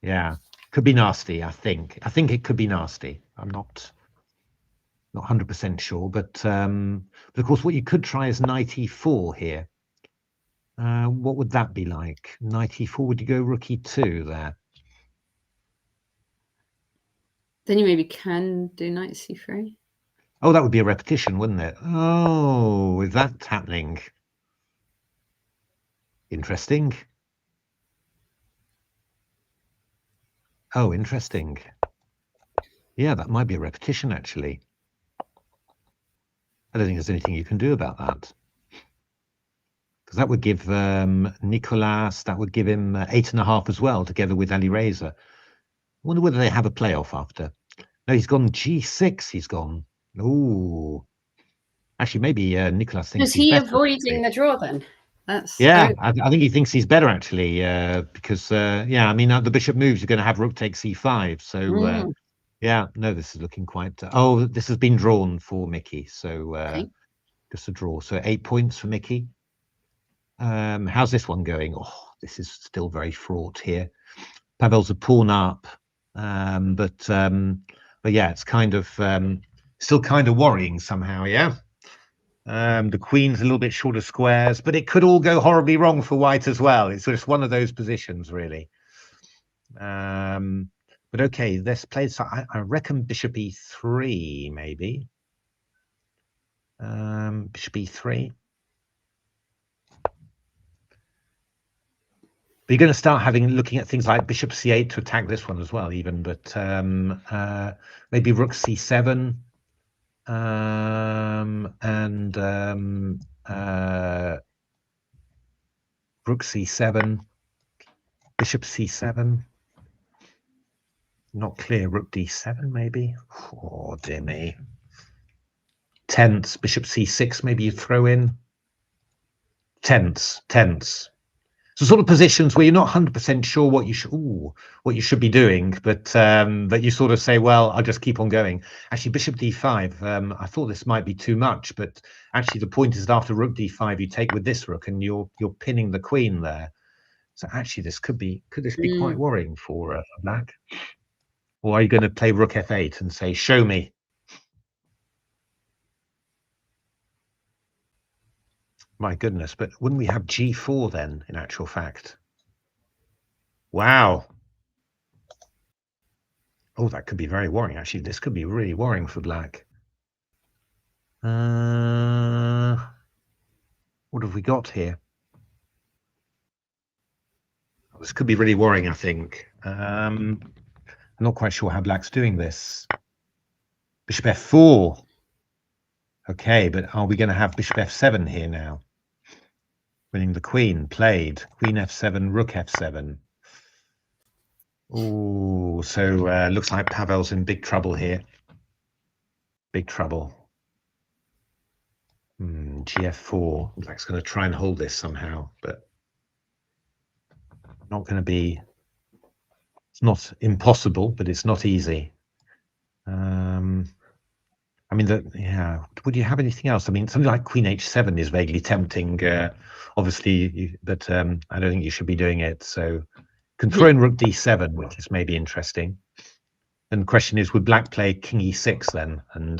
yeah, could be nasty. I think it could be nasty. I'm not 100% sure, but of course, what you could try is knight e4 here. What would that be like? Knight e4. Would you go rook e2 there? Then you maybe can do knight c3. Oh, that would be a repetition, wouldn't it? Oh, is that happening? Interesting. Oh, interesting. Yeah, that might be a repetition, actually. I don't think there's anything you can do about that. Because that would give Nicolas, that would give him 8.5 as well, together with Ali Razer. I wonder whether they have a playoff after. No, he's gone g6, he's gone. Ooh. Actually, maybe Nicolas thinks he's better. Is he avoiding the draw then? Yeah, I think he thinks he's better, actually, because, I mean, the bishop moves, you're going to have rook take c5. So, yeah, no, this is looking quite... this has been drawn for Mickey, so just a draw. So 8 points for Mickey. How's this one going? Oh, this is still very fraught here. Pavel's a pawn up, but yeah, it's kind of still kind of worrying somehow. Yeah, the queen's a little bit short of squares, but it could all go horribly wrong for white as well. It's just one of those positions, really. But okay, let's play. So I reckon bishop e3 maybe. Bishop e3. But you're going to start looking at things like bishop c8 to attack this one as well, even. But maybe rook c7 and rook c7, bishop c7. Not clear. Rook d7 maybe. Oh dear me. Tense. Bishop c6 maybe you throw in. Tense. So sort of positions where you're not 100% sure what you should be doing, but you sort of say, well, I'll just keep on going. Actually, bishop d5. I thought this might be too much, but actually the point is that after rook d5, you take with this rook, and you're pinning the queen there. So actually, could this be quite worrying for black? Or are you going to play rook f8 and say, show me? My goodness, but wouldn't we have G4 then, in actual fact? Wow. Oh, that could be very worrying. Actually, this could be really worrying for black. What have we got here? This could be really worrying, I think. I'm not quite sure how black's doing this. Bishop F4. Okay, but are we going to have Bishop F7 here now? Winning the queen, played. Queen F7, Rook F7. Oh, so looks like Pavel's in big trouble here. Big trouble. GF4. Black's going to try and hold this somehow, but not going to be. It's not impossible, but it's not easy. I mean, yeah. Would you have anything else? I mean, something like Queen H7 is vaguely tempting, obviously, but I don't think you should be doing it. So, can throw in Rook D7, which is maybe interesting. And the question is, would Black play King E6 then, and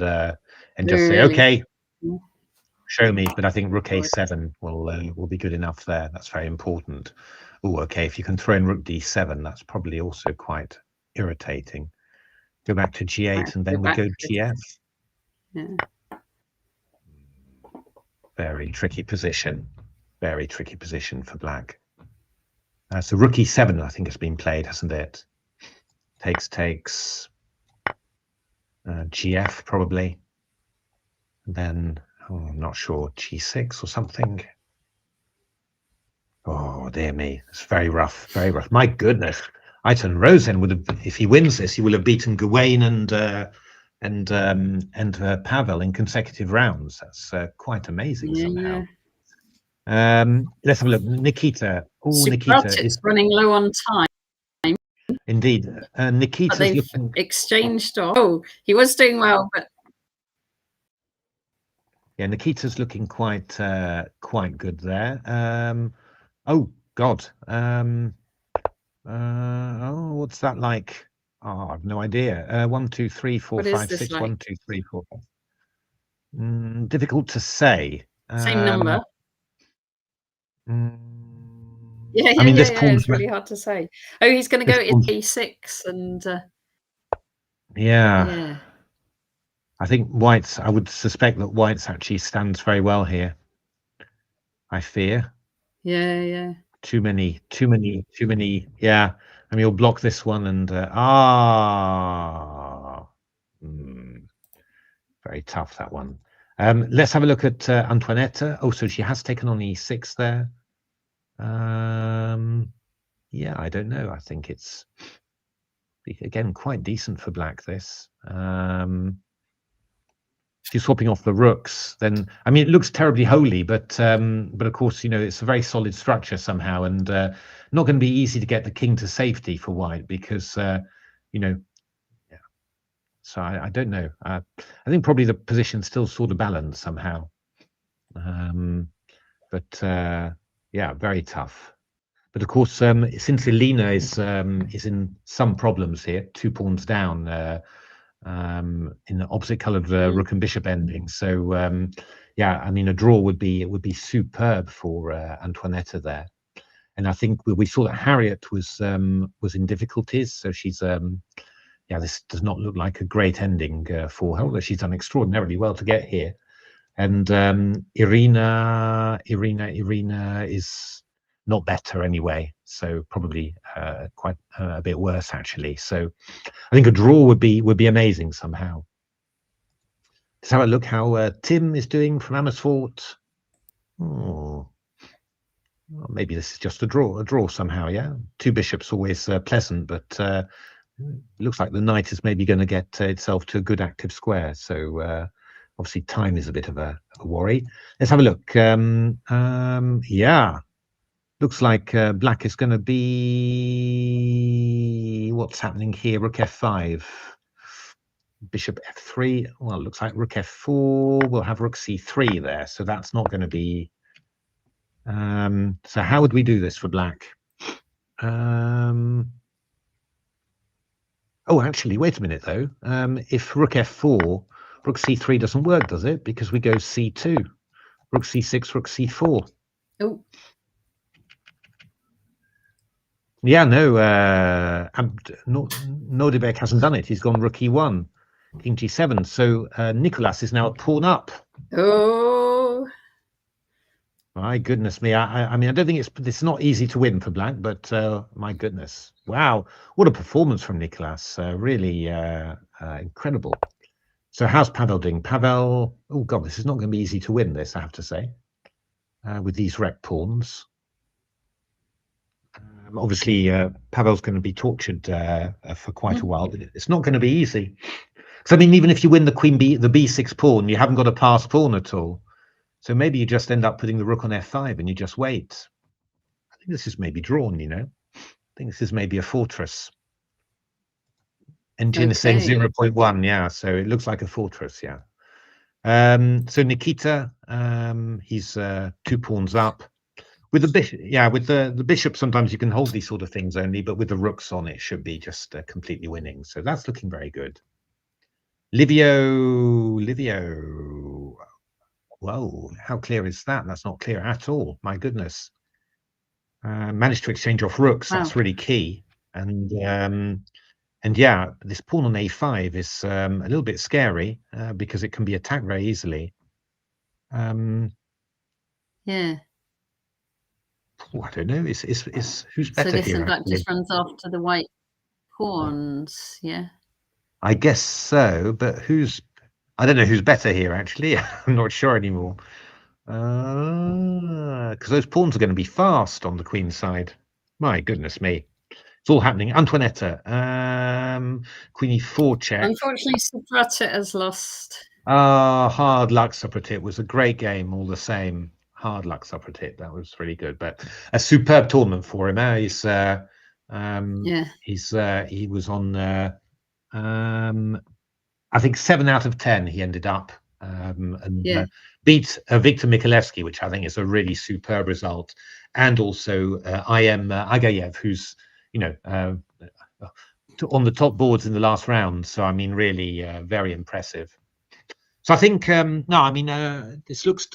just say, okay, show me? But I think Rook A7 will be good enough there. That's very important. Oh, okay. If you can throw in Rook D7, that's probably also quite irritating. Go back to G8, and then we go GF. Yeah. Very tricky position. Very tricky position for black. So Rook E7, I think, has been played, hasn't it? Takes. GF probably. And then, I'm not sure, G6 or something. Oh, dear me. It's very rough, very rough. My goodness. Aiton Rosen would have, if he wins this, he will have beaten Gane and Pavel in consecutive rounds. That's quite amazing somehow. Let's have a look. Nikita. Oh, Nikita is running low on time. Indeed, Nikita's looking exchanged off. Oh, he was doing well, but yeah, Nikita's looking quite good there. Oh God. Oh, what's that like? Oh, I've no idea. 1, 2, 3, 4, 5, 6. Like? 1, 2, 3, 4. Difficult to say. Same number. Yeah, I mean, this it's really hard to say. Oh, he's going to go in E6 and. Yeah. I think White's. I would suspect that White's actually stands very well here. I fear. Yeah. Too many. Yeah. I mean, you'll block this one and very tough, that one. Let's have a look at Antoinette. Oh, so she has taken on E6 there. Yeah, I don't know. I think it's again quite decent for black. This. If you're swapping off the rooks, then I mean it looks terribly holy, but of course it's a very solid structure somehow, and not going to be easy to get the king to safety for white because yeah. So I don't know. I think probably the position's still sort of balanced somehow, but yeah, very tough. But of course, since Elena is in some problems here, 2 pawns down. In the opposite coloured rook and bishop ending. So yeah, I mean a draw would be superb for Antoinette there. And I think we saw that Harriet was in difficulties. So she's yeah, this does not look like a great ending for her, although she's done extraordinarily well to get here. And Irina is not better anyway, so probably quite a bit worse actually. So I think a draw would be amazing somehow. Let's have a look how Tim is doing from Amersfoort. Oh, well, maybe this is just a draw somehow. Yeah, 2 bishops always pleasant, but looks like the knight is maybe going to get itself to a good active square. So obviously time is a bit of a worry. Let's have a look. Yeah. Looks like black is going to be what's happening here. Rook F5, Bishop F3. Well, it looks like Rook F4. We'll have Rook C3 there, so that's not going to be. So how would we do this for black? Oh, actually, wait a minute though. If Rook F4, Rook C3 doesn't work, does it? Because we go C2. Rook c6, rook c4. Oh, Yeah, no, Nordebek hasn't done it. He's gone rook e1, king g7. So Nicholas is now a pawn up. oh, My goodness me. I mean, I don't think it's not easy to win for black, but my goodness. Wow. What a performance from Nicholas. Really incredible. So how's Pavel doing? Pavel, oh God, this is not going to be easy to win this, I have to say, with these wreck pawns. Obviously, Pavel's going to be tortured for quite a while. It's not going to be easy. So, I mean, even if you win the the b6 pawn, you haven't got a passed pawn at all. So maybe you just end up putting the rook on f5 and you just wait. I think this is maybe drawn, you know. I think this is maybe a fortress. Engine is saying 0.1, yeah. So it looks like a fortress, yeah. So Nikita, he's 2 pawns up. With the bishop, yeah, with the bishop, sometimes you can hold these sort of things only, but with the rooks on, it should be just completely winning. So that's looking very good. Livio, whoa, how clear is that? That's not clear at all. My goodness. Managed to exchange off rooks. Wow. That's really key. And yeah, this pawn on a5 is a little bit scary because it can be attacked very easily. Yeah. Oh, I don't know. Is who's better here? So this black just runs after the white pawns, yeah. I guess so, but I don't know who's better here actually. I'm not sure anymore. Because those pawns are going to be fast on the queen side. My goodness me. It's all happening. Antoinetta, queen e4 check. Unfortunately, Supratit has lost. Hard luck, Supratit. Was a great game all the same. Hard luck, Supratit. That was really good, but a superb tournament for him. He's yeah. He was on I think 7 out of 10 he ended up, and yeah. Beat Viktor Mikhailevsky, which I think is a really superb result, and also IM Agayev, who's, you know, on the top boards in the last round. So I mean, really very impressive. So I think no, I mean this looks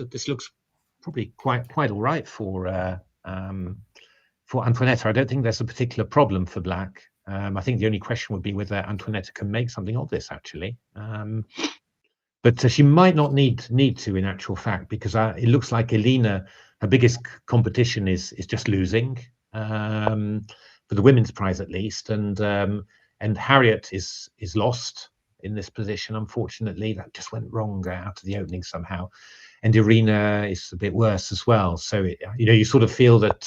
probably quite all right for Antoinetta. I don't think there's a particular problem for black. I think the only question would be whether Antoinetta can make something of this actually. But she might not need to, in actual fact, because it looks like Elena, her biggest competition is just losing for the women's prize at least, and Harriet is lost in this position. Unfortunately, that just went wrong out of the opening somehow, and Irina is a bit worse as well. So you know, you sort of feel that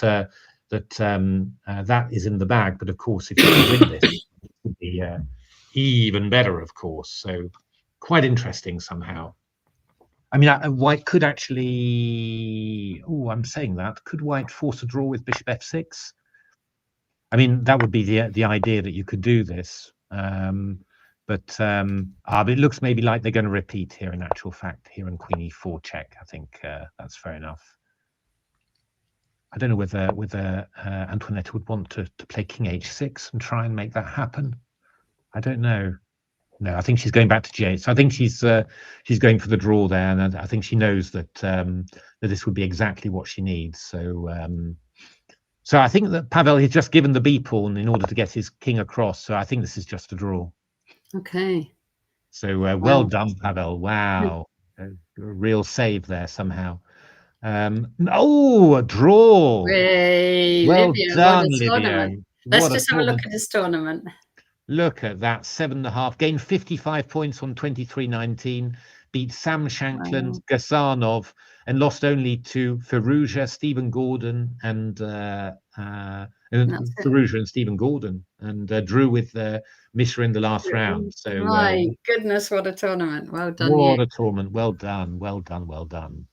that is in the bag. But of course, if you can win this, it would be even better, of course. So quite interesting somehow. I mean, White could actually. Oh, I'm saying that. Could White force a draw with bishop f6? I mean, that would be the idea that you could do this. But it looks maybe like they're going to repeat here. In actual fact, here in queen e4 check. I think that's fair enough. I don't know whether Antoinette would want to play king h6 and try and make that happen. I don't know. No, I think she's going back to g8. So I think she's going for the draw there, and I think she knows that that this would be exactly what she needs. So so I think that Pavel has just given the b pawn in order to get his king across. So I think this is just a draw. Okay. So well done, Pavel. Wow, a real save there somehow. Oh, a draw. Hey, well Livio, done, Livio. Let's just have a look at his tournament. Look at that, 7.5, gained 55 points on 23-19, beat Sam Shankland, Gasanov, and lost only to Firouzja, Stephen Gordon, and Firouzja and Stephen Gordon, and drew with Mishra in the last round. So my goodness, what a tournament! Well done. What a tournament! Well done, well done, well done.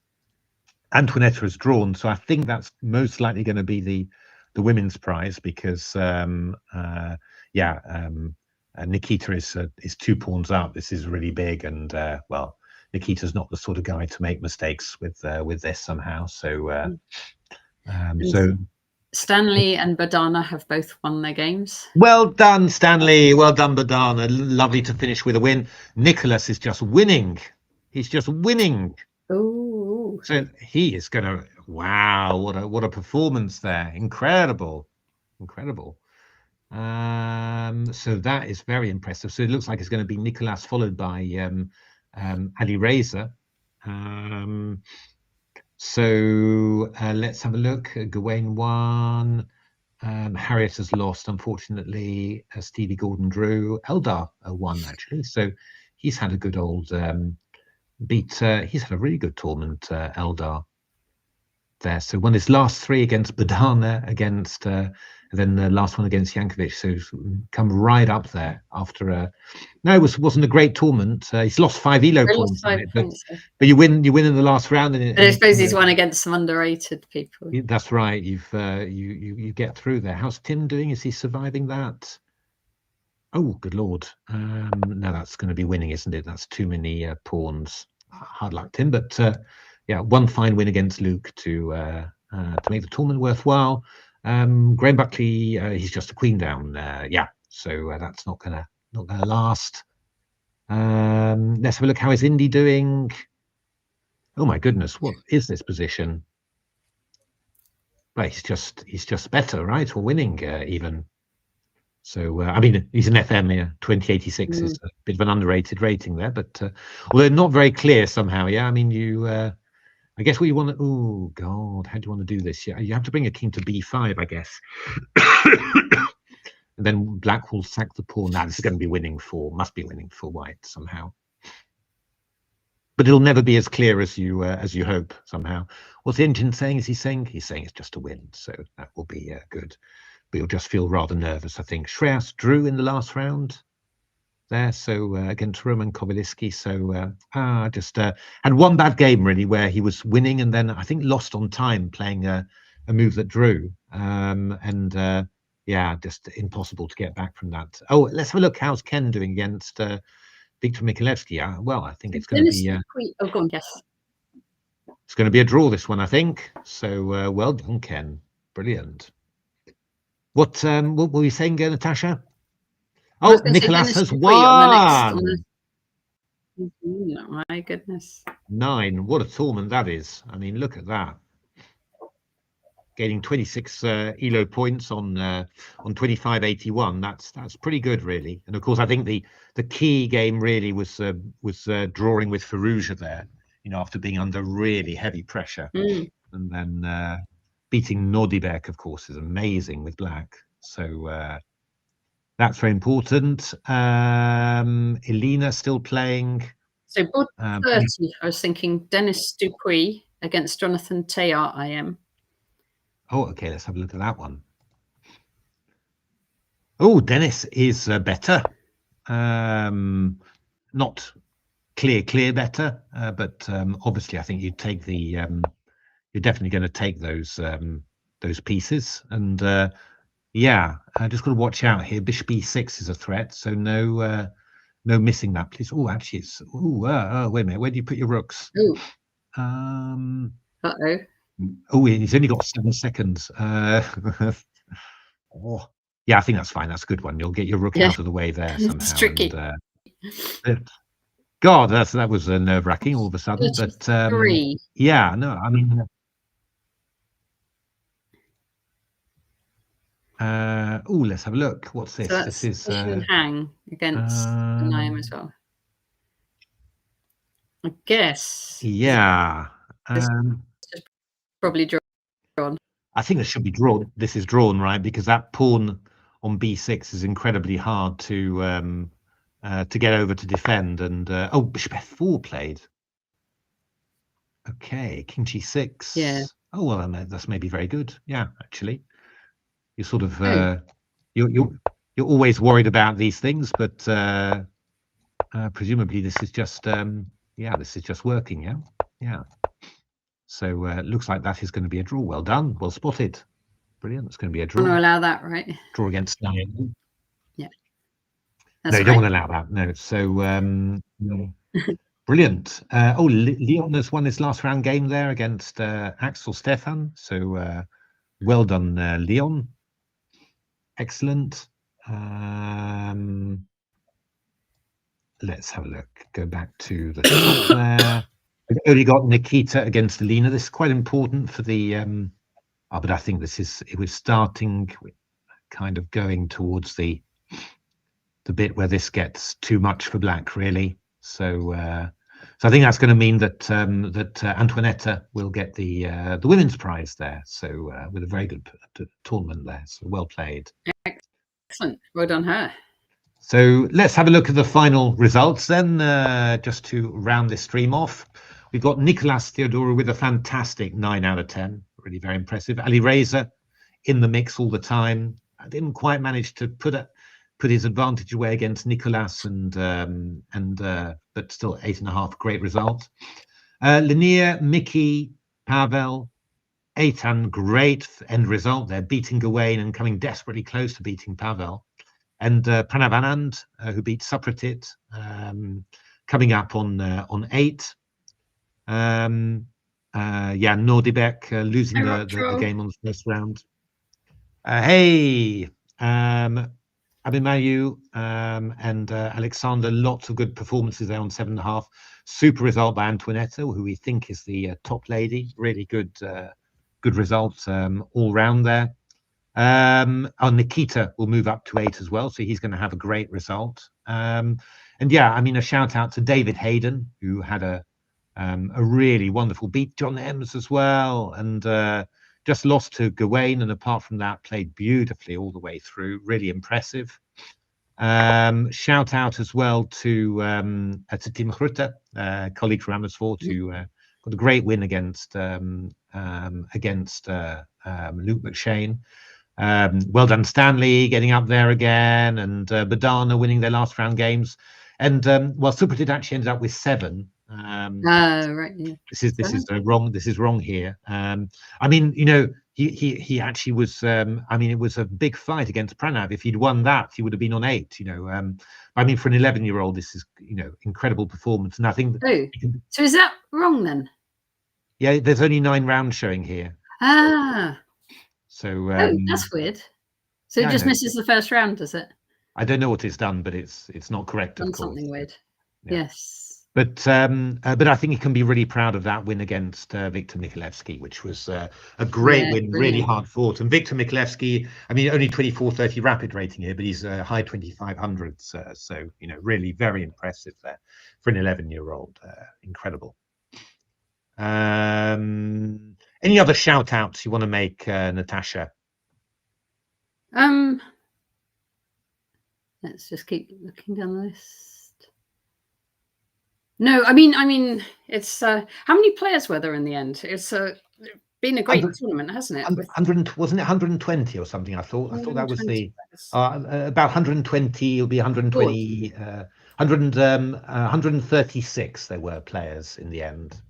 Antoinetta has drawn, so I think that's most likely going to be the women's prize because Nikita is 2 pawns up. This is really big, and well, Nikita's not the sort of guy to make mistakes with this somehow. So so Stanley and Bodana have both won their games. Well done, Stanley. Well done, Bodana. Lovely to finish with a win. Nicholas is just winning. He's just winning. Ooh. Oh, So he is going to, wow, what a performance there. Incredible. So that is very impressive. So it looks like it's going to be Nicolas followed by Ali Razer. So let's have a look. Gawain won. Harriet has lost, unfortunately. Stevie Gordon drew. Eldar won, actually. So he's had a good old he's had a really good tournament, Eldar. There, so won his last 3 against Bodana, against then the last one against Yankovic. So he's come right up there after no, it wasn't a great tournament. He's lost 5 elo points, but you win in the last round. And I suppose he's won against some underrated people. That's right. You get through there. How's Tim doing? Is he surviving that? Oh, good lord! No, that's going to be winning, isn't it? That's too many pawns. Hard luck, Tim. But yeah, one fine win against Luke to make the tournament worthwhile. Graham Buckley, he's just a queen down. Yeah, so that's not gonna last. Let's have a look. How is Indy doing? Oh my goodness, what is this position? Well, he's just better, right? Or winning even. So I mean, he's an FM here. 2086 is a bit of an underrated rating there, but although not very clear somehow. Yeah, I mean, you. I guess what you want to. Oh God, how do you want to do this? Yeah, you have to bring a king to b5, I guess. And then black will sack the pawn. Now this is going to be winning for. Must be winning for white somehow. But it'll never be as clear as you hope somehow. What's the engine saying? Is he saying? He's saying it's just a win, so that will be good. But you'll just feel rather nervous, I think. Shreas drew in the last round there, so against Roman Kovaliski. So just had one bad game really, where he was winning and then I think lost on time playing a move that drew, and yeah, just impossible to get back from that. Oh, let's have a look. How's Ken doing against Victor Mikulewski? Well, I think it's going to be. Oh, go on, yes. It's going to be a draw, this one, I think. So well done, Ken. Brilliant. What were you saying, Natasha? Oh, Nicolas has won! My goodness. 9. What a tournament that is. I mean, look at that. Gaining 26 elo points on 2581. That's pretty good, really. And of course, I think the key game really was drawing with Firouzja there. You know, after being under really heavy pressure, and then beating Nordibek, of course, is amazing with black. So that's very important. Elena still playing. So board 30, I was thinking Dennis Dupuis against Jonathan Tayart IM. Oh, okay, let's have a look at that one. Oh, Dennis is better. Not clear better, but obviously I think you'd take the you're definitely going to take those pieces. And yeah, I just got to watch out here. Bishop e6 is a threat, so no missing that, please. Oh, actually, it's wait a minute. Where do you put your rooks? Ooh. Oh, he's only got 7 seconds. Oh, yeah, I think that's fine. That's a good one. You'll get your rook out of the way there somehow. It's tricky. And, God, that was nerve-wracking all of a sudden. But yeah, no, I mean. Let's have a look. What's this? So this is hang against Naim as well. I guess. Yeah. Probably drawn. I think this should be drawn. This is drawn, right? Because that pawn on b6 is incredibly hard to get over to defend. And oh, bishop f4 played. Okay, king g6. Yeah. Oh well, that's maybe very good. Yeah, actually, you're sort of you're always worried about these things, but presumably this is just yeah, this is just working. Yeah. So it looks like that is going to be a draw. Well done, well spotted, brilliant. It's going to be a draw. I want to allow that, right? Draw against Stanley. Yeah. No, you don't want to allow that. No. So no. Brilliant. Oh, Leon has won his last round game there against Axel Stefan. So well done, Leon. Excellent. Let's have a look. Go back to the top there. I've only got Nikita against Alina. This is quite important for the. But I think it was starting, kind of going towards the bit where this gets too much for black, really. So I think that's going to mean that Antoinetta will get the women's prize there. So with a very good tournament there. So well played. Excellent. Well done, her. So let's have a look at the final results then, just to round this stream off. We've got Nicolas Theodorou with a fantastic 9 out of 10. Really very impressive. Ali Razer in the mix all the time. I didn't quite manage to put his advantage away against Nicolas, but still 8.5, great result. Lanier, Mickey, Pavel, Eitan, great end result. They're beating Gawain and coming desperately close to beating Pavel. And Pranav Anand, who beat Supratit, coming up on 8. Nordibek losing the game on the first round. Abimayu and Alexander, lots of good performances there on 7.5. Super result by Antoinetta, who we think is the top lady. Really good results all round there. Nikita will move up to 8 as well, so he's going to have a great result. A shout out to David Hayden, who had a really wonderful beat John Ems as well, and just lost to Gawain, and apart from that, played beautifully all the way through. Really impressive. Shout out as well to Tim Grutte, colleague from Amersfoort, who got a great win against Luke McShane. Well done, Stanley, getting up there again, and Bodana winning their last round games. And Supratit actually ended up with 7. Right. Yeah. This is wrong. This is wrong here. He actually was. It was a big fight against Pranav. If he'd won that, he would have been on 8. For an 11-year-old, this is incredible performance. And I think. Oh, so is that wrong then? Yeah, there's only 9 rounds showing here. So that's weird. So it just misses the first round, does it? I don't know what it's done, but it's not correct. Of course, something weird. Yeah. Yes. But I think he can be really proud of that win against Victor Mikhайловsky, which was a great win, brilliant. Really hard fought. And Victor Mikhайловsky, only 2430 rapid rating here, but he's high 2500s. So really very impressive there for an 11-year-old. Incredible. Any other shout outs you want to make, Natasha? Let's just keep looking down the list. No, I mean, it's how many players were there in the end? It's been a great tournament, hasn't it? 100, wasn't it 120 or something? I thought that was the about 120. It'll be 120. 136. There were players in the end.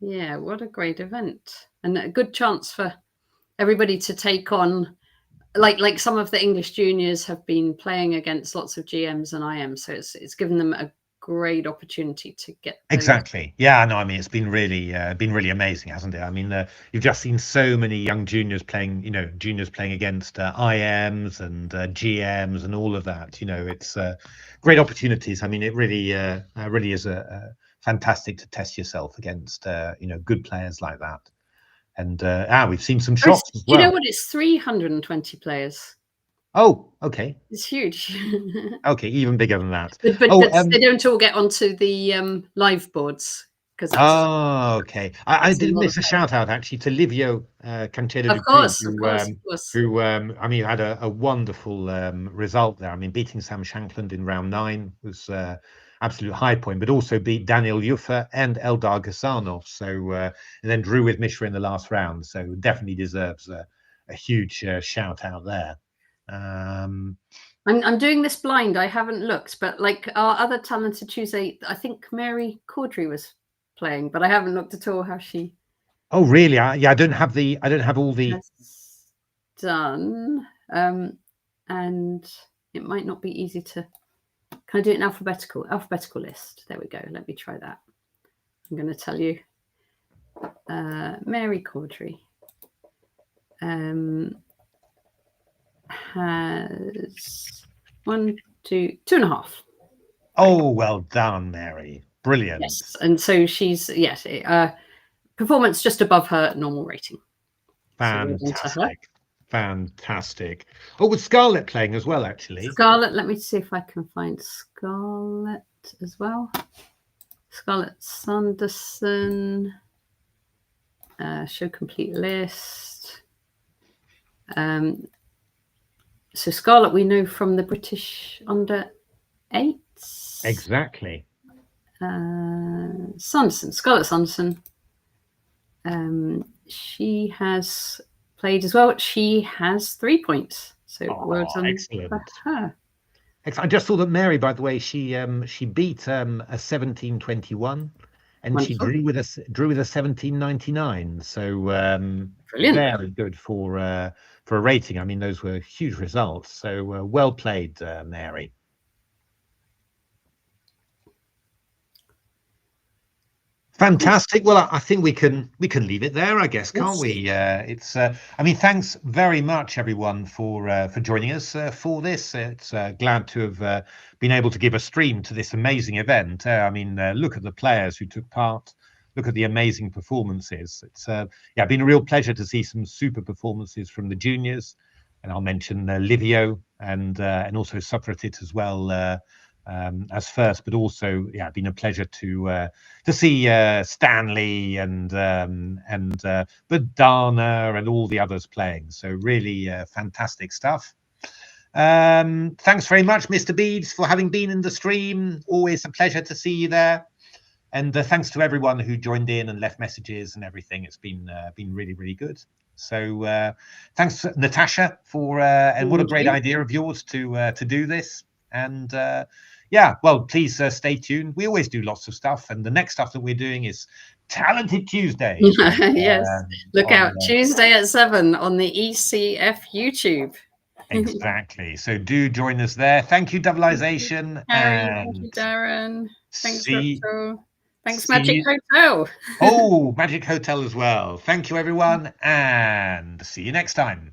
Yeah, what a great event, and a good chance for everybody to take on. Like some of the English juniors have been playing against lots of GMs and IMs, so it's given them a great opportunity to get those. Exactly. Yeah, no, it's been really amazing, hasn't it? You've just seen so many young juniors playing against IMs and GMs and all of that. It's great opportunities. It really is a fantastic to test yourself against good players like that. And we've seen some shots as well. You know what? It's 320 players. Oh, okay. It's huge. Okay, even bigger than that. But they don't all get onto the live boards. Okay. I did miss a shout out actually to Livio Cancello, of course. who had a wonderful result there. Beating Sam Shankland in round 9 was absolute high point, but also beat Daniel Yufa and Eldar Gasanov. So and then drew with Mishra in the last round. So definitely deserves a huge shout out there. I'm doing this blind. I haven't looked, but like our other talented Tuesday, I think Mary Caudry was playing, but I haven't looked at all how she. Oh really? I don't have all the done, and it might not be easy to. Can I do it in alphabetical list? There we go. Let me try that. I'm going to tell you. Mary Caudry has 1, 2, 2.5. Oh, well done, Mary. Brilliant. Yes, and so she's performance just above her normal rating. Fantastic. Fantastic. Oh, with Scarlett playing as well, actually. Scarlett, let me see if I can find Scarlett as well. Scarlett Sanderson. Show complete list. So Scarlett, we know from the British under 8s. Exactly. Sanderson, Scarlett Sanderson. She has played as well. She has 3 points. So well done excellent for her. I just saw that Mary, by the way, she beat a 1721, and Wonderful. she drew with a 1799. So Brilliant. Very good for a rating. I mean, those were huge results. So well played, Mary. Fantastic. Well, I think we can leave it there, I guess, can't we? It's. I mean, thanks very much, everyone, for joining us for this. It's glad to have been able to give a stream to this amazing event. I mean, look at the players who took part. Look at the amazing performances. It's been a real pleasure to see some super performances from the juniors, and I'll mention Livio and also Socrates as well. As first, but also been a pleasure to see Stanley and Bodana and all the others playing. So really fantastic stuff. Thanks very much, Mr. Beads, for having been in the stream. Always a pleasure to see you there. And thanks to everyone who joined in and left messages and everything. It's been really, really good. So thanks, Natasha, for and what a great idea of yours to do this. And well, please stay tuned. We always do lots of stuff, and the next stuff that we're doing is Talented Tuesday. Yes, look out, Tuesday at 7 on the ECF YouTube. Exactly. So do join us there. Thank you, Doubleization. Thank you, Darren. Thanks, Rachel. Thanks, Magic Hotel. Oh, Magic Hotel as well. Thank you, everyone, and see you next time.